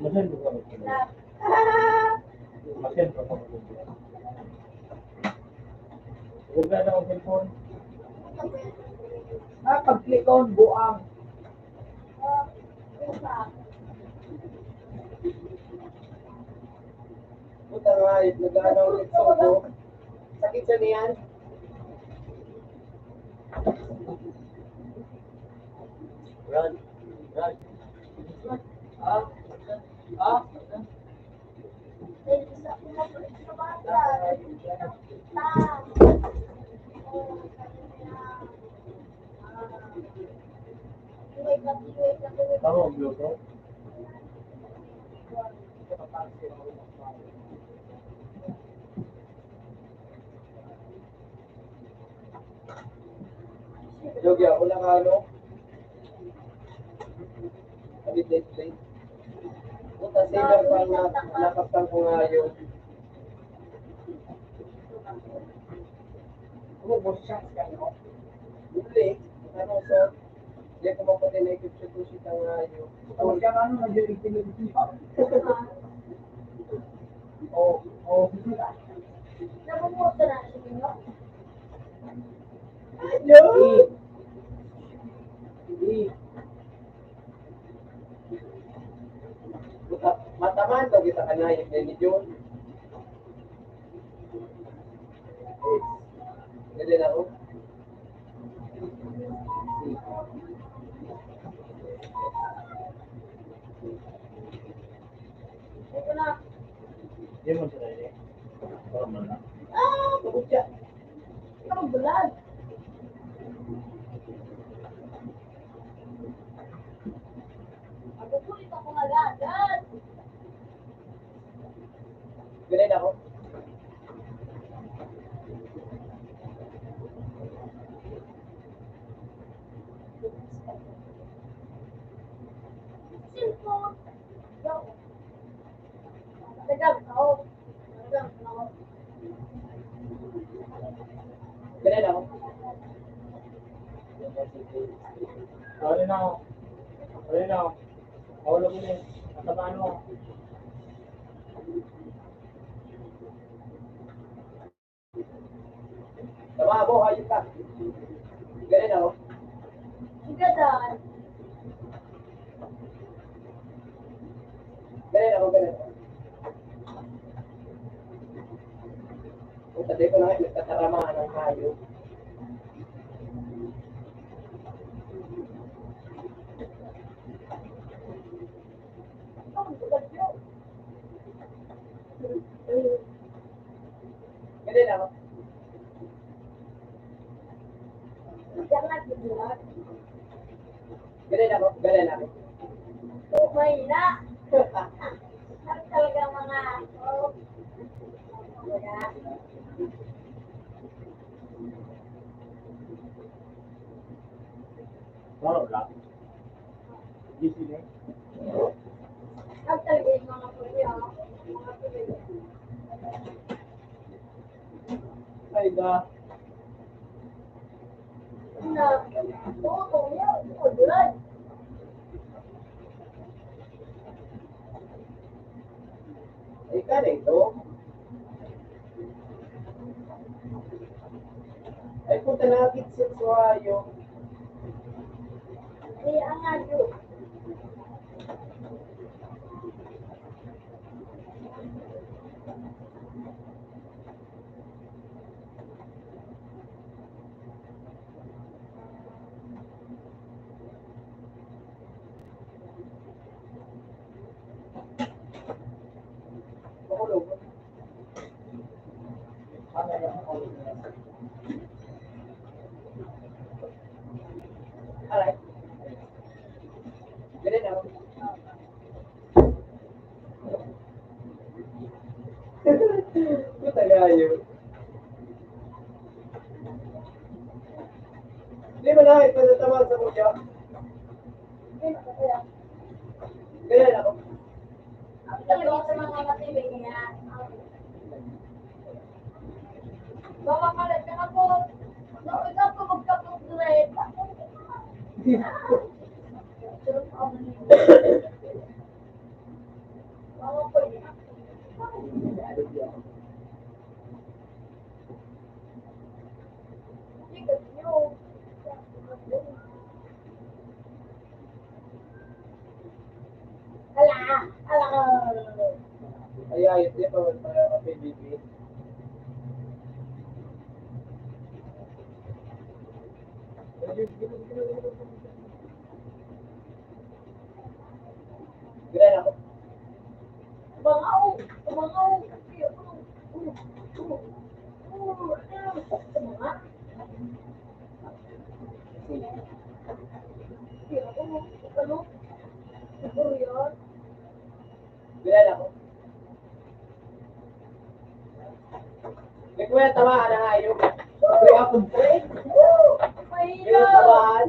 Masin ko kami. Lap. Masin ko kami. Huwag na akong cellphone. Pag-click on, buang. Isa. Puta nga, nag-ano ulit sa ulo. Sakit siya niyan. Run. Ah, ah, Isa. Sa bata. Ta. Iway ka. Tama ang Bluetooth. Jogi ako lang ano. Kabit-late. Puta, sailor pa nga. Nakaptan ko nga yun. ano mo siya kayo? Buli. Ano, sir? Hindi ko mapati na ikip-sutusit ang nga yun. Tapos siya ano, nag-iitig-itig pa. O, sila. Namumuto na siya ninyo? Eight. Eight. Puta, mataman daw kita kanayag na ni John. Ganyan ako. Ito na. Hindi mo sila eh. Normal lang. Pagod siya. Ito ang bulag. Magugulit ako agad. Ganyan ako. Cellphone. Yo. Nagagamit ako. Ganyan ako. Sorry na ako. Sorry na ako. Mawala mo na eh. Natamaan mo. Tama mo, hayop ka. Ganyan ako. Gadan. Ganyan ako, ganyan. Hindi ko lang nagtataramahan ng hayop. Ganun ako. Jangan dibuat. Ganun ako. Ganun ako. Mahina. Harus talaga mga ya. Wala. Gising eh. Harus talaga yung mga kuya. Mga kuya. Ay, da. Na, oo, yan. Ulan. Ay, ka rin to. Ay, punta na kitsit sa hayop. Kaya nga yun. Makulog. Ano yung ulit na? Alright. Ganun ako. Puta gayo. Hindi mo na ipatatawag sa mukha. Ganun ako. Ang talaga sa mga matibay niya. Baka kalat ka po. Ikaw po magkapag-red. Baka po niya. Sikat niyo. Ala, ala. Ay, ayos din pa mga PBB. Ganun ako. Bangaw, bangaw. Ganun ako. Hindi ko yan tamaan ang hayop. Pre ako, pre. Ganun tamaan.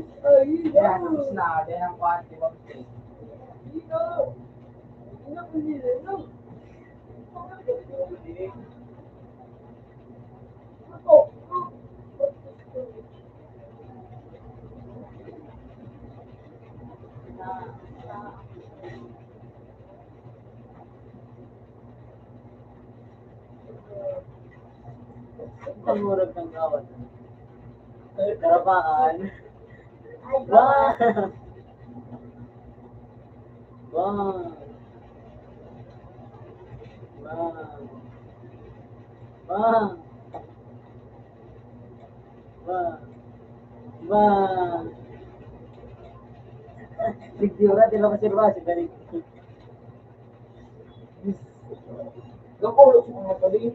Yan, tapos na. Yan ang quantity of things. Ang murag ng gawad. Karapakan. Wow! Wow! Wow! Wow! Wow! Wow! Sigura, di ba masirwa si Dari? Nakulog sa mga bali.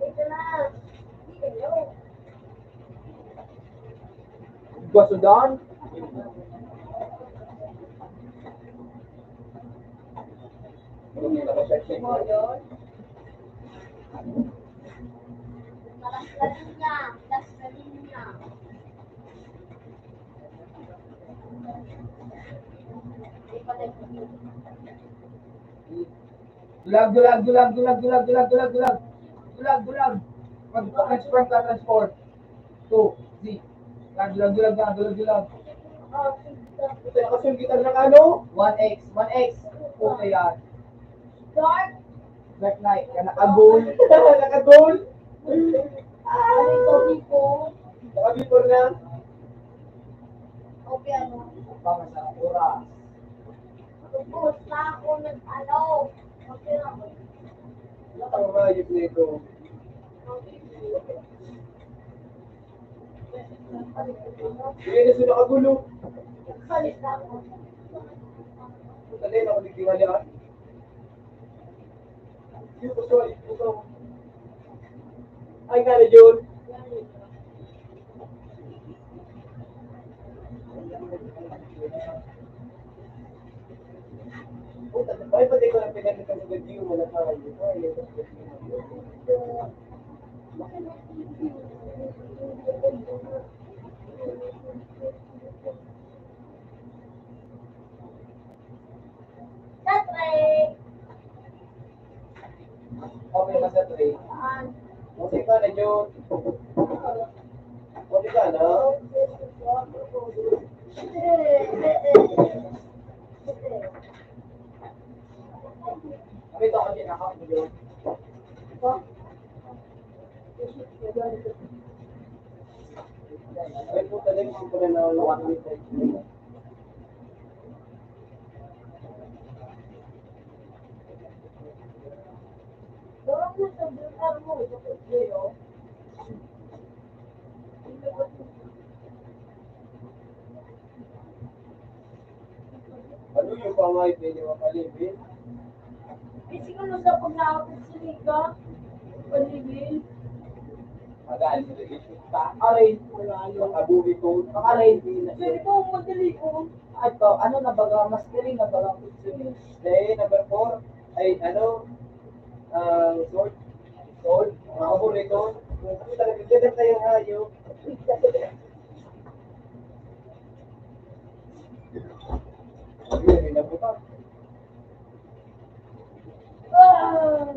Ito na. Hindi kayo. Basudan. Mo yun. Malaslasin niya. Laslasin niya. Hindi pa tayo. Dulag. Pag-transform ka, transport. 2, Z. Dulag. Ito nakasulgitan ng ano? 1X. Okay yan. Dark. Black Knight. Yan, Nakagol. Nakagol. Ano ito, Nico? Nakabipor na. Okay, ano? Pama sa oras. Tubos na ako ng ano. Okay na hayop nito. Hindi na sila nakagulo. Salit na ako. Tali, nakaligtingalaan. Yung gusto, ito. Ay, nga na, Jun. Ay, pati ko lang pinalitan sa video mo na tayo. Ay, Tatry. okay na sa tray. Buti ka na, Jun. Buti ka na. Nakita ko din ako, Jun. Ay, po talaga hindi ko na naluwag nito. Dorong mo sa brutal mo. Bakit zero? Ano yung pangay, pwede makalibin? Eh, siguro sa pag-nakapit sa liga. Palibin. Magaan mo na ito. Aray, wala yung abubi ko. Aray, hindi na. Pwede ko madali ko. At ano na baga, mas kering na baga. Day, number 4. Ay, ano? Sword. Sword. Makahuli ko. Ano talaga, ganun tayong hayop. Ayun, nabuta. Ah!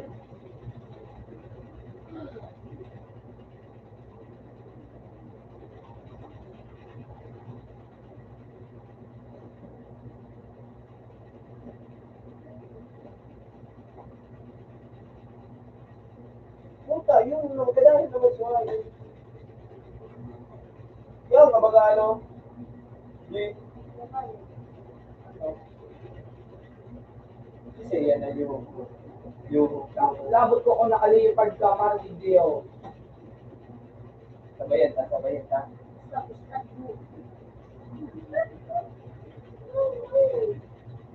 Puta, yung magkadahin naman sa hayop. Yung, kabaga ano? Kasi yan na yung Labot ko kung nakalipad ka, parang hindi ako. sabayan ta.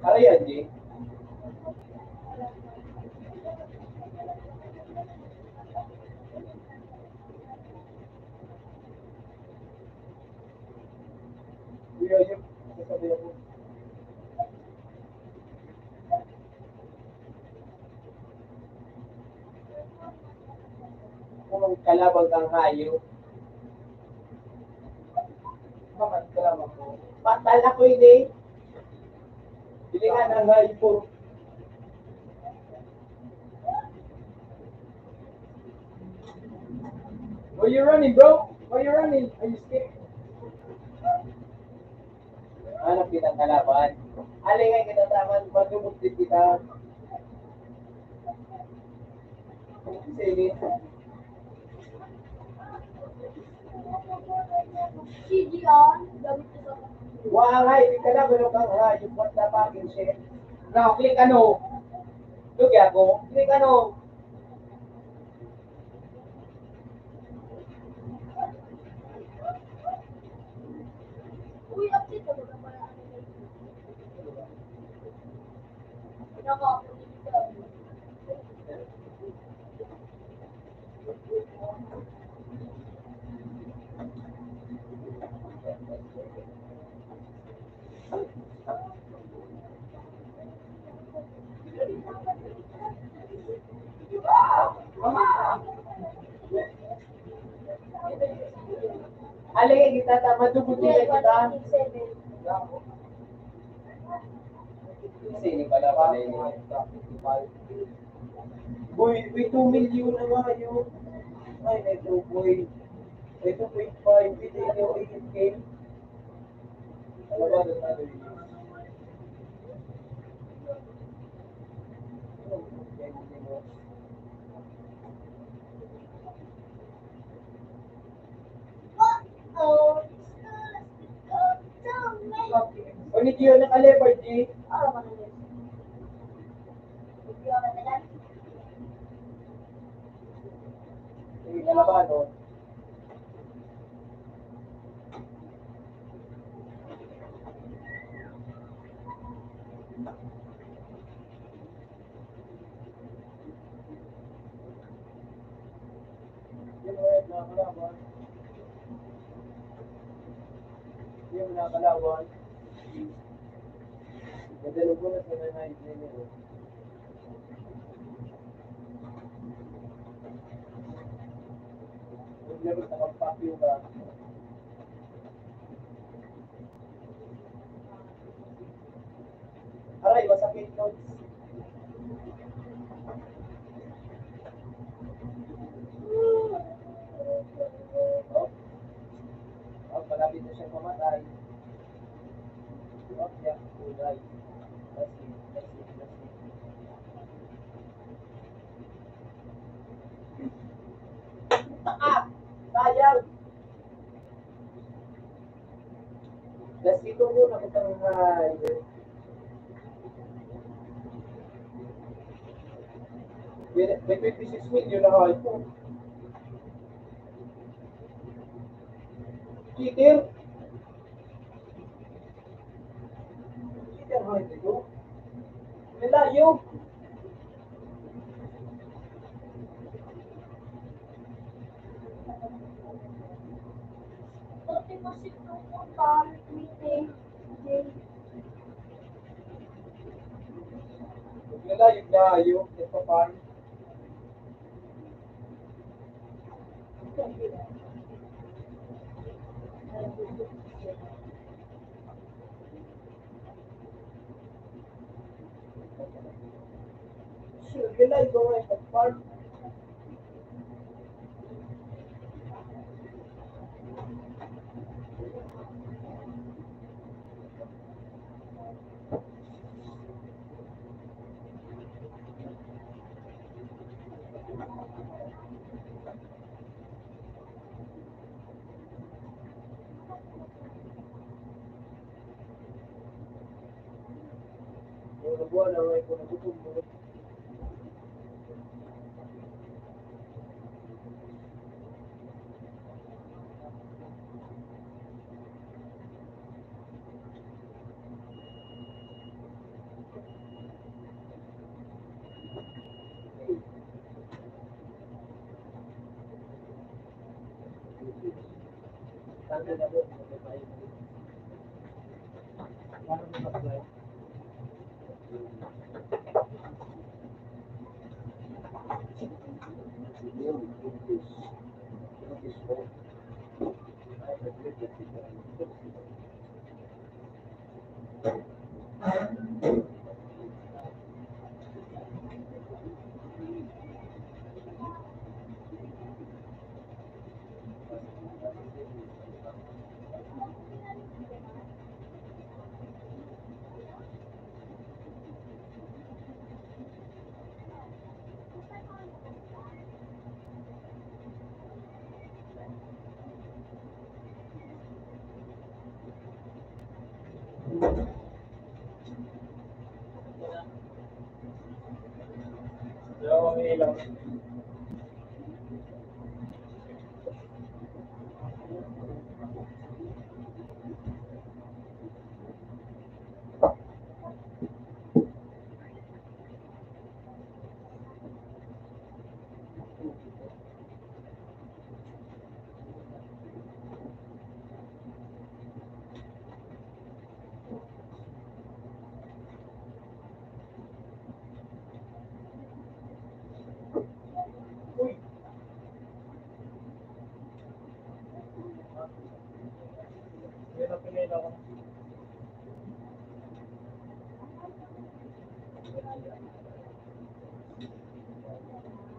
Arayan, G. Kuya, yung sasabihan mo. Kung kalabang kang hayop, Bakit kalaman ko? patal ako hindi. Pilingan ang hayop po. Where you running, bro? Where you running? Are you scared? Hanap kita kalaban. Alingay kita taman, magdumuktit kita. Sige. CGR. Gamit ko sa Wang hayop ka na, pero kang hayop, what the fucking shit. Now, click ano? Lugi ako, hindi ka no. Uy, update ko ba pala? Naka-update ka. Alingay kita, tama, dumutin kita. 187. Sini pala pa. Boy, may 2 million na nga yun. Ay, may 2.5. May 2.5. Pwede yung 8K. Ano ba na tayo yun? Oh, O ni Gio naka-leopard, G. ano ba na yun? Hindi ako natagal. laban, oh. Yun, wait, nakakalaban. Yun, nakakalaban. Nadalo ko na sa nanay ninyo. Naglaro sa kampakyo ka. Aray, masakit notes. Oh, malapit na siyang mamatay. Oh, yeah, kulay. That's it, that's it, that's it. Ah! Sayang! That's ito muna kitang may 26 million na high po. Cheater! Cheater high dito. Nilayo! Dati kasi nung pang meeting, Nilayo. Ito pa. Sure, nilayo ko ito pa. Yung buwan na may kung nagutom mo. Tanto na po. Paano mo apply? Dalawang ilaw. Uy! Yun ang pinila ko.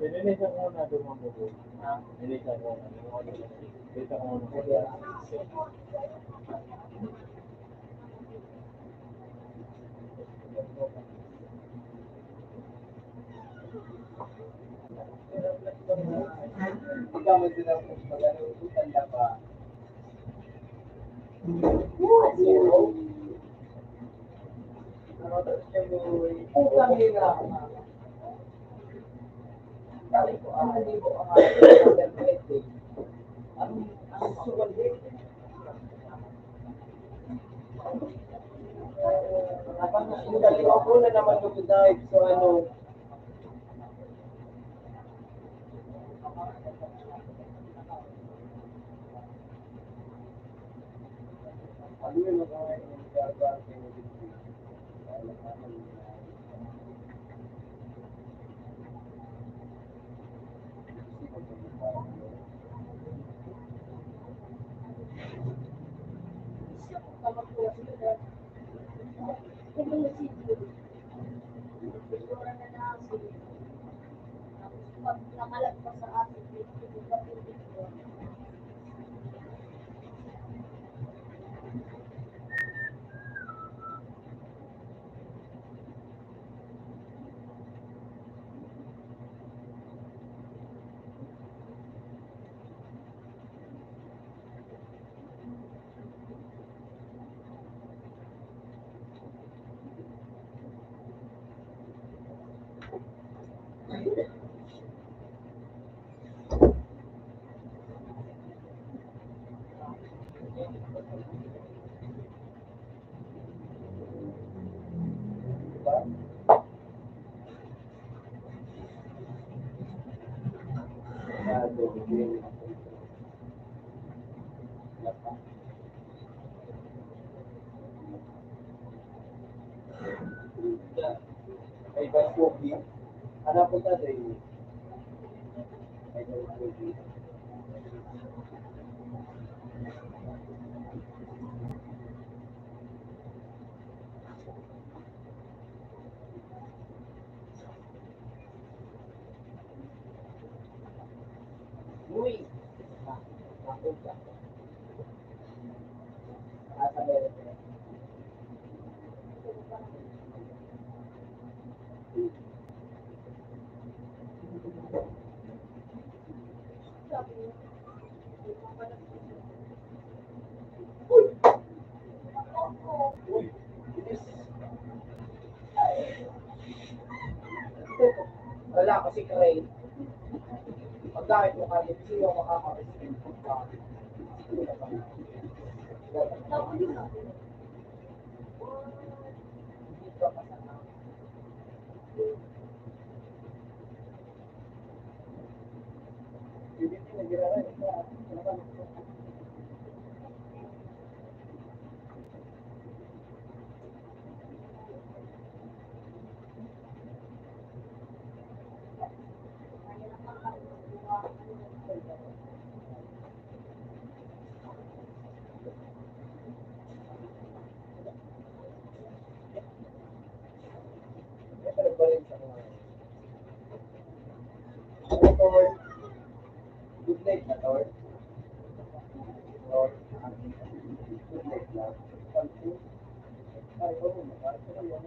Pinilisan ko na dumamubo. Pinilisan ko na. Pinilisan ko na. Ikaw mo sila kung magano tanda pa. Utang nila. Sabi ko, hindi ko ang other ang sugal din. Kaliwa ko na naman yung dive. So ano, ano yun ang mga Pag nakalat pa sa atin, ay ba Kobe? Hanap ko sa day. Ay ba Kobe? Uy! Ako ka. Asa meron ka. Uy! Bilis! Wala kasi Cray. Pag dahil mo kaya, sino makaka-rescue ka? Dito ka sana. Hindi nagiraran. Ito ba rin sa mga Tor? Good night na Tor. Tor. Good night lang. Ay, oo, makakita ko yan.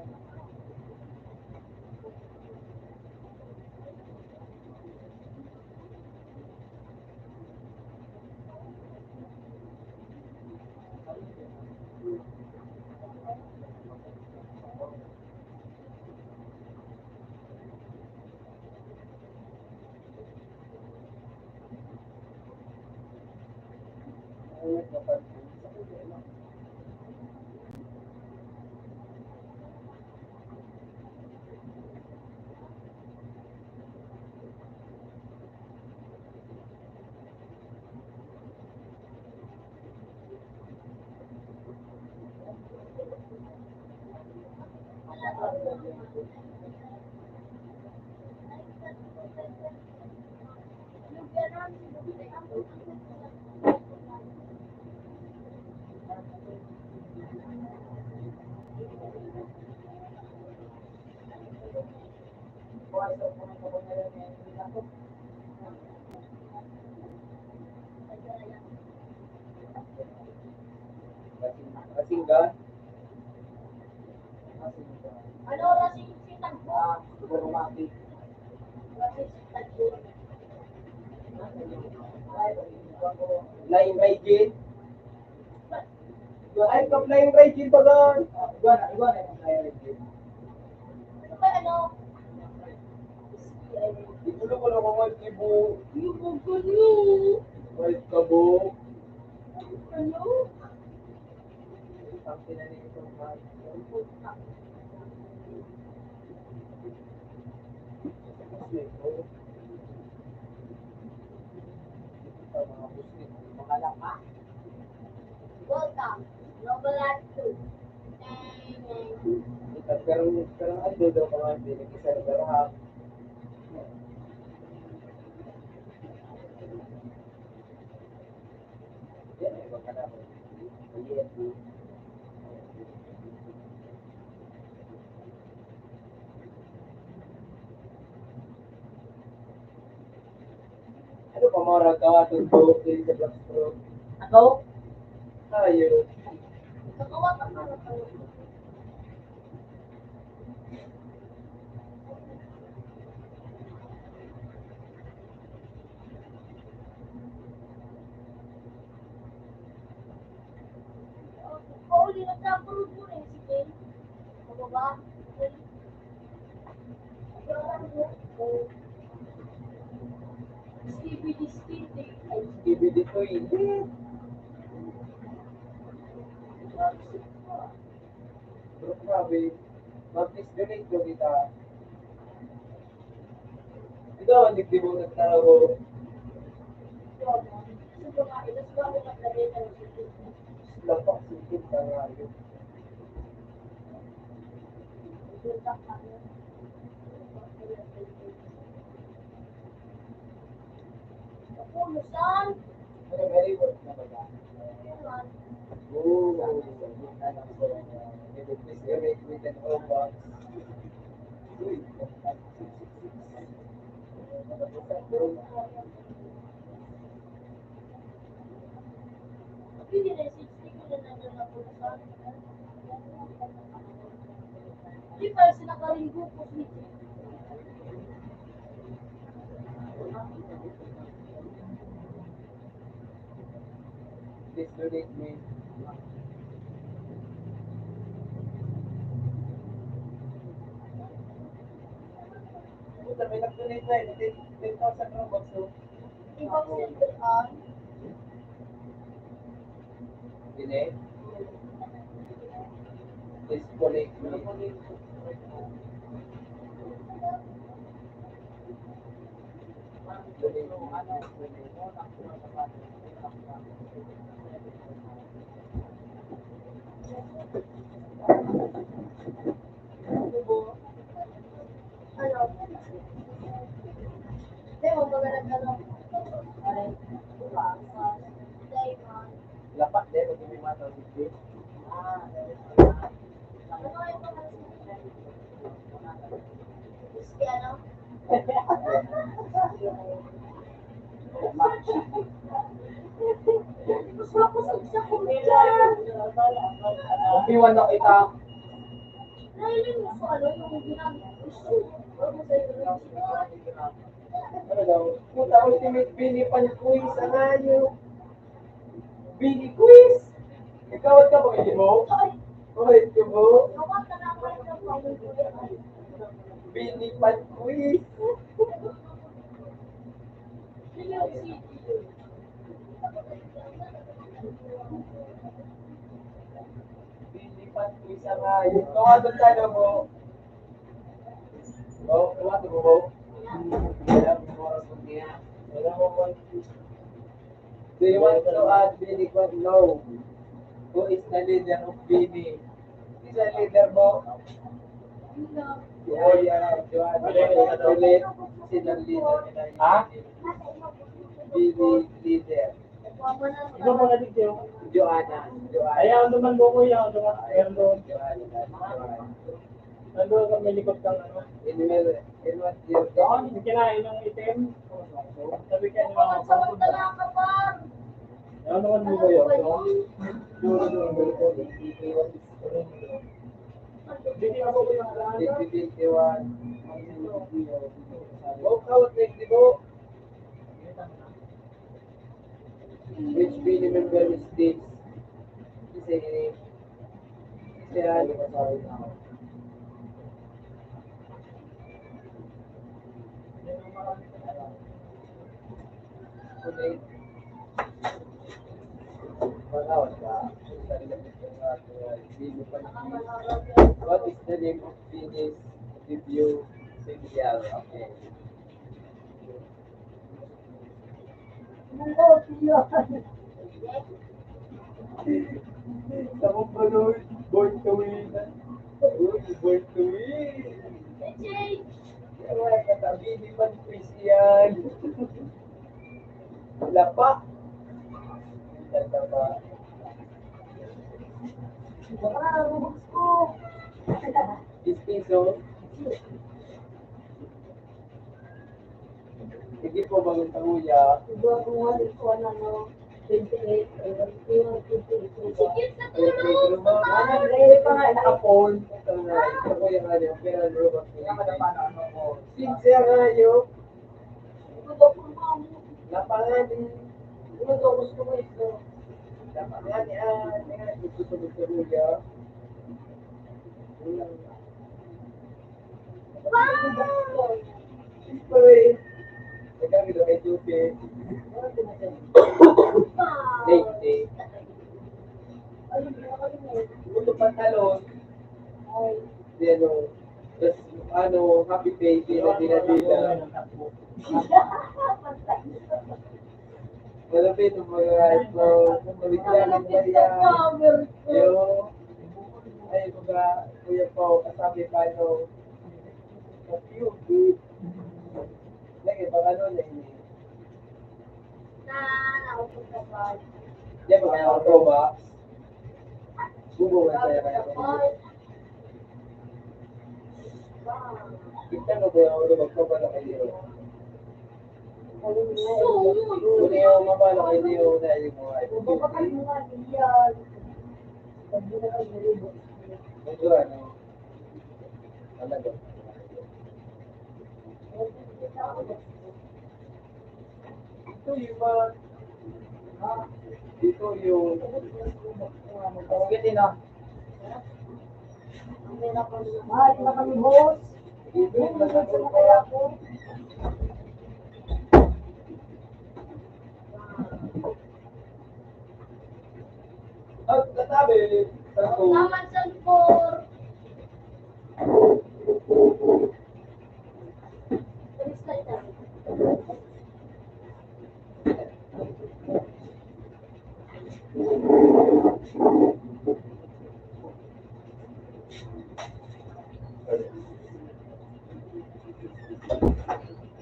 Kasinggan? ano oras yung sitag mo? Siguro mati. Flying Raijin? Ay, ka-Flying Raijin ba lang? Iguana yung Flying Raijin. Ano ba ano? Itulo ko lang Ibo. Yung magano. Right ka bo. Ano? Ang tinanin itong mahal. Mga muslim. Mga laka. Welcome. Novelat 2. Pero ang dodo ka nga, hindi nag-server hub. Yan, iba ka na po. Ano pa mga ragawa itong joke sa Black Stroke? Ako? Tayo. Kakawat ang mga tao. Pauli na sa purod mo rin si Jane. Ano ba? Stevie Stevie. DVD ko hindi. Bro, grabe. Mag-please donate ko kita. Ikaw, hindi mo nagtaraw. Lapak, sikit ka nga yun. Pulusan. Ano, very work na ba? Oo. Please donate with an all-box. Uy. Pili na 60 ko na nandun na pulusan. Di ba sinakaringgo ko si Jane? Please donate me. Puta, may nag-donate na eh. 10,000 Robux, so. Ibang silveran. Hindi. Please donate me. Ano? Di mo ba ganag ano? Diamond. Lapak din, mag-ibimataw si Ano yung pangalan? Whiskey ano? Gusto ako sa isang computer. Kumpiwan na kita. Nailing mo sa ano yung ginamit ko. Ano mo sa'yo yung Ano daw? Puta, ultimate Bini Pan-quiz. Anayo. Bini quiz? Ikaw ka ba kayo mo? Ulit ka mo? Kawan ka na ako ng pamilya. Bini Pan-quiz. New York City. Bini Pan-quiz. Anayo. Kawasan ka na mo. Oh, kawasan mo mo? Kaya, oras mo niya. Wala mo mo. Do you want to add Bini Pan? No. Who is the leader of Bini? Is the leader mo? Oh, yeah. Joanne. Ulit. Sino ang leader nila? Ha? Bini leader. Ito mo na dito. Joanna. Joanna. Ayaw naman mo ko yan. Meron doon. Joanna. Nandun sa may likod kang ano. In what year? Doon, yung kinain ng itim. Sabi ka nila. Pansamantala ka pa. Ayaw naman mo ko yun. Duro. Hindi ako ko yung alam. 2021. Walk out next di mo. Which Bini member mistakes? Kasi yan. chocolate. Wala ka. What is the name of Venus review serial? Okay. Sa mong panood, born to win. Born to win. Kaya wala katabi, di man quiz yan. Lapa. Lapa. Piso. Sige po, bagong tahuya. Sinsya nga yun. Lapangan din. Lapangan yan. Gusto ko gusto ko ya. Pare. Nagkami doon ay Jupe. Late. Gusto pantalon. Di happy face na dinadila. Malapit ang mga ito. Nabiglanin ba yan? Yo. Ay, mga kuya po, kasabi pa ito. Cute. Lagi, baka ano na yun. Yan ba kaya ako ba? Bubungan kaya. Kita mo ba ako magpapa na kayo? Kung yung mabala kayo niyo dahil mo ay medyo ano? Talaga. Ito yung dito yung sige na. Mahal na kami, boss. Dito yung Kaya ako. at katabi sa Salamat sa for.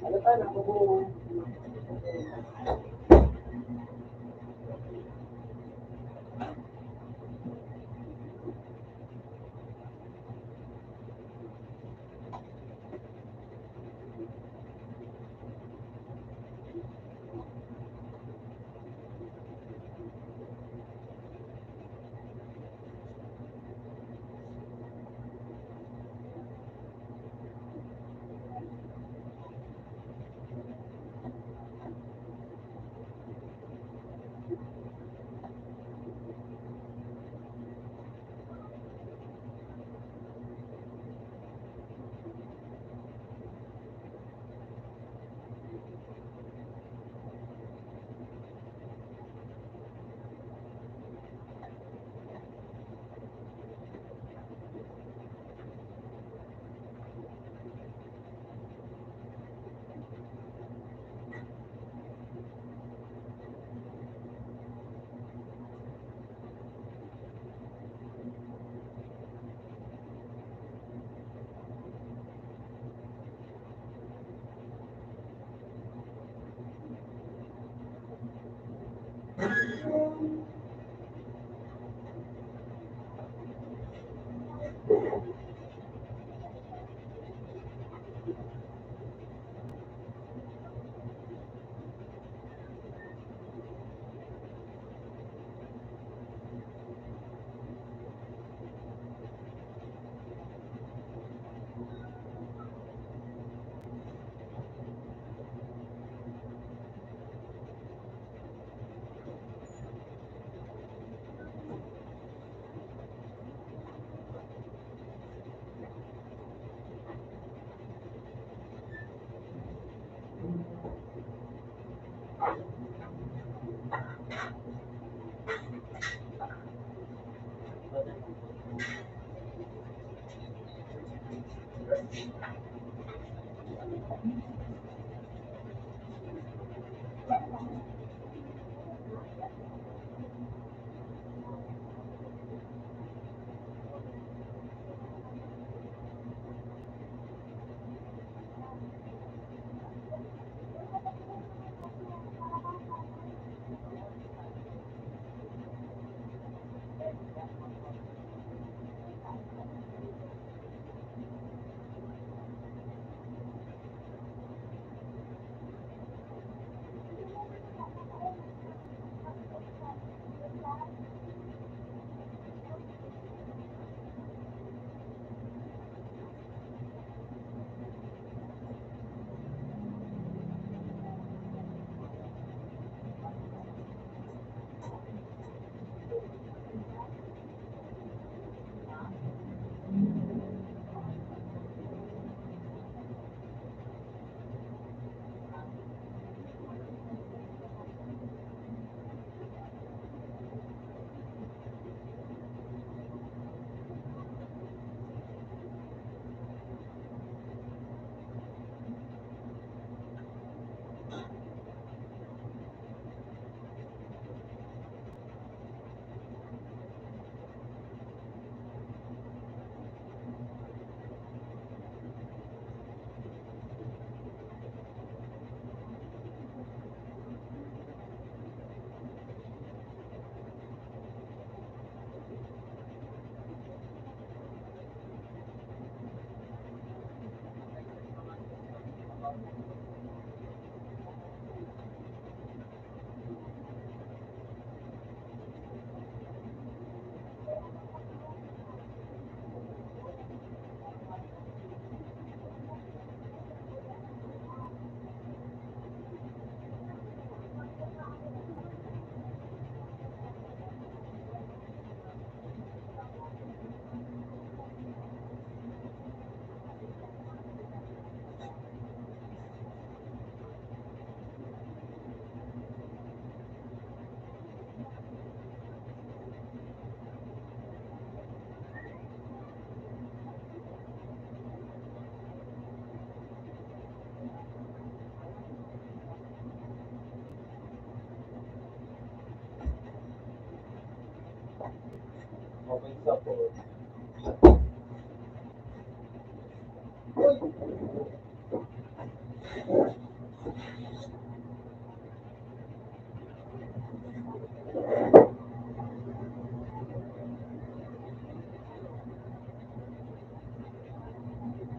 ano tayo nakubuo? Open support.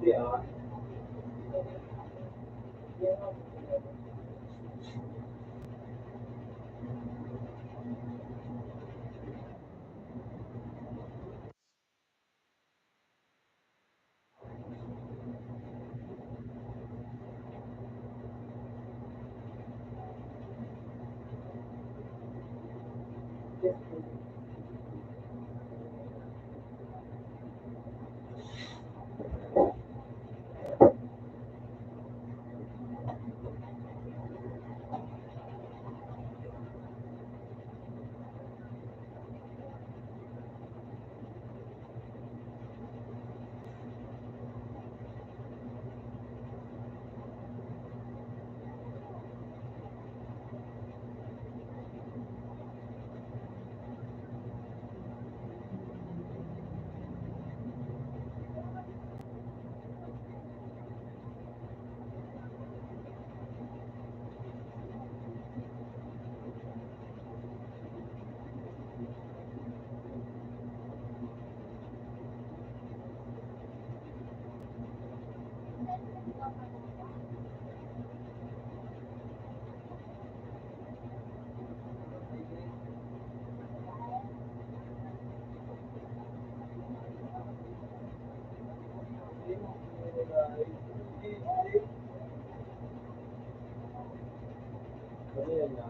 Yeah. Ano yan na?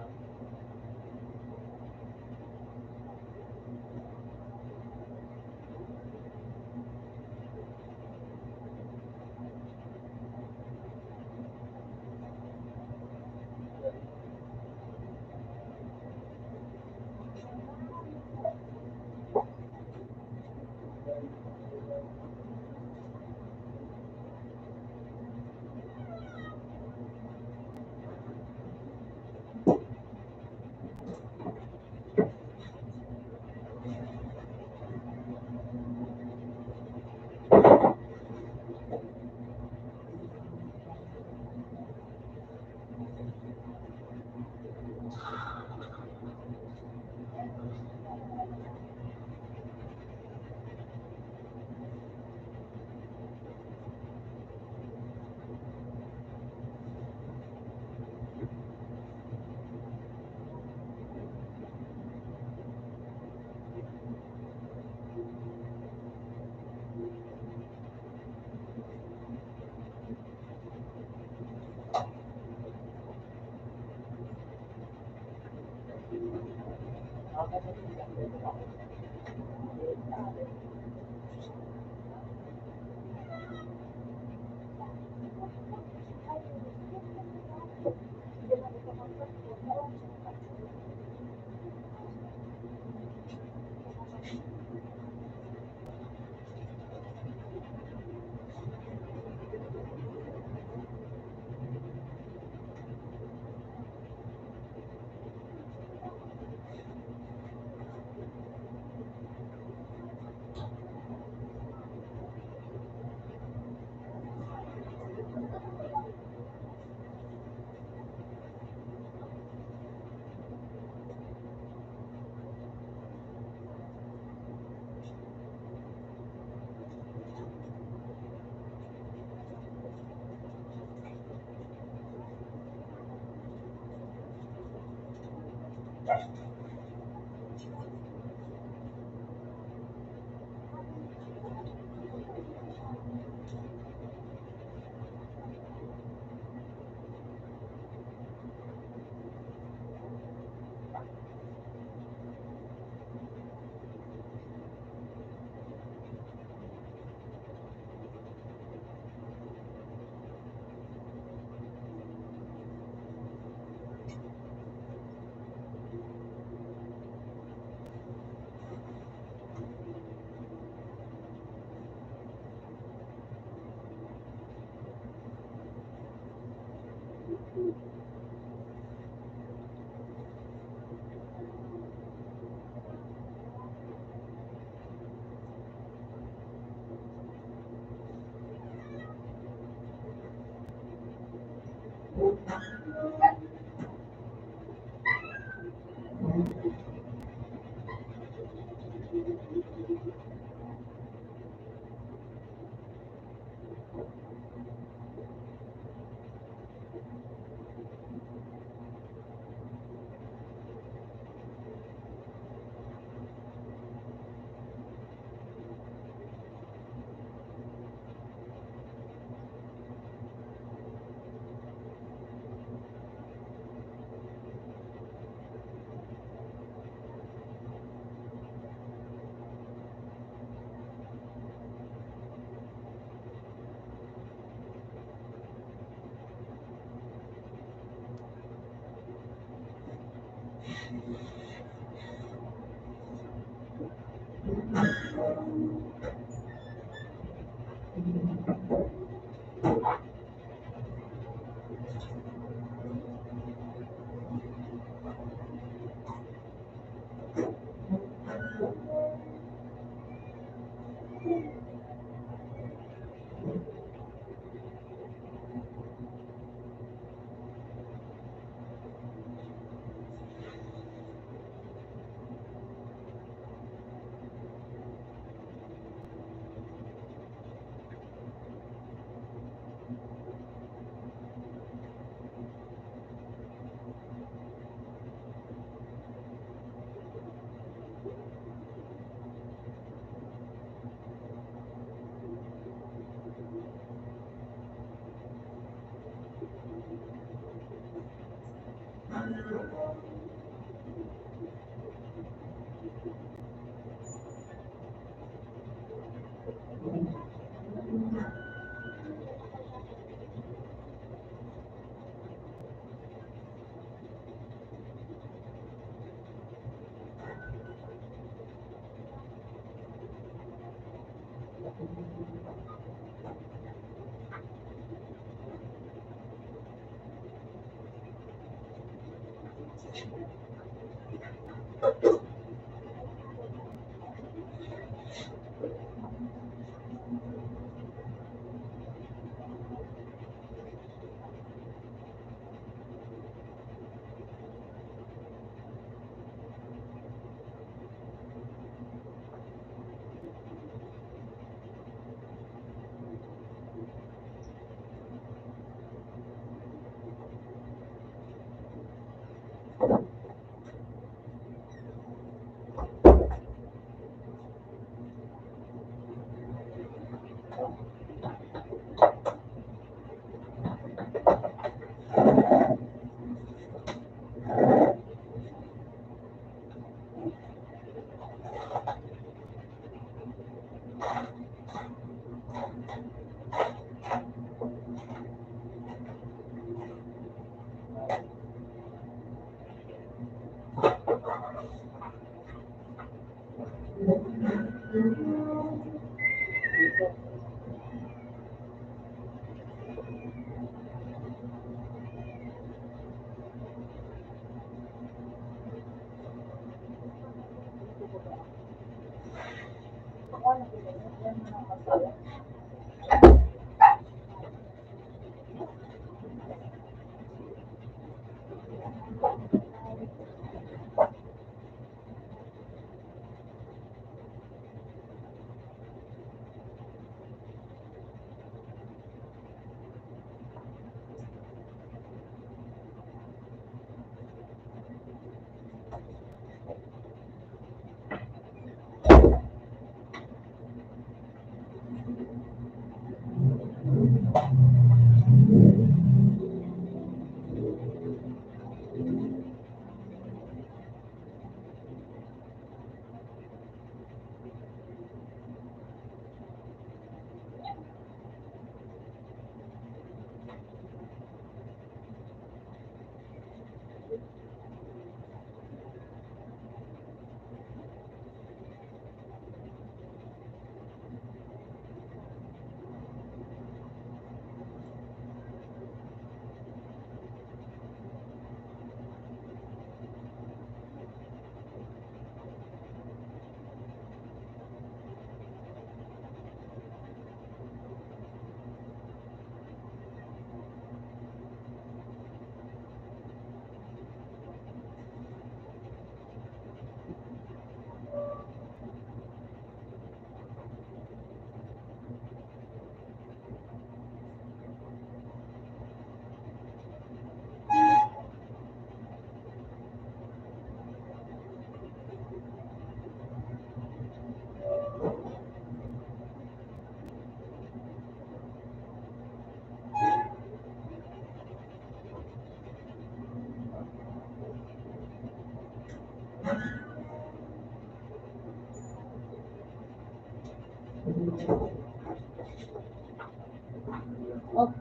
Oh,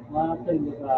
Makasal mo sa...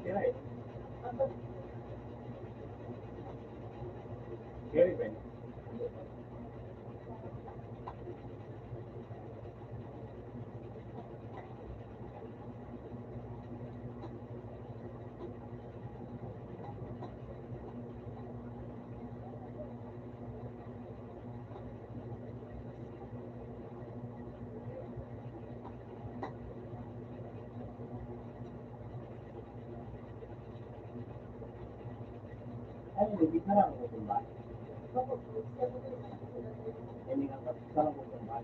Kira eh. Kira pen. Ay, hindi sarang ko tumba. Hindi ka sarang ko tumba.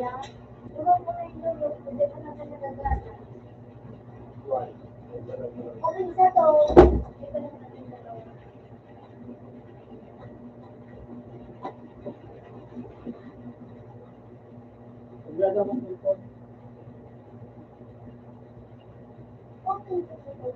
kuya. Diba po na yung lolo, hindi pa naman nagagana. Why? Kasi isa to, Hindi pa naman natin dalawa. Wala naman cellphone. okay sa to.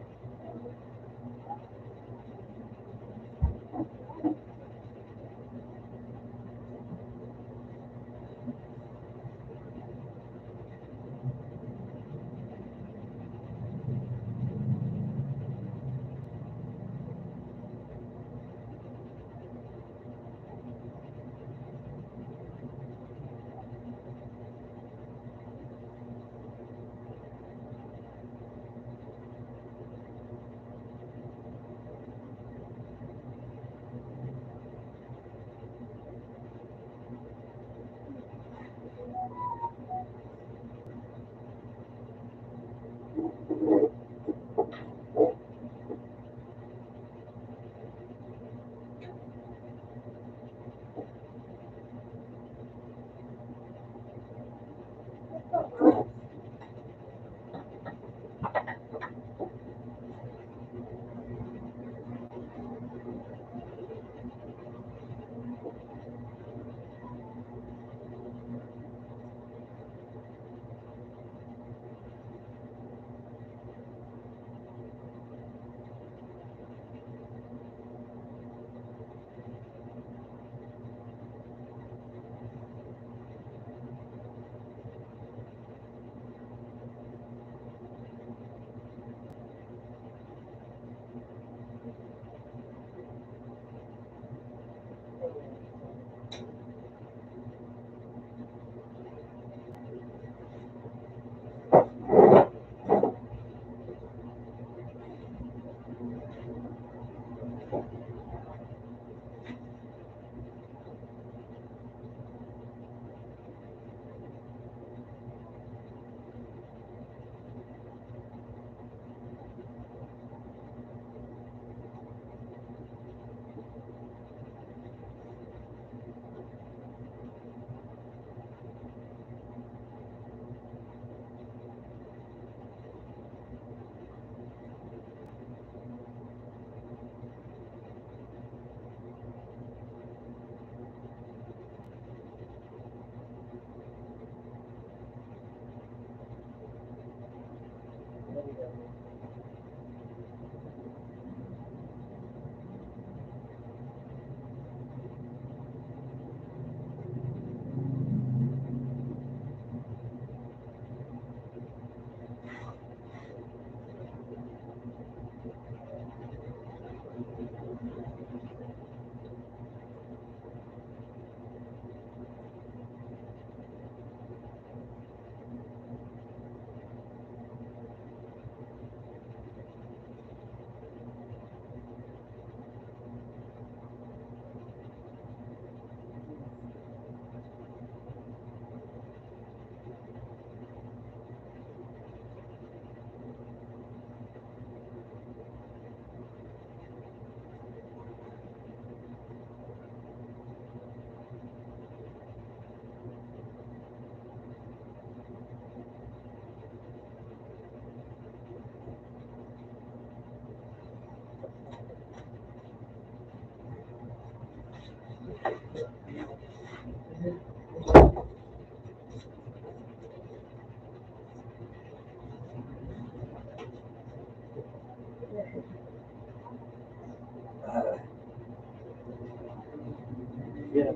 Yeah.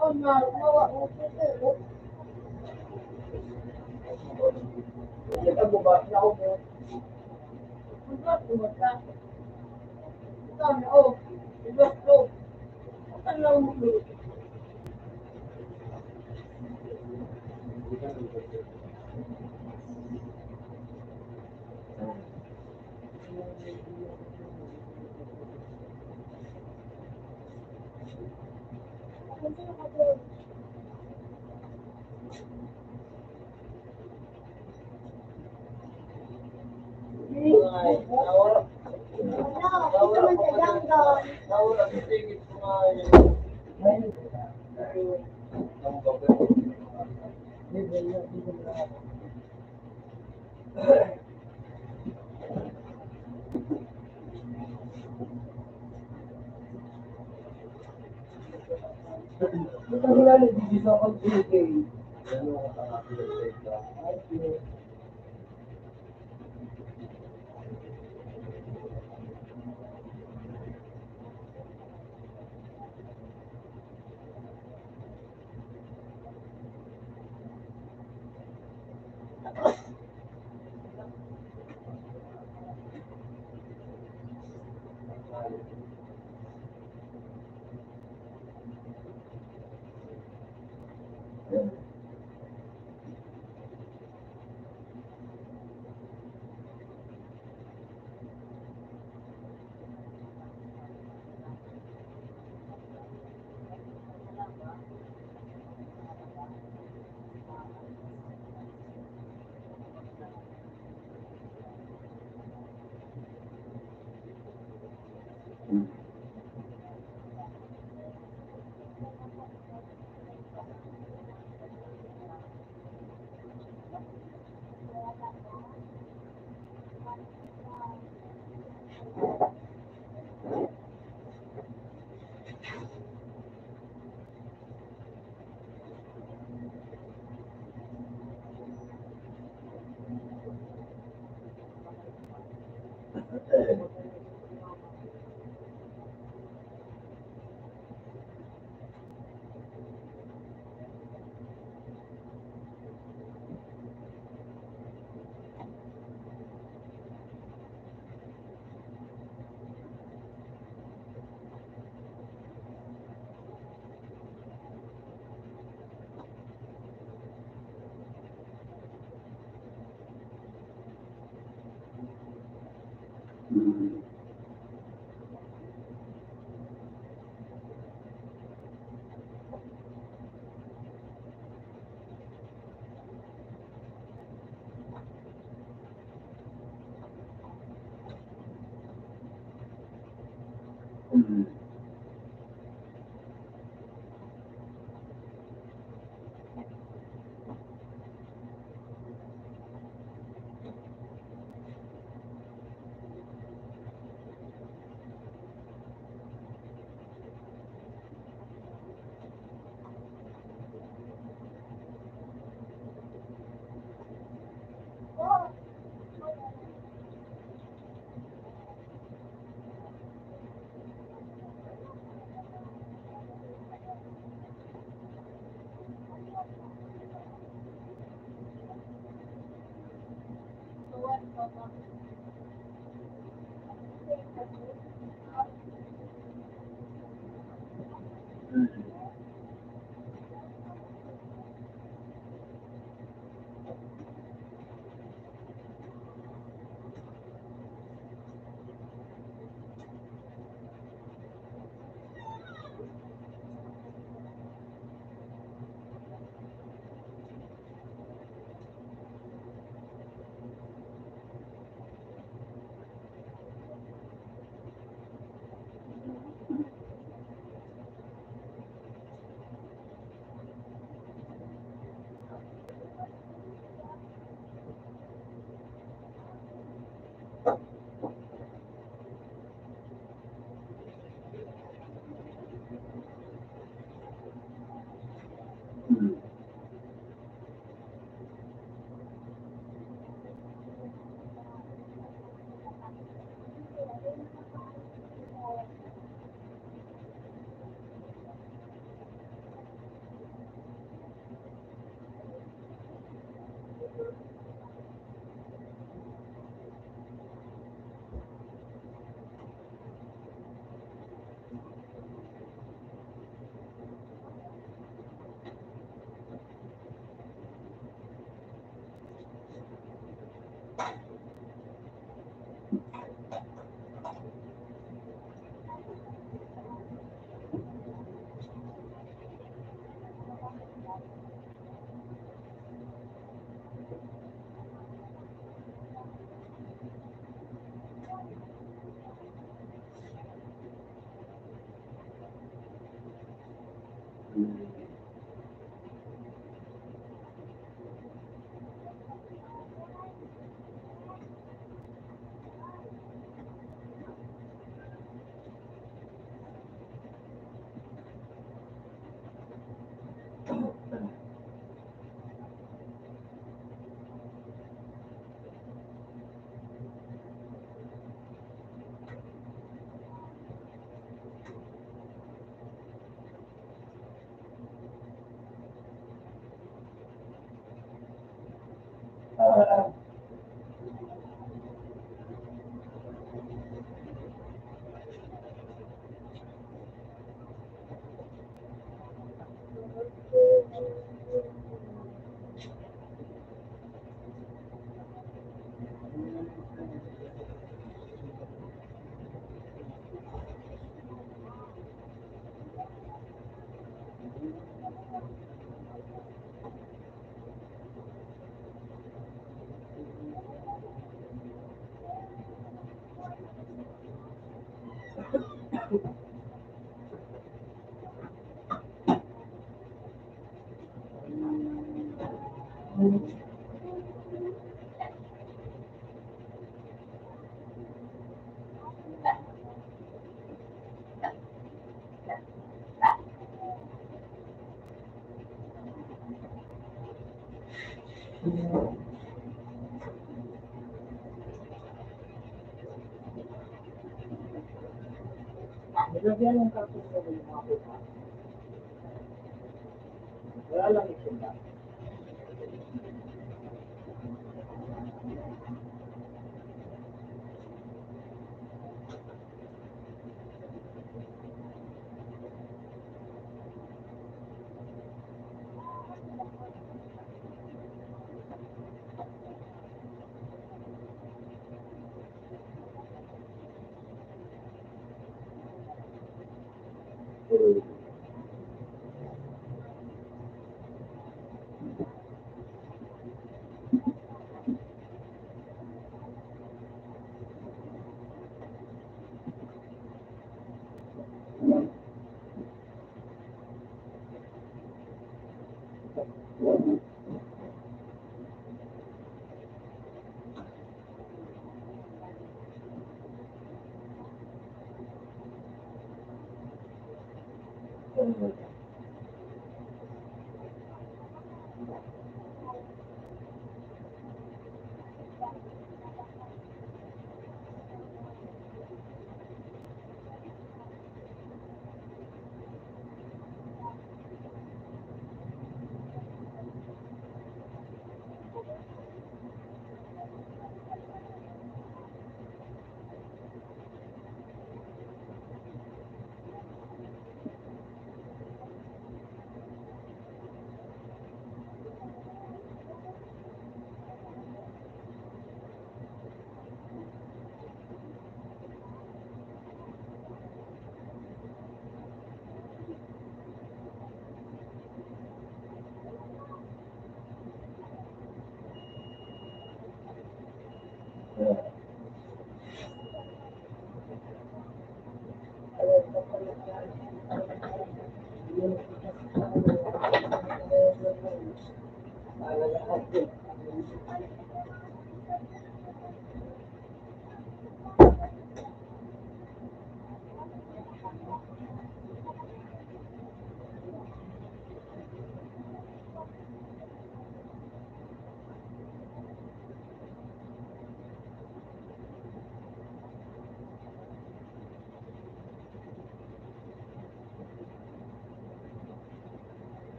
Oh, nawa mo ko. Kita mo ba? Ako mo. Ano ko mata? Ano oh. Iba to. Ano mo? Ano ko eh. Nawala. Wala, ito man sa jungle. Nawala sa tigit ko nga eh. Ang bago. Ito nila di sa pag-JK. Ano ka tangapi sa tigla? Tuwan ko pa. Nilagyan yung cartoon mo yung mga pupa. Wala lang itinda.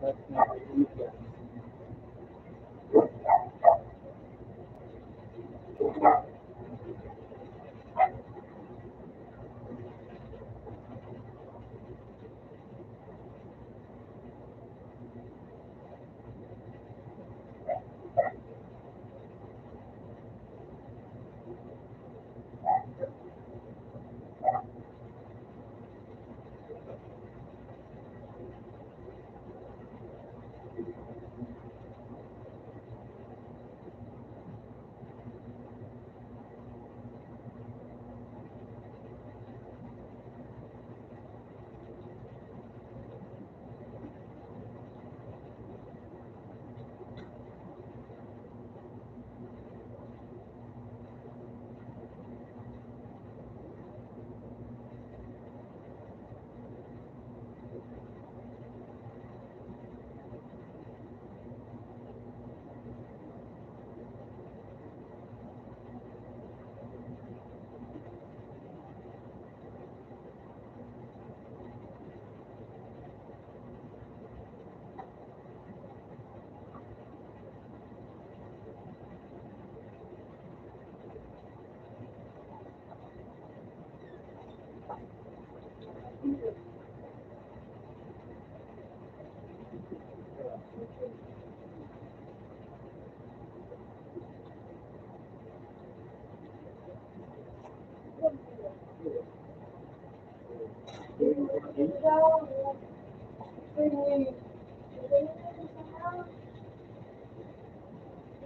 Ba't nakatulog ka?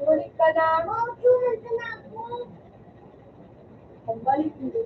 Ulit ka na. Mom, tunod ka na ako. Pagbalik mo.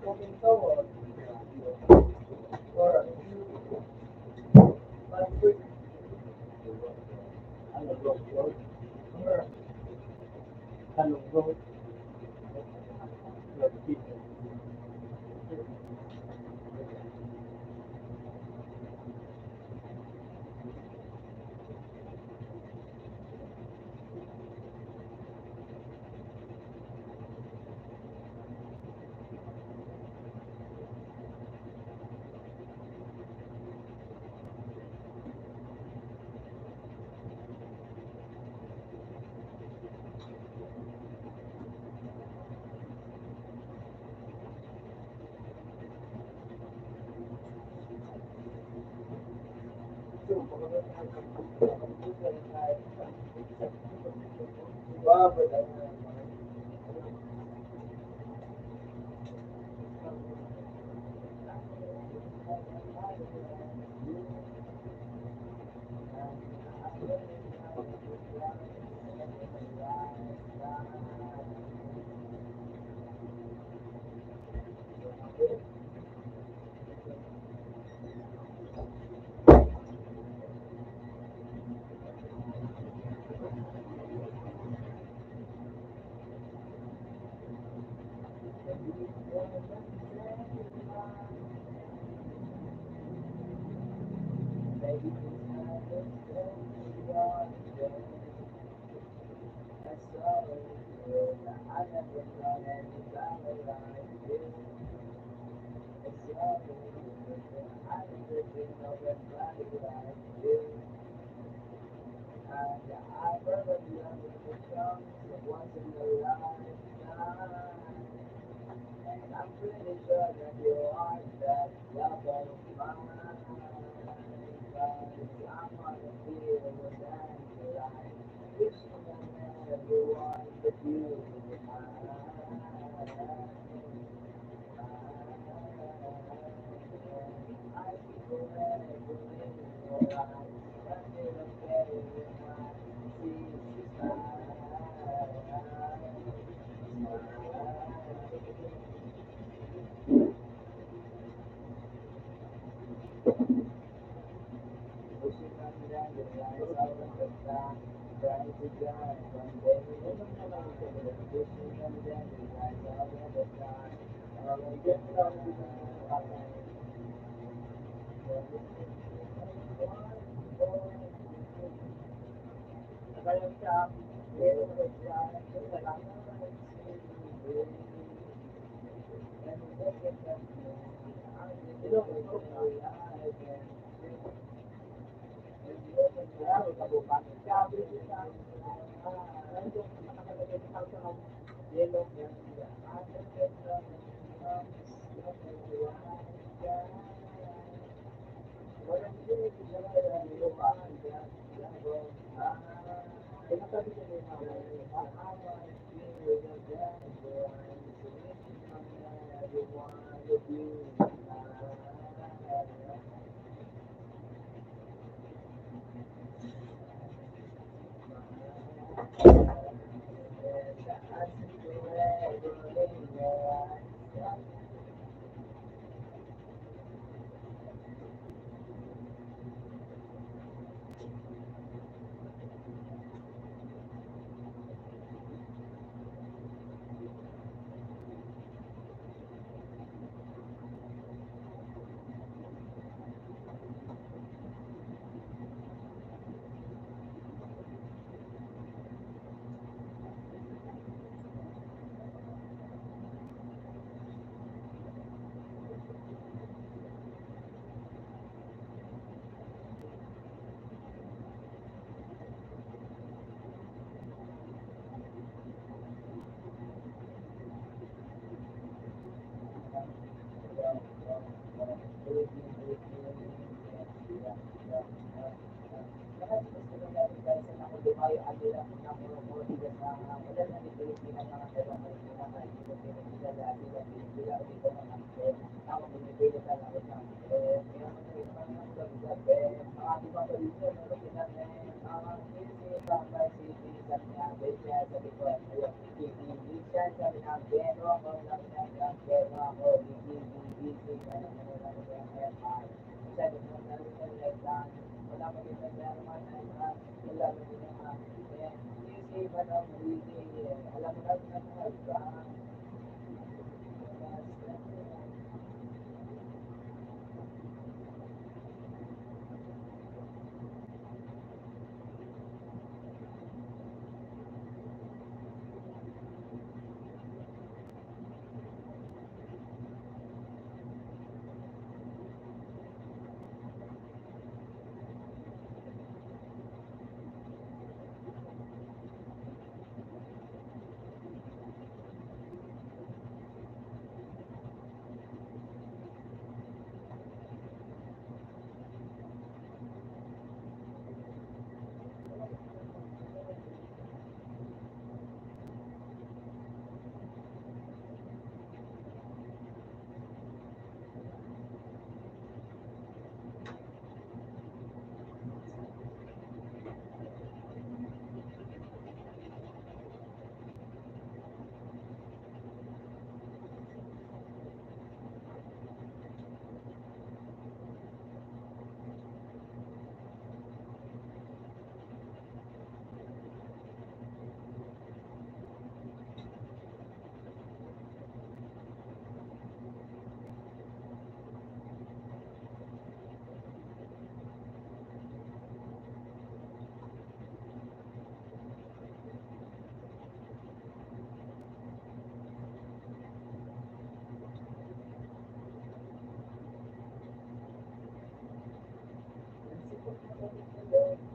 Talking tower. Or like quick. Ano road? Or Talong road. wow, but ako lang ng pero ako, busy na naman ng FR. Sabi mo na rin ang legdan, wala mo din ang derman, wala mo din ang busy ba ng busy, alam mo na rin ang legdan.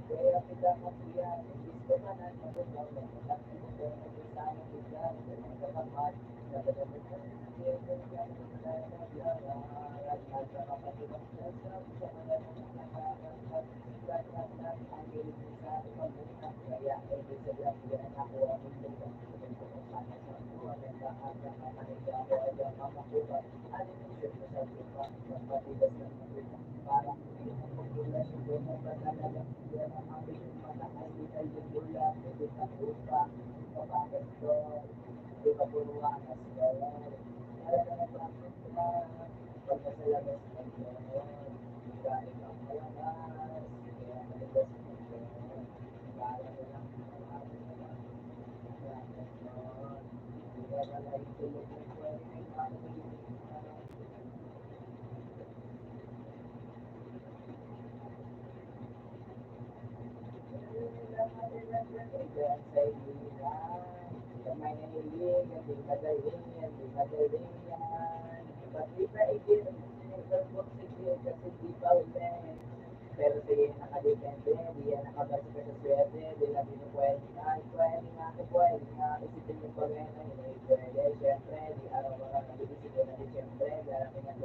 Kaya kita makiyan, gusto ka na natutunan, lakit mo ko na sana bigyan, kapatid, nagdadamit ka na ng kaya nagyara, at nagkakapatilang sa mga nakakarapat, lahat ang gilig sa pamuna, kaya ibig sabihin yan ako ang mundo, kung sana sa buwan, nagkaan na kamahiga ko ay ang mamakuha, alin ang siyempre sa lupa, magpatigas ng mga parang populasyon ko na talaga yan ang aming malakas ay yung mula hindi ka lupa kapagod ko di ba puruanas ko talaga nagpapit ka pag nasa labas ng doon galing ang malakas kaya maligas ng doon kaya mo lang ang aming doon kaya wala yung tulog ng pwede may makakalimutan Kamay na hiling, hindi magaling, hindi magaling yan. Pati pa itin, sige, kasi di pa ulit. Pero sige, nakadepende, di yan nakabasa ka sa swerte, di lang din pwede. Ay, pwede nga, isipin yung pagwena, hindi pwede. Siyempre, di araw-araw nabibisip ko na di siyempre, darating ang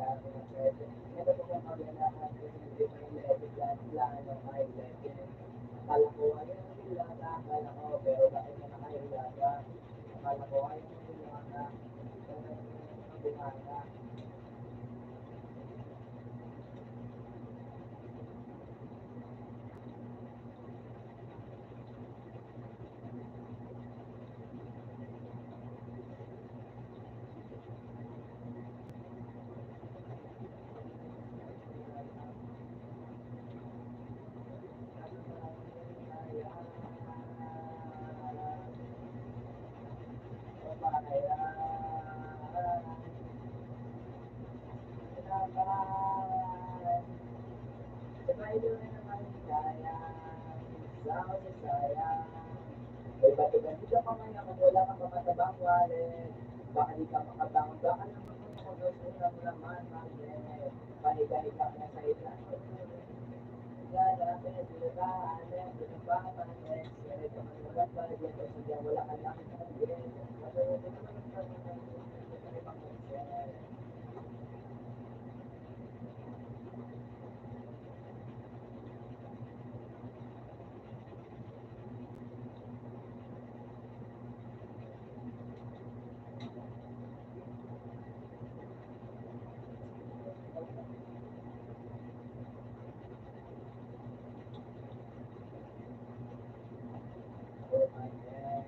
swerte. Ito po ang pagwena, kasi hindi may level, plano, may level. Akala ko ayun ang hilata, akala ko, pero bakit na nakahilata? Akala ko ayun ang hilata, pero ang bumata. May batugan di ka pa ngayon kung wala kang mamatabang wallet. Baka di ka makabangon, baka naman kung mag-usura mo naman, magnet. Pahiga-higa ka na sa ilan. Gala, pinagdulataan, pinapapanet. Kaya ka man wala pa, diyan o sige, wala kang lakit ng gin. Matulog ka naman sa mga pang-concern. Oh my God.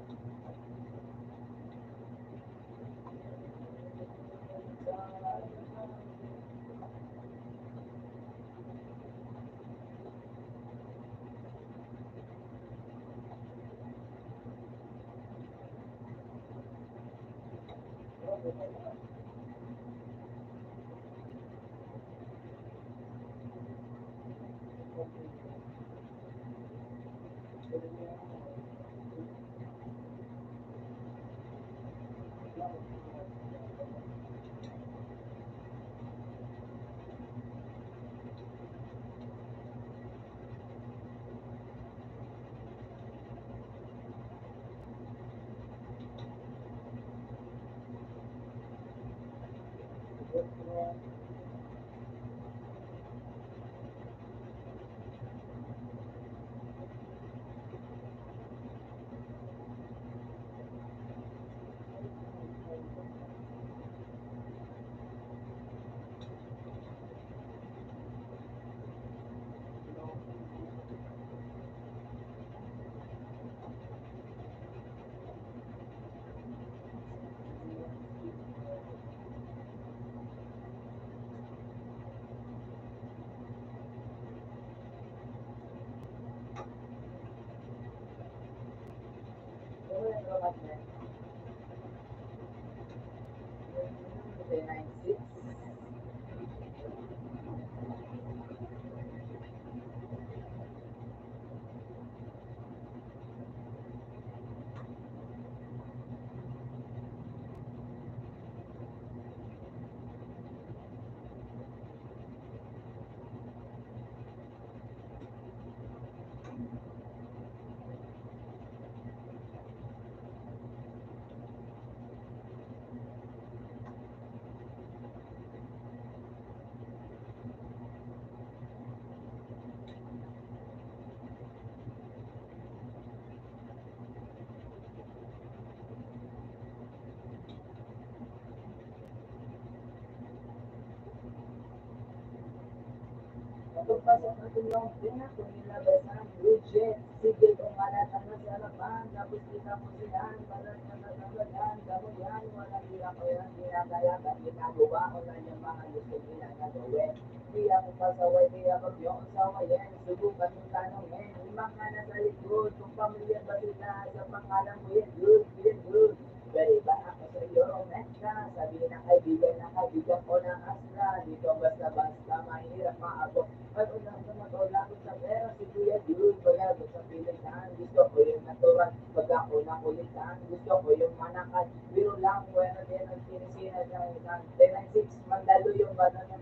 Pagpasok natin yung pina, kung nilabasan, budget, sige kung malatan na sa laban, tapos kita mo siyan, balat na nagagalan, damo yan, walang hirap ko yan, ginagalagan, ginagawa ko na yung mga gusto nila gagawin. Di ako pasaway, di ako yung sawayin, subukan yung tanongin, yung mga nasa likod, kung pamilya ba sila, sa pangalan mo yan, good, yan, good. Pwede ba ako sa iyo, Mekka, sabihin ng kaibigan ko ng asla, dito basta-basta, mahirap maabot. Pag-ulang sa mag-ulang sa pera, si Kuya Jules, bayago sa pilitan, gusto ko yung natural, pag ako nakulitan, gusto ko yung manakat, biro lang, wala din ang sinisina ng isang 10-6, mandalo yung banana.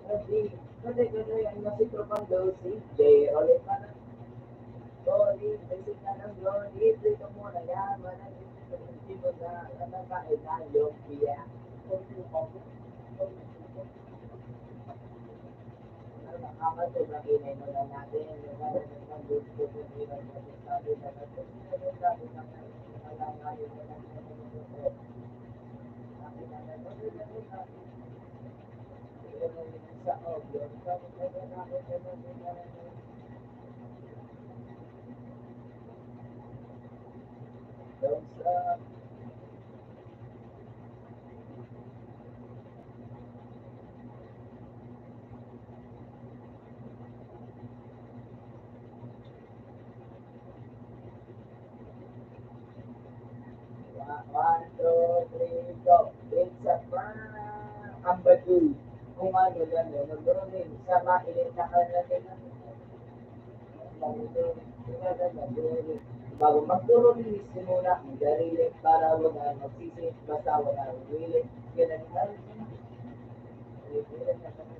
Kasi yung nasi tropang dosi, ulit pa na, sorry, basic na ng glory, dito muna yan, managin sa sentido na, kailan yung piya. Ako sobrang inay mo lang natin, yung mga gusto ko nila natin sabi na natin, yung sabi na nalangayin mo lang natin sabi na natin, sa audio, sabi na natin, thumbs up, 1, 2, 3, go. It's a prank. Ambadu. Kung ano yan, nag-running sa mainit na kanatin. Bago magturo-release muna ang darili para wala magsisi, basta wala willing. Ganun na rin.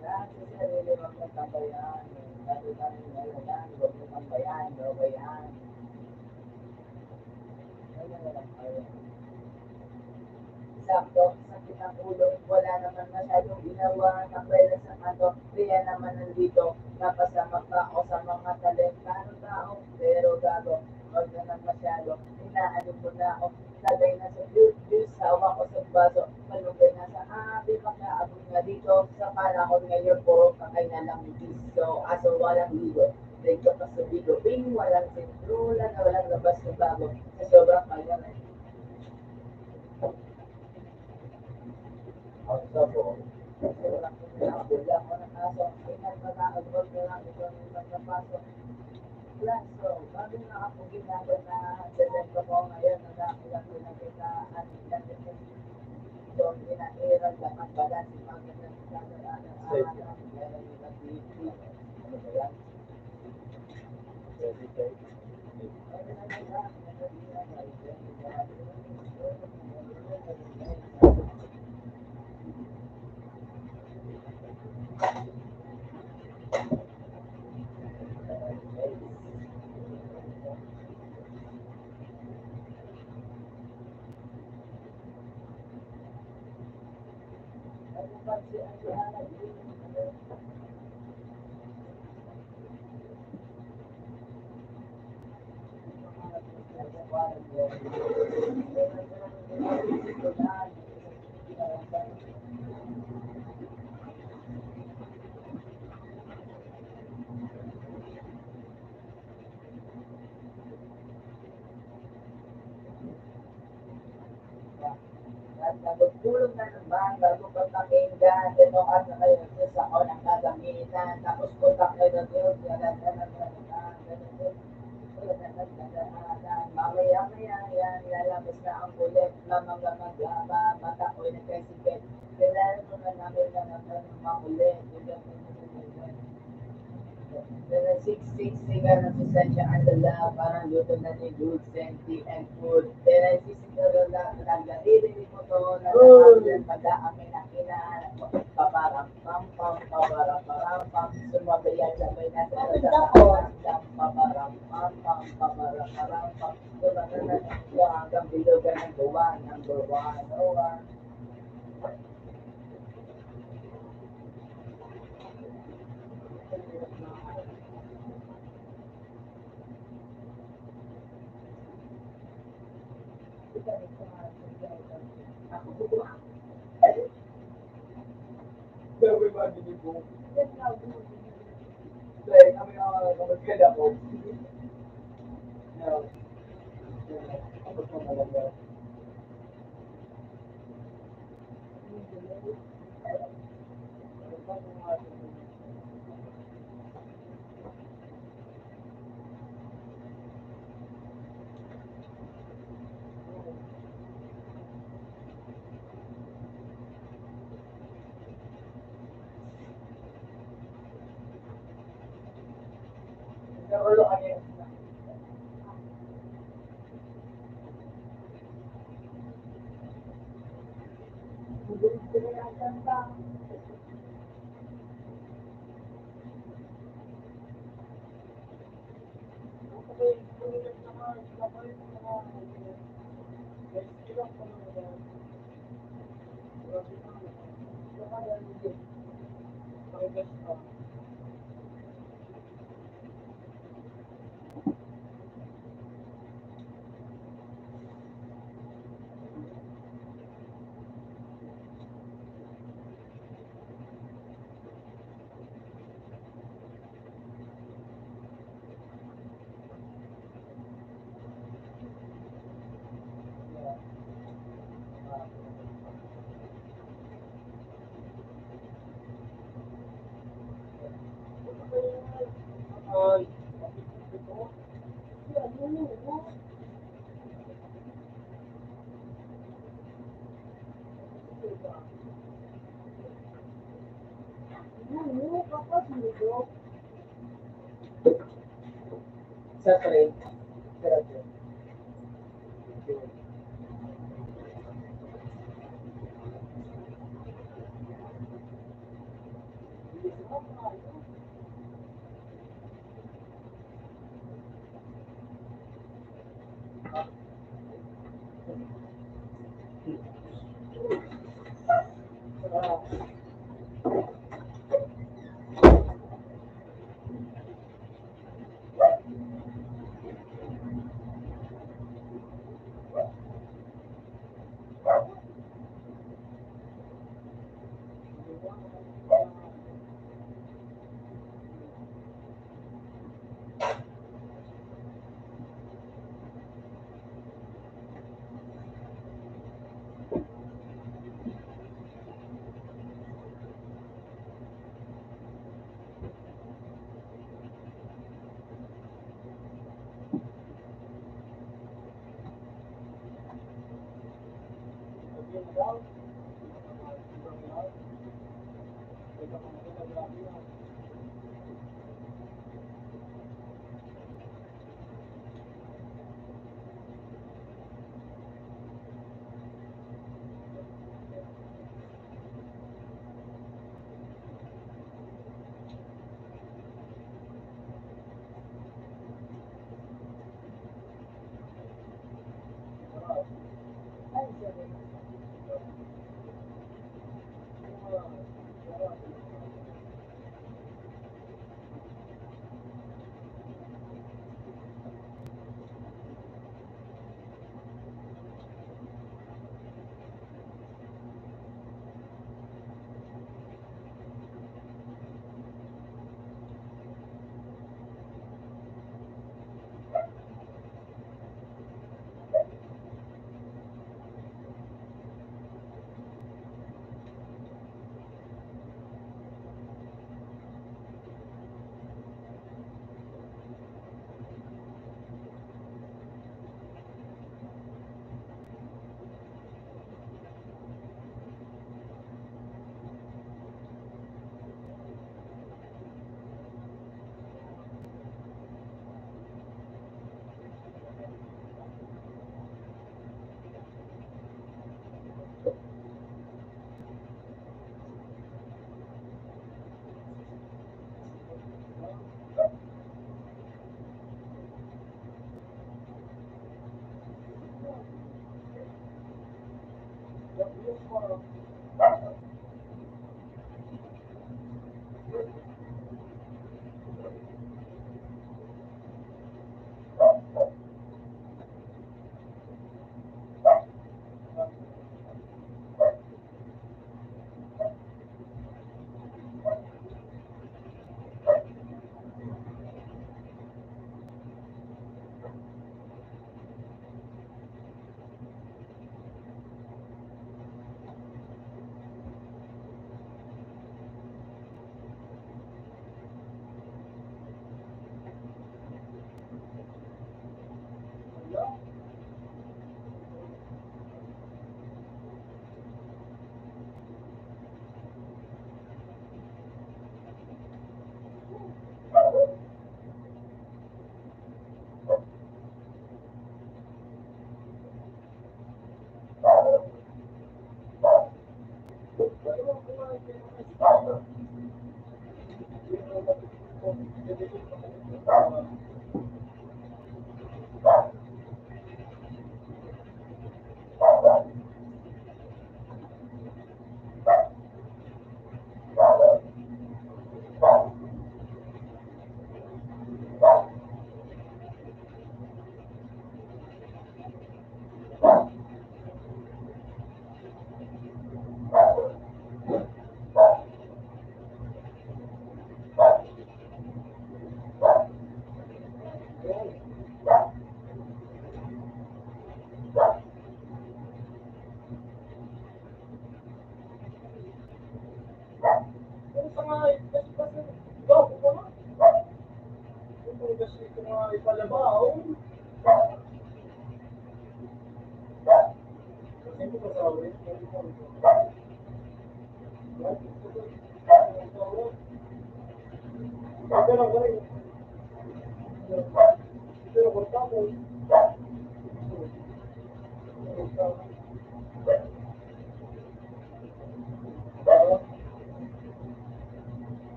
Sa sarili magkatambayan. Dati-dati na lang, huwag mo tambayan, no ba yan? Ano na lang kayo? Sakto, sakit ang ulo, wala naman masyadong ginawa ng pwede sa kanto, kaya naman nandito, napasama pa ako sa mga talentano tao, pero gago, wag na nang masyado, inaano mo na ako, lagay na sa juice, sawa ko sa baso, malugay na sa ating makaabot nga dito, sa panahon ngayon, puro kakay na lang so, aso walang ligo, dito pa sa bigo, ping walang sintrula, na walang labas na bago, sa sobrang kanya na so, wala ko ng aso, ingat matakagbog na lang ito ng magpapasok. Plus, so, bago na ako ginagawa na dalag ko ngayon, nagkakulang ko na kita at Yung inairag lang ang balat, yung mga ganyan, meron yung nag-iiti. Ano ba yan? At nagulong na naman bago pagpakinggan, ito ka na kayo sa ako ng gagamitan, tapos kontak kayo na Diyos, mamaya-maya yan, lalabas na ang kulit, lamang-lamang-lama, mata ko'y nagkaisigit, kailangan mo na namin na makulit, Then 660 ka ng susensya ang dala, parang luto na ni Good, Senti, and Food. Then ay sisiguro na nagdahili mo to, nagdahili pag-aamin na kinahanap mo. Paparang pam pam, paparang parang pam, sumabayan sabay na sa pam, paparang pam pam, paparang parang pam, sumabayan na hanggang bilogan ng gawa, number one, oh one. Everybody be cool. Like, I mean, I'm a kid that old. No. I'm a son of a Nagulo kami. Sa train. Sa train.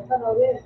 Basta na ulit.